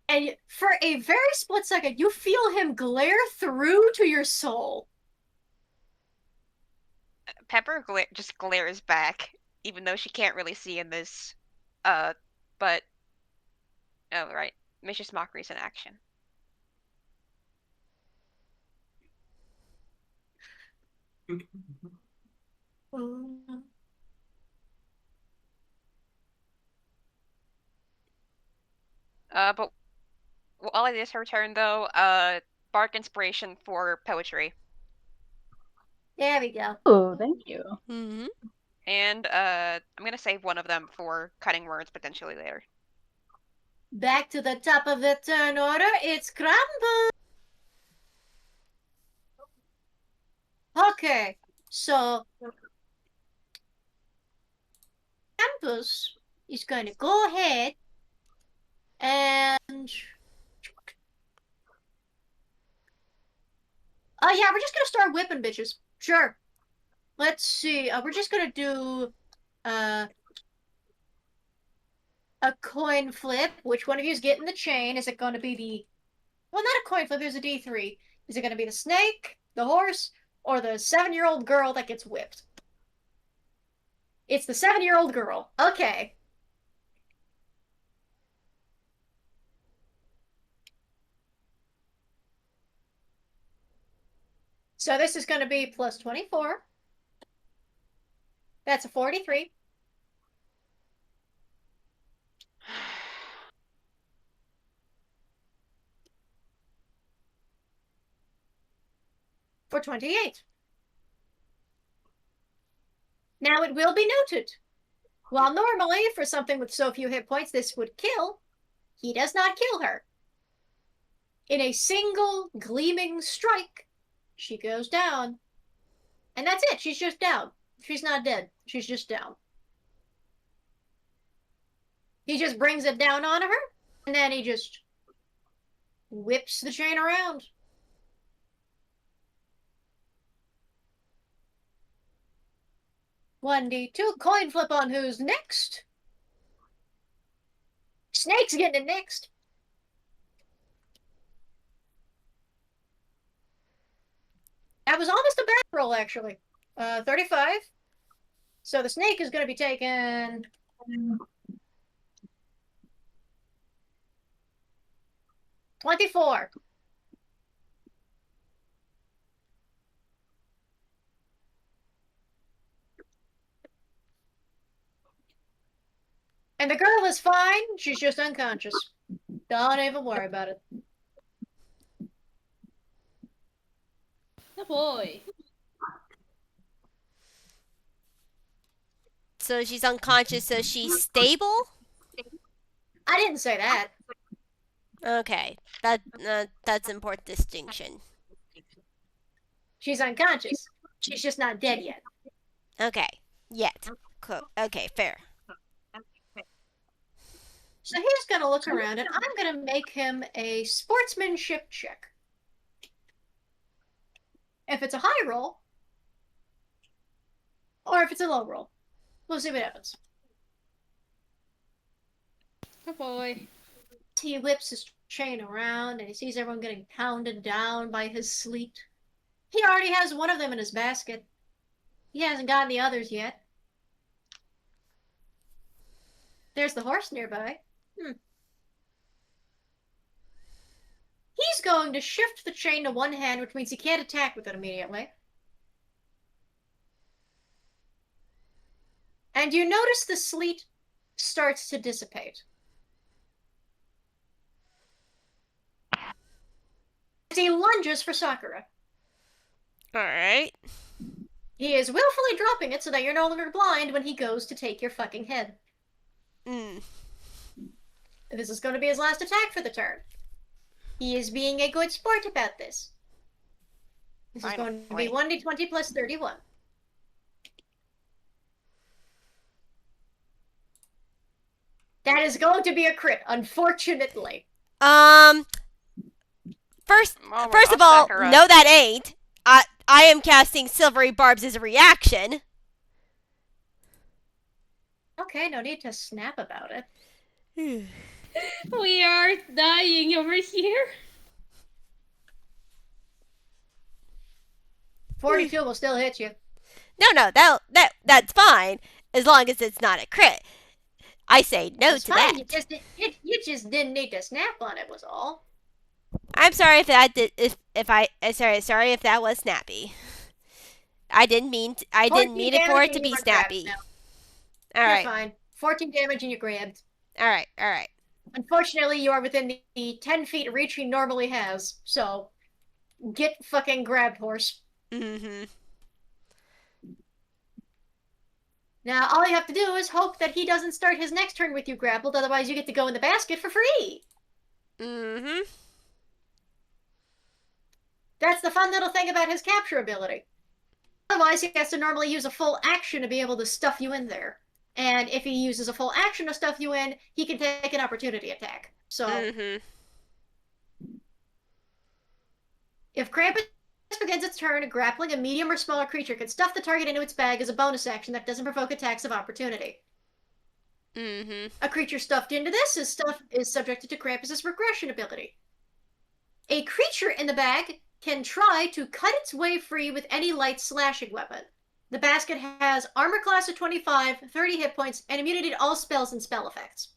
and for a very split second, you feel him glare through to your soul. Pepper just glares back, even though she can't really see in this. But... Oh, right. Vicious Mockery's in action. But while it is her turn, though, bark inspiration for poetry. There we go. Oh, thank you. Mhm. And, I'm gonna save one of them for cutting words potentially later. Back to the top of the turn order, it's Krampus. Okay, so Krampus is going to go ahead and... Oh yeah, we're just gonna start whipping bitches. Sure. Let's see. We're just gonna do a coin flip. Which one of you is getting the chain? Is it gonna be the... Well, not a coin flip. There's a D3. Is it gonna be the snake, the horse, or the 7-year-old girl that gets whipped? It's the 7-year-old girl. Okay. So this is going to be plus 24. That's a 43. For 28. Now it will be noted. While normally, for something with so few hit points, this would kill, he does not kill her. In a single gleaming strike, she goes down. And that's it. She's just down. She's not dead. She's just down. He just brings it down on her, and then he just whips the chain around. One D2 coin flip on who's next. Snake's getting it next. That was almost a bad roll, actually. 35. So the snake is going to be taken... 24. And the girl is fine. She's just unconscious. Don't even worry about it. Oh boy. So she's unconscious, so she's stable? I didn't say that. Okay. That's an important distinction. She's unconscious. She's just not dead yet. Okay. Yet. Cool. Okay, fair. So he's going to look around, and I'm going to make him a sportsmanship check. If it's a high roll, or if it's a low roll. We'll see what happens. Oh boy. He whips his chain around, and he sees everyone getting pounded down by his sleet. He already has one of them in his basket. He hasn't gotten the others yet. There's the horse nearby. He's going to shift the chain to one hand, which means he can't attack with it immediately. And you notice the sleet starts to dissipate. As he lunges for Sakura. Alright. He is willfully dropping it so that you're no longer blind when he goes to take your fucking head. This is going to be his last attack for the turn. He is being a good sport about this. This is going to be 1d20 plus 31. That is going to be a crit, unfortunately. First of all, Sakura. no, that ain't. I am casting silvery barbs as a reaction. Okay, no need to snap about it. We are dying over here. 42 will still hit you. No, that's fine as long as it's not a crit. I say no It's to fine, that. you just didn't need to snap on it, was all. I'm sorry if that did sorry if that was snappy. I didn't mean it for it to be snappy. All You're right. fine. 14 damage and you grabbed. All right. Unfortunately, you are within the 10 feet reach he normally has, so get fucking grabbed, horse. Mhm. Now, all you have to do is hope that he doesn't start his next turn with you grappled, otherwise you get to go in the basket for free. Mhm. That's the fun little thing about his capture ability. Otherwise, he has to normally use a full action to be able to stuff you in there. And if he uses a full action to stuff you in, he can take an opportunity attack. So, if Krampus begins its turn, grappling a medium or smaller creature can stuff the target into its bag as a bonus action that doesn't provoke attacks of opportunity. A creature stuffed into this is subjected to Krampus's regression ability. A creature in the bag can try to cut its way free with any light slashing weapon. The basket has armor class of 25, 30 hit points, and immunity to all spells and spell effects.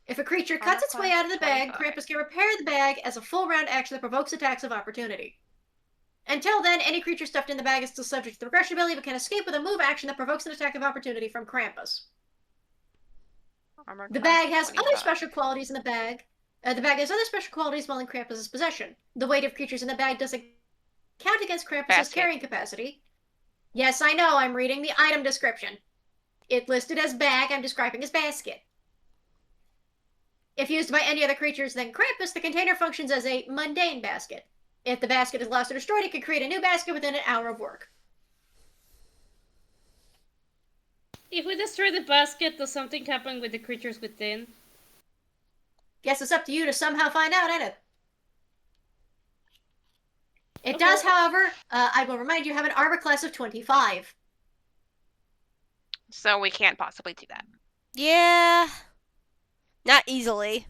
If a creature cuts its way out of the bag, Krampus can repair the bag as a full round action that provokes attacks of opportunity. Until then, any creature stuffed in the bag is still subject to the regression ability, but can escape with a move action that provokes an attack of opportunity from Krampus. The bag has other special qualities in the bag. The bag has other special qualities while in Krampus's possession. The weight of creatures in the bag doesn't count against Krampus's carrying capacity. Yes, I know, I'm reading the item description. It listed as bag, I'm describing as basket. If used by any other creatures than Krampus, the container functions as a mundane basket. If the basket is lost or destroyed, it can create a new basket within an hour of work. If we destroy the basket, does something happen with the creatures within? Guess it's up to you to somehow find out, ain't it? It does, however, I will remind you, have an armor class of 25. So we can't possibly do that. Yeah. Not easily.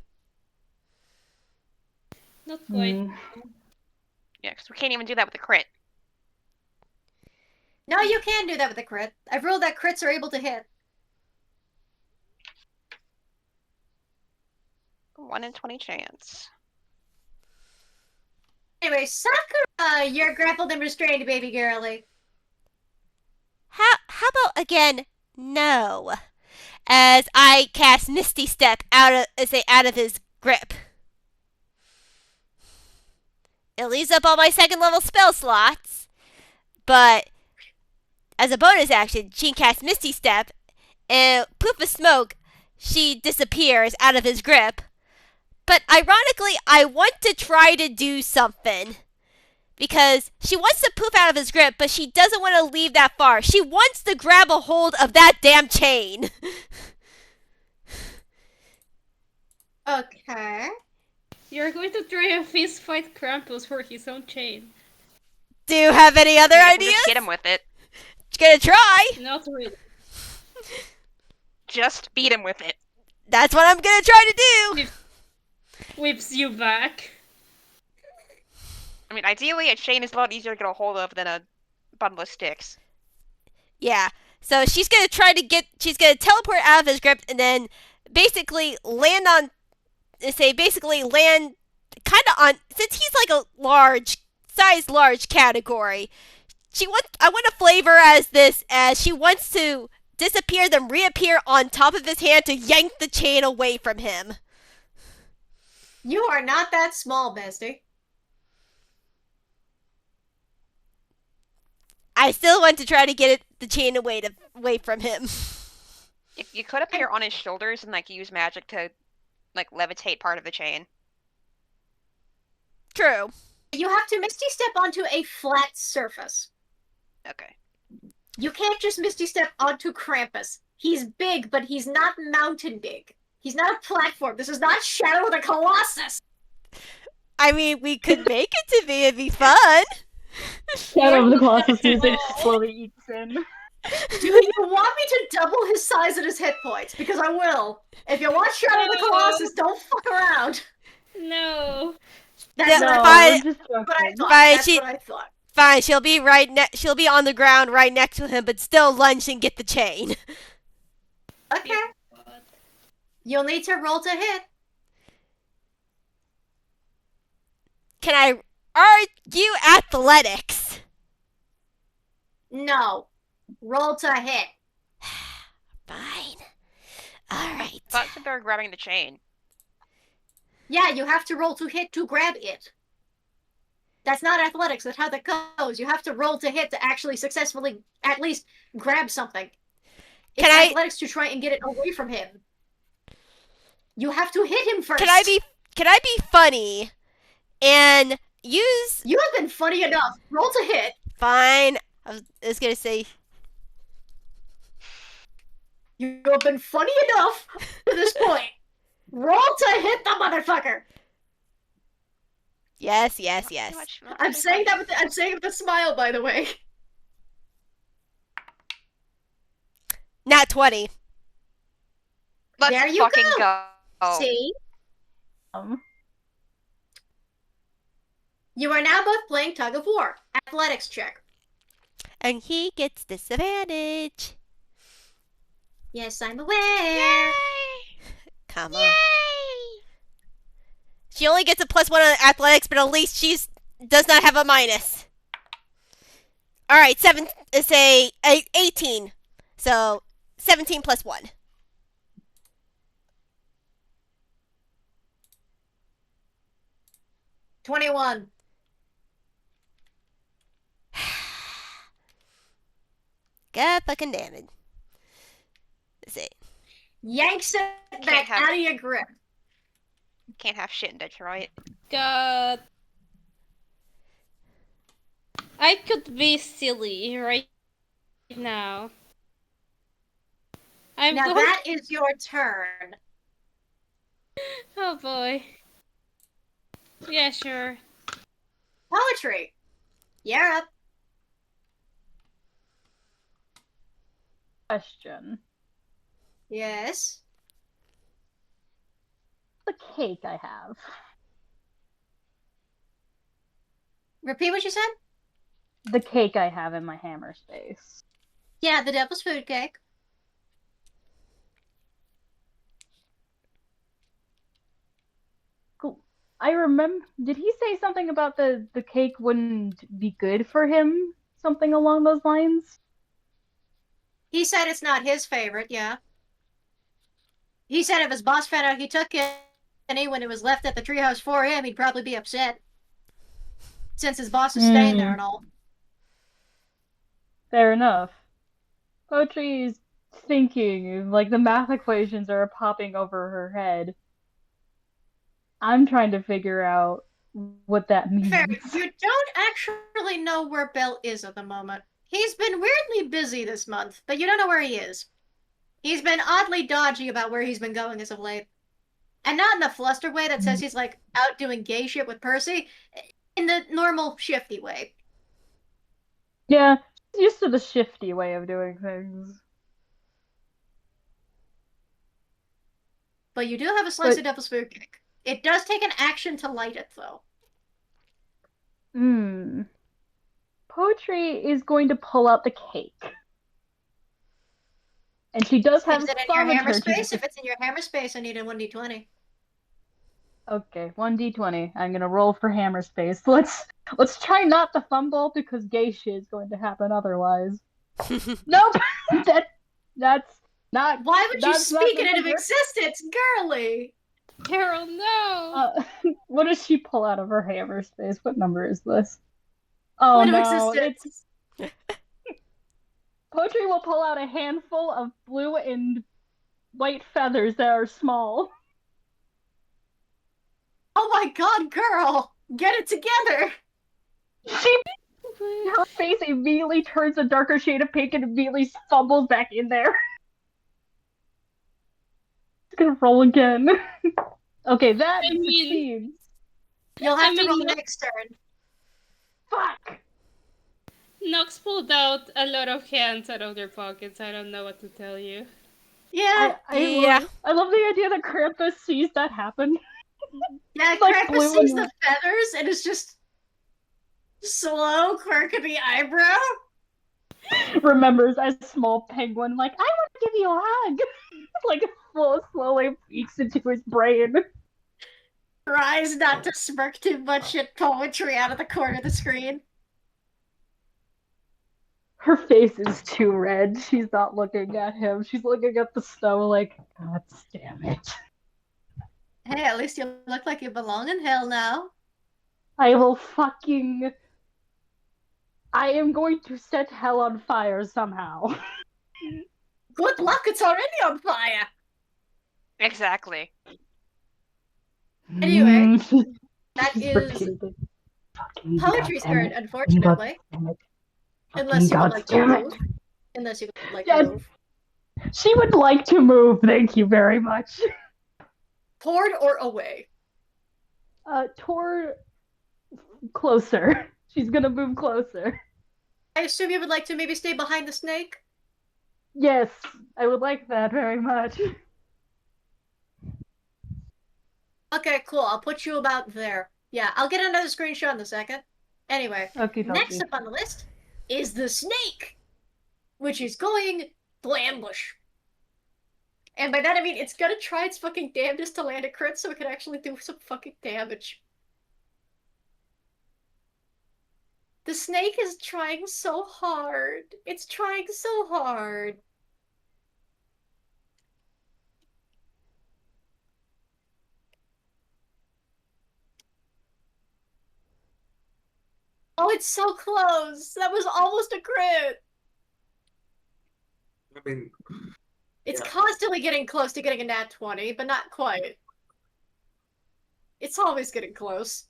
Not quite. Yeah, because we can't even do that with a crit. No, you can do that with a crit. I've ruled that crits are able to hit. 1 in 20 chance. Anyway, Sakura, you're grappled and restrained, baby girlie. How about again? No. As I cast Misty Step out of his grip. It leaves up all my second level spell slots, but as a bonus action, she casts Misty Step, and poof of smoke, she disappears out of his grip. But ironically, I want to try to do something. Because she wants to poof out of his grip, but she doesn't want to leave that far. She wants to grab a hold of that damn chain. Okay. You're going to try a fist fight Krampus for his own chain. Do you have any other You can ideas? just hit him with it. Gonna try. Not really. Just beat him with it. That's what I'm gonna try to do. Whips you back. I mean, ideally, a chain is a lot easier to get a hold of than a bundle of sticks. Yeah. So she's gonna she's gonna teleport out of his grip and then basically land kind of on, since he's like a large category. I want to flavor as she wants to disappear then reappear on top of his hand to yank the chain away from him. You are not that small, bestie. I still want to try to get the chain away from him. If you could appear on his shoulders and use magic to levitate part of the chain. True. You have to Misty Step onto a flat surface. Okay. You can't just Misty Step onto Krampus. He's big, but he's not mountain big. He's not a platform. This is not Shadow of the Colossus. I mean, we could make it to be. It'd be fun. Shadow of the Colossus music slowly eats in. Do you want me to double his size and his hit points? Because I will. If you want Shadow of the Colossus, don't fuck around. No. That's No, what fine. I thought. Fine, That's what I thought. Fine, she'll be on the ground right next to him, but still lunge and get the chain. Okay. You'll need to roll to hit. Can I argue athletics? No. Roll to hit. Fine. Alright. Thought that they're grabbing the chain. Yeah, you have to roll to hit to grab it. That's not athletics. That's how that goes. You have to roll to hit to actually successfully at least grab something. It's athletics to try and get it away from him. You have to hit him first. Can I be funny and use... You have been funny enough. Roll to hit. Fine. I was gonna say... You have been funny enough to this point. Roll to hit the motherfucker. Yes. I'm saying that with a smile, by the way. Nat 20. Let's there you fucking go. See? You are now both playing tug of war. Athletics check. And he gets disadvantage. Yes, I'm aware. Yay! Come on. She only gets a +1 on athletics, but at least she does not have a minus. Alright, 18. So, 17 plus 1. $21. God fucking damn it. Let's see. Yanks it back out of your grip. Can't have shit in Detroit. God. I could be silly right now. Now that is your turn. Oh boy. Yeah, sure. Poetry. You're up. Question. Yes. The cake I have. Repeat what you said? The cake I have in my hammer space. Yeah, the devil's food cake. Cool. I remember. Did he say something about the cake wouldn't be good for him? Something along those lines? He said it's not his favorite, yeah. He said if his boss found out he took any when it was left at the treehouse for him, he'd probably be upset. Since his boss is staying there and all. Fair enough. Poetry is thinking, like the math equations are popping over her head. I'm trying to figure out what that means. Fair, you don't actually know where Bell is at the moment. He's been weirdly busy this month, but you don't know where he is. He's been oddly dodgy about where he's been going as of late. And not in the flustered way that says he's like out doing gay shit with Percy, in the normal shifty way. Yeah, he's used to the shifty way of doing things. But you do have a slice of devil's food cake. It does take an action to light it, though. Poetry is going to pull out the cake. And she does have Is it in your hammer space? If it's in your hammer space, I need a 1d20. Okay, 1d20. I'm gonna roll for hammer space. Let's try not to fumble because gay shit is going to happen otherwise. Nope! That's not. Why would you speak it into existence, girly? Carol, no! What does she pull out of her hammer space? What number is this? Oh no, it's... Poetry will pull out a handful of blue and white feathers that are small. Oh my god, girl! Get it together! Her face immediately turns a darker shade of pink and immediately fumbles back in there. It's gonna roll again. Okay, that succeeds. You'll have to roll next turn. Fuck! Nox pulled out a lot of hands out of their pockets. I don't know what to tell you. Yeah. I love the idea that Krampus sees that happen. Yeah, like Krampus sees the feathers and it's just slow, quirking the eyebrow. Remembers as small penguin, like, I want to give you a hug. Like, slowly peeks into his brain. Tries not to smirk too much at poetry out of the corner of the screen. Her face is too red. She's not looking at him. She's looking at the snow like, God damn it. Hey, at least you look like you belong in hell now. I am going to set hell on fire somehow. Good luck, it's already on fire! Exactly. Anyway, that is poetry's turn, unfortunately. Unless you would like to move. Unless you would like to move. She would like to move, thank you very much. Toward or away? Toward closer. She's gonna move closer. I assume you would like to maybe stay behind the snake? Yes, I would like that very much. Okay, cool. I'll put you about there. Yeah, I'll get another screenshot in a second. Anyway, next up on the list is the snake, which is going to ambush. And by that I mean it's gonna try its fucking damnedest to land a crit so it can actually do some fucking damage. The snake is trying so hard. It's trying so hard. Oh, it's so close. That was almost a crit. I mean, it's constantly getting close to getting a nat 20, but not quite. It's always getting close.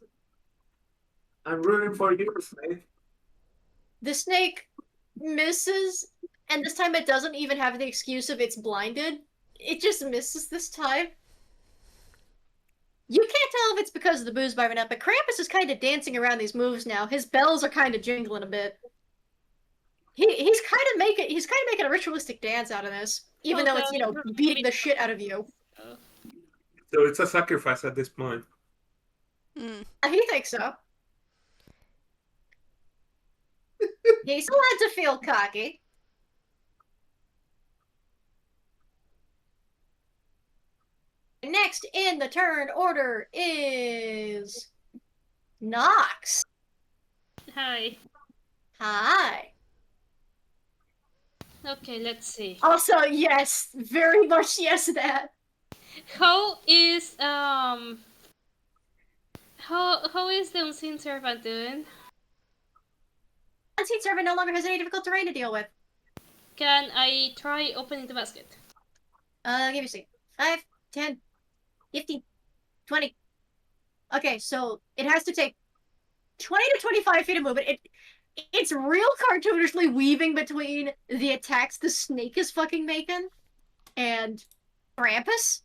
I'm rooting for you, Snake. The snake misses, and this time it doesn't even have the excuse of it's blinded. It just misses this time. You can't tell if it's because of the booze bar or not, but Krampus is kind of dancing around these moves now. His bells are kind of jingling a bit. He's kind of making a ritualistic dance out of this, even though it's beating the shit out of you. So it's a sacrifice at this point. He thinks so. He's allowed to feel cocky. Next in the turn order is Nox. Hi. Hi. Okay, let's see. Also, yes, very much yes to that. How is how is the unseen servant doing? Unseen servant no longer has any difficult terrain to deal with. Can I try opening the basket? Give me a second. 5, 10, 15, 20. Okay, so it has to take 20 to 25 feet of movement. It's real cartoonishly weaving between the attacks the snake is fucking making and Krampus,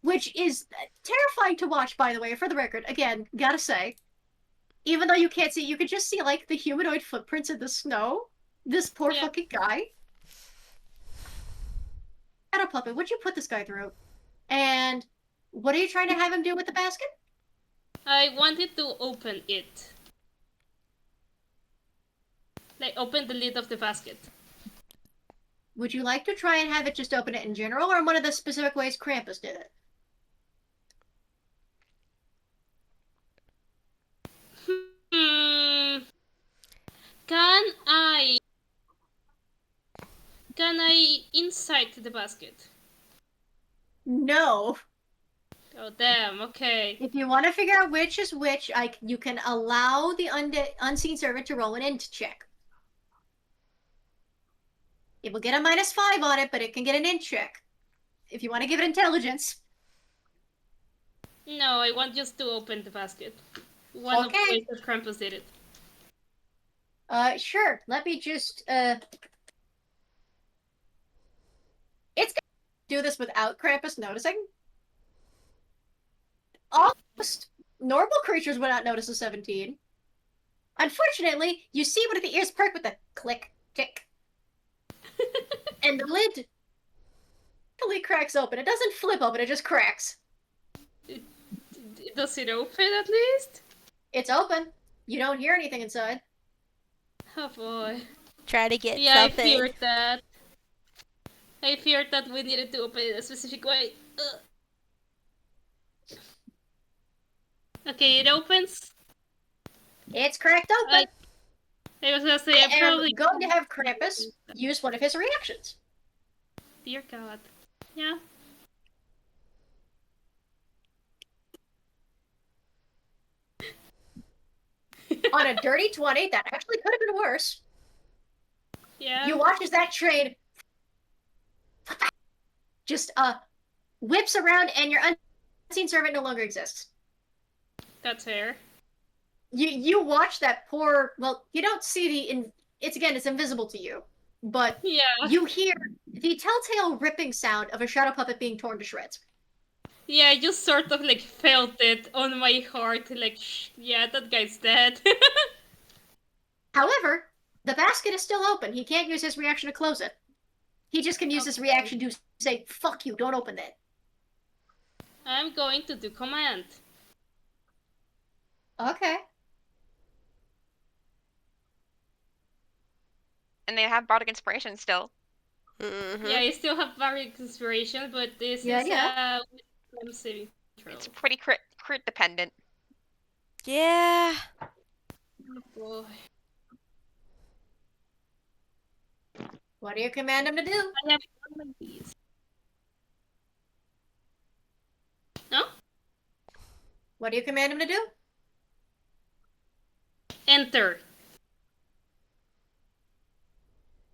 which is terrifying to watch, by the way, for the record. Again, gotta say, even though you can't see, you can just see, like, the humanoid footprints in the snow. This poor fucking guy. Shadow Puppet, what'd you put this guy through? And what are you trying to have him do with the basket? I wanted to open it. Like, open the lid of the basket. Would you like to try and have it just open it in general, or in one of the specific ways Krampus did it? Can I inside the basket? No. Oh damn, okay. If you want to figure out which is which, you can allow the unseen servant to roll an int check. It will get a -5 on it, but it can get an int check. If you want to give it intelligence. No, I want just to open the basket. One of the ways that Krampus did it. Sure. Let me just, It's gonna do this without Krampus noticing. Almost normal creatures would not notice a 17. Unfortunately, you see one of the ears perk with a click, tick. And the lid totally cracks open. It doesn't flip open, it just cracks. Does it open at least? It's open. You don't hear anything inside. Oh boy. Try to get Yeah, something. I feared that. I feared that we needed to open it a specific way. Ugh. Okay, it opens. It's cracked open. I was gonna say, I'm probably going to have Krampus use one of his reactions. Dear God. Yeah. On a dirty 20, that actually could have been worse. Yeah. You watch as that train just whips around and your unseen servant no longer exists. That's fair. You watch that poor, well, you don't see it's invisible to you, but you hear the telltale ripping sound of a shadow puppet being torn to shreds. Yeah, I just sort of like felt it on my heart, like, yeah, that guy's dead. However, the basket is still open. He can't use his reaction to close it. He just can use his reaction to say, fuck you, don't open that. I'm going to do command. Okay. And they have Bardic Inspiration still. Mm-hmm. Yeah, I still have Bardic Inspiration, but this is wisdom saving throw. It's pretty crit dependent. Yeah. Oh boy. What do you command him to do? I have one of these. No? What do you command him to do? Enter.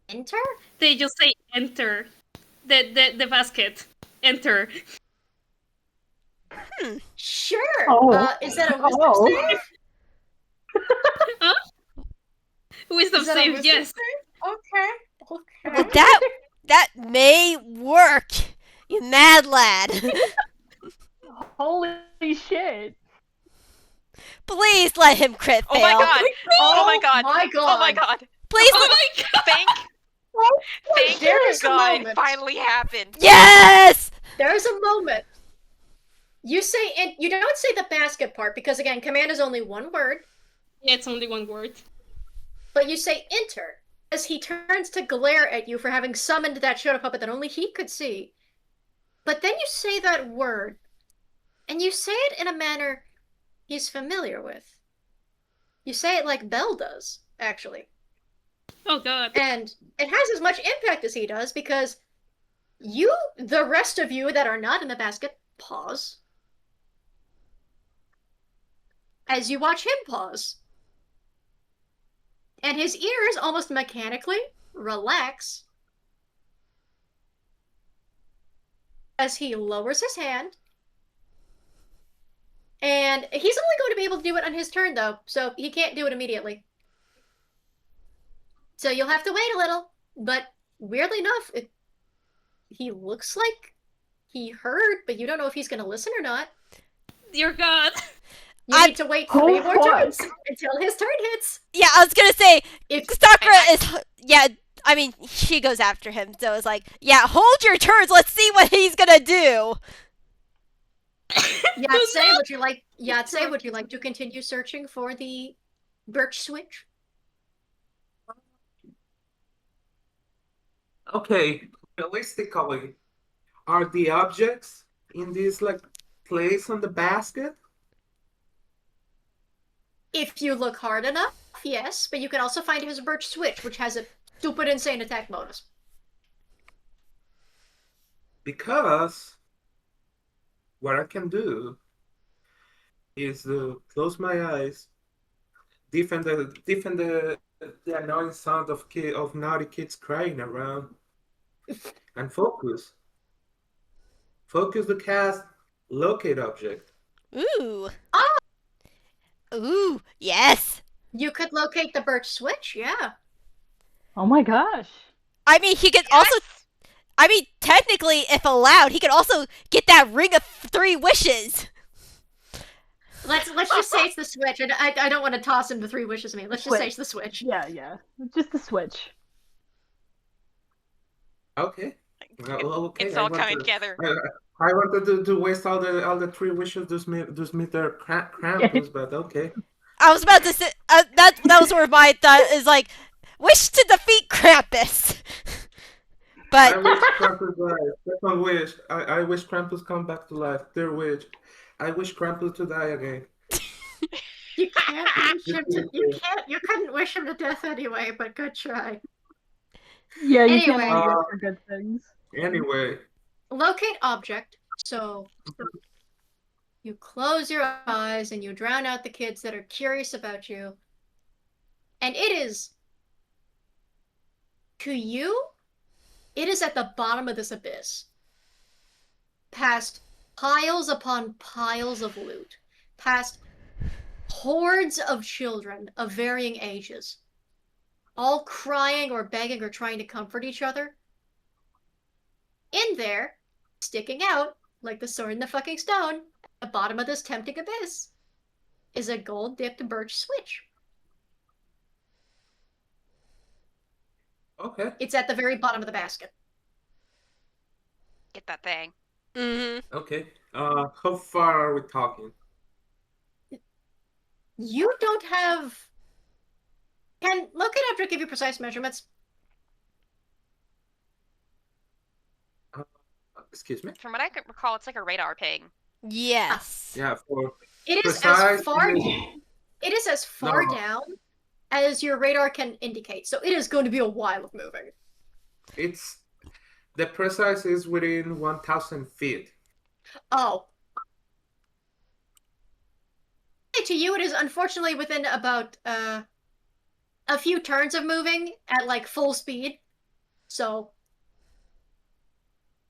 Enter? They just say enter. The basket. Enter. Sure. Oh. Is that a wisdom save? Huh? Wisdom Is that a save, wisdom yes. save? Okay. Well, that may work. You mad lad. Holy shit. Please let him crit fail. Oh my god! Oh my god! My god! Oh my god! Please Oh let... my God. Thank There's a God it moment. finally happened. Yes! There's a moment. You say, and you don't say the basket part because again, command is only one word. Yeah, it's only one word. but you say enter as he turns to glare at you for having summoned that shadow puppet that only he could see. But then you say that word, and you say it in a manner he's familiar with. You say it like Belle does, actually. Oh god. And it has as much impact as he does because you, the rest of you that are not in the basket, pause. As you watch him pause. And his ears almost mechanically relax as he lowers his hand. And he's only going to be able to do it on his turn, though, so he can't do it immediately. So you'll have to wait a little, but weirdly enough, he looks like he heard, but you don't know if he's going to listen or not. Dear god. You need to wait 3 more turns until his turn hits. Yeah, I was gonna say, If Sakura is, yeah, I mean, she goes after him, so it's like, yeah, hold your turns, let's see what he's gonna do. Yahzye, would you like to continue searching for the birch switch? Okay, realistically, are the objects in this like place on the basket? If you look hard enough, yes, but you can also find his birch switch, which has a stupid insane attack bonus. Because what I can do is close my eyes, deepen the annoying sound of naughty kids crying around, and focus the cast locate object. Ooh. Oh! Ooh, yes. You could locate the birch switch, yeah. Oh my gosh. I mean, he could also, I mean, technically, if allowed, he could also get that ring of 3 wishes. Let's just say it's the switch. I don't want to toss him the 3 wishes at me. Let's just say it's the switch. Yeah. Just the switch. Okay. Okay. It's all coming together. I wanted to waste all the 3 wishes to meet their Krampus, but okay. I was about to say, that was where my thought is like, wish to defeat Krampus. But I wish Krampus dies. Second wish. I wish Krampus come back to life. Third wish. I wish Krampus to die again. You can't wish him to. You couldn't wish him to death anyway. But good try. Yeah, you Anyway. can't wish for good things. Anyway. Locate object. So you close your eyes and you drown out the kids that are curious about you. And it is, to you, it is at the bottom of this abyss. Past piles upon piles of loot. Past hordes of children of varying ages. All crying or begging or trying to comfort each other. In there, sticking out, like the sword in the fucking stone, at the bottom of this tempting abyss, is a gold-dipped birch switch. Okay. It's at the very bottom of the basket. Get that thing. mm-hmm. Okay. How far are we talking? You don't have... Can locate object give you precise measurements? Excuse me? From what I can recall, it's like a radar ping. Yes. Yeah, for It is precise as far... image- It is as far No. down as your radar can indicate, so it is going to be a while of moving. It's the precise is within 1,000 feet. Oh. To you, it is unfortunately within about a few turns of moving at like full speed. So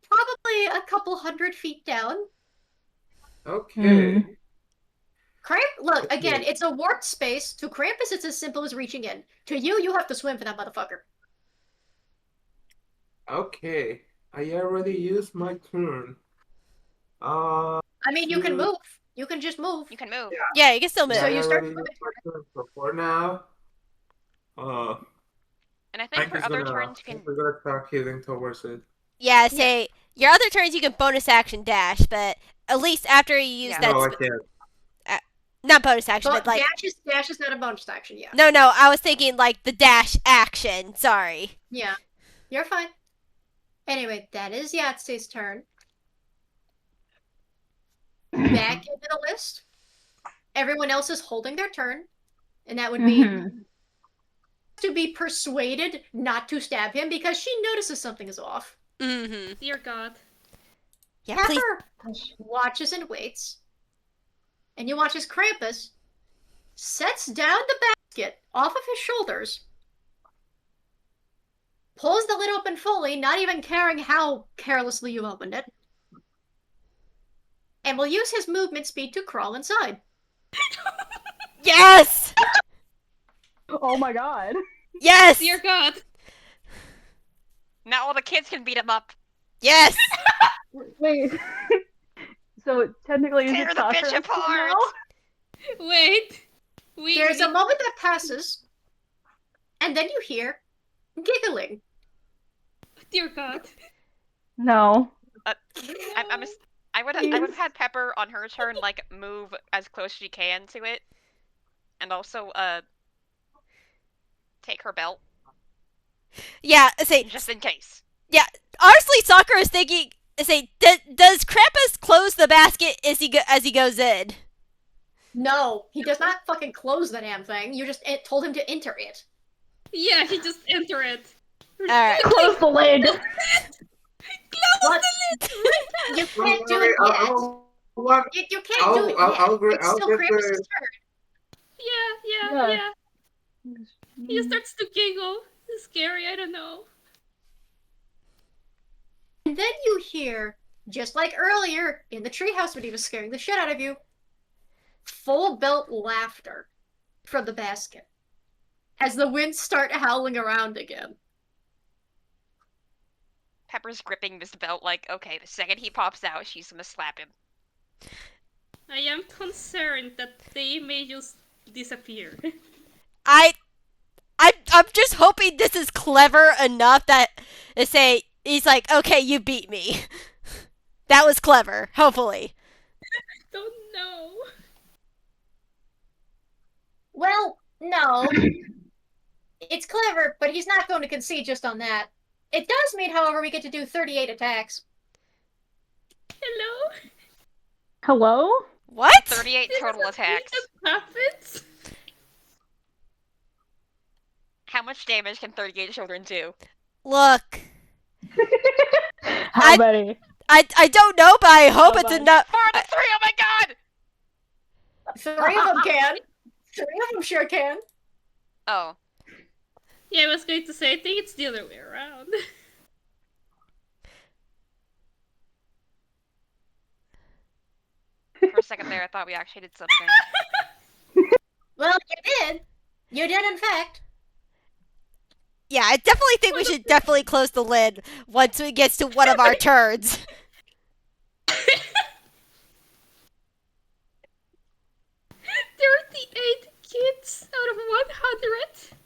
probably a couple 100 feet down. Okay. Look, Okay. again, it's a warped space. To Krampus, it's as simple as reaching in. To you, you have to swim for that motherfucker. Okay. I already used my turn. I mean, you can You- move. You can just move. You can move. Yeah, you can still move. So you I start already moving used my turn. So for now, And I think for other turns, you can. we're gonna start heading towards it. Yeah, say, your other turns you can bonus action dash, but at least after you use Yeah. that... No, I can't. Not bonus action, But but like dash is not a bonus action, yeah. no, I was thinking like the dash action. Sorry. Yeah, you're fine. Anyway, that is Yahzye's turn. Back into the list. Everyone else is holding their turn, and that would be to be persuaded not to stab him because she notices something is off. Mm-hmm. Dear God. Yeah, please. Pepper watches and waits, and you watch as Krampus sets down the basket off of his shoulders, pulls the lid open fully, not even caring how carelessly you opened it, and will use his movement speed to crawl inside. Yes! Oh my god. Yes! Dear God. Now all the kids can beat him up. Yes! Wait. So technically, is Tear it the bitch Sakura's turn apart. now? Wait. There's a moment that passes, and then you hear giggling. Dear God. No. I would have had Pepper on her turn, like, move as close as she can to it. And also, take her belt. Yeah, say, Just in case. yeah, honestly, Sakura is thinking, say, does Krampus close the basket as he goes in? No, he does not fucking close the damn thing. You just told him to enter it. Yeah, he just enter it. Alright. Close the lid. What? You can't do it yet. You can't do it yet. It's still Krampus' turn. Yeah. He starts to giggle. It's scary, I don't know. And then you hear, just like earlier in the treehouse when he was scaring the shit out of you, full belt laughter from the basket as the winds start howling around again. Pepper's gripping this belt like, okay, the second he pops out, she's gonna slap him. I am concerned that they may just disappear. I'm just hoping this is clever enough that say he's like, okay, you beat me. That was clever, hopefully. Don't know. Well, no. It's clever, but he's not going to concede just on that. It does mean, however, we get to do 38 attacks. Hello? Hello? What? 38 total attacks. Puppets? How much damage can 38 children do? Look, How many? I don't know, but I hope Oh it's my. enough. 4 to 3, oh my god! 3 of them can. 3 of them sure can. Oh. Yeah, I was going to say, I think it's the other way around. For a second there, I thought we actually did something. Well, you did. You did, in fact. Yeah, I definitely think we should definitely close the lid once it gets to one of our turns. 38 kids out of 100?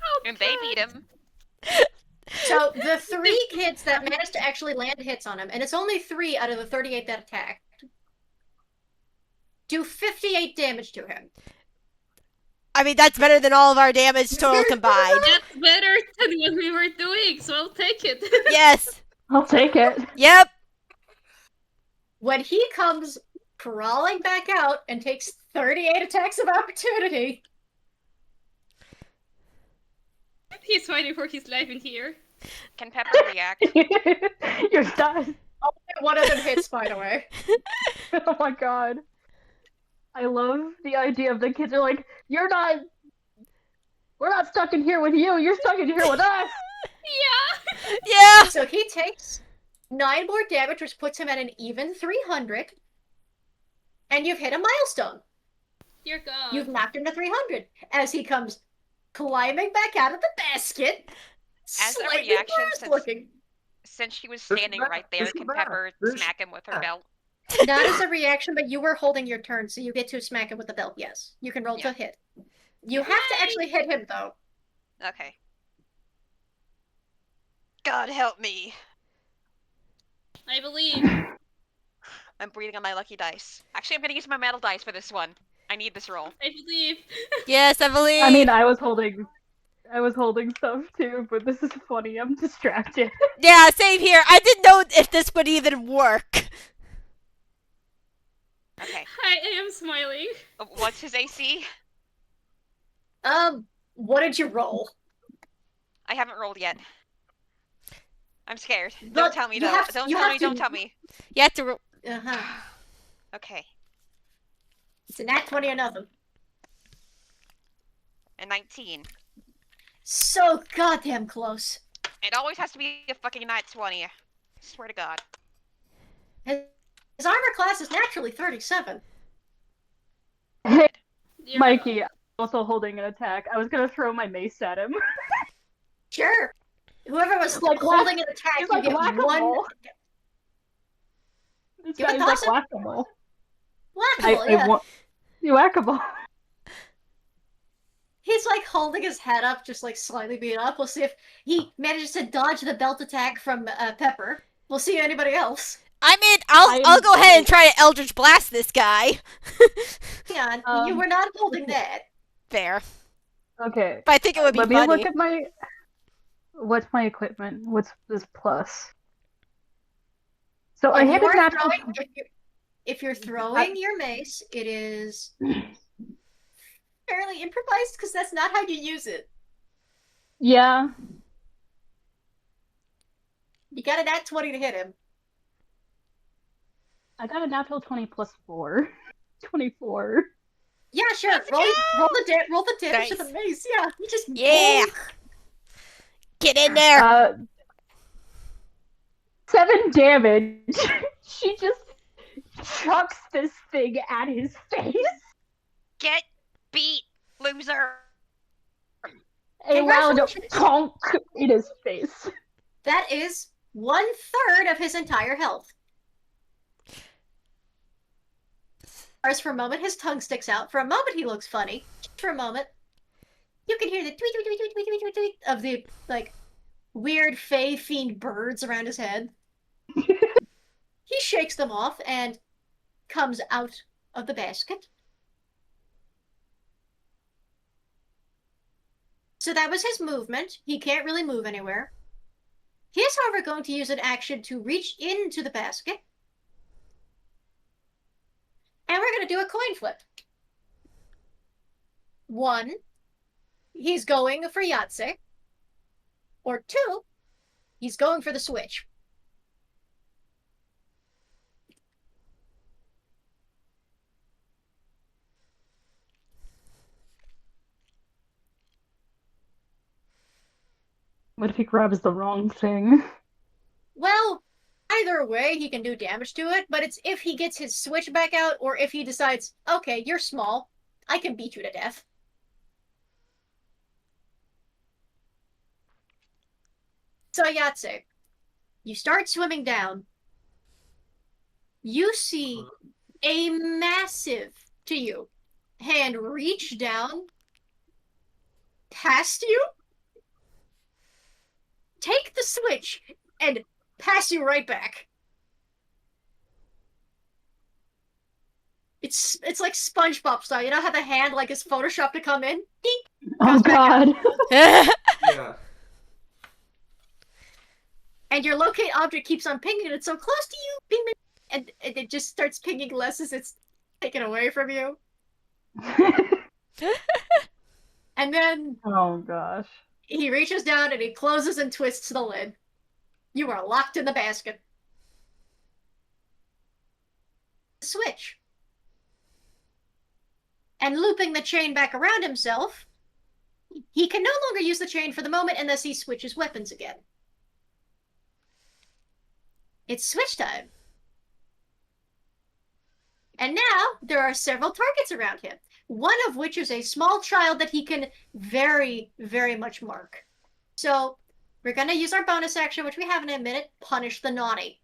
Oh, And they God. beat him. So, the 3 kids that managed to actually land hits on him, and it's only 3 out of the 38 that attacked, do 58 damage to him. I mean, that's better than all of our damage total combined. That's better than what we were doing, so I'll take it. Yes. I'll take it. Yep. When he comes crawling back out and takes 38 attacks of opportunity, He's fighting for his life in here. Can Pepper react? You're done. only one of them hits, by the way. Oh my god. I love the idea of the kids are like, we're not stuck in here with you, you're stuck in here with us. Yeah! Yeah. So he takes 9 more damage, which puts him at an even 300. And you've hit a milestone. Dear God. You've knocked him to 300 as he comes climbing back out of the basket. As a slightly reaction, bruised looking. Since she was standing right there, can Pepper smack him with her belt? Not as a reaction, but you were holding your turn, so you get to smack him with the belt, yes. You can roll to hit. You have to actually hit him, though. Okay. God help me. I believe. I'm breathing on my lucky dice. Actually, I'm gonna use my metal dice for this one. I need this roll. I believe. Yes, I believe. I mean, I was holding stuff too, but this is funny. I'm distracted. Yeah, same here. I didn't know if this would even work. Okay. I am smiling. What's his AC? What did you roll? I haven't rolled yet. I'm scared. But Don't tell me you though. have to- Don't you tell have me. to- Don't tell me. You have to. Uh-huh. Okay. It's a nat 20 or nothing. A 19. So goddamn close. It always has to be a fucking nat 20. Swear to God. His armor class is naturally 37. Hey, You're Mikey, I'm also holding an attack. I was gonna throw my mace at him. Sure. Whoever was Like holding an attack, He's you like get one. whack-a-mole. This You can guy's like toss him. whack-a-mole. Whack-a-mole, yeah. You whack-a-mole. He's like holding his head up, just like slightly beat up. We'll see if he manages to dodge the belt attack from Pepper. We'll see anybody else. I mean, I'll go ahead and try to Eldritch Blast this guy. Hang on, you were not holding that. Fair. Okay. But I think it would be Let me funny. look at my. What's my equipment? What's this plus? So I If hit you a are natural. if you're throwing your mace, it is fairly improvised because that's not how you use it. Yeah. You got a nat 20 to hit him. I got a natural 20 plus 4. 24. Yeah, sure. Roll the damage of Nice. the mace. Yeah, you just Yeah. Get in there. 7 damage. She just chucks this thing at his face. Get beat, loser. A loud Congratulations. conk in his face. That is 1/3 of his entire health. Whereas for a moment, his tongue sticks out. For a moment, he looks funny. For a moment, you can hear the tweet, tweet, tweet, tweet, tweet, tweet, tweet, tweet of the, like, weird fey fiend birds around his head. He shakes them off and comes out of the basket. So that was his movement. He can't really move anywhere. He is, however, going to use an action to reach into the basket. And we're going to do a coin flip. 1, he's going for Yahzye. Or 2, he's going for the switch. What if he grabs the wrong thing? Well, either way, he can do damage to it, but it's if he gets his switch back out or if he decides, okay, you're small, I can beat you to death. So, Yahzye, you start swimming down. You see a massive, to you, hand reach down past you, take the switch, and pass you right back. It's like SpongeBob style. You know how the hand like is photoshopped to come in? Ding! Oh god. Yeah. And your locate object keeps on pinging, and it's so close to you, ping, ping, and it just starts pinging less as it's taken away from you. And then Oh gosh. he reaches down and he closes and twists the lid. You are locked in the basket. Switch. And looping the chain back around himself, he can no longer use the chain for the moment unless he switches weapons again. It's switch time. And now there are several targets around him, one of which is a small child that he can very, very much mark. So we're going to use our bonus action, which we have in a minute, punish the naughty.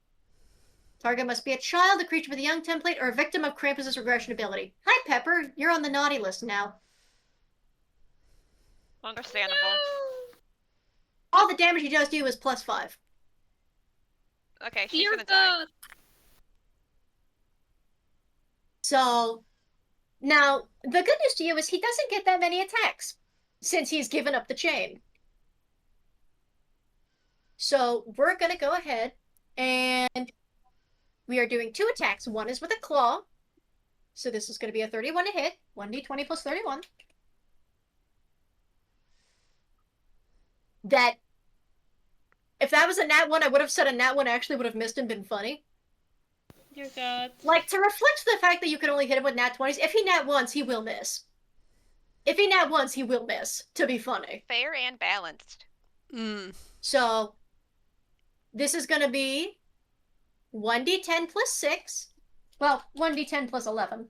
Target must be a child, a creature with a young template, or a victim of Krampus' regression ability. Hi, Pepper. You're on the naughty list now. Understandable. All the damage he does to you is +5. Okay, she's Dear gonna die. God. So, now, the good news to you is he doesn't get that many attacks, since he's given up the chain. So, we're gonna go ahead, and we are doing 2 attacks. One is with a claw, so this is gonna be a 31 to hit, 1d20 plus 31. That, if that was a nat 1, I would have said a nat 1 actually would have missed and been funny. Dear God. Like, to reflect the fact that you can only hit him with nat 20s, if he nat once, he will miss. If he nat once, he will miss, to be funny. Fair and balanced. So, this is gonna be 1d10 plus 6. Well, 1d10 plus 11.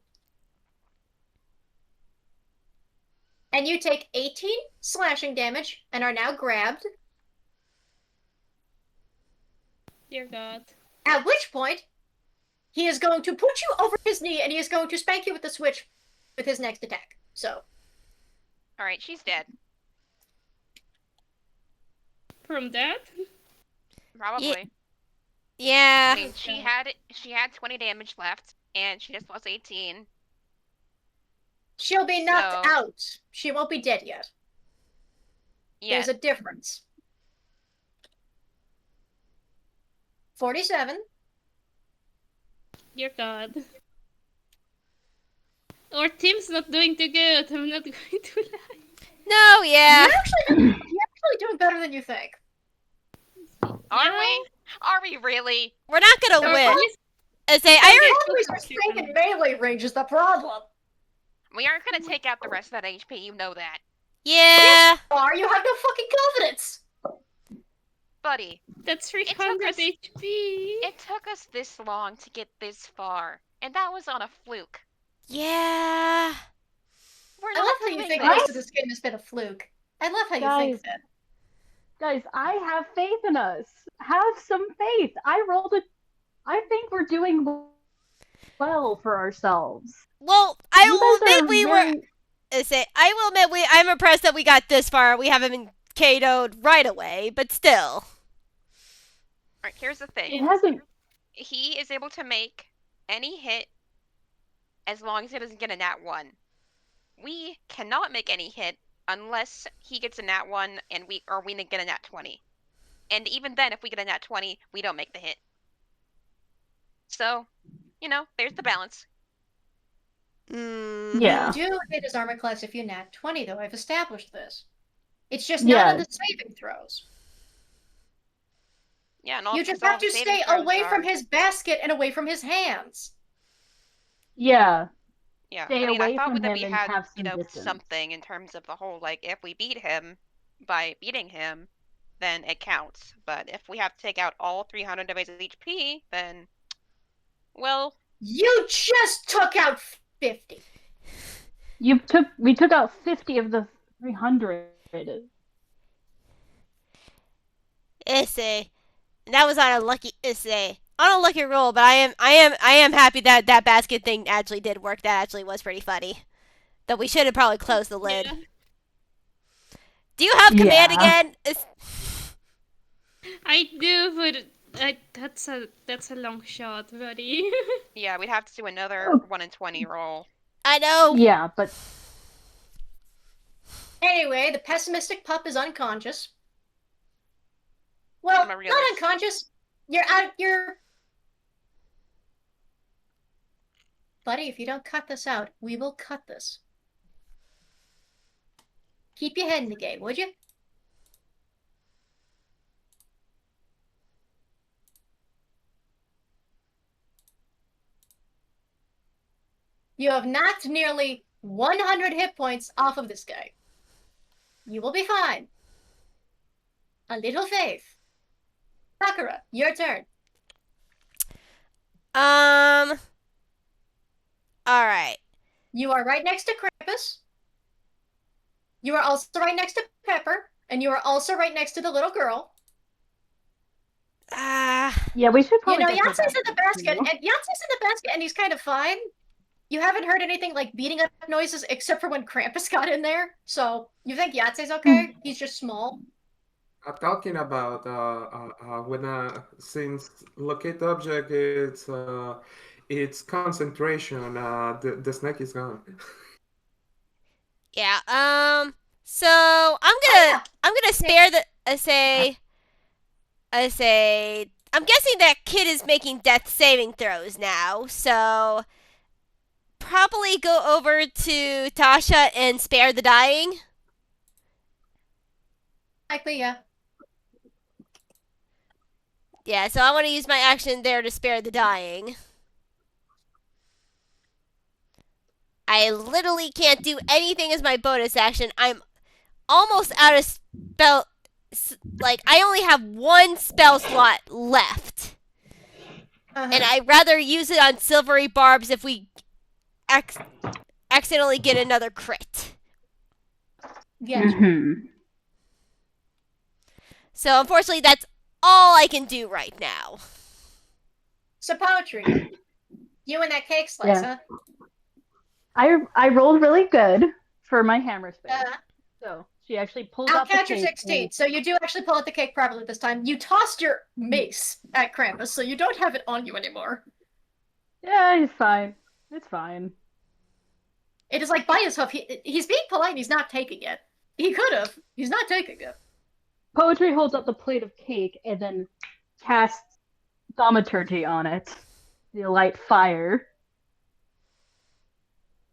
And you take 18 slashing damage and are now grabbed. Dear God. At which point, he is going to put you over his knee and he is going to spank you with the switch with his next attack. So. Alright, she's dead. From that? Probably. Yeah. I mean, she had 20 damage left, and she just lost 18. She'll be knocked So- out. She won't be dead yet. Yeah. There's a difference. 47. Dear God. Our team's not doing too good. I'm not going to lie. No, yeah. You're actually doing better than you think. Are we? Are we really? We're not gonna They're win. always- I say, Always are staying in melee range is the problem. We aren't gonna take out the rest of that HP, you know that. yeah. Or you have no fucking confidence. Buddy, That's took 300 us- HP. it took us this long to get this far, and that was on a fluke. Yeah. We're I not love how you doing think this. most of this game has been a fluke. I love how you think that. Guys, I have faith in us. Have some faith. I think we're doing well for ourselves. Well, I You will guys are admit very- I will admit I'm impressed that we got this far. We haven't been KO'd right away, but still. Alright, here's the It thing. hasn't. He is able to make any hit as long as he doesn't get a nat 1. We cannot make any hit unless he gets a nat 1 and we get a nat 20. And even then, if we get a nat 20, we don't make the hit. So, there's the balance. Yeah. You do hit his armor class if you nat 20, though. I've established this. It's just Yeah. not on the saving throws. Yeah, and all You just all have to saving stay throws away from are- his basket and away from his hands. Yeah. Yeah, stay I mean, I away thought from that him we and had, have some distance. something in terms of the whole, like, if we beat him by beating him, then it counts. But if we have to take out all 300 of his HP, then, well, You just took out 50. We took out 50 of the 300. Issei. That was on a lucky roll, but I am happy that that basket thing actually did work. That actually was pretty funny. Though we should have probably closed the lid. Yeah. Do you have command Yeah. again? I do, but that's a long shot, buddy. yeah, we'd have to do another 1 in 20 roll. I know. Yeah, but Anyway, the pessimistic pup is unconscious. Well, I'm a not realist. unconscious. Buddy, if you don't cut this out, we will cut this. Keep your head in the game, would you? You have knocked nearly 100 hit points off of this guy. You will be fine. A little faith. Sakura, your turn. Alright. You are right next to Krampus. You are also right next to Pepper. And you are also right next to the little girl. yeah, we should probably. get to Yahzye's in the basket, too. and Yahzye's in the basket, and he's kind of fine. You haven't heard anything like beating up noises except for when Krampus got in there. So you think Yahzye's okay? He's just small. Talking about when since locate object its concentration, the snack is gone. Yeah. So I'm gonna spare the. I'm guessing that kid is making death saving throws now. So probably go over to Tasha and spare the dying. Likely, yeah. Yeah. So I want to use my action there to spare the dying. I literally can't do anything as my bonus action. I'm almost out of spell. Like, I only have one spell slot left. And I'd rather use it on silvery barbs if we accidentally get another crit. Yeah. Mm-hmm. So, unfortunately, that's all I can do right now. So poetry. You and that cake slice, Yeah. huh? I rolled really good for my hammer space. Uh, So she actually pulled I'll out the count your cake 16. So you do actually pull out the cake properly this time. You tossed your mace at Krampus, so you don't have it on you anymore. Yeah, he's fine. It's fine. It is like by his hoof. He's being polite and he's not taking it. He could have. He's not taking it. Poetry holds up the plate of cake and then casts thaumaturgy on it. The light fire.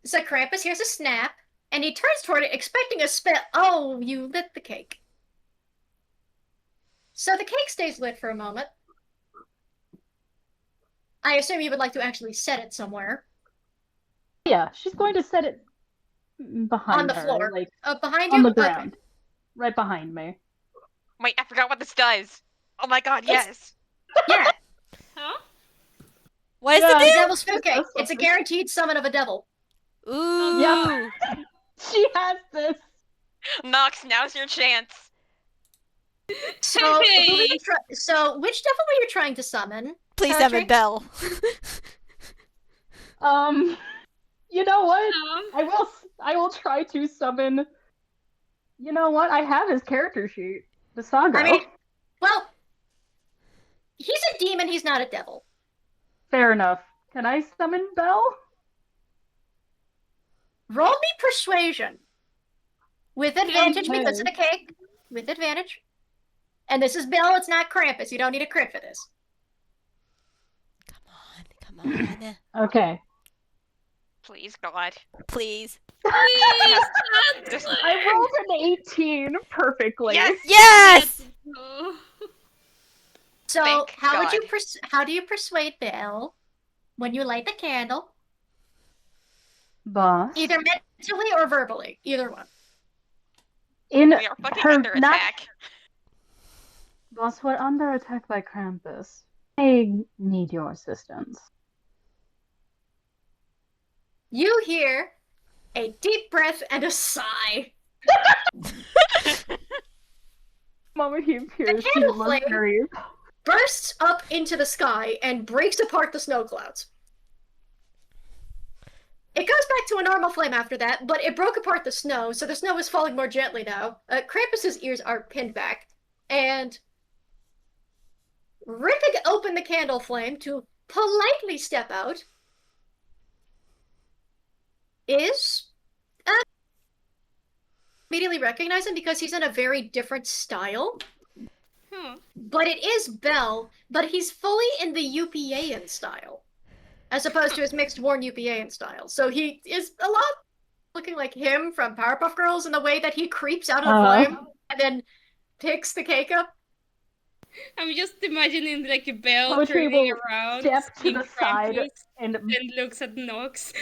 So Krampus hears a snap, and he turns toward it, expecting a spell. Oh, you lit the cake. So the cake stays lit for a moment. I assume you would like to actually set it somewhere. Yeah, she's going to set it behind On the her, floor. like Behind you? on the Okay. ground, right behind me. Wait, I forgot what this does. Oh my god, yes. Yeah, Huh? What is Yeah. the it devil's food cake. It's a guaranteed summon of a devil. do? Ooh. Yep. She has this. Nox, now's your chance. So, Hey. so which devil were you trying to summon? Please Poetry? summon Belle. You know what? Um, I will try to summon. You know what? I have his character sheet. The Saga. I mean, well, he's a demon, he's not a devil. Fair enough. Can I summon Belle? Roll me persuasion. With advantage Okay. because of the cake. With advantage. And this is Bill, it's not Krampus. You don't need a crit for this. Come on. Okay. Please, God. Please. please, Just- I rolled an 18 perfectly. Yes! Yes! Oh. So, Thank how would God. you how do you persuade Bill when you light the candle? Boss. Either mentally or verbally. Either one. In We are fucking her under not- attack. Boss, we're under attack by Krampus. I need your assistance. You hear a deep breath and a sigh. Moment he appears, he candle looks flame. very... Bursts up into the sky and breaks apart the snow clouds. It goes back to a normal flame after that, but it broke apart the snow, so the snow is falling more gently now. Krampus's ears are pinned back, and ripping open the candle flame to politely step out is immediately recognize him because he's in a very different style. But it is Bell, but he's fully in the Upaean style, as opposed to his mixed worn Upaean style. So he is a lot looking like him from Powerpuff Girls in the way that he creeps out of the flame and then picks the cake up. I'm just imagining like a bell Poetry turning will around, step to seeing the side Krampus, and and looks at Nox.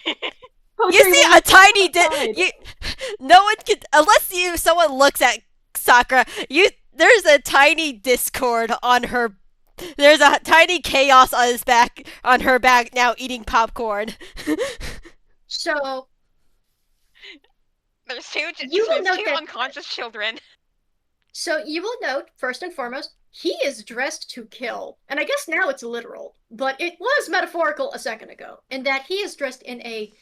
You see a tiny side. no one can unless someone looks at Sakura. There's a tiny discord on her. There's a tiny chaos on her back now eating popcorn. So There's two, You will there's note two that- unconscious children. So you will note, first and foremost, he is dressed to kill. And I guess now it's literal, but it was metaphorical a second ago, in that he is dressed in a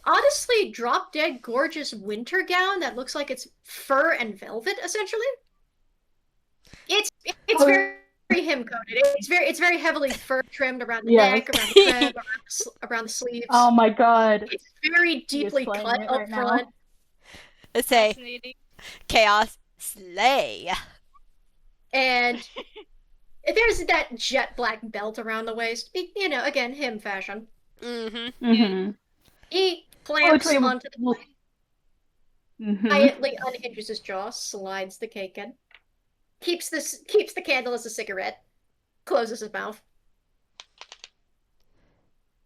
honestly drop-dead gorgeous winter gown that looks like it's fur and velvet, essentially. It's very him coded. It's very heavily fur trimmed around the Yes. neck, around the trim, around the sleeves. Oh my god. It's very He is deeply playing cut it up right front. now. Let's say Fascinating. chaos slay. And there's that jet black belt around the waist. You know, again, him fashion. Mm-hmm. Mm-hmm. He clamps Poetry will- onto the plate, Mhm. quietly unhinges his jaw, slides the cake in, keeps the candle as a cigarette, closes his mouth,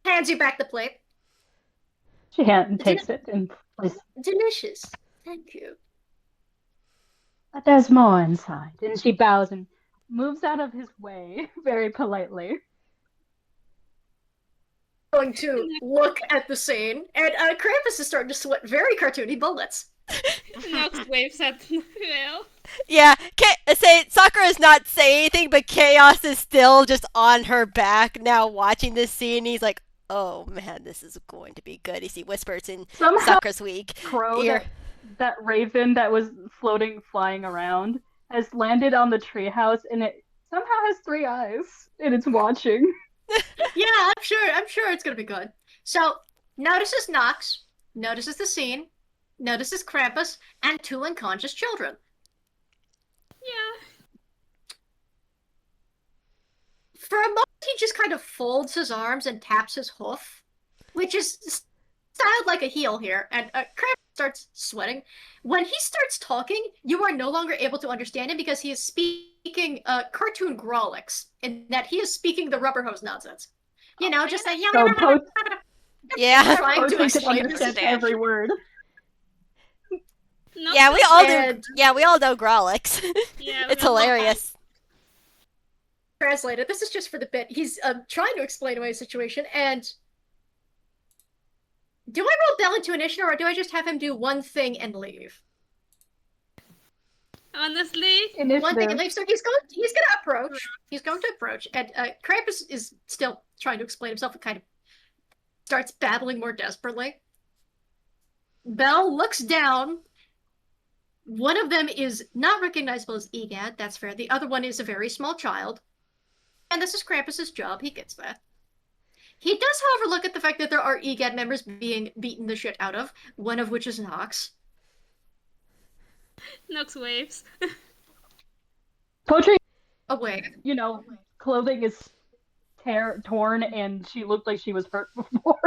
hands you back the plate. She takes it and places. Delicious. Thank you. But there's more inside. And she bows and moves out of his way very politely. Going to look at the scene, and Krampus is starting to sweat very cartoony bullets. Nox waves at Noel. Yeah, say Sakura's not saying anything, but Chaos is still just on her back now watching this scene. He's like, oh man, this is going to be good. He whispers in Somehow Sakura's weak Crow, ear. that raven that was flying around, has landed on the treehouse, and it somehow has 3 eyes, and it's watching. Yeah, I'm sure it's gonna be good. So, notices Nox, notices the scene, notices Krampus, and 2 unconscious children. Yeah. For a moment, he just kind of folds his arms and taps his hoof, which is styled like a heel here, and Krampus starts sweating. When he starts talking, you are no longer able to understand him because he is speaking cartoon Grolix, in that he is speaking the rubber hose nonsense. You know, just that So Yeah. trying to Poetry can explain understand his every word. Nox Yeah, we is- all And- we all know Grolix. Yeah, It's we all know hilarious. translated. This is just for the bit. He's trying to explain away a situation, and do I roll Bell into initiative, or do I just have him do one thing and leave? Honestly, One thing and Initiative. leave. So he's gonna approach. He's going to approach, and Krampus is still trying to explain himself and kind of starts babbling more desperately. Bell looks down. One of them is not recognizable as EGAD. That's fair. The other one is a very small child, and this is Krampus's job. He gets that. He does, however, look at the fact that there are EGAD members being beaten the shit out of, one of which is Nox. Nox waves. Poetry, Away. clothing is torn, and she looked like she was hurt before.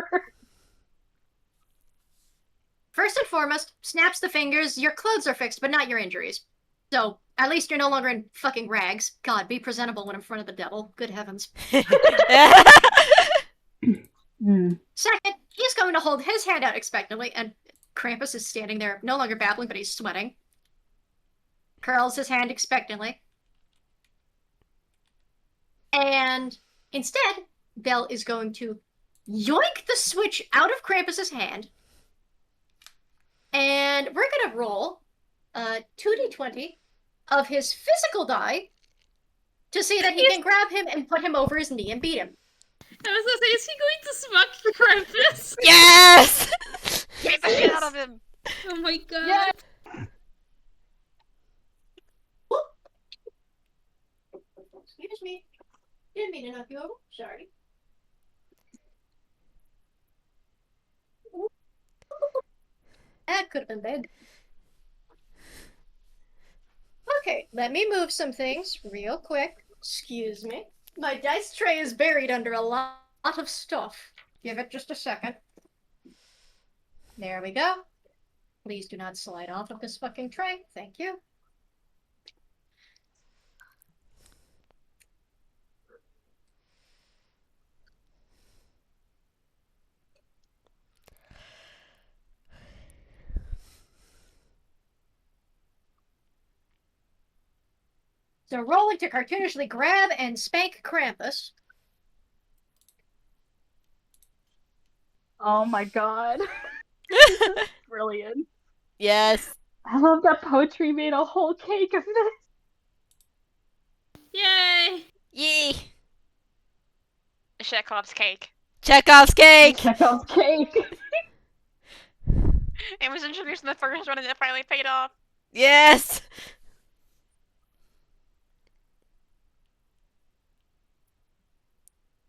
First and foremost, snaps the fingers. Your clothes are fixed, but not your injuries. So, at least you're no longer in fucking rags. God, be presentable when in front of the devil. Good heavens. Second, he's going to hold his hand out expectantly, and Krampus is standing there, no longer babbling, but he's sweating. Curls his hand expectantly. And instead, Bell is going to yoink the switch out of Krampus's hand. And we're going to roll 2d20 of his physical die to see that he can grab him and put him over his knee and beat him. I was gonna say, is he going to smack Krampus? Yes. Get the shit out of him. Oh my god. Yeah. Excuse me. Didn't mean to knock you over. Sorry. That could have been big. Okay, let me move some things real quick. Excuse me. My dice tray is buried under a lot of stuff. Give it just a second. There we go. Please do not slide off of this fucking tray. Thank you. So rolling to cartoonishly grab and spank Krampus. Oh my god. Brilliant. Yes. I love that Poetry made a whole cake of this. Yay! Yee. Chekhov's cake. Chekhov's cake. Chekhov's cake. It was introduced in the first one and it finally paid off. Yes.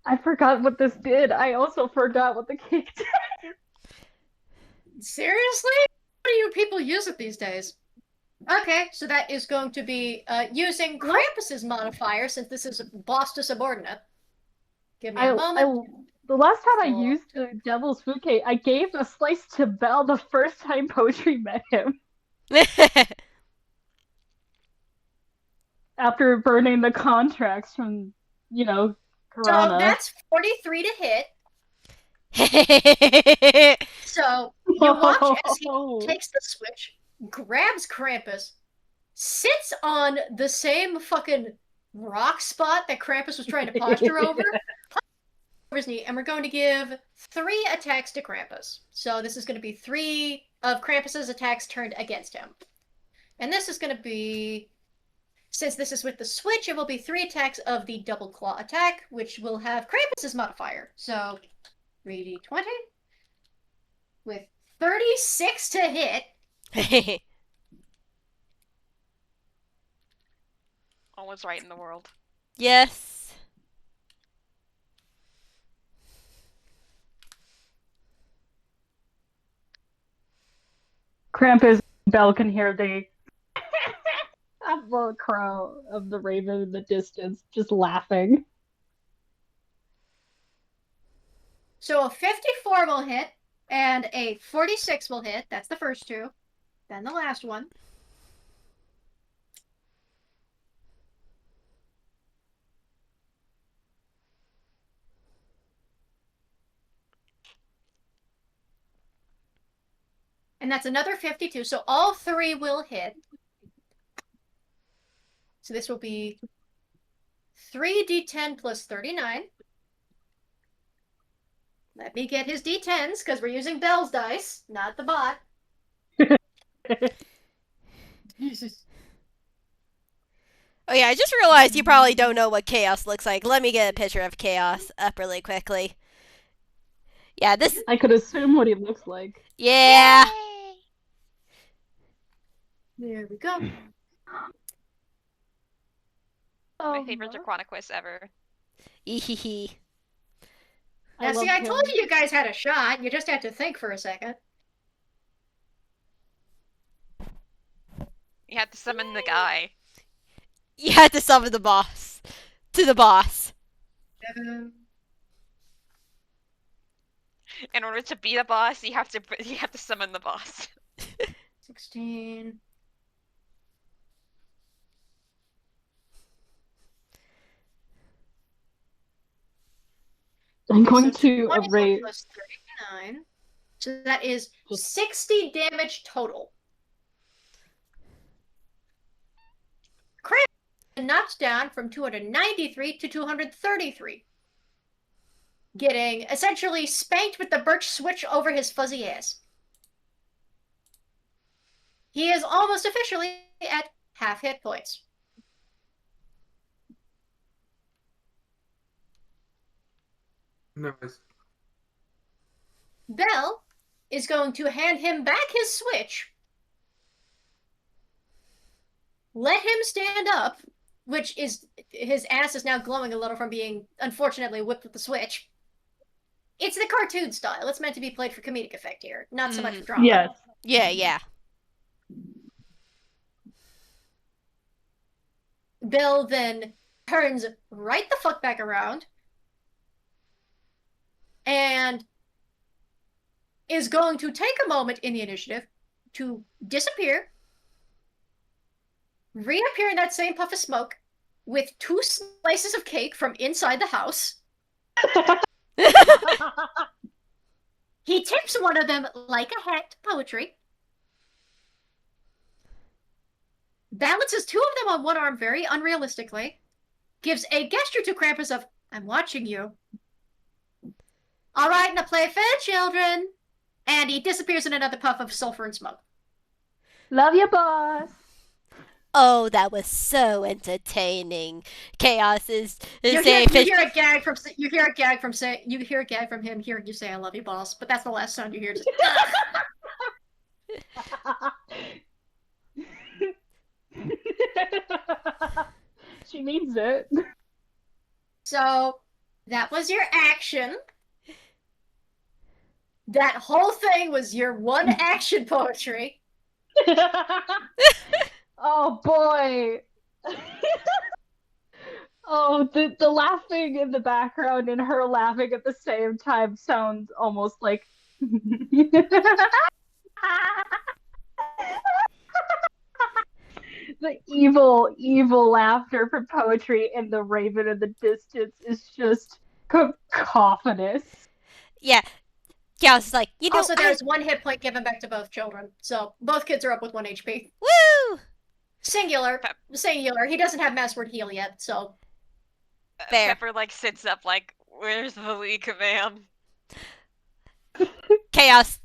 I forgot what this did. I also forgot what the cake did. Seriously? What do you people use it these days? Okay, so that is going to be using Krampus's modifier, since this is boss to subordinate. Give me a moment. The last time I used the devil's food cake, I gave a slice to Belle the first time Poetry met him. After burning the contracts from, Corona. So that's 43 to hit. So you watch as he takes the switch, grabs Krampus, sits on the same fucking rock spot that Krampus was trying to posture over his knee, and we're going to give 3 attacks to Krampus. So this is going to be 3 of Krampus's attacks turned against him. And this is going to be, since this is with the switch, it will be 3 attacks of the double claw attack, which will have Krampus's modifier. So 3d20 with 36 to hit. Always right in the world. Yes. Krampus, Belle can hear the crow of the raven in the distance, just laughing. So a 54 will hit, and a 46 will hit. That's the first 2. Then the last one. And that's another 52. So all 3 will hit. So this will be 3d10 plus 39. Let me get his d10s, because we're using Belle's dice, not the bot. Jesus. Oh yeah, I just realized you probably don't know what chaos looks like. Let me get a picture of chaos up really quickly. Yeah, this... I could assume what he looks like. Yeah! Yay! There we go. My favorite Draconequist ever. Ehehe. Now, see, I told you guys had a shot. You just had to think for a second. You had to summon the guy. You had to summon the boss. To the boss. 7. In order to be the boss, you have to summon the boss. 16. I'm going So to 24 erase. plus 39. So that is 60 damage total. Crit knocks down from 293 to 233. Getting essentially spanked with the birch switch over his fuzzy ass. He is almost officially at half hit points. Nice. Belle is going to hand him back his switch, let him stand up, which is, his ass is now glowing a little from being, unfortunately, whipped with the switch. It's the cartoon style. It's meant to be played for comedic effect here, not so much for drama. Yes. Yeah. Belle then turns right the fuck back around and is going to take a moment in the initiative to disappear, reappear in that same puff of smoke with 2 slices of cake from inside the house. He tips one of them like a hat to Poetry, balances 2 of them on one arm very unrealistically, gives a gesture to Krampus of, I'm watching you. All right, now play fair, children. And he disappears in another puff of sulfur and smoke. Love you, boss. Oh, that was so entertaining. Chaos is You saying hear a gag from him hearing you say I love you, boss, but that's the last sound you hear. Just, She means it. So That was your action. That whole thing was your one action poetry. Oh boy. Oh, the laughing in the background and her laughing at the same time sounds almost like the evil laughter from poetry and the raven in the distance is just cacophonous. Yeah. Chaos is like, you know, Also, there's 1 hit point given back to both children, so both kids are up with 1 HP. Woo! Singular. Singular. He doesn't have mass word heal yet, so. Fair. Pepper like sits up like, where's the lead command? Chaos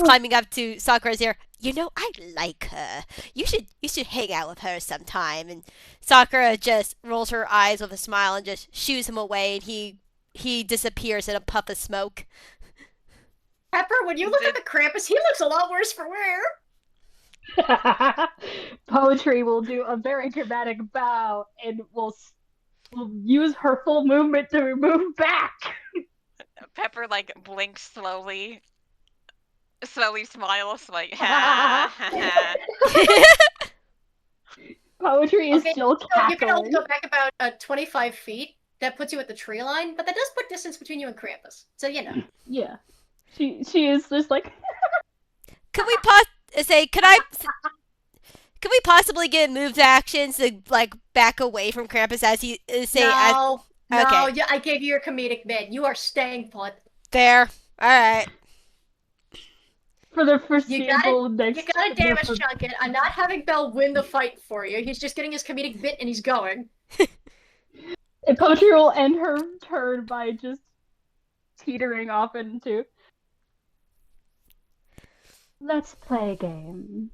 climbing up to Sakura's ear. You know, I like her. You should hang out with her sometime. And Sakura just rolls her eyes with a smile and just shoos him away, and he disappears in a puff of smoke. Pepper, when you look at the Krampus, he looks a lot worse for wear. Poetry will do a very dramatic bow and will use her full movement to move back. Pepper like blinks slowly smiles like ha ha ha. Poetry is still cackling. You can only go back about 25 feet. That puts you at the tree line, but that does put distance between you and Krampus. So you know. Yeah, she is just like. Could we could we possibly get moved actions to like back away from Krampus as he say? No, okay. yeah, I gave you your comedic bit. You are staying put. There. All right. For the foreseeable next. You gotta damage chunk it. I'm not having Bell win the fight for you. He's just getting his comedic bit and he's going. And Poetry will end her turn by just teetering off into. Let's play a game.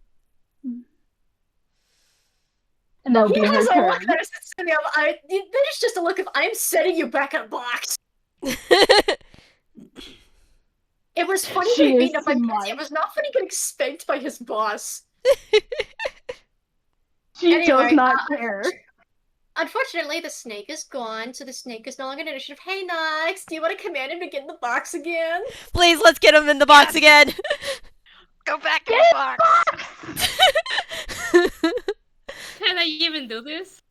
And that'll be her turn. That is just a look of I'm setting you back in a box. It was funny getting beaten up by Betsy. It was not funny getting spanked by his boss. She does not care. Unfortunately, the snake is gone, so the snake is no longer an initiative. Hey, Nox, do you want to command him to get in the box again? Please, let's get him in the box again. Go back in the box. Can I even do this?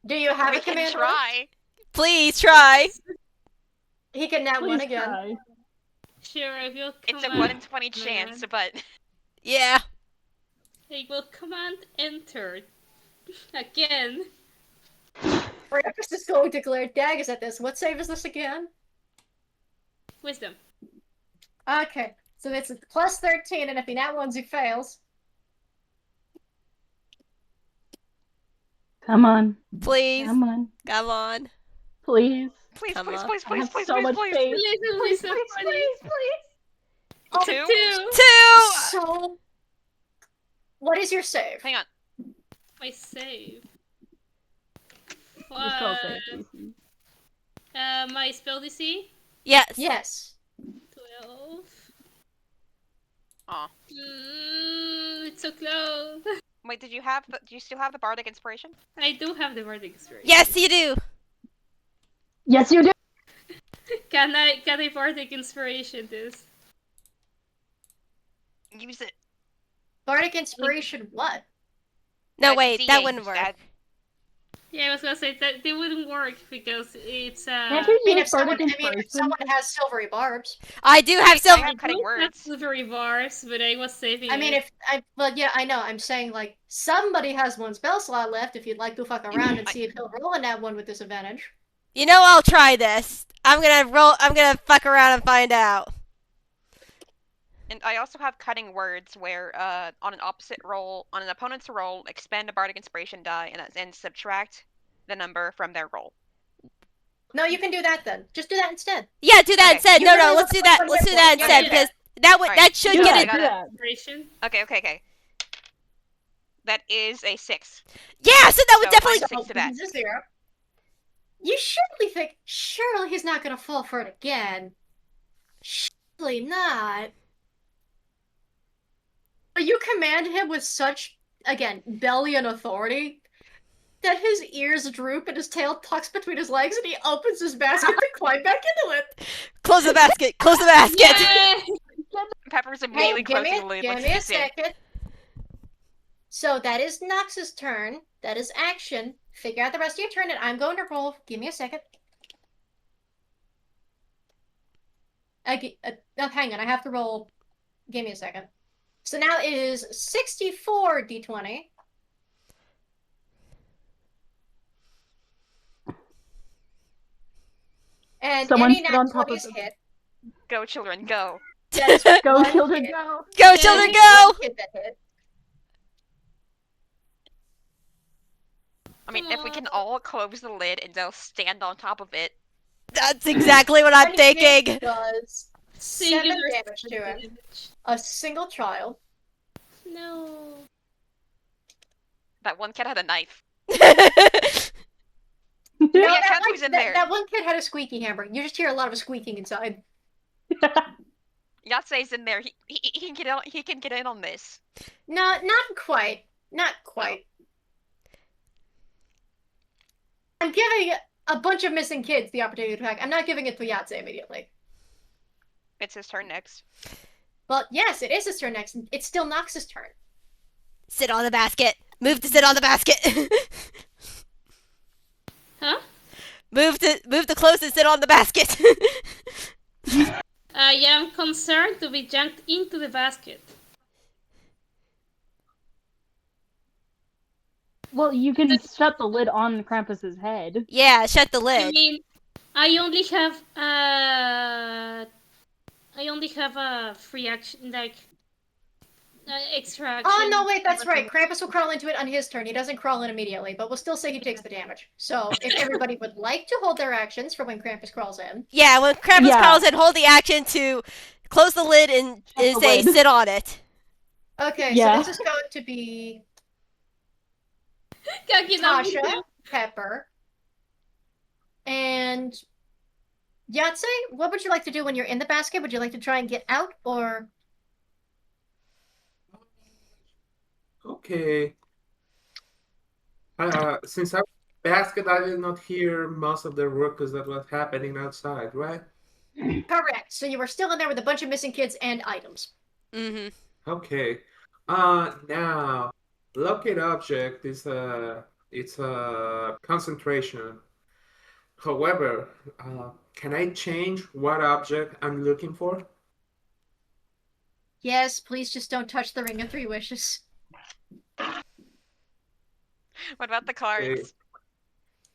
Do you have We a can command? try. Please try. He can nat one again. Try. Sure, I will It's command. a 1 in 20 chance, but Yeah. I will command enter. Again. Krampus is going to glare daggers at this. What save is this again? Wisdom. Okay, so it's a plus 13, and if he nat ones, he fails. Come on. Please. Come on. Come on. Please. please, Come please, on. please, I please, have please, so please, much please. faith. Please, so funny. Oh, 2? 2. 2. So, what is your save? Hang on. My save. Just call it save. My spell DC? Yes. Yes. 12. Aw. It's so close. Wait, do you still have the bardic inspiration? I do have the word experience. Yes, you do. Yes, you do. Can I bardic inspiration this? Use it. Bardic Inspiration, what? No, wait, that D8 wouldn't work. instead. Yeah, I was gonna say that they wouldn't work because it's Can't you I mean, use Bardic if Inspiration? someone has silvery barbs. I do have I some. have cutting don't have words. silvery bars, but I was saving. I mean, it. yeah, I know. I'm saying, like, somebody has one spell slot left if you'd like to fuck around and see if he'll roll in that one with disadvantage. You know, I'll try this. I'm gonna fuck around and find out. And I also have cutting words where on an opponent's roll, expend a bardic inspiration die and subtract the number from their roll. No, you can do that then. Just do that instead. Yeah, do that Okay. instead. You No, really let's do want that. one Let's do hit that point. instead Yeah, because that would Alright. that should Do get that, it. do that. Inspiration. Okay. That is a 6. Yeah, so that would So definitely. minus 6 to that. He's a 0. You surely think, surely he's not gonna fall for it again. Surely not. But you command him with such, again, belly and authority, that his ears droop and his tail tucks between his legs, and he opens his basket to climb back into it. Close the basket. Close the basket. Yay! Pepper's Hey, immediately give closing me, the lid. give Let's me a sneak in. second. So that is Nox's turn. That is action. Figure out the rest of your turn, and I'm going to roll. Give me a second. Hang on, I have to roll. Give me a second. So now it is 64 d20. And Someone any sit nat on top of 20s the- hit. Go, children, go. That is Go, one children, hit. go! Go, That is children, one go! hit that hit. I mean, if we can all close the lid and they'll stand on top of it. That's exactly what I'm One hit thinking. does 7 Singular damage to him. damage. A single child. No. That one kid had a knife. No, Yeah, that, Kanpu's in that, there. that one kid had a squeaky hammer. You just hear a lot of squeaking inside. Yahzye's in there. He can get on. He can get in on this. No, not quite. Not quite. I'm giving a bunch of missing kids the opportunity to attack. I'm not giving it to Yahzye immediately. It's his turn next. Well, yes, it is his turn next. It's still Nox's turn. Sit on the basket. Move to sit on the basket. Huh? Move to close and sit on the basket. I am concerned to be jumped into the basket. Well, you can shut the lid on Krampus's head. Yeah, shut the I lid. mean, I only have a free action, like extra action. Oh, no, wait, that's right. Krampus will crawl into it on his turn. He doesn't crawl in immediately, but we'll still say he takes the damage. So, if everybody would like to hold their actions for when Krampus crawls in. Yeah, when Krampus Yeah. calls in, hold the action to close the lid and Shut the say lid. sit on it. Okay, Yeah. so this is going to be Kaki Tasha, Pepper, and Yahzye. What would you like to do when you're in the basket? Would you like to try and get out, or... Okay. Since I was in the basket, I did not hear most of the ruckus that was happening outside, right? Correct. So you were still in there with a bunch of missing kids and items. Mm-hmm. Okay. Now, locate object is it's a concentration. However, can I change what object I'm looking for? Yes, please just don't touch the Ring of Three Wishes. What about the cards?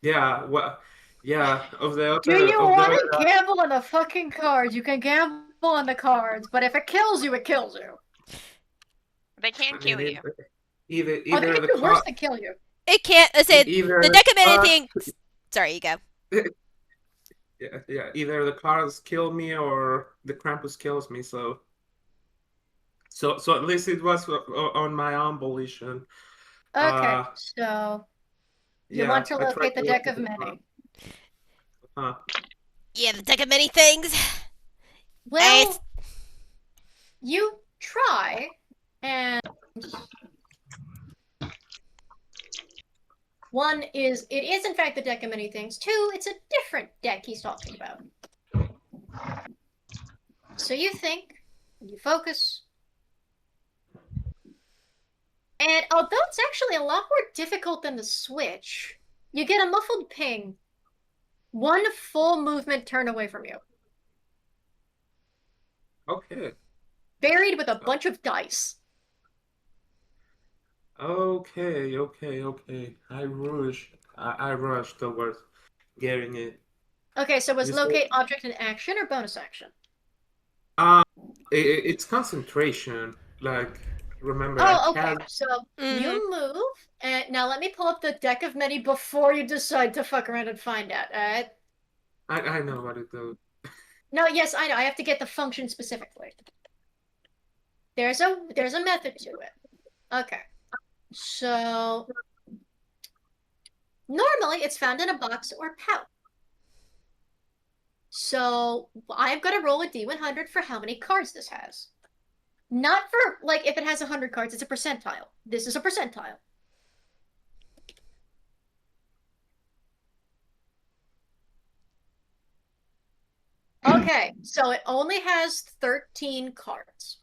Yeah, well, yeah, of the Do other, you of want the to other, gamble on the fucking cards? You can gamble on the cards, but if it kills you, it kills you. They can I kill mean, you. either Or they either can the do worse car, than kill you. It can't. I say either the deck of many cards- things. Sorry, you go. yeah, either the cards kill me or the Krampus kills me. So at least it was on my own volition. Okay, so you Yeah, want to I tried locate the to deck locate of the many. Huh. Yeah, the deck of many things. Well, Nice. you try, and one is, it is in fact the deck of many things. Two, it's a different deck he's talking about. So you think, you focus, and although it's actually a lot more difficult than the Switch, you get a muffled ping, one full movement turn away from you, Okay. buried with a bunch of dice. Okay. I rushed towards getting it. Okay, so was This locate object an action or bonus action? It's concentration. Like, remember, Oh, I okay. had So Mhm. you move, and now let me pull up the deck of many before you decide to fuck around and find out. Alright? I know what it does. No, yes, I know. I have to get the function specifically. There's a method to it. Okay. So normally it's found in a box or pouch. So I'm gonna roll a D100 for how many cards this has. Not for, like, if it has 100 cards, it's a percentile. This is a percentile. Okay, so it only has 13 cards.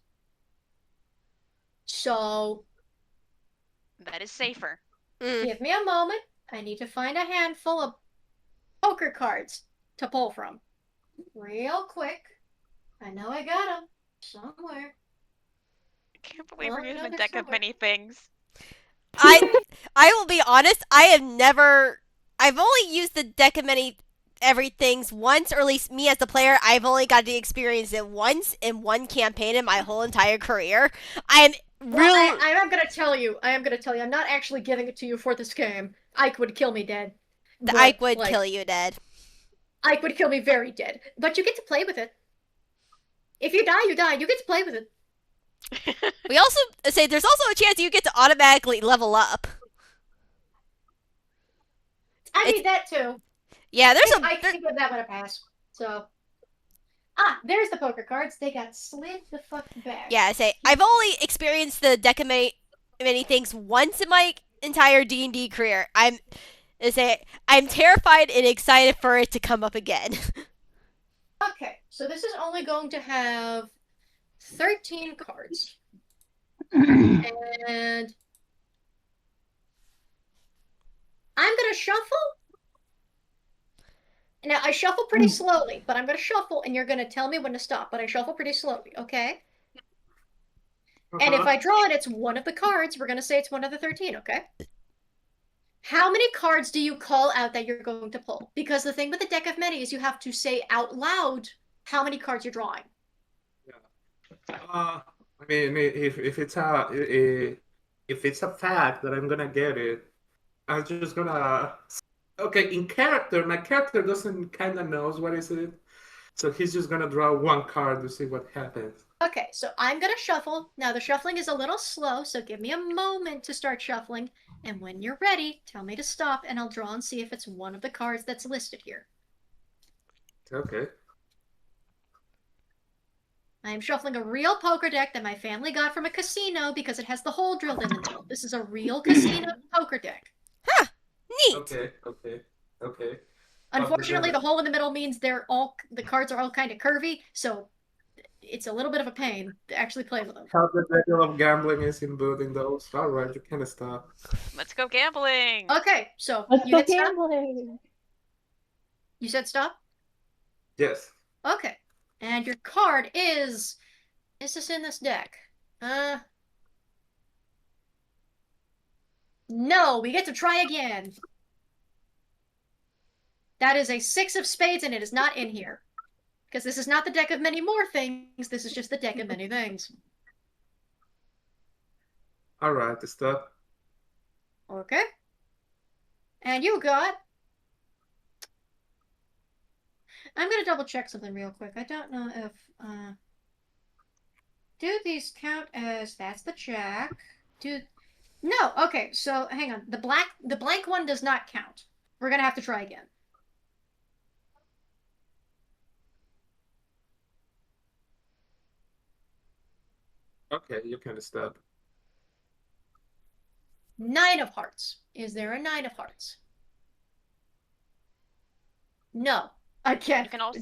So That is safer. give me a moment. I need to find a handful of poker cards to pull from. Real quick. I know I got them somewhere. I can't believe Oh, we're using no, a they're deck of somewhere. many things. I will be honest, I've only used the deck of many everythings once, or at least me as the player, I've only got to experience it once in one campaign in my whole entire career. I'm Well, really I am gonna tell you. I'm not actually giving it to you for this game. Ike would kill me dead. the But, Ike would like, kill you dead. Ike would kill me very dead. But you get to play with it. If you die, you die. You get to play with it. We also say there's also a chance you get to automatically level up. I need that too. Yeah, I can give that one a pass. So. There's the poker cards. They got slid the fuck back. Yeah, I've only experienced the deck of many things once in my entire D&D career. I'm terrified and excited for it to come up again. Okay, so this is only going to have 13 cards. And I'm gonna shuffle. Now, I shuffle pretty slowly, but I'm gonna shuffle and you're gonna tell me when to stop, but I shuffle pretty slowly, okay? And if I draw it, it's one of the cards. We're gonna say it's one of the 13, okay? How many cards do you call out that you're going to pull? Because the thing with the deck of many is you have to say out loud how many cards you're drawing. I mean, if it's a fact that I'm gonna get it, I'm just gonna. Okay, in character, my character doesn't kind of knows what is it, so he's just gonna draw one card to see what happens. Okay, so I'm gonna shuffle. Now the shuffling is a little slow, so give me a moment to start shuffling. And when you're ready, tell me to stop, and I'll draw and see if it's one of the cards that's listed here. Okay. I am shuffling a real poker deck that my family got from a casino because it has the hole drilled in the middle. This is a real casino poker deck. Huh. Neat. Okay. Unfortunately, the hole in the middle means the cards are all kind of curvy, so it's a little bit of a pain to actually play with them. How the level of gambling is involved in those. Alright, you can stop. Let's go gambling. Okay, so Let's you go hit stop? gambling. You said stop? Yes. Okay. And your card is this in this deck? No, we get to try again. That is a 6 of spades, and it is not in here. Because this is not the deck of many more things, this is just the deck of many things. Alright, stop. Okay. And you got... I'm gonna double check something real quick. I don't know if, do these count as... That's the jack. No, okay, so hang on. The blank one does not count. We're gonna have to try again. Okay, you can stop. 9 of hearts. Is there a 9 of hearts? No. I can't. You can also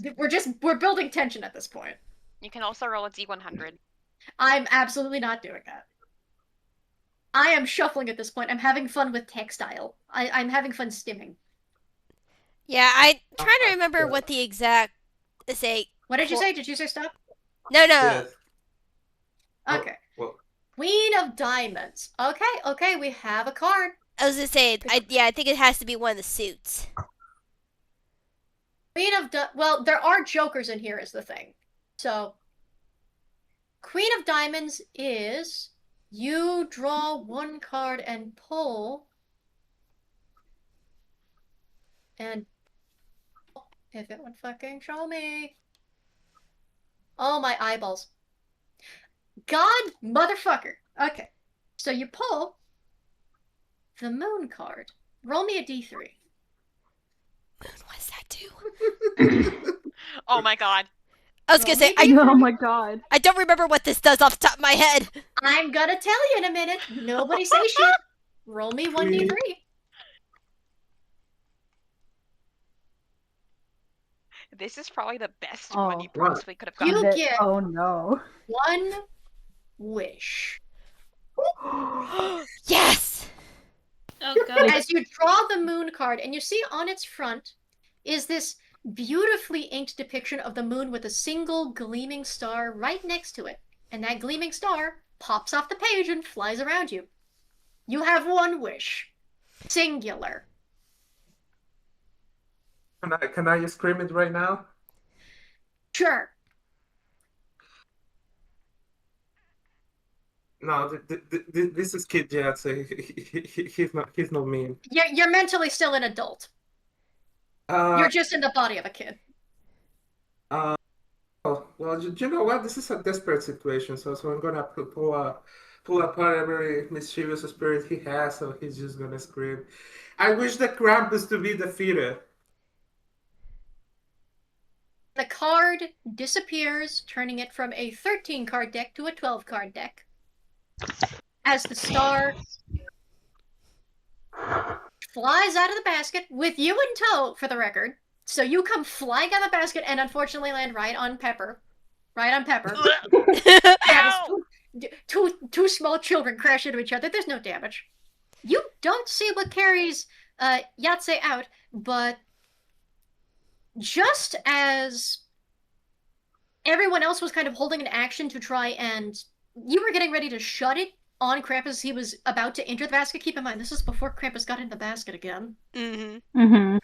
We're building tension at this point. you can also roll a D100. I'm absolutely not doing that. I am shuffling at this point. I'm having fun with textile. I'm having fun stimming. Yeah, I'm trying to remember what the exact What did you say? Did you say stop? No. Yes. Okay. Well, Queen of Diamonds. Okay, we have a card. I was gonna say, I think it has to be one of the suits. Well, there are jokers in here is the thing. So, Queen of Diamonds is you draw one card and pull. And if it would fucking show me. Oh, my eyeballs. God motherfucker. Okay. So you pull the moon card. Roll me a d3. Moon, what does that do? Oh my god. I was gonna say, Oh my god. I don't remember what this does off the top of my head. I'm gonna tell you in a minute. Nobody say shit. Roll me 1d3. This is probably the best Oh. money prize we could have You gotten. get Oh no. one wish. Yes! Oh god. As you draw the moon card, and you see on its front is this beautifully inked depiction of the moon with a single gleaming star right next to it. And that gleaming star pops off the page and flies around you. You have one wish. Singular. Can I scream it right now? Sure. No, this is Kid Yahzye. He's not mean. You're mentally still an adult. You're just in the body of a kid. Oh, well, you know what? This is a desperate situation, so I'm gonna pull apart every mischievous spirit he has, so he's just gonna scream. I wish the Krampus to be defeated. The card disappears, turning it from a 13-card deck to a 12-card deck. As the star flies out of the basket with you in tow, for the record. So you come flying out of the basket and unfortunately land right on Pepper. Right on Pepper. That is two small children crash into each other. There's no damage. You don't see what carries Yahzye out, but just as everyone else was kind of holding an action to try and you were getting ready to shut it on Krampus, he was about to enter the basket. Keep in mind, this is before Krampus got in the basket again. Mm-hmm. Mm-hmm.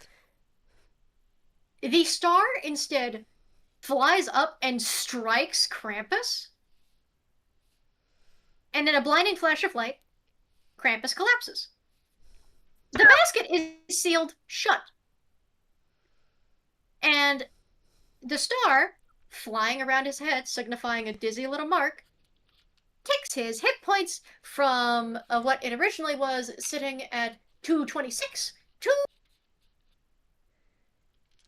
The star instead flies up and strikes Krampus. And in a blinding flash of light, Krampus collapses. The basket is sealed shut. And the star, flying around his head, signifying a dizzy little mark, takes his hit points from what it originally was, sitting at 226 to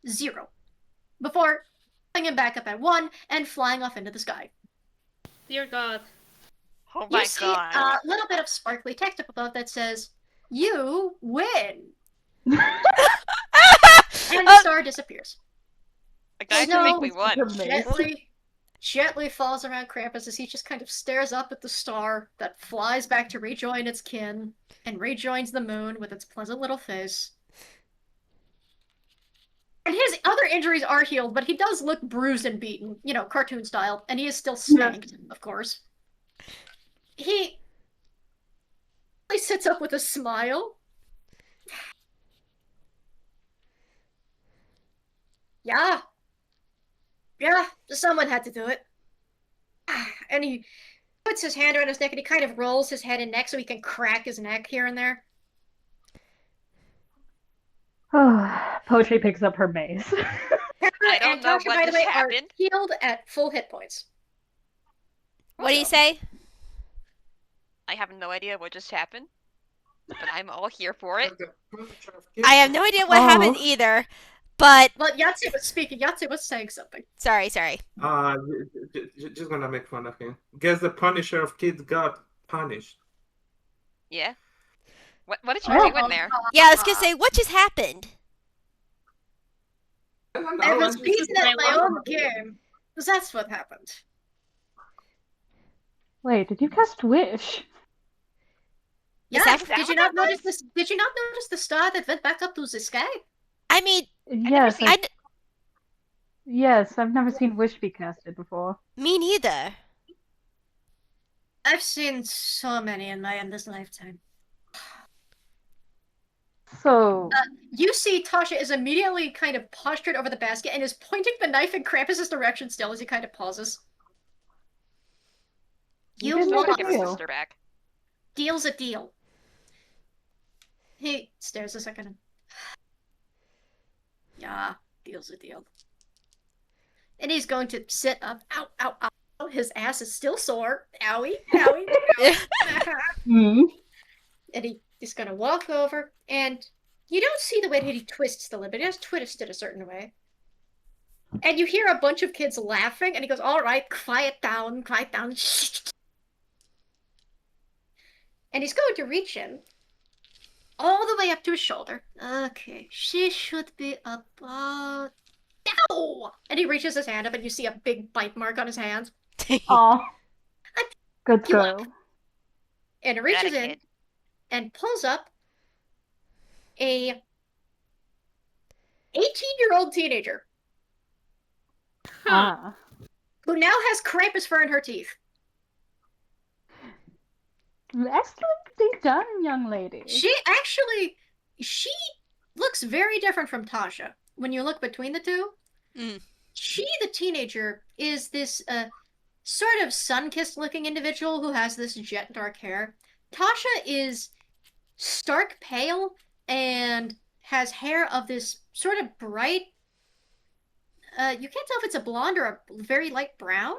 0. Before pulling him back up at 1 and flying off into the sky. Dear god. Oh my You see god. a little bit of sparkly text up above that says, "You win." And the star disappears. The guy Snow think we won. gently falls around Krampus as he just kind of stares up at the star that flies back to rejoin its kin and rejoins the moon with its pleasant little face. And his other injuries are healed, but he does look bruised and beaten, you know, cartoon style, and he is still spanked, of course. He sits up with a smile. Yeah, someone had to do it. And he puts his hand around his neck and he kind of rolls his head and neck so he can crack his neck here and there. Poetry picks up her mace. Pepper I don't and know Tasha, what by the just way, are happened. healed at full hit points. What do you say? I have no idea what just happened, but I'm all here for it. I have no idea what Oh. happened either, but Well, Yahzye was speaking. Yahzye was saying something. sorry. Just gonna make fun of him. Guess the Punisher of kids got punished. Yeah. What did you do in there? Yeah, I was gonna say, what just happened? I don't I know. was beaten at my own game. Because that's what happened. Wait, did you cast Wish? Yeah, that- did you not notice this? Did you not notice the star that went back up to the sky? I mean, Yes, seen- yes, I've never seen Wish be casted before. me neither. I've seen so many in my endless lifetime. So, You see Tasha is immediately kind of postured over the basket and is pointing the knife in Krampus' direction still as he kind of pauses. You You didn't I'll make look a give her deal. sister back. deal's a deal. He stares a second. Yeah, deal's a deal. And he's going to sit up. Ow, ow, ow. His ass is still sore. Owie, owie, owie. And he's going to walk over, and you don't see the way that he twists the lid, but he has twisted a certain way. And you hear a bunch of kids laughing, and he goes, "All right, quiet down, quiet down." And he's going to reach in all the way up to his shoulder. Okay, she should be about Ow! And he reaches his hand up and you see a big bite mark on his hand. Aw. Good You throw. And reaches Got a in kid. and pulls up a 18-year-old teenager Ah. who now has Krampus fur in her teeth. Excellently done, young lady. She looks very different from Tasha. When you look between the two, she, the teenager, is this sort of sun-kissed looking individual who has this jet dark hair. Tasha is stark pale and has hair of this sort of bright, you can't tell if it's a blonde or a very light brown.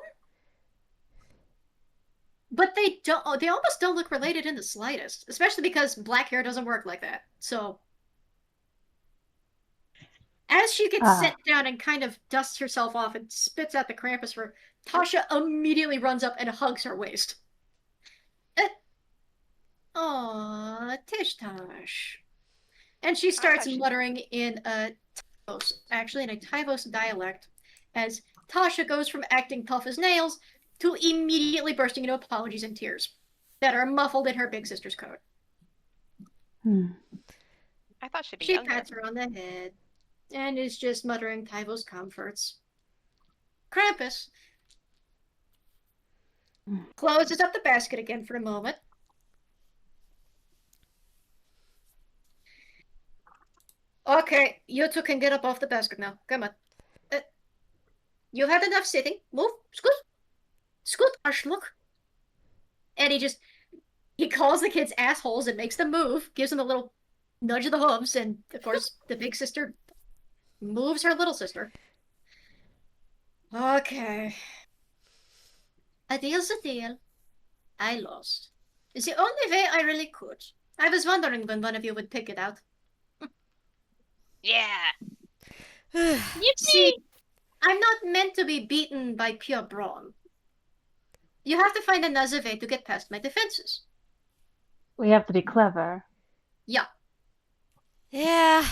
But they almost don't look related in the slightest, especially because black hair doesn't work like that. So as she gets set down and kind of dusts herself off and spits out the Krampus fur, Tasha immediately runs up and hugs her waist. Aww, Tish Tosh. And she starts muttering in Tyvos, actually in a Tyvos dialect, as Tasha goes from acting tough as nails to immediately bursting into apologies and tears that are muffled in her big sister's coat. I thought she'd be She younger. pats her on the head and is just muttering Tyvos comforts. Krampus closes up the basket again for a moment. Okay, you two can get up off the basket now. Come on. You had enough sitting. Move. Scoot. Scoot, Arschloch. And he calls the kids assholes and makes them move, gives them a little nudge of the hooves, and of course, the big sister moves her little sister. Okay. A deal's a deal. I lost. It's the only way I really could. I was wondering when one of you would pick it out. Yeah. See, I'm not meant to be beaten by pure brawn. You have to find another way to get past my defenses. We have to be clever. Yeah. Yeah.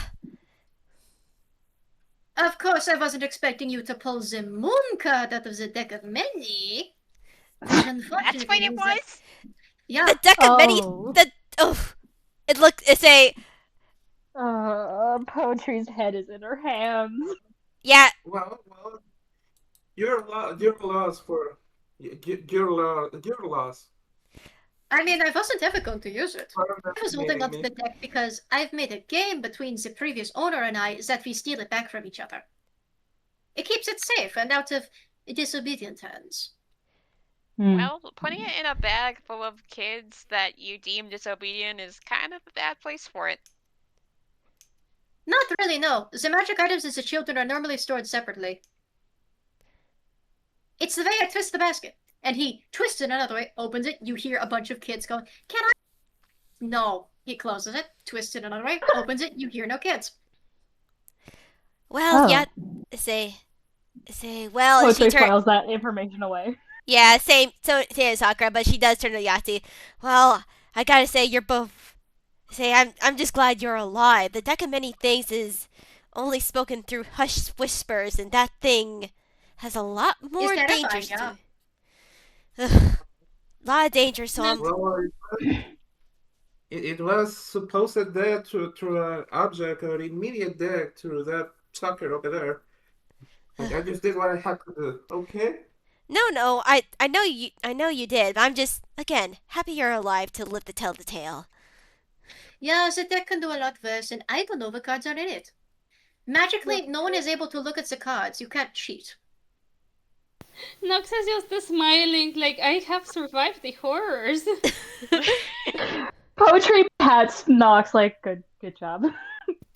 Of course, I wasn't expecting you to pull the moon card out of the deck of many. That's what it was? Yeah. The deck of many. It's a. Poetry's head is in her hands. Yeah. Well, you're lost. I mean, I wasn't ever going to use it. Part of I was holding that onto the deck because I've made a game between the previous owner and I that we steal it back from each other. It keeps it safe and out of disobedient hands. Well, putting it in a bag full of kids that you deem disobedient is kind of a bad place for it. Not really, no. The magic items as the children are normally stored separately. It's the way I twist the basket. And he twists it another way, opens it, you hear a bunch of kids going, "Can I?" No. He closes it, twists it another way, opens it, you hear no kids. Well, yeah. Well, Poetry she turns. files that information away. Yeah, same as Sakura, but she does turn to Yahzye. Well, I gotta say, you're both. I'm just glad you're alive. The deck of many things is only spoken through hushed whispers, and that thing has a lot more dangers to it. A lot of danger, so I'm. Well, it was supposed death through an object or immediate death through that sucker over there. I just did what I had to do. Okay. No, I know you did. But I'm just again happy you're alive to live to tell the tale. Yeah, the deck can do a lot worse, and I don't know what cards are in it. Magically, no one is able to look at the cards. You can't cheat. Nox is just smiling like I have survived the horrors. Poetry pats Nox like, good job.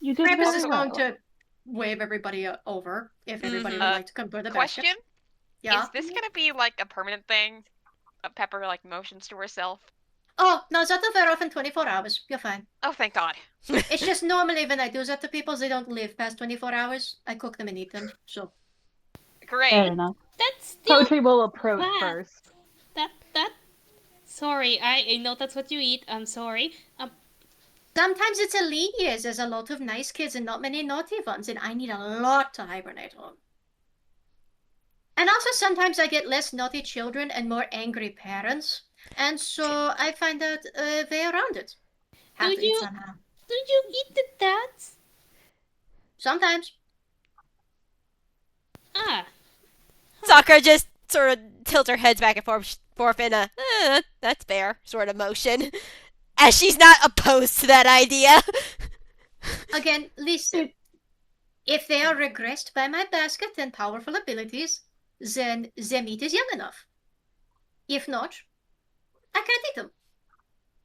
You did Krampus very is well. going to wave everybody over if everybody would like to come to the Question? basket. Yeah. Is this gonna be like a permanent thing? Pepper like motions to herself? Oh, no, that'll wear off in 24 hours. You're fine. Oh, thank God. It's just normally when I do that to people, they don't live past 24 hours. I cook them and eat them, so. Great. Fair enough. That's still Poetry will approach bad. first. that. Sorry, I know that's what you eat. I'm sorry. Sometimes it's a lineage. There's a lot of nice kids and not many naughty ones, and I need a lot to hibernate on. And also sometimes I get less naughty children and more angry parents, and so I find out a way around it. Have to eat somehow. Do you eat the dads? Sometimes. Ah. Sakura just sort of tilts her heads back and forth in a, that's fair sort of motion. As she's not opposed to that idea. Again, listen. If they are regressed by my basket and powerful abilities, then the meat is young enough. If not, I can't eat them.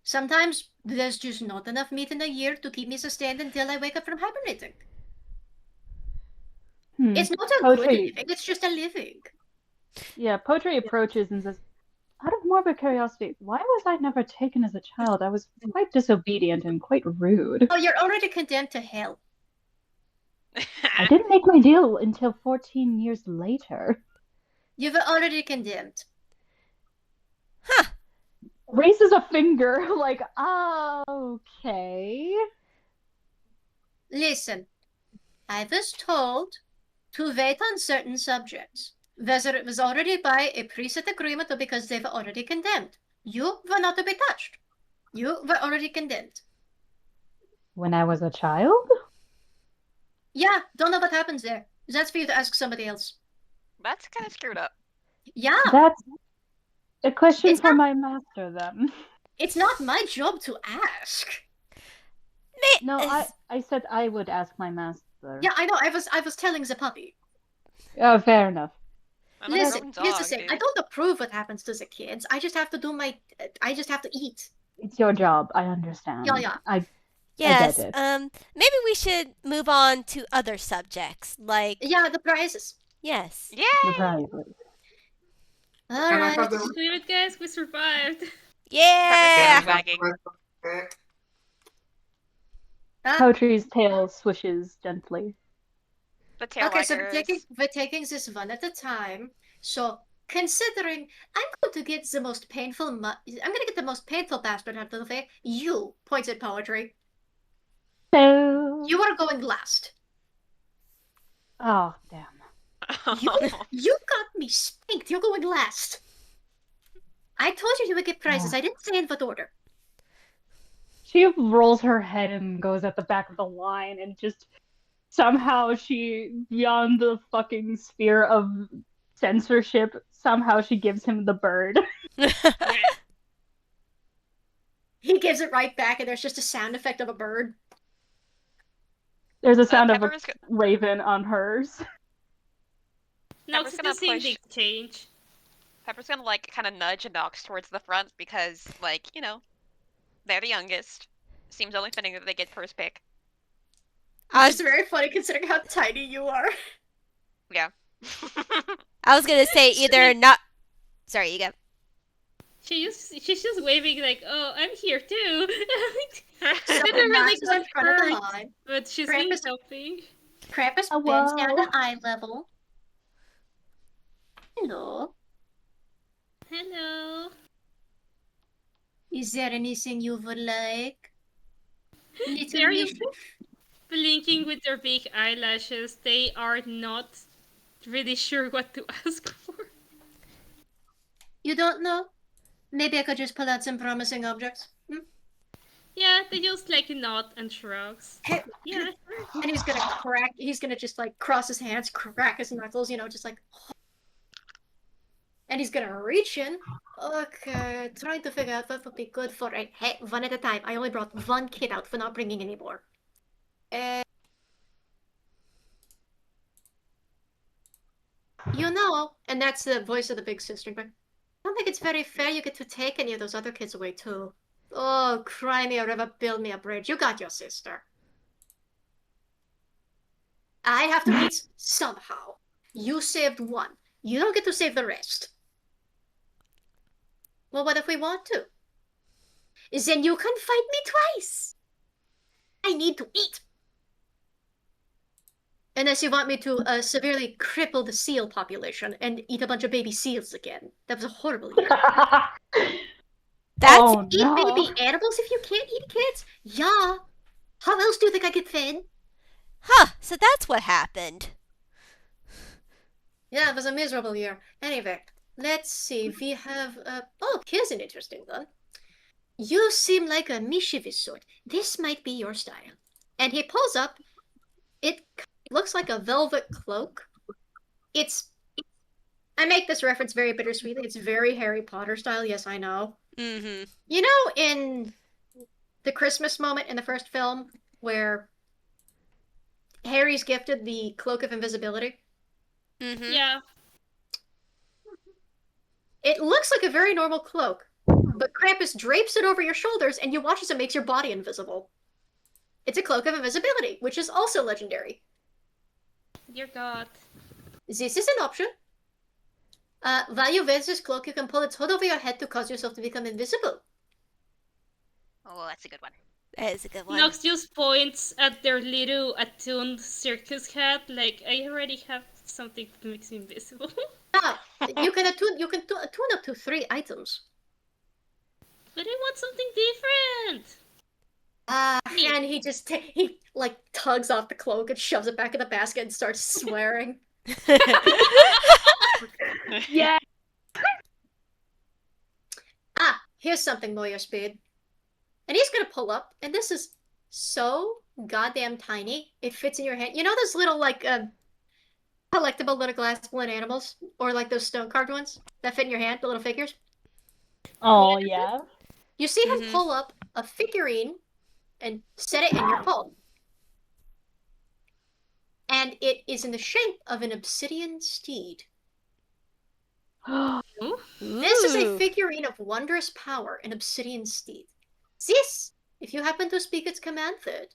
Sometimes there's just not enough meat in a year to keep me sustained until I wake up from hibernating. It's not a good living, it's just a living. Yeah, Poetry approaches and says, out of morbid curiosity, why was I never taken as a child? I was quite disobedient and quite rude. Oh, you're already condemned to hell. I didn't make my deal until 14 years later. You were already condemned. Huh. Raises a finger, like, okay. Listen, I was told to wait on certain subjects, whether it was already by a preset agreement or because they were already condemned. You were not to be touched. You were already condemned. When I was a child? Yeah, don't know what happens there. That's for you to ask somebody else. That's kind of screwed up. Yeah. That's a question It's for not- my master, then. It's not my job to ask. No, I said I would ask my master. Yeah, I know. I was telling the puppy. Oh, fair enough. I'm a Listen, grown here's the dog, thing. dude. I don't approve what happens to the kids. I just have to do my. I just have to eat. It's your job, I understand. Yeah. Yes. get it. Maybe we should move on to other subjects, like Yeah, the prizes. yes. Yay! Surprisingly. All Can I right. have the Do it, guys. We survived. Yeah. Pepper's wagging. Poetry's tail swishes gently. The tail Okay, so waggers. we're taking this one at a time. So, considering I'm going to get the most painful, I'm going to get the most painful bastard out of the way. You, points at Poetry. So... You are going last. Oh, damn. You got me spanked. You're going last. I told you would get prizes. I didn't say in what order. She rolls her head and goes at the back of the line and just somehow beyond the fucking sphere of censorship, somehow she gives him the bird. He gives it right back, and there's just a sound effect of a bird. There's a sound of a Pepper's raven on hers. Now Pepper's it's gonna the same push- big change. Pepper's gonna like kind of nudge Nox towards the front because, like, you know, they're the youngest. Seems only fitting that they get first pick. It's very funny considering how tiny you are. Yeah. I was gonna say either not. Sorry, you go. She's just waving like, oh, I'm here too. So Didn't really Nox is in front of the confirm, line. but she's being Krampus- helping. Krampus Oh, bends down wow. to eye level. Hello. Hello. Is there anything you would like? Little There you mission? Blinking with their big eyelashes, they are not really sure what to ask for. You don't know? Maybe I could just pull out some promising objects. Yeah, they just like nod and shrugs. Hey. Yeah. And he's gonna just like cross his hands, crack his knuckles, just like. And he's gonna reach in. Okay, trying to figure out what would be good for a hey, one at a time. I only brought one kid out for not bringing any more. And that's the voice of the big sister. But I don't think it's very fair you get to take any of those other kids away too. Oh, cry me a river, build me a bridge. You got your sister. I have to eat somehow. You saved one. You don't get to save the rest. Well, what if we want to? Then you can fight me twice. I need to eat. Unless you want me to severely cripple the seal population and eat a bunch of baby seals again. That was a horrible year. That's Eat baby animals if you can't eat kids? Yeah. How else do you think I get fed? so that's what happened. Yeah, it was a miserable year. Anyway, let's see. We have oh, here's an interesting one. You seem like a mischievous sort. This might be your style. And he pulls up. It looks like a velvet cloak. I make this reference very bittersweetly. It's very Harry Potter style. Yes, I know. Mm-hmm. You know, in the Christmas moment in the first film where Harry's gifted the cloak of invisibility? Mm-hmm. Yeah. It looks like a very normal cloak, but Krampus drapes it over your shoulders and you watch as it makes your body invisible. It's a cloak of invisibility, which is also legendary. Dear God. This is an option. While you wear this cloak, you can pull its hood over your head to cause yourself to become invisible. Oh, that's a good one. That is a good one. Nox just points at their little attuned circus hat, like, I already have something that makes me invisible. You can attune up to 3 items. But I want something different. And he just he like tugs off the cloak and shoves it back in the basket and starts swearing. Yeah. Here's something, Lawyer Speed. And he's gonna pull up, and this is so goddamn tiny. It fits in your hand. You know those little like collectible little glass balloon animals, or like those stone carved ones that fit in your hand, the little figures. Oh, yeah. You see him pull up a figurine and set it in your palm. And it is in the shape of an obsidian steed. This is a figurine of wondrous power, an obsidian steed. This, if you happen to speak its command word,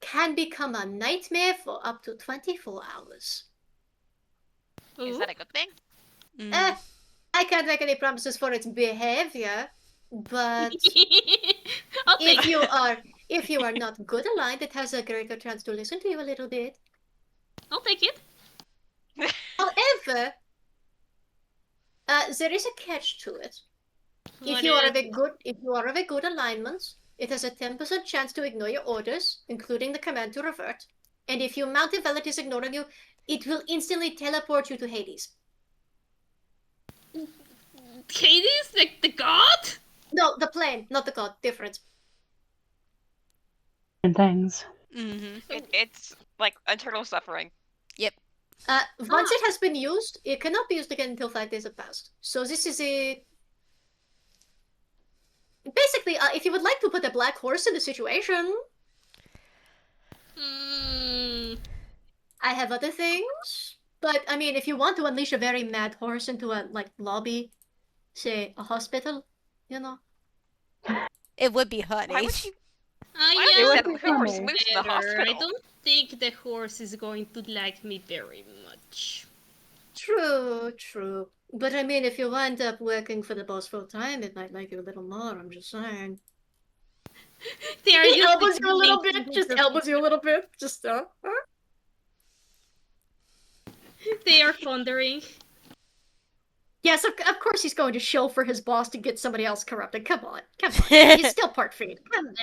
can become a nightmare for up to 24 hours. Is that a good thing? I can't make any promises for its behavior, but I'll take if you are not good aligned, it has a greater chance to listen to you a little bit. I'll take it. However, there is a catch to it. If you are of a good alignment, it has a 10% chance to ignore your orders, including the command to revert. And if you mount a velvet is ignoring you, it will instantly teleport you to Hades. Hades? Like the god? No, the plane, not the god. Different. And things. It's like eternal suffering. Once it has been used, it cannot be used again until 5 days have passed. So this is a... Basically, if you would like to put a black horse in the situation... I have other things. But, I mean, if you want to unleash a very mad horse into a, like, lobby, say, a hospital, you know? It would be honey. Why would you? I Why am would would you be send the horse funny. moose to the better. I hospital? don't think the horse is going to like me very much. True. But I mean, if you wind up working for the boss full time, it might like you a little more, I'm just saying. They are He just elbows you a little making bit, just the- elbows you a little bit, just, They are pondering. Yes, of course he's going to shill for his boss to get somebody else corrupted. Come on. He's still part feed. Come on.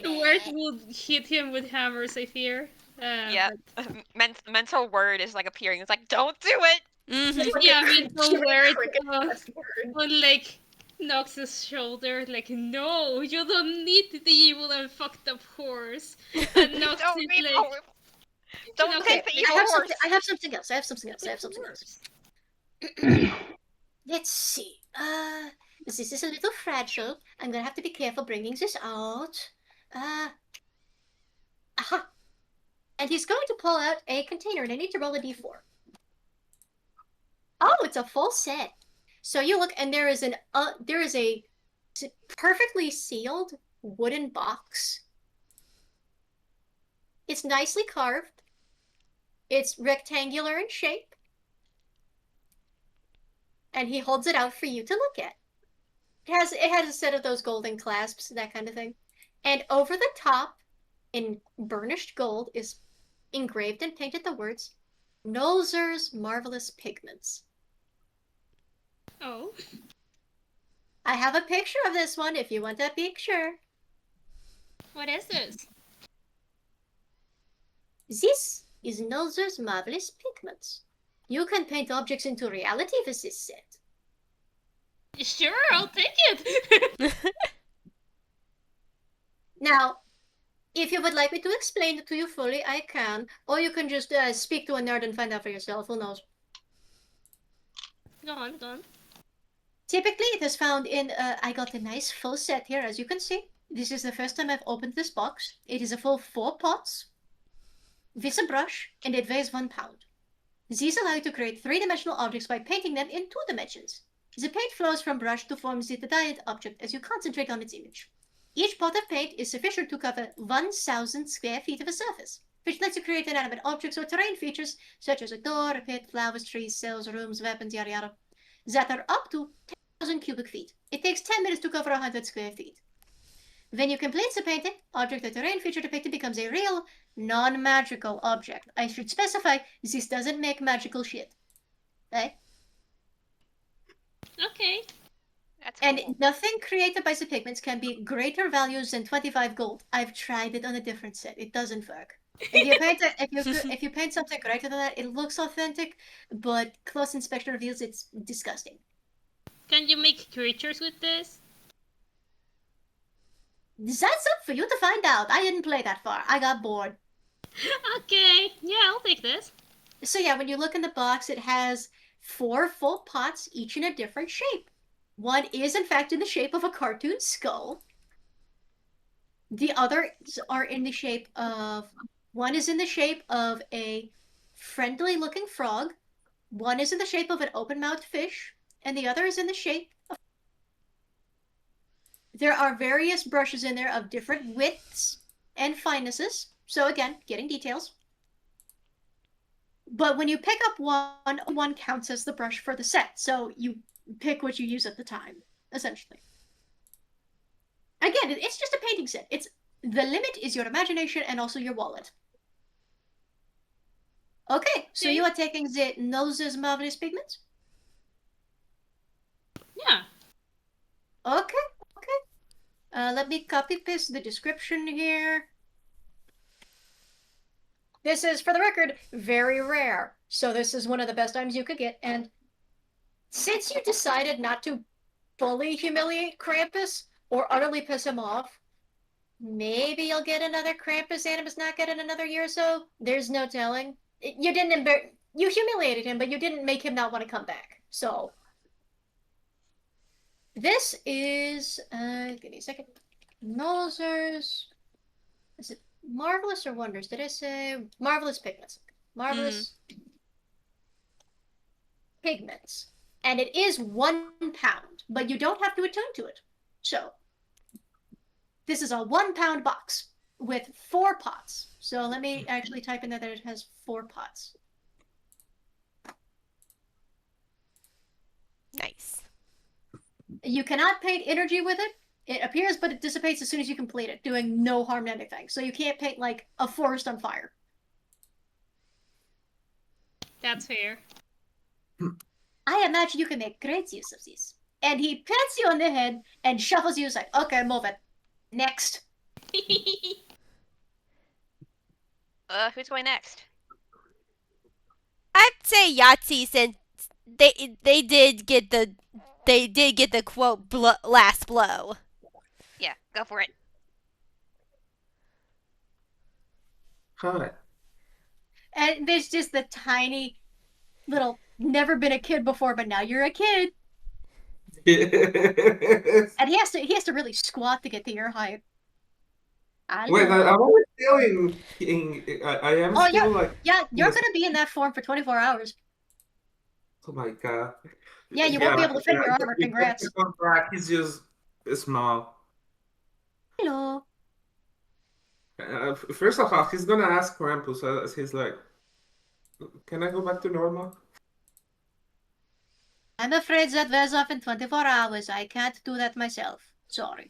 The word would hit him with hammers, I fear. Yeah. Mental word is like appearing. It's like, don't do it. Yeah, I mean, don't wear it Cricket on, word. like, Nox's shoulder. Like, no, you don't need the evil and fucked up horse. And Nox Don't is be like, Don't Okay, take the I evil have, horse. I have something else. Let's see. This is a little fragile. I'm gonna have to be careful bringing this out. Aha! And he's going to pull out a container, and I need to roll a d4. Oh, it's a full set. So you look, and there is a perfectly sealed wooden box. It's nicely carved. It's rectangular in shape. And he holds it out for you to look at. It has a set of those golden clasps, that kind of thing. And over the top, in burnished gold, is engraved and painted the words, Nolzur's Marvelous Pigments. oh. I have a picture of this one if you want a picture. What is this? This is Nolzur's marvelous pigments. You can paint objects into reality with this set. Sure, I'll take it. Now, if you would like me to explain it to you fully, I can. Or you can just speak to a nerd and find out for yourself. Who knows? Go on, go on. Typically, it is found in... I got a nice full set here, as you can see. This is the first time I've opened this box. It is a full 4 pots with a brush, and it weighs 1 pound. These allow you to create 3-dimensional objects by painting them in 2 dimensions. The paint flows from brush to form the desired object as you concentrate on its image. Each pot of paint is sufficient to cover 1,000 square feet of a surface, which lets you create inanimate objects or terrain features such as a door, a pit, flowers, trees, cells, rooms, weapons, yada yada, that are up to 10,000 cubic feet. It takes 10 minutes to cover 100 square feet. When you complete the painting, object or terrain feature depicted becomes a real, non-magical object. I should specify, this doesn't make magical shit. Okay? Okay. That's And cool. nothing created by the pigments can be greater values than 25 gold. I've tried it on a different set. It doesn't work. If you paint if you paint something greater than that, it looks authentic, but close inspection reveals it's disgusting. Can you make creatures with this? That's up for you to find out. I didn't play that far. I got bored. Okay, yeah, I'll take this. So yeah, when you look in the box, it has 4 full pots, each in a different shape. One is, in fact, in the shape of a cartoon skull. The others are in the shape of... One is in the shape of a friendly-looking frog. One is in the shape of an open-mouthed fish. And the other is in the shape of... There are various brushes in there of different widths and finenesses. So again, getting details. But when you pick up one counts as the brush for the set. So you pick what you use at the time, essentially. Again, it's just a painting set. It's the limit is your imagination and also your wallet. Okay, so you are taking the Noses Marvelous Pigments? Yeah. Okay. Let me copy paste the description here. This is, for the record, very rare. So this is one of the best items you could get. And since you decided not to fully humiliate Krampus or utterly piss him off, maybe you'll get another Krampus Animas not get in another year or so. There's no telling. You didn't you humiliated him, but you didn't make him not want to come back. So this is give me a second. Nolzur's. Is it Marvelous or Wonders? Did I say Marvelous Pigments? Marvelous Pigments. And it is 1 pound, but you don't have to attune to it. So this is a 1 pound box with 4 pots. So let me actually type in there that it has 4 pots. Nice. You cannot paint energy with it. It appears, but it dissipates as soon as you complete it, doing no harm to anything. So you can't paint like a forest on fire. That's fair. I imagine you can make great use of these. And he pats you on the head and shuffles you aside. Okay, move it. Next. Who's going next? I'd say Yahzye, since they did get the quote last blow. Yeah, go for it. Hi. And there's just the tiny little never been a kid before, but now you're a kid. And he has to really squat to get to your height. Wait, I'm only still I am Oh, still like. Yeah, you're Yes. gonna be in that form for 24 hours. Oh my god. Yeah, you won't be able to fit in your armor. Congrats. He's just small. Hello. First of all, he's gonna ask Krampus. He's like, "Can I go back to normal?" I'm afraid that wears off in 24 hours. I can't do that myself. Sorry.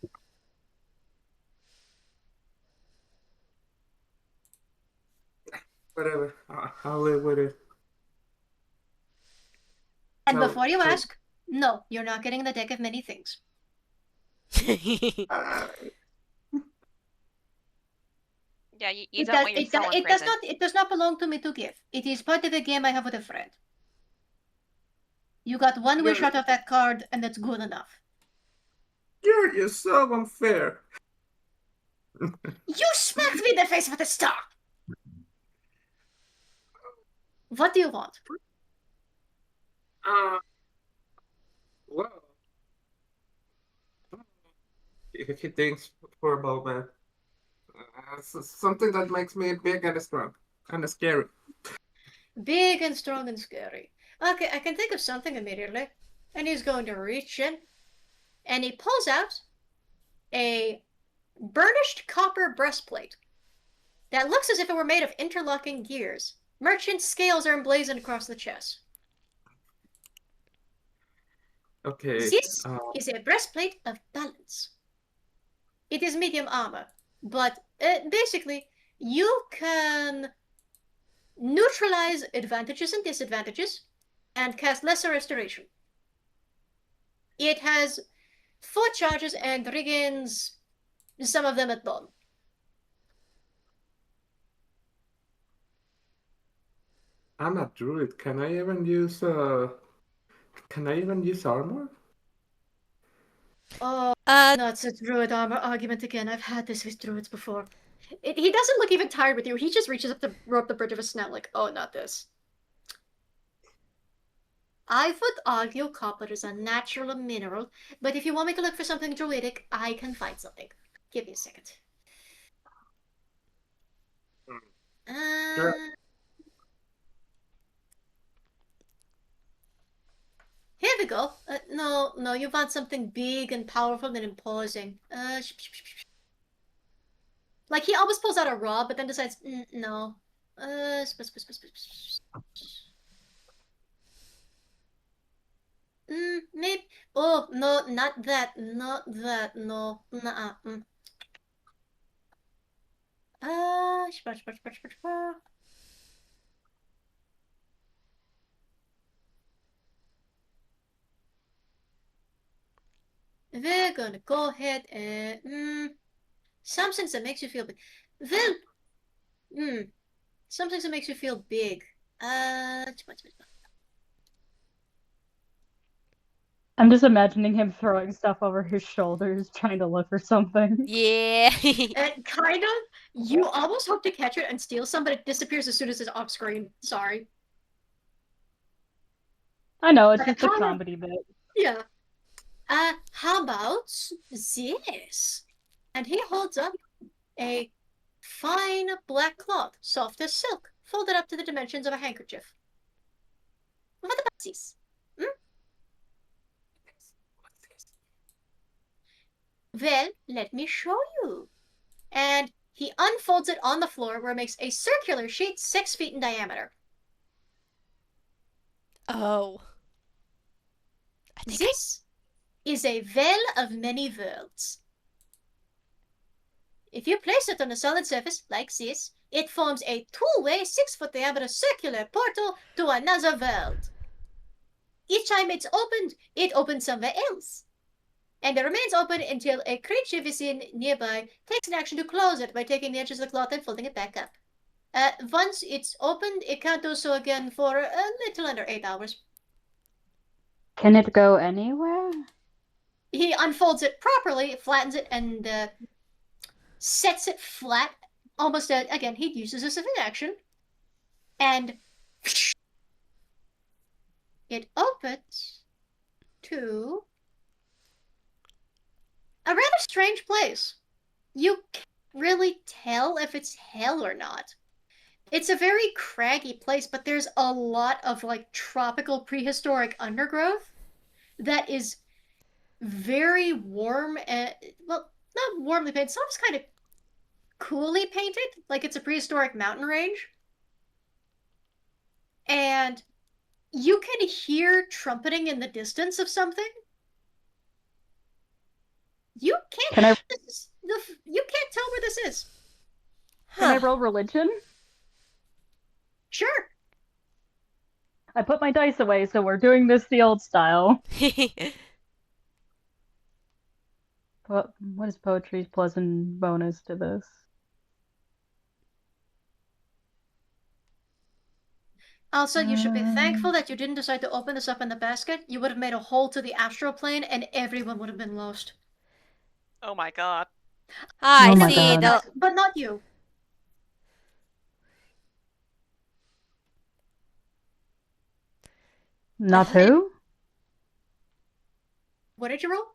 Whatever. I'll live with it. And So- before you so- ask, no, you're not getting the deck of many things. Uh, Yeah, you don't want your soul in prison. It does not belong to me to give. It is part of a game I have with a friend. You got one wish out of that card, and that's good enough. you're so unfair. You smacked me in the face with a star! What do you want? Well, he thinks for a moment. Something that makes me big and strong and scary. Big and strong and scary. Okay, I can think of something immediately. And he's going to reach in, and he pulls out a burnished copper breastplate that looks as if it were made of interlocking gears. Merchant scales are emblazoned across the chest. Okay. This is a breastplate of balance. It is medium armor, but basically, you can neutralize advantages and disadvantages and cast lesser restoration. It has 4 charges and regains some of them at dawn. I'm a druid. Can I even use armor? Oh, no, it's a druid armor argument again. I've had this with druids before. He doesn't look even tired with you. He just reaches up to rope the bridge of his snout like, oh, not this. I would argue copper is a natural mineral, but if you want me to look for something druidic, I can find something. Give me a second. Sure. Here we go. No, you want something big and powerful and imposing. Like, he always pulls out a rod, but then decides, no. Maybe. Oh, no, not that. Not that. No. Nuh-uh. We're gonna go ahead and something that makes you feel big. Something that makes you feel big. I'm just imagining him throwing stuff over his shoulders, trying to look for something. Yeah. Kind of. You almost hope to catch it and steal some, but it disappears as soon as it's off screen. Sorry. I know, it's just a comedy bit. Yeah. How about this? And he holds up a fine black cloth, soft as silk, folded up to the dimensions of a handkerchief. What about this? Well, let me show you. And he unfolds it on the floor where it makes a circular sheet 6 feet in diameter. Oh. This is a veil of many worlds. If you place it on a solid surface like this, it forms a 2-way 6-foot diameter circular portal to another world. Each time it's opened, it opens somewhere else. And it remains open until a creature within nearby takes an action to close it by taking the edges of the cloth and folding it back up. Once it's opened, it can't do so again for a little under 8 hours. Can it go anywhere? He unfolds it properly, flattens it, and sets it flat. Almost, again, he uses this as an action. And it opens to a rather strange place. You can't really tell if it's hell or not. It's a very craggy place, but there's a lot of, like, tropical prehistoric undergrowth that is very warm and, well, not warmly painted, it's almost kind of coolly painted, like it's a prehistoric mountain range. And you can hear trumpeting in the distance of something. You can't tell where this is. Can I roll religion? Sure. I put my dice away, so we're doing this the old style. what is poetry's pleasant bonus to this? Also, you should be thankful that you didn't decide to open this up in the basket. You would have made a hole to the astral plane, and everyone would have been lost. Oh my god. I Oh my see. God. But not you. Not who? What did you roll?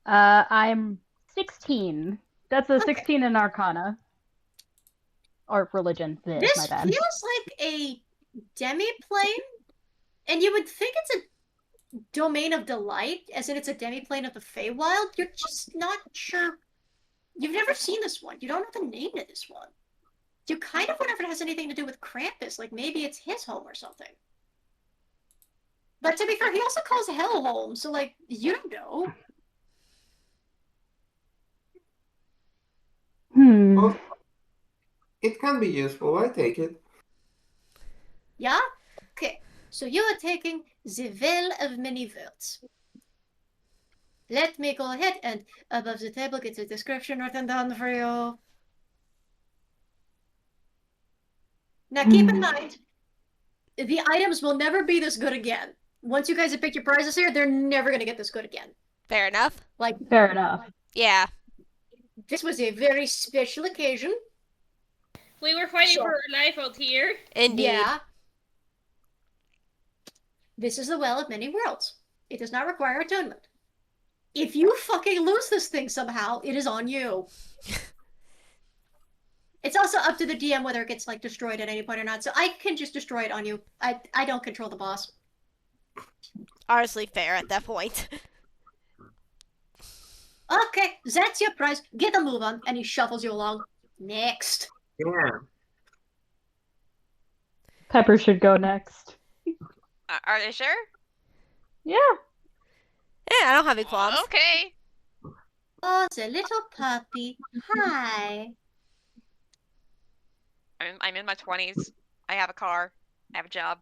I'm 16. That's a Okay. 16 in Arcana. Or religion. Bleh, This my bad. feels like a demi-plane, and you would think it's a domain of delight, as in it's a demi-plane of the Feywild. You're just not sure. You've never seen this one. You don't know the name of this one. You kind of wonder if it has anything to do with Krampus, like maybe it's his home or something. But to be fair, he also calls hell home, so like, you don't know. Well, it can be useful. I take it. Yeah? Okay, so you are taking the Veil of Many Worlds. Let me go ahead and above the table get the description written down for you. Now keep in mind, the items will never be this good again. Once you guys have picked your prizes here, they're never going to get this good again. Fair enough. Like, Fair enough. Yeah. this was a very special occasion. We were fighting Sure. for our life out here. Indeed. Yeah. This is the Well of Many Worlds. It does not require atonement. If you fucking lose this thing somehow, it is on you. It's also up to the DM whether it gets like destroyed at any point or not, so I can just destroy it on you. I don't control the boss. Honestly, fair at that point. Okay, that's your prize. Get a move on, and he shuffles you along. Next. Yeah. Pepper should go next. Are they sure? Yeah. Yeah, I don't have any qualms. Okay. Oh, the little puppy. Hi. I'm in my 20s. I have a car. I have a job.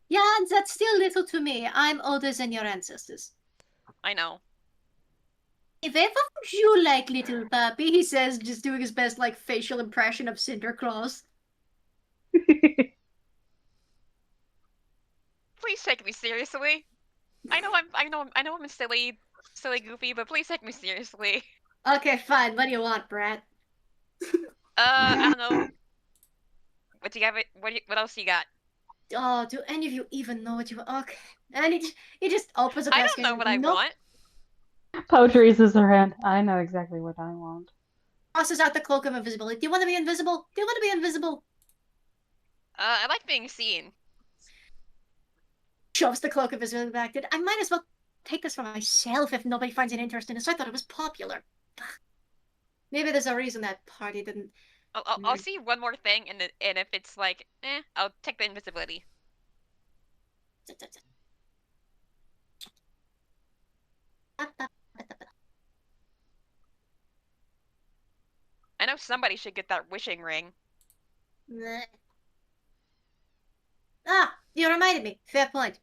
Yeah, and that's still little to me. I'm older than your ancestors. I know. If ever you like little puppy, he says, just doing his best like facial impression of Sinterklaas. Please take me seriously. I know I'm a silly goofy, but please take me seriously. Okay, fine. What do you want, Brad? I don't know. What do you got? What else you got? Oh, do any of you even know what you want? Okay. And he just opens up. I don't know what I want. Poetry raises her hand. I know exactly what I want. Tosses out the cloak of invisibility. Do you want to be invisible? Do you want to be invisible? I like being seen. Shoves the cloak of invisibility back. I might as well take this for myself if nobody finds it interesting. So I thought it was popular. Maybe there's a reason that party didn't. I'll see one more thing, and if it's like, I'll take the invisibility. I know somebody should get that wishing ring. Ah, you reminded me. Fair point.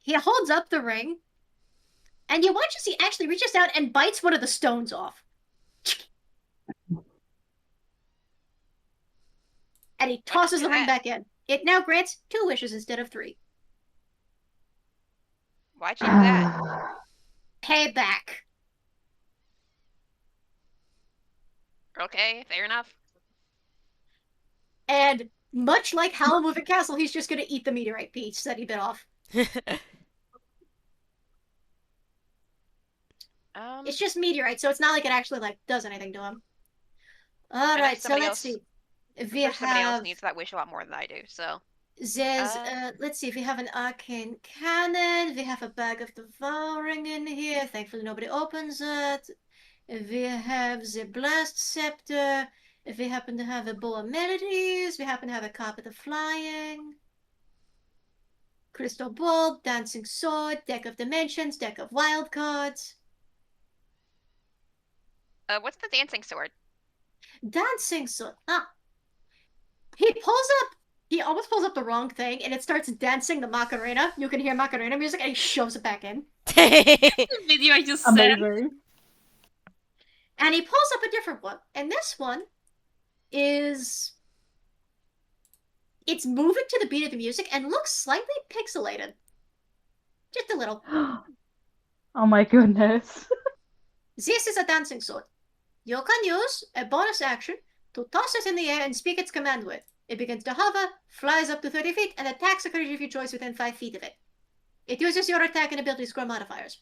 He holds up the ring, and you watch as he actually reaches down and bites one of the stones off. And he tosses the ring back in. It now grants 2 wishes instead of 3. Why'd you do that? Payback. Okay, fair enough. And much like Howl Moving Castle, he's just gonna eat the meteorite piece that he bit off. It's just meteorite, so it's not like it actually like does anything to him. All right, so let's see. Somebody else needs that wish a lot more than I do. So there's let's see if we have an arcane cannon. We have a bag of devouring in here. Thankfully, nobody opens it. We have the blast scepter. If we happen to have a bow of melodies, we happen to have a carpet of flying. Crystal ball, dancing sword, deck of dimensions, deck of wild cards. what's the dancing sword? Dancing sword. Ah. He almost pulls up the wrong thing, and it starts dancing the Macarena. You can hear Macarena music, and he shoves it back in. The video I just said. Amazing. And he pulls up a different one. And this one is... It's moving to the beat of the music and looks slightly pixelated. Just a little. Oh my goodness. This is a dancing sword. You can use a bonus action to toss it in the air and speak its command word. It begins to hover, flies up to 30 feet, and attacks a creature of your choice within 5 feet of it. It uses your attack and ability score modifiers.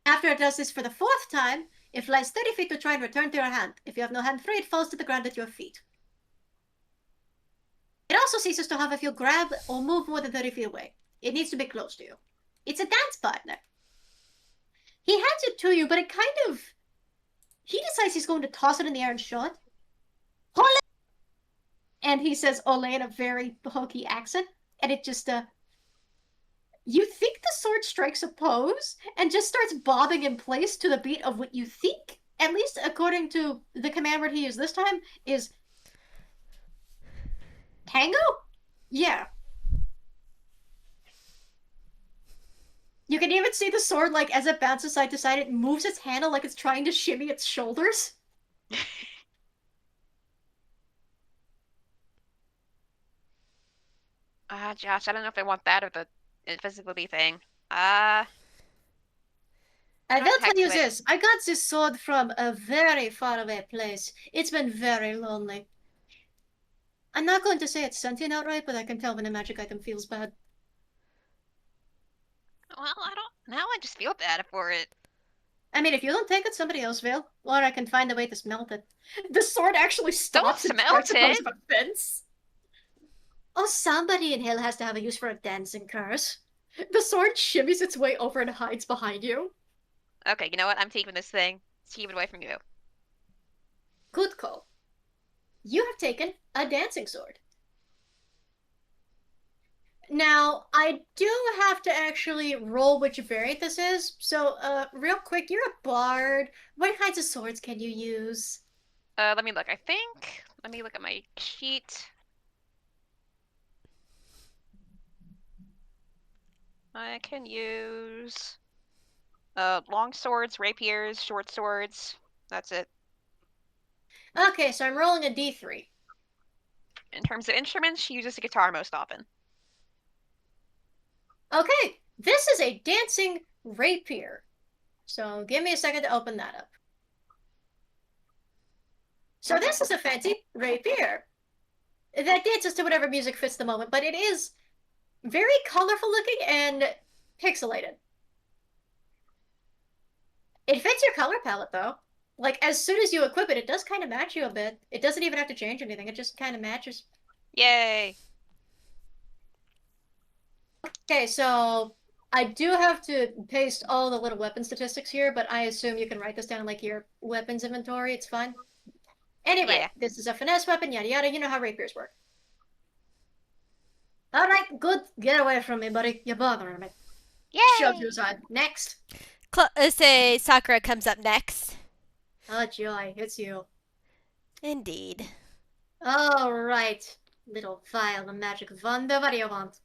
After it does this for the 4th time, it flies 30 feet to try and return to your hand. If you have no hand free, it falls to the ground at your feet. It also ceases to hover if you grab or move more than 30 feet away. It needs to be close to you. It's a dance partner. He hands it to you, but it kind of... He decides he's going to toss it in the air and show it. Ole! And he says ole in a very hokey accent. And it just, You think the sword strikes a pose and just starts bobbing in place to the beat of what you think, at least according to the command word he used this time, is tango? Yeah. You can even see the sword, like, as it bounces side to side, it moves its handle like it's trying to shimmy its shoulders. Josh, I don't know if I want that or the invisibility thing. I will tell you Heck, this. I got this sword from a very faraway place. It's been very lonely. I'm not going to say it's sentient outright, but I can tell when a magic item feels bad. Well, I don't. Now I just feel bad for it. I mean, if you don't take it, somebody else will. Or I can find a way to smelt it. The sword actually stops and starts smelt above a fence. Oh, somebody in Hill has to have a use for a dancing curse. The sword shimmies its way over and hides behind you. Okay, you know what? I'm taking this thing. Let's keep it away from you. Good call. You have taken a dancing sword. Now, I do have to actually roll which variant this is. So, real quick, you're a bard. What kinds of swords can you use? Let me look. Let me look at my sheet. I can use long swords, rapiers, short swords. That's it. Okay, so I'm rolling a d3. In terms of instruments, she uses the guitar most often. Okay, this is a dancing rapier. So give me a second to open that up. So this is a fancy rapier that dances to whatever music fits the moment, but it is very colorful looking and pixelated. It fits your color palette, though. Like, as soon as you equip it, it does kind of match you a bit. It doesn't even have to change anything. It just kind of matches. Yay! Okay, so I do have to paste all the little weapon statistics here, but I assume you can write this down like your weapons inventory. It's fine. Anyway, Yeah. This is a finesse weapon, yada yada. You know how rapiers work. Alright, good. Get away from me, buddy. You're bothering me. Yay! Shove you aside. Next. Say Sakura comes up next. Oh, joy. It's you. Indeed. Alright. Little vial of magic wonder. What do you want?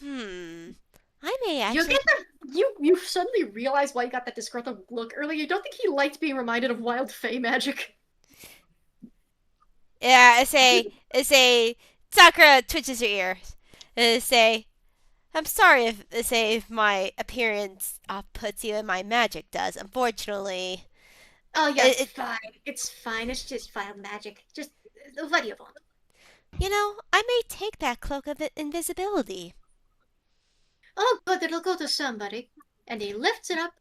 I may actually... You get the... You suddenly realize why you got that disgruntled look earlier. You don't think he liked being reminded of wild fae magic? Yeah, I say, Sakura twitches her ears. Say, I'm sorry if my appearance off-puts you and my magic does. Unfortunately... Oh, yeah, it's fine. It's fine. It's just wild magic. Just... What do you want? You know, I may take that cloak of invisibility. Oh, good. It'll go to somebody. And he lifts it up,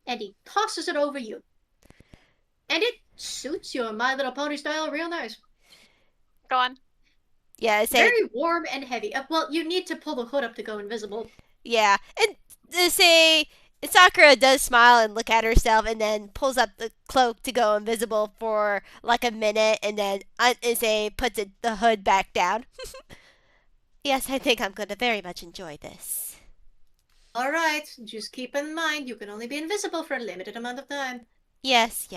and he tosses it over you. And it suits you in My Little Pony style real nice. Go on. Yeah, I say... Very warm and heavy. Well, you need to pull the hood up to go invisible. Yeah, and say... Sakura does smile and look at herself and then pulls up the cloak to go invisible for like a minute and then puts the hood back down. Yes, I think I'm going to very much enjoy this. Alright, just keep in mind you can only be invisible for a limited amount of time. Yes.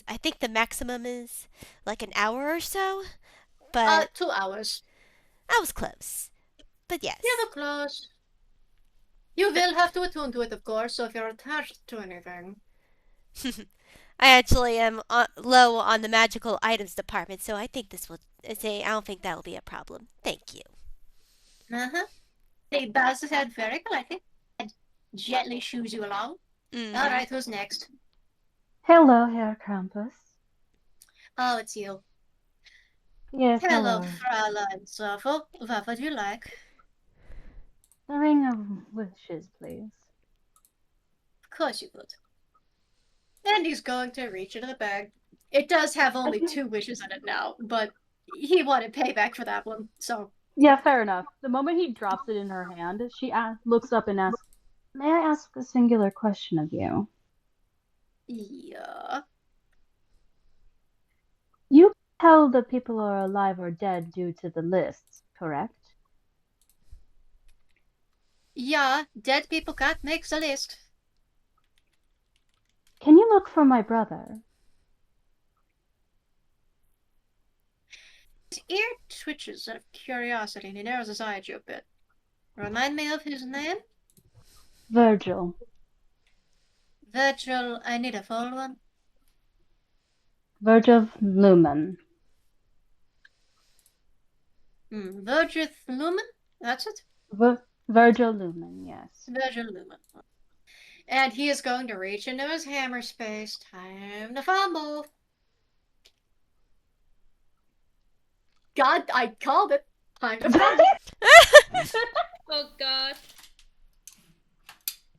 I think the maximum is like an hour or so, but... 2 hours. I was close. But yes. You were close. You will have to attune to it, of course, so if you're attached to anything. I actually am low on the magical items department, so I think this will say I don't think that will be a problem. Thank you. Uh-huh. He bows his head very politely and gently shoos you along. Mhm. Alright, who's next? Hello, Herr Krampus. Oh, it's you. Yes, Hello, hello. Fräulein Zoffel. What would you like? The Ring of Wishes, please. Of course you would. And he's going to reach into the bag. It does have only Okay. 2 wishes in it now, but he wanted payback for that one, so. Yeah, fair enough. The moment he drops it in her hand, she looks up and asks, "May I ask a singular question of you?" Yeah. You tell the people are alive or dead due to the lists, correct? Yeah, dead people can't make the list. Can you look for my brother? His ear twitches out of curiosity and he narrows his eye at you a bit. Remind me of his name? Virgil. Virgil, I need a full one. Virgil Lumen. Virgil Lumen? That's it? Virgil Lumen, yes. Virgil Lumen. And he is going to reach into his hammer space. Time to fumble. God, I called it. Time to fumble. Oh god.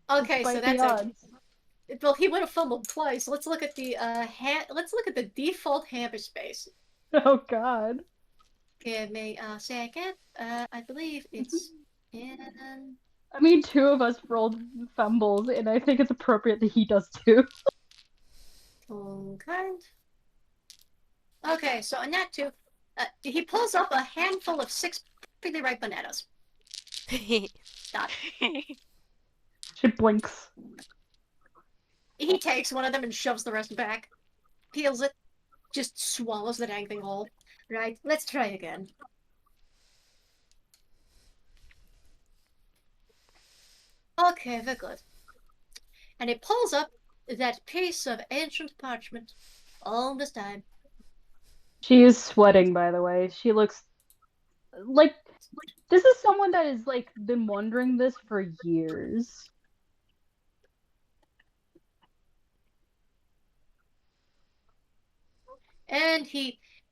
Okay, so Despite that's the a. odds. Well, he would have fumbled twice. Let's look at the let's look at the default hammer space. Oh god. Give me a second. I believe it's in. I mean, 2 of us rolled fumbles, and I think it's appropriate that he does too. Toonkind. Okay, so on that 2, he pulls up a handful of 6 perfectly ripe bananas. Dot. She blinks. He takes one of them and shoves the rest back. Peels it. Just swallows the dang thing whole. Right, let's try again. Okay, very good. And he pulls up that piece of ancient parchment all this time. She is sweating, by the way. She looks like this is someone that has like been wondering this for years. And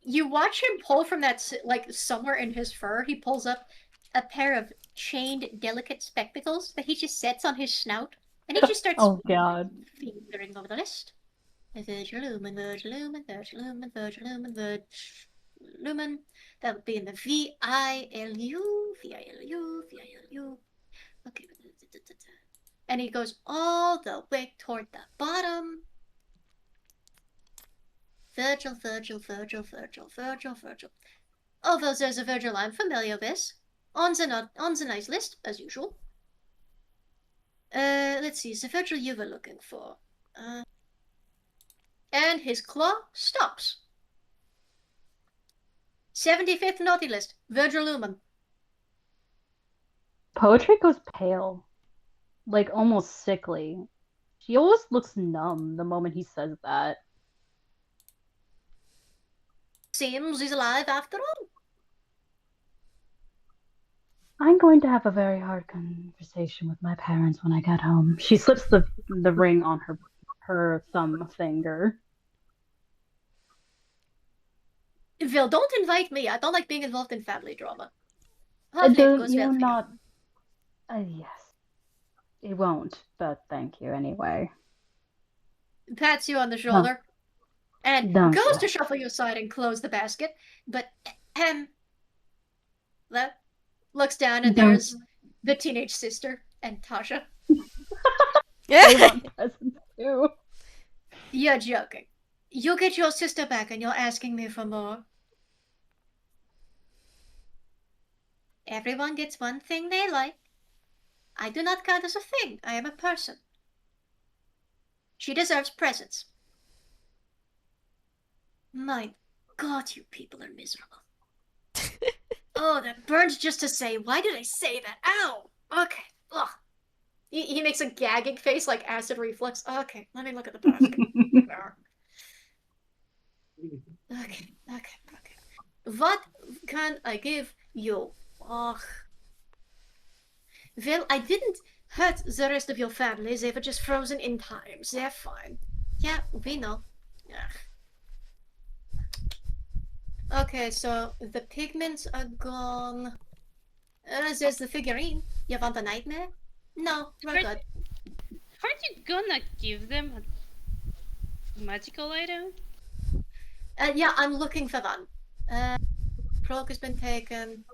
you watch him pull from that, like, somewhere in his fur, he pulls up a pair of chained, delicate spectacles that he just sets on his snout, and he just starts Oh god. fingering over the list. Virgil Lumen, Virgil Lumen, Virgil Lumen, Virgil Lumen, Virgil Lumen. That would be in the V-I-L-U, V-I-L-U, V-I-L-U. Okay. And he goes all the way toward the bottom. Virgil, Virgil, Virgil, Virgil, Virgil, Virgil. Although there's a Virgil I'm familiar with. On the nice list, as usual. Let's see, the Virgil you were looking for. And his claw stops. 75th naughty list, Virgil Lumen. Poetry goes pale. Like almost sickly. She almost looks numb the moment he says that. Seems he's alive after all. I'm going to have a very hard conversation with my parents when I get home. She slips the ring on her thumb finger. Vil, don't invite me. I don't like being involved in family drama. Hopefully it goes well for not? Yes. It won't, but thank you anyway. you. Pats you on the shoulder. And Don't goes you. to shuffle you aside and close the basket. But, looks down and there's the teenage sister and Tasha. They want presents too. You're joking. You get your sister back and you're asking me for more. Everyone gets one thing they like. I do not count as a thing. I am a person. She deserves presents. My God, you people are miserable. Oh, that burns just to say. Why did I say that? Ow! Okay. Ugh. He makes a gagging face like acid reflux. Okay, let me look at the basket. Okay. What can I give you? Ugh. Well, I didn't hurt the rest of your family. They were just frozen in time. They're fine. Yeah, we know. Ugh. Okay, so the pigments are gone. There's the figurine. You want a nightmare? No, we're good. Aren't you gonna give them a magical item? Yeah, I'm looking for one. Cloak has been taken.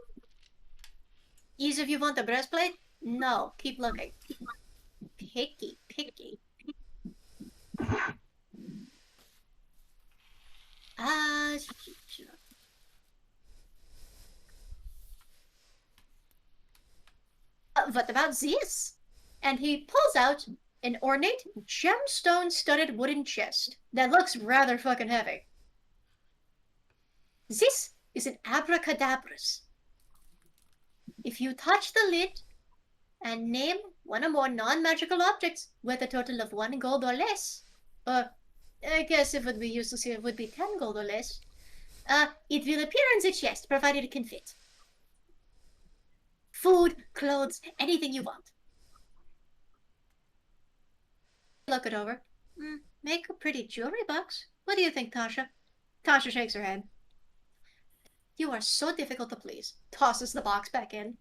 Either of you want a breastplate? No, keep looking. Picky. What about this? And he pulls out an ornate, gemstone-studded wooden chest that looks rather fucking heavy. This is an abracadabras. If you touch the lid and name one or more non-magical objects with a total of 1 gold or less, I guess it would be useless here, it would be 10 gold or less, it will appear in the chest, provided it can fit. Food, clothes, anything you want. Look it over. Make a pretty jewelry box. What do you think, Tasha? Tasha shakes her head. You are so difficult to please. Tosses the box back in.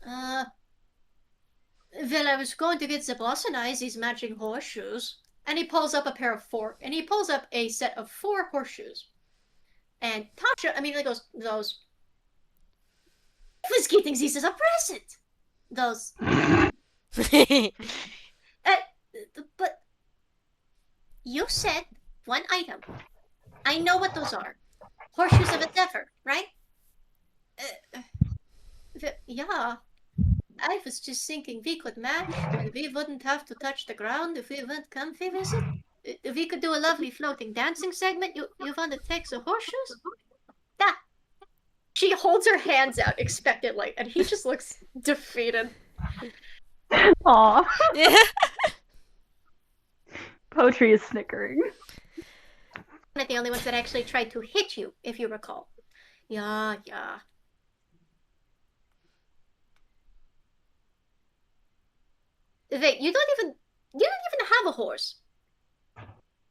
Well, I was going to get the boss and I these matching horseshoes. And he pulls up a set of 4 horseshoes. And Tasha immediately goes, those. I was getting these as a present. Those. But you said one item. I know what those are. Horseshoes of Endeavor, right? Yeah. I was just thinking we could match and we wouldn't have to touch the ground if we went comfy with it. We could do a lovely floating dancing segment. You want to take the horseshoes? Da. She holds her hands out expectantly, and he just looks defeated. Aw. Poetry is snickering. One of the only ones that actually tried to hit you, if you recall. Yeah. Wait, you don't even have a horse.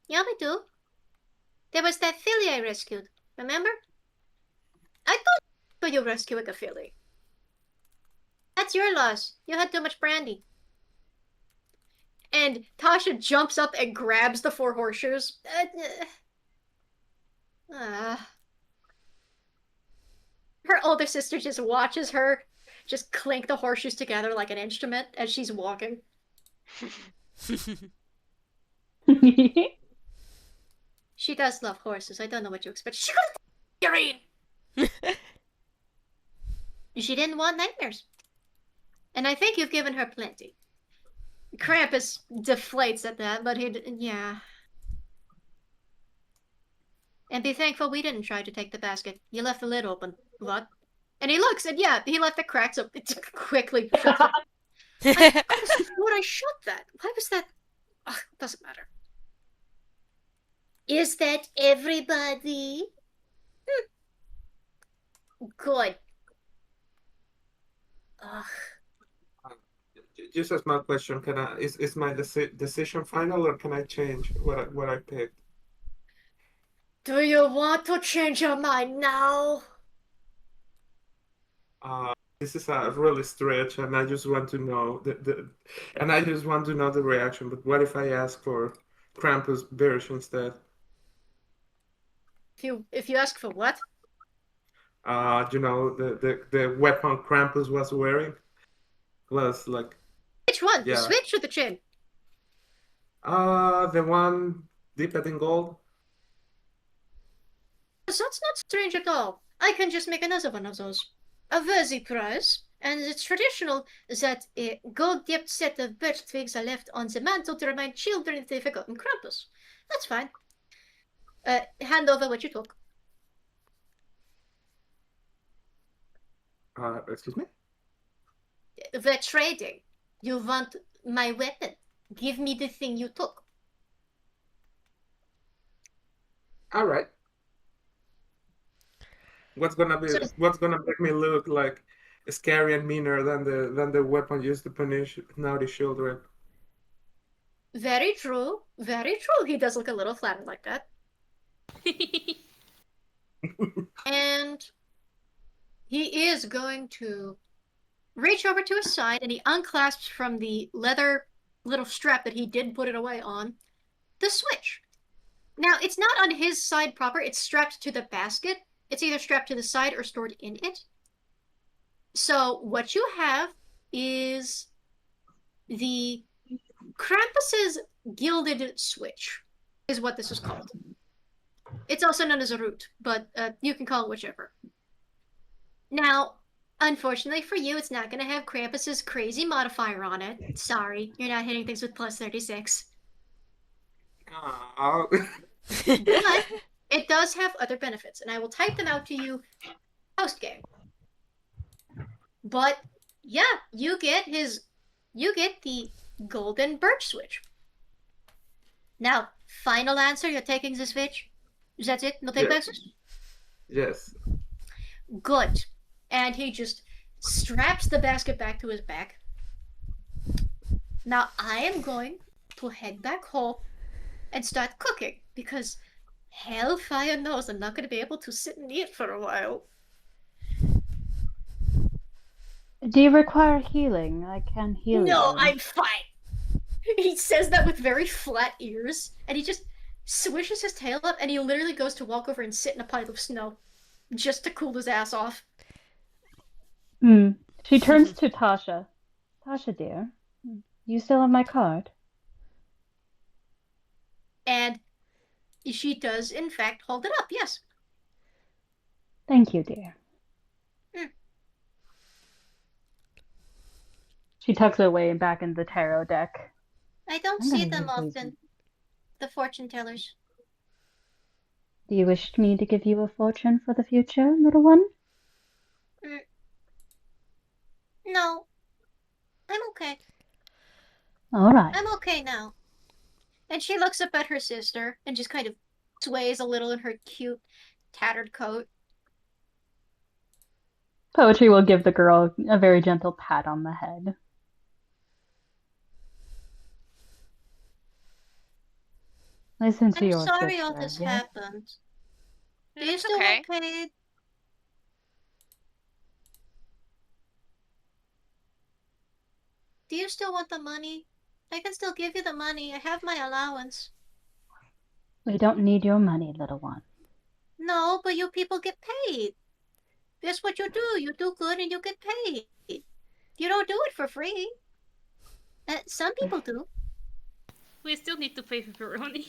Yeah, we do. There was that filly I rescued, remember? I thought you rescued a filly. That's your loss. You had too much brandy. And Tasha jumps up and grabs the 4 horseshoes. Her older sister just watches her just clink the horseshoes together like an instrument as she's walking. She does love horses. I don't know what you expect. She got a figurine! She didn't want nightmares. And I think you've given her plenty. Krampus deflates at that, but yeah. And be thankful we didn't try to take the basket. You left the lid open. What? And he looks, and yeah, he left the cracks up. It quickly shuts up. I shut that? Why was that? Ugh, doesn't matter. Is that everybody? Good. Ugh. Just a small question: is my decision final, or can I change what I picked? Do you want to change your mind now? This is a really stretch, and I just want to know and I just want to know the reaction. But what if I ask for Krampus version instead? If you ask for what? The weapon Krampus was wearing was like. Which one? Yeah. The switch or the chin? The one dipped in gold. That's not strange at all. I can just make another one of those. A worthy price, and it's traditional that a gold-dipped set of birch twigs are left on the mantle to remind children if they've forgotten Krampus. That's fine. Hand over what you took. Excuse me? we're trading. You want my weapon? Give me the thing you took. All right. What's gonna make me look like scary and meaner than the weapon used to punish naughty children? Very true. Very true. He does look a little flattered like that. And he is going to reach over to his side and he unclasps from the leather little strap that he did put it away on the switch. Now, it's not on his side proper. It's strapped to the basket. It's either strapped to the side or stored in it. So what you have is the Krampus's gilded switch is what this is called. It's also known as a root, but you can call it whichever. Now, unfortunately for you, it's not going to have Krampus's crazy modifier on it. Sorry, you're not hitting things with plus 36. Oh. But it does have other benefits, and I will type them out to you post-game. But yeah, you get the golden birch switch. Now, final answer, you're taking the switch? Is that it? No take backs? Yes. Good. And he just straps the basket back to his back. Now I am going to head back home and start cooking because hellfire knows I'm not going to be able to sit and eat for a while. Do you require healing? I can heal you. No, I'm fine. He says that with very flat ears, and he just swishes his tail up, and he literally goes to walk over and sit in a pile of snow, just to cool his ass off. She turns to Tasha. Tasha, dear, you still have my card? And she does, in fact, hold it up, yes. Thank you, dear. She tucks it away back in the tarot deck. I don't see them often, the fortune tellers. Do you wish me to give you a fortune for the future, little one? No. I'm okay. All right. I'm okay now. And she looks up at her sister and just kind of sways a little in her cute, tattered coat. Poetry will give the girl a very gentle pat on the head. Listen to your I'm sorry sister, all this yes? happened. Do you It's still okay. want paid? Do you still want the money? I can still give you the money. I have my allowance. We don't need your money, little one. No, but you people get paid. That's what you do. You do good and you get paid. You don't do it for free. Some people do. We still need to pay for pepperoni.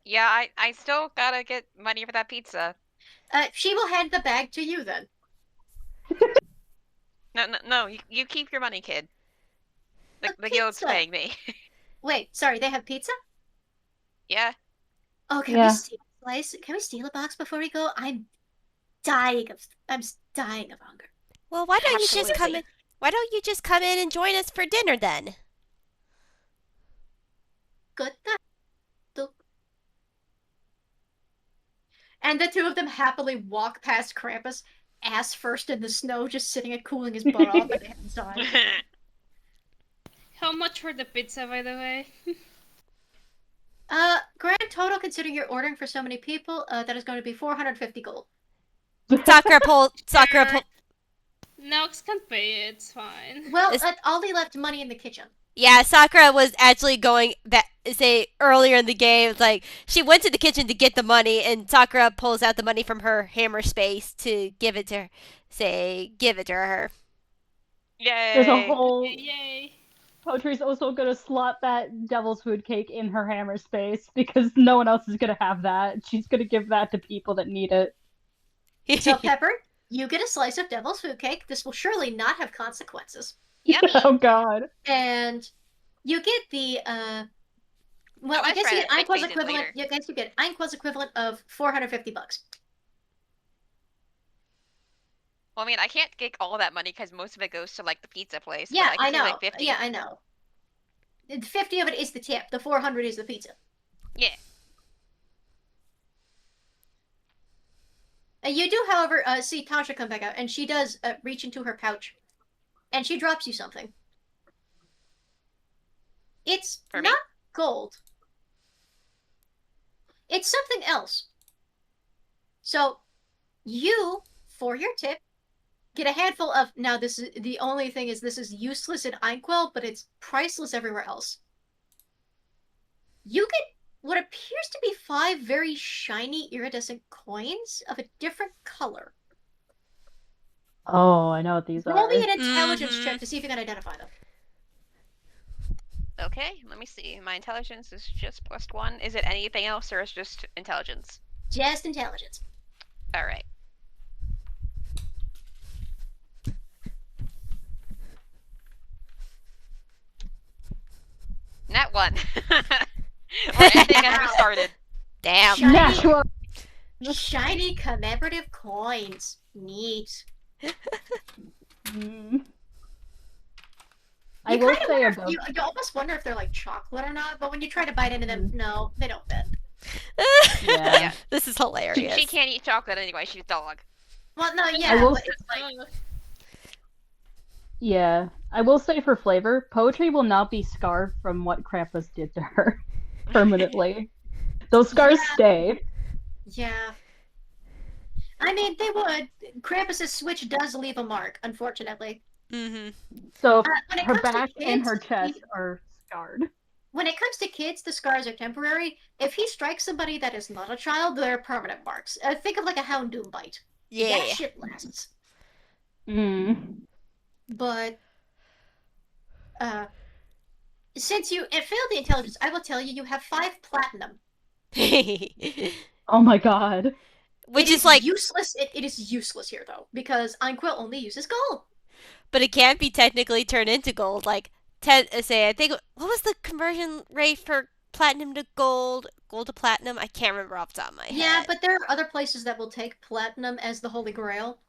Yeah, I still gotta get money for that pizza. She will hand the bag to you then. No, you keep your money, kid. The guild's pizza. paying me. Wait, sorry, they have pizza? Yeah. Oh, can we steal a slice? Can we steal a box before we go? I'm dying of hunger. Well, why don't you just Absolutely. come in? Why don't you just come in and join us for dinner then? Good. And the two of them happily walk past Krampus, ass first in the snow, just sitting and cooling his butt off like inside. How much for the pizza, by the way? Grand total, considering you're ordering for so many people, that is going to be 450 gold. Sakura pull. Nox can pay it, it's fine. Well, Ollie left money in the kitchen. Yeah, Sakura was actually going back, say, earlier in the game. It's like, she went to the kitchen to get the money, and Sakura pulls out the money from her hammer space to give it to her. Give it to her. Yay! There's a whole... Yay! Poetry's also gonna slot that devil's food cake in her hammer space because no one else is gonna have that. She's gonna give that to people that need it. So, Pepper, you get a slice of devil's food cake. This will surely not have consequences. Yummy. Oh god. And you get the well, Oh, I guess that's you right, get I Einqua's paid it equivalent. later. You guys you get Einqua's equivalent of $450. Well, I mean, I can't get all that money because most of it goes to like the pizza place. Yeah, but I I can say, know. like 50. Yeah, I know. 50 of it is the tip. The 400 is the pizza. Yeah. You do, however, see Tasha come back out, and she does reach into her pouch, and she drops you something. It's For me? not gold. It's something else. So, you, for your tip, get a handful of. Now, this is the only thing is this is useless in Inkwell, but it's priceless everywhere else. You get what appears to be 5 very shiny, iridescent coins of a different color. Oh, I know what these Roll are. me an intelligence check to see if you can identify them. Okay, let me see. My intelligence is just +1. Is it anything else, or is it just intelligence? Just intelligence. All right. Nat 1. We're ending as we started. Damn. Shiny, Natural. shiny commemorative coins. Neat. Mm. I You will kinda say wonder if- about you almost wonder if they're like chocolate or not, but when you try to bite into them, no, they don't bend. Yeah. This is She hilarious. can't eat chocolate anyway. She's a dog. Well, no, I yeah, will but it's like Yeah, I will say for flavor, poetry will not be scarred from what Krampus did to her permanently. Those scars Yeah. stay. yeah. I mean, they would. Krampus's switch does leave a mark, unfortunately. Mm-hmm. So When it her comes to back and her kids, chest are scarred. When it comes to kids, the scars are temporary. If he strikes somebody that is not a child, they're permanent marks. Think of like a Houndoom bite. Yeah. That shit lasts. Mm. But since you failed the intelligence, I will tell you have 5 platinum. Oh my god. Which It is like, useless. It is useless here though, because Inkwell only uses gold. but it can't be technically turned into gold. Like, say, I think, what was the conversion rate for platinum to gold, gold to platinum? I can't remember off the top of my head. Yeah, but there are other places that will take platinum as the holy grail.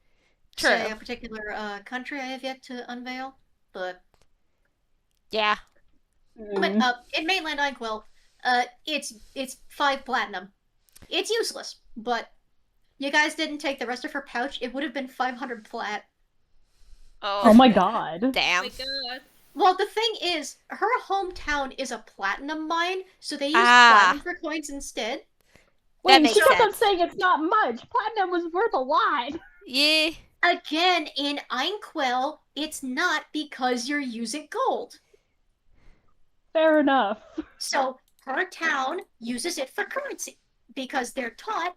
True. Say a particular country I have yet to unveil, but Yeah. Mm. in mainland Inkwell, it's 5 platinum. It's useless, but you guys didn't take the rest of her pouch. It would have been 500 plat. Oh my god. Oh Damn. my god. Well, the thing is, her hometown is a platinum mine, so they use Ah. platinum for coins instead. Wait, makes she kept on sense. saying it's not much. Platinum was worth a lot. Yeah. Again, in Inkwell, it's not because you're using gold. Fair enough. So her town uses it for currency because they're taught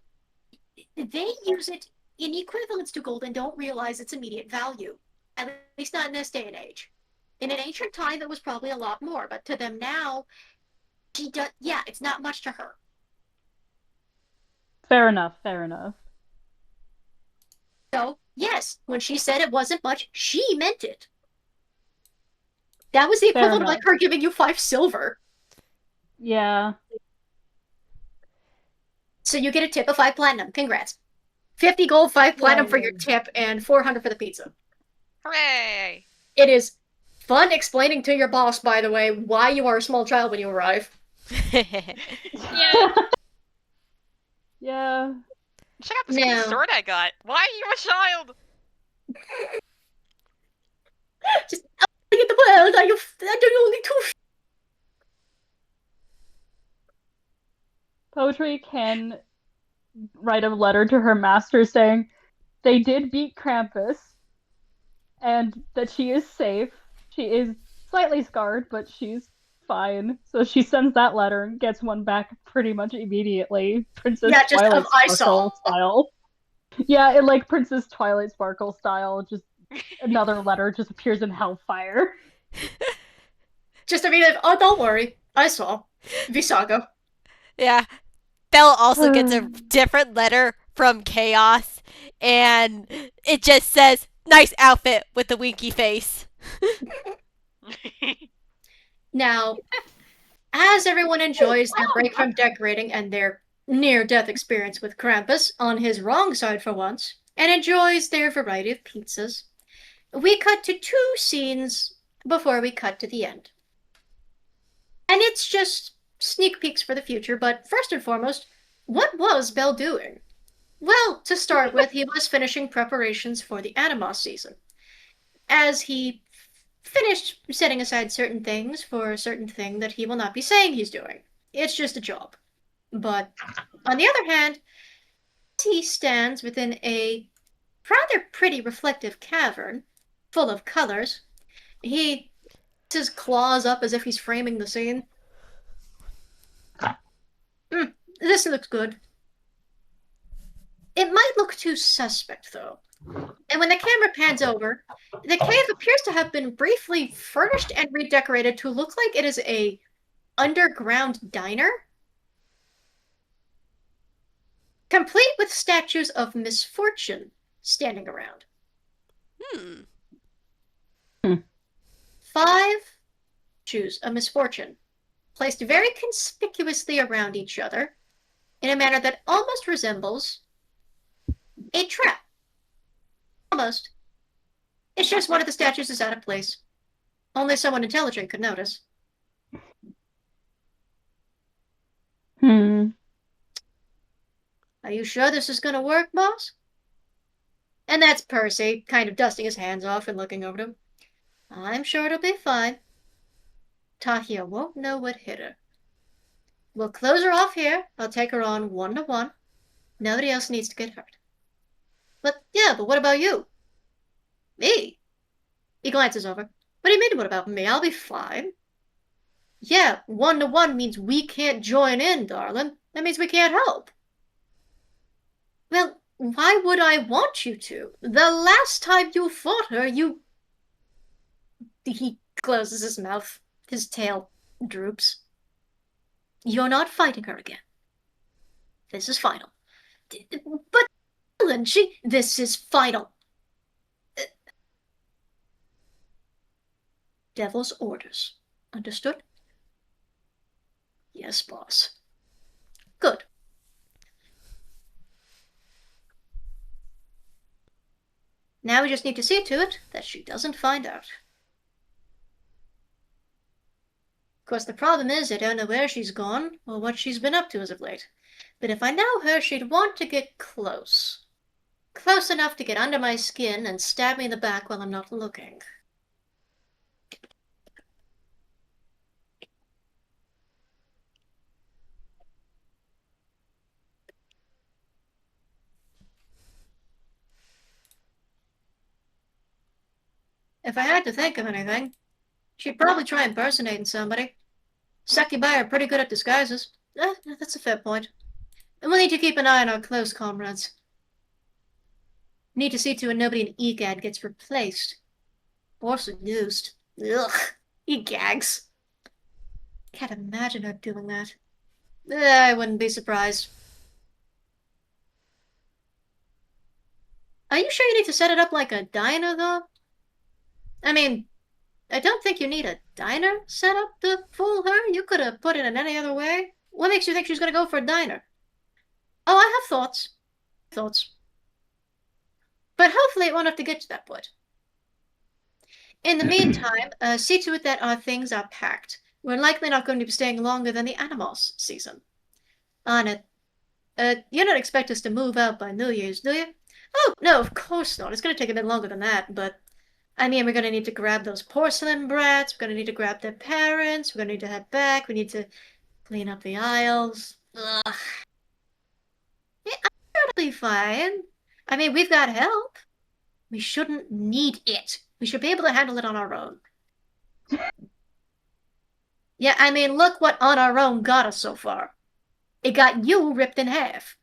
they use it in equivalence to gold and don't realize its immediate value. At least not in this day and age. In an ancient time, it was probably a lot more, but to them now, she does. Yeah, it's not much to her. Fair enough, fair enough. So yes, when she said it wasn't much, she meant it. That was the Fair equivalent of like enough. her giving you 5 silver. Yeah. So you get a tip of 5 platinum. Congrats. 50 gold, 5 platinum for your Yay. tip, and 400 for the pizza. Hooray! It is fun explaining to your boss, by the way, why you are a small child when you arrive. Yeah. Yeah. Check out this cool No. sword I got. Why are you a child? Just get the world. I do only 2. Poetry can write a letter to her master saying they did beat Krampus and that she is safe. She is slightly scarred, but she's fine. So she sends that letter and gets one back pretty much immediately. Princess Yeah, just Twilight I Sparkle saw. style. Yeah, in like Princess Twilight Sparkle style, just another letter just appears in Hellfire. Just to be like, oh, don't worry. I saw. Visago. Yeah. Belle also gets a different letter from Chaos, and it just says, nice outfit with the winky face. Now, as everyone enjoys their break from decorating and their near-death experience with Krampus on his wrong side for once, and enjoys their variety of pizzas. We cut to 2 scenes before we cut to the end. And it's just sneak peeks for the future, but first and foremost, what was Belle doing? Well, to start with, he was finishing preparations for the Animas season. As he finished setting aside certain things for a certain thing that he will not be saying he's doing. It's just a job. But on the other hand, he stands within a rather pretty reflective cavern full of colors. He his claws up as if he's framing the scene. This looks good. It might look too suspect, though. And when the camera pans over, the cave appears to have been briefly furnished and redecorated to look like it is a underground diner, complete with statues of misfortune standing around. 5 statues of misfortune, placed very conspicuously around each other in a manner that almost resembles a trap. Almost. It's just one of the statues is out of place. Only someone intelligent could notice. Are you sure this is gonna work, boss? And that's Percy, kind of dusting his hands off and looking over to him. I'm sure it'll be fine. Tahia won't know what hit her. We'll close her off here. I'll take her on 1-to-1. Nobody else needs to get hurt. But what about you? Me? He glances over. What do you mean, what about me? I'll be fine. Yeah, 1-to-1 means we can't join in, darling. That means we can't help. Well, why would I want you to? The last time you fought her, you... He closes his mouth. His tail droops. You're not fighting her again. This is final. But, Ellen, this is final. Devil's orders. Understood? Yes, boss. Good. Now we just need to see to it that she doesn't find out. Of course, the problem is I don't know where she's gone or what she's been up to as of late. But if I know her, she'd want to get close. Close enough to get under my skin and stab me in the back while I'm not looking. If I had to think of anything, she'd probably try impersonating somebody. Succubi are pretty good at disguises. That's a fair point. And we'll need to keep an eye on our close comrades. Need to see to it nobody in EGAD gets replaced. Or seduced. Ugh. He gags. Can't imagine her doing that. I wouldn't be surprised. Are you sure you need to set it up like a diner, though? I mean, I don't think you need a diner set up to fool her. You could have put it in any other way. What makes you think she's gonna go for a diner? Oh, I have thoughts. But hopefully it won't have to get to that point. In the meantime, see to it that our things are packed. We're likely not going to be staying longer than the Animas season. On it. You don't expect us to move out by New Year's, do you? Oh, no, of course not. It's going to take a bit longer than that, but... I mean, we're going to need to grab those porcelain brats, we're going to need to grab their parents, we're going to need to head back, we need to clean up the aisles. Ugh. Yeah, I'm sure it'll be fine. I mean, we've got help. We shouldn't need it. We should be able to handle it on our own. Yeah, I mean, look what on our own got us so far. It got you ripped in half.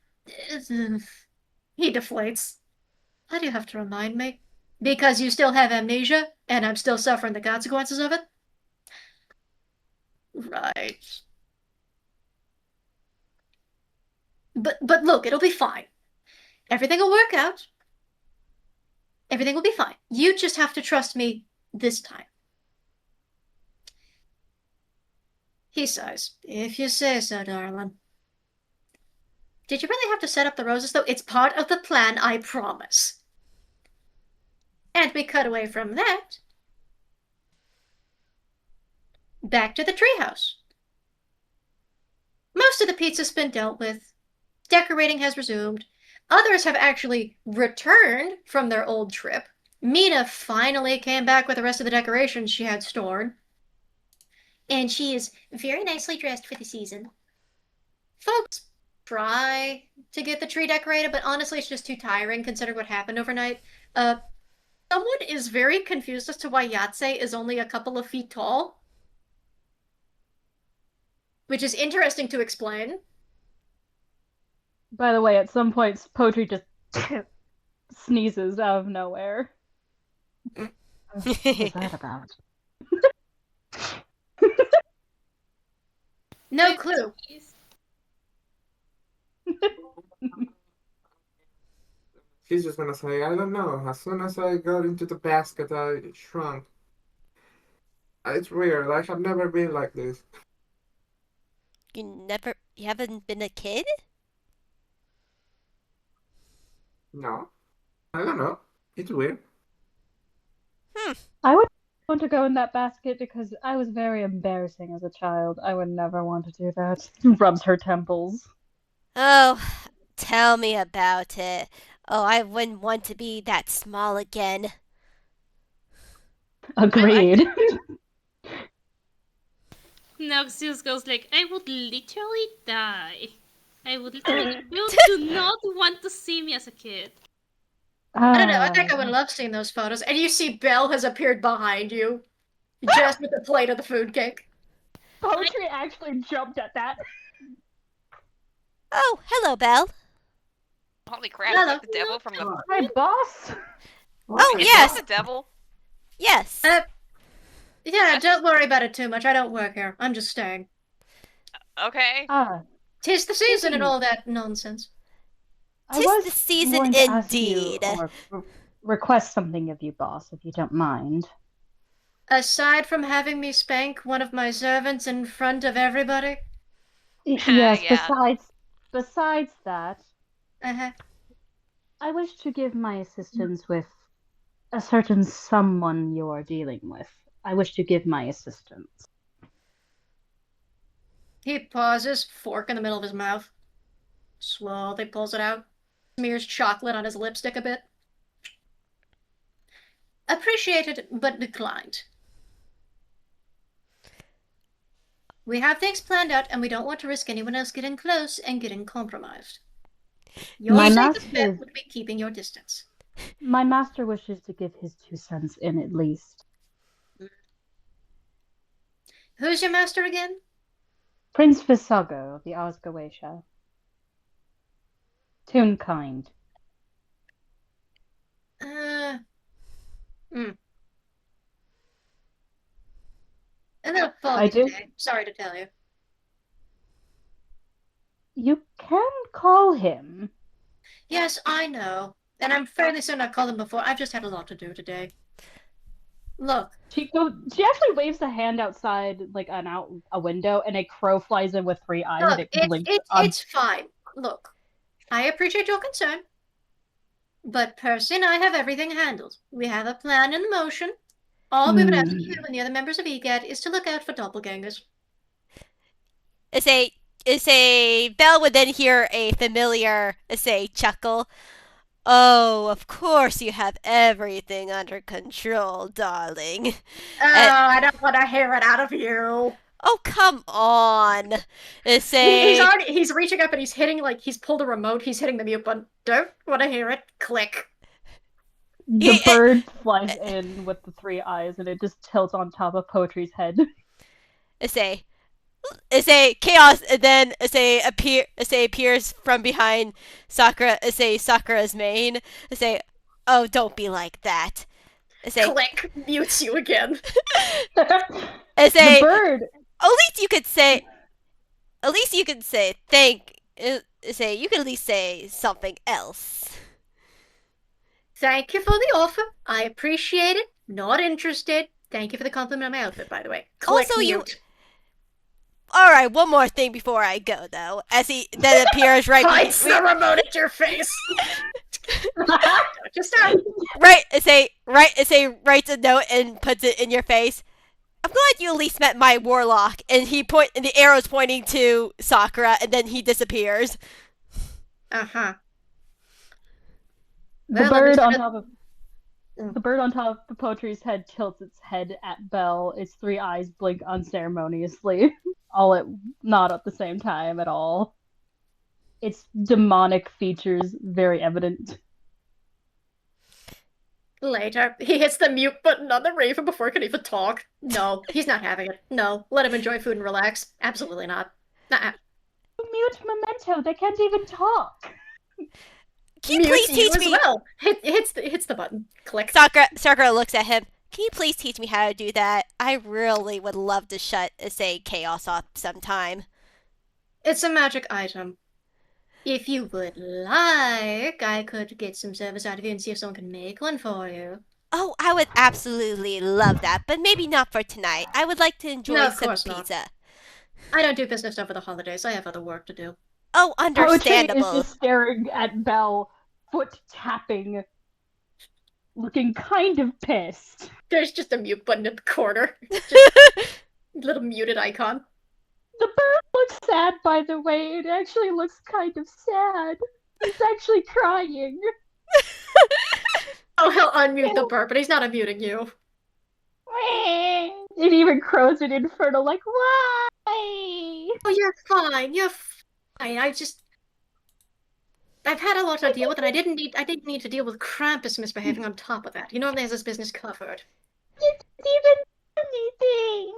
He deflates. Why do you have to remind me? Because you still have amnesia, and I'm still suffering the consequences of it? Right. But look, it'll be fine. Everything will work out. Everything will be fine. You just have to trust me this time. He sighs. If you say so, darling. Did you really have to set up the roses, though? It's part of the plan, I promise. And we cut away from that. Back to the treehouse. Most of the pizza's been dealt with. Decorating has resumed. Others have actually returned from their old trip. Mina finally came back with the rest of the decorations she had stored. And she is very nicely dressed for the season. Folks try to get the tree decorated, but honestly it's just too tiring considering what happened overnight. Someone is very confused as to why Yahzye is only a couple of feet tall. Which is interesting to explain. By the way, at some points, Poetry just sneezes out of nowhere. What was that about? No clue. She's just gonna say, I don't know. As soon as I got into the basket, I shrunk. It's weird. I have never been like this. You haven't been a kid? No. I don't know. It's weird. I would want to go in that basket because I was very embarrassing as a child. I would never want to do that. Rubs her temples. Oh, tell me about it. Oh, I wouldn't want to be that small again. Agreed. Nox just goes like, I would literally die. I would literally. You do not want to see me as a kid. I don't know, I think I would love seeing those photos. And you see Belle has appeared behind you. Just with the plate of the food cake. Poetry actually jumped at that. Oh, hello, Belle. Holy crap, Hello. is that the devil from the... Hi, boss. Oh, Is yes. that the devil? Yes. Yeah, don't worry about it too much. I don't work here. I'm just staying. Okay. Tis the season and all that nonsense. Tis the season indeed. Request something of you, boss, if you don't mind. Aside from having me spank one of my servants in front of everybody? Yes, Yeah. besides that, Uh-huh. I wish to give my assistance with a certain someone you are dealing with. I wish to give my assistance. He pauses, fork in the middle of his mouth. Slowly pulls it out. Smears chocolate on his lipstick a bit. Appreciated, but declined. We have things planned out, and we don't want to risk anyone else getting close and getting compromised. Your safest bet would be keeping your distance. My master wishes to give his 2 cents in at least. Who's your master again? Prince Visago of the Osgawesha. Toonkind. A little foggy I do. today. Sorry to tell you. You can call him. Yes, I know. And I'm fairly certain I've called him before. I've just had a lot to do today. Look. She actually waves a hand outside, like a window, and a crow flies in with 3 eyes. Look, and it blinks it's fine. Look, I appreciate your concern. But Percy and I have everything handled. We have a plan in motion. All we would ask you and the other members of EGAD is to look out for doppelgangers. Belle would then hear a familiar, chuckle. Oh, of course you have everything under control, darling. I don't want to hear it out of you. Oh, come on. He's reaching up and he's hitting, he's pulled a remote, he's hitting the mute button. Don't want to hear it. Click. The bird flies in with the 3 eyes, and it just tilts on top of Poetry's head. Chaos, and then appears from behind Sakura. Sakura's mane. Oh, don't be like that. Click. Mutes you again. The bird. At least you could say thank. You could at least say something else. Thank you for the offer. I appreciate it. Not interested. Thank you for the compliment on my outfit, by the way. Click mute. Alright, one more thing before I go, though. As he then appears right Points the remote at your face. Just start. Right as they writes a note and puts it in your face. I'm glad you at least met my warlock. And and the arrow's pointing to Sakura, and then he disappears. Uh-huh. The Well, bird let on me top of the bird on top of the poetry's head tilts its head at Belle. Its 3 eyes blink unceremoniously, not at the same time at all. Its demonic features very evident. Later, he hits the mute button on the raven before he can even talk. No, he's not having it. No, let him enjoy food and relax. Absolutely not. Nuh-uh. Mute Memento, they can't even talk. Can you please Mutes you teach me? as well. Hits the button. Click. Sakura looks at him. Can you please teach me how to do that? I really would love to shut, say, chaos off sometime. It's a magic item. If you would like, I could get some service out of you and see if someone can make one for you. Oh, I would absolutely love that, but maybe not for tonight. I would like to enjoy No, of some course not. pizza. I don't do business over the holidays. I have other work to do. Oh, Poetry is understandable. just staring at Belle, foot tapping, looking kind of pissed. There's just a mute button in the corner. Just little muted icon. The bird looks sad, by the way. It actually looks kind of sad. He's actually crying. Oh, he'll unmute the bird, but he's not unmuting you. It even crows in Infernal, like, why? Oh, you're fine. You're fine. I've had a lot to deal with, and I didn't need to deal with Krampus misbehaving on top of that. He normally has his business covered. You didn't even do anything.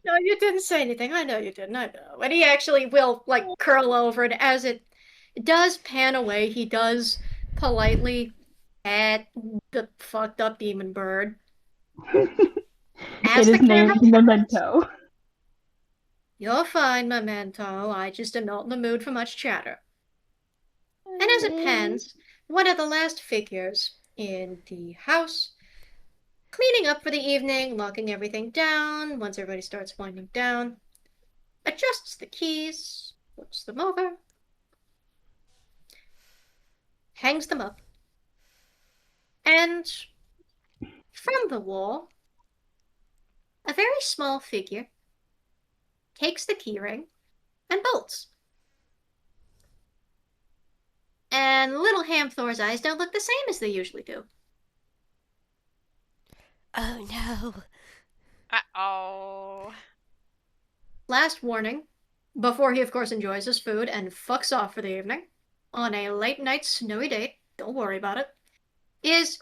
No, you didn't say anything. I know you didn't. I know. And he actually will, like, curl over, and as it does pan away, he does politely pat the fucked up demon bird. It is named Memento. You're fine, Memento. I just am not in the mood for much chatter. And as it pans, one of the last figures in the house, cleaning up for the evening, locking everything down, once everybody starts winding down, adjusts the keys, flips them over, hangs them up, and from the wall, a very small figure takes the keyring and bolts. And little Hamthor's eyes don't look the same as they usually do. Oh no. Uh-oh. Last warning, before he of course enjoys his food and fucks off for the evening, on a late night snowy date, don't worry about it, is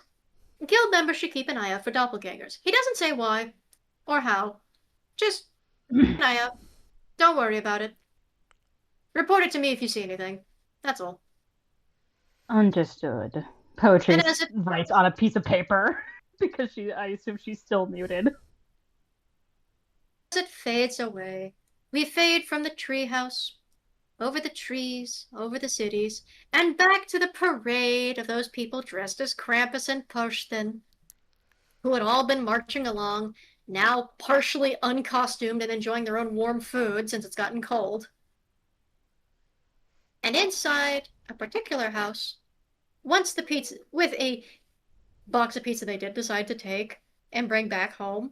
guild members should keep an eye out for doppelgangers. He doesn't say why or how. Just an eye out. Don't worry about it. Report it to me if you see anything. That's all. Understood. Poetry And as it- writes on a piece of paper because I assume she's still muted. As it fades away, we fade from the treehouse, over the trees, over the cities, and back to the parade of those people dressed as Krampus and Pushtin, who had all been marching along, now partially uncostumed and enjoying their own warm food since it's gotten cold. And inside a particular house, once the pizza, with a box of pizza they did decide to take and bring back home,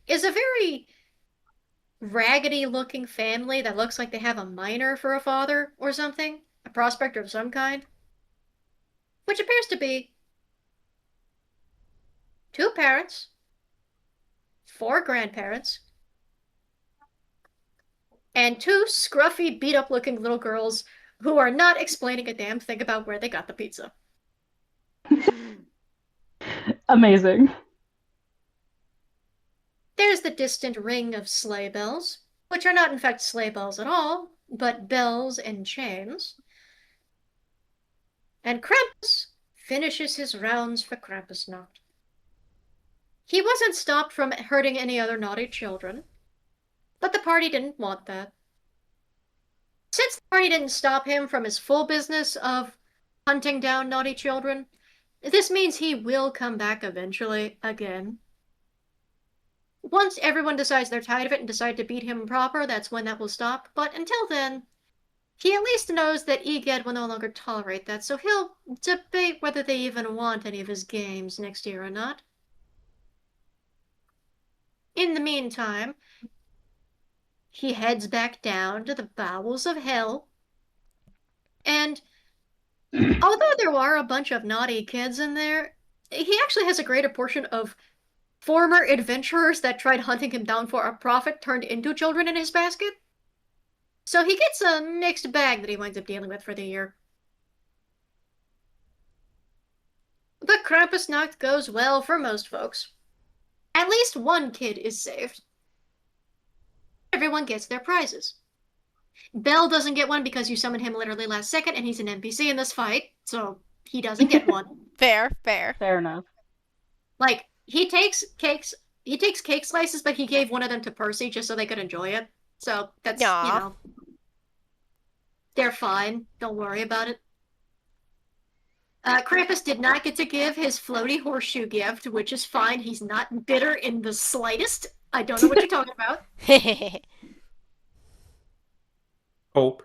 is a very raggedy looking family that looks like they have a miner for a father or something, a prospector of some kind, which appears to be 2 parents, 4 grandparents, and 2 scruffy, beat-up looking little girls who are not explaining a damn thing about where they got the pizza. Amazing. There's the distant ring of sleigh bells, which are not in fact sleigh bells at all, but bells and chains. And Krampus finishes his rounds for Krampusnacht. He wasn't stopped from hurting any other naughty children, but the party didn't want that. Since the party didn't stop him from his full business of hunting down naughty children, this means he will come back eventually again. once everyone decides they're tired of it and decide to beat him proper, that's when that will stop. But until then, he at least knows that EGAD will no longer tolerate that, so he'll debate whether they even want any of his games next year or not. In the meantime, he heads back down to the bowels of hell, and although there are a bunch of naughty kids in there, he actually has a greater portion of former adventurers that tried hunting him down for a profit turned into children in his basket. So he gets a mixed bag that he winds up dealing with for the year. The Krampusnacht goes well for most folks. At least one kid is saved. Everyone gets their prizes. Bell doesn't get one because you summoned him literally last second and he's an NPC in this fight, so he doesn't get one. Fair. Fair enough. Like, he takes cake slices, but he gave one of them to Percy just so they could enjoy it. So that's, Aw. They're fine. Don't worry about it. Krampus did not get to give his floaty horseshoe gift, which is fine. He's not bitter in the slightest. I don't know what you're talking about. Hope.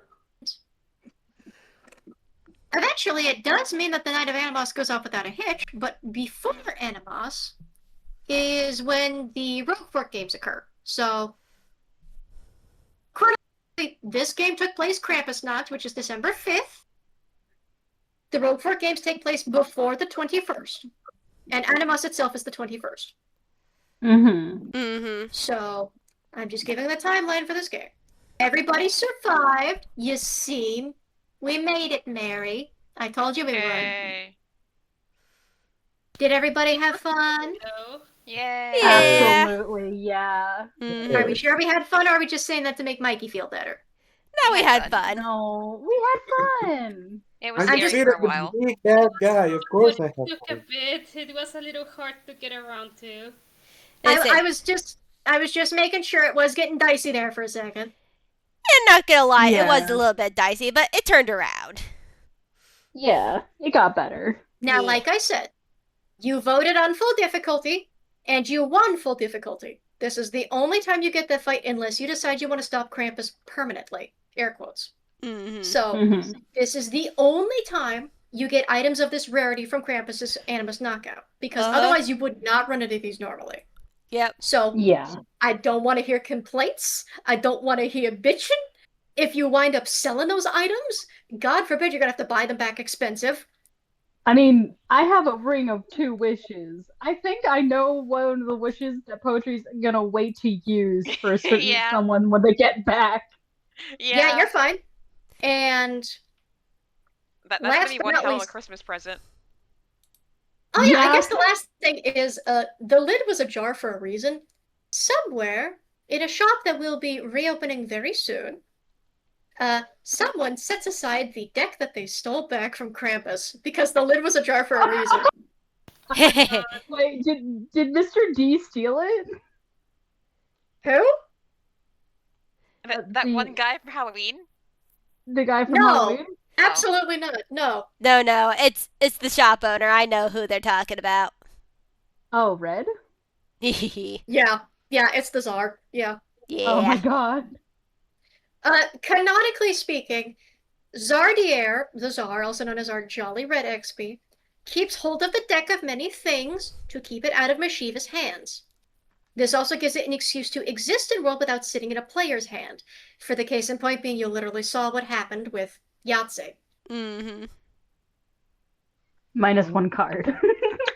Eventually, it does mean that the Night of Animas goes off without a hitch, but before Animas is when the Rogue Fork games occur. So, chronologically, this game took place Krampusnacht, which is December 5th. The Rogue Fork games take place before the 21st, and Animas itself is the 21st. So, I'm just giving the timeline for this game. Everybody survived. You see, we made it, Mary. I told you we would. Yay. Did everybody have fun? No. Yay. Yeah. Absolutely, yeah. Are we sure we had fun, or are we just saying that to make Mikey feel better? No, we had fun. No, we had fun. It was I'm scary just for a while. the big bad guy. Of course I have It took a fun. bit. It was a little hard to get around to. Listen, I was just making sure it was getting dicey there for a second. I'm not gonna lie, it was Yeah. a little bit dicey, but it turned around. Yeah, it got better. Now, Yeah. like I said, you voted on full difficulty, and you won full difficulty. This is the only time you get that fight unless you decide you want to stop Krampus permanently. Air quotes. So, Mhm. this is the only time you get items of this rarity from Krampus's Animus Knockout, because otherwise you would not run into these normally. Yep. So, Yeah. I don't want to hear complaints. I don't want to hear bitching. If you wind up selling those items, God forbid you're going to have to buy them back expensive. I mean, I have a ring of 2 wishes. I think I know one of the wishes that Poetry's gonna wait to use for a certain Yeah. someone when they get back. Yeah, you're fine. And That's last gonna be but one not hell of a least- Christmas present. oh yeah, I Yeah. guess the last thing is the lid was ajar for a reason. Somewhere in a shop that will be reopening very soon, someone sets aside the deck that they stole back from Krampus because the lid was ajar for a reason. Wait, did Mr. D steal it? Who? That the- one guy from Halloween? The guy from No. Halloween? Absolutely not. No. No, it's the shop owner. I know who they're talking about. Oh, Red? Yeah. Yeah, it's the Czar. Yeah. Oh my Yeah. god. Canonically speaking, Zardier, the Czar, also known as our Jolly Red XP, keeps hold of the deck of many things to keep it out of Mashiva's hands. This also gives it an excuse to exist in world without sitting in a player's hand. For the case in point being, you literally saw what happened with Yahzye. -1 card.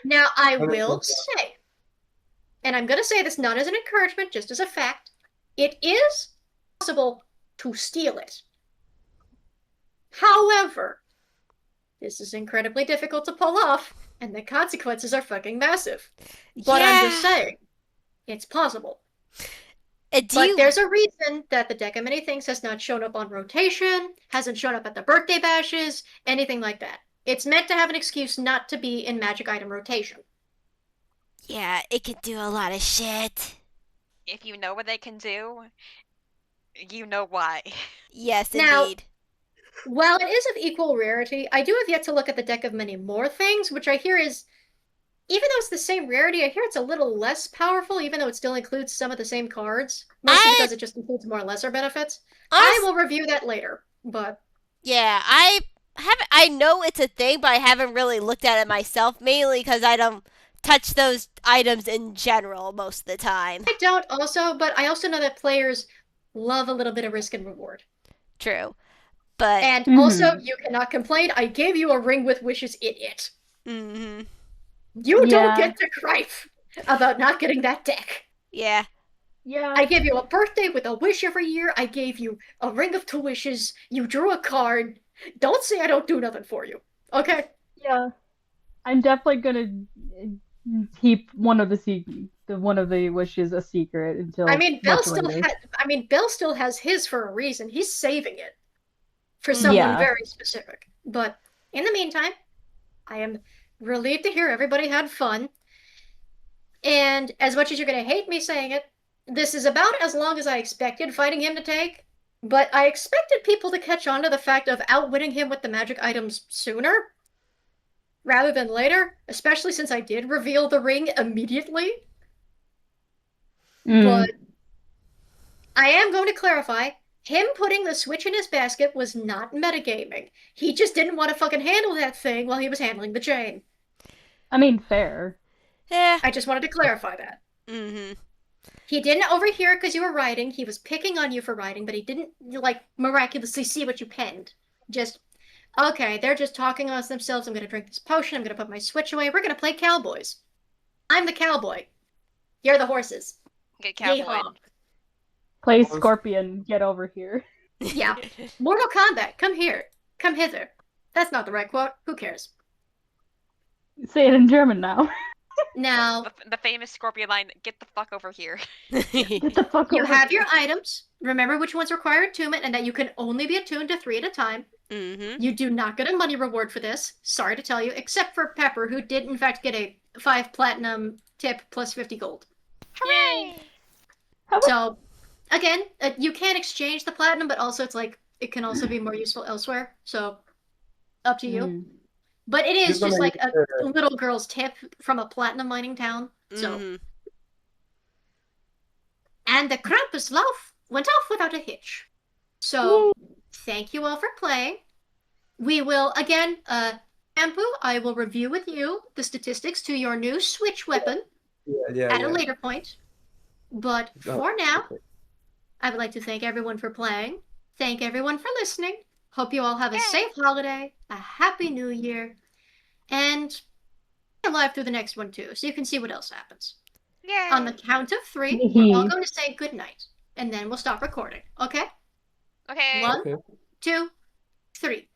Now, I Oh, will that's say, and I'm going to say this not as an encouragement, just as a fact, it is possible to steal it. However, this is incredibly difficult to pull off, and the consequences are fucking massive. But I'm just saying, it's possible. But there's a reason that the Deck of Many Things has not shown up on rotation, hasn't shown up at the birthday bashes, anything like that. It's meant to have an excuse not to be in magic item rotation. Yeah, it can do a lot of shit. If you know what they can do, you know why. Yes, Now- indeed. While it is of equal rarity, I do have yet to look at the Deck of Many More Things, which I hear is even though it's the same rarity, I hear it's a little less powerful, even though it still includes some of the same cards. Mostly because it just includes more lesser benefits. I will review that later, but yeah, I know it's a thing, but I haven't really looked at it myself, mainly because I don't touch those items in general most of the time. I don't also, but I also know that players love a little bit of risk and reward. True. But And also, you cannot complain. I gave you a ring with wishes in it. mhm. You don't get to gripe about not getting that deck. Yeah. Yeah. I gave you a birthday with a wish every year. I gave you a ring of 2 wishes. You drew a card. Don't say I don't do nothing for you. Okay? Yeah. I'm definitely gonna keep one of the wishes a secret until I mean, Bill much still later. Bill still has his for a reason. He's saving it for someone very specific. But in the meantime, I am relieved to hear everybody had fun. And as much as you're going to hate me saying it, this is about as long as I expected fighting him to take. But I expected people to catch on to the fact of outwitting him with the magic items sooner rather than later, especially since I did reveal the ring immediately. But I am going to clarify, him putting the switch in his basket was not metagaming. He just didn't want to fucking handle that thing while he was handling the chain. I mean, fair. Yeah. I just wanted to clarify that. Mhm. He didn't overhear it because you were writing. He was picking on you for writing, but he didn't, like, miraculously see what you penned. Just, okay, they're just talking amongst themselves. I'm going to drink this potion. I'm going to put my switch away. We're going to play cowboys. I'm the cowboy. You're the horses. Get cowboy. Yeehaw. Play Scorpion, get over here. Yeah. Mortal Kombat, come here. Come hither. That's not the right quote. Who cares? Say it in German now. Now, The famous Scorpion line, get the fuck over here. Get the fuck you over have here. your items. Remember which ones require attunement and that you can only be attuned to 3 at a time. Mhm. You do not get a money reward for this. Sorry to tell you, except for Pepper, who did in fact get a 5 platinum tip plus 50 gold. Hooray! So, again, you can exchange the platinum, but also it's like, it can also be more useful elsewhere. So, up to you. But it is just like a little girl's tip from a platinum mining town. So, Mhm. and the Krampuslauf went off without a hitch. So, thank you all for playing. We will, again, Kampu, I will review with you the statistics to your new switch weapon at a later point. But for now, I would like to thank everyone for playing. Thank everyone for listening. Hope you all have a safe holiday, a happy new year, and you're live through the next one too, so you can see what else happens. Yay! On the count of 3, we're all going to say good night, and then we'll stop recording. Okay? Okay. 1, 2, 3.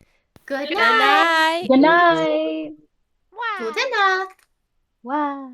Good Good night. night. Good night. Wow. Gute Nacht. Wow.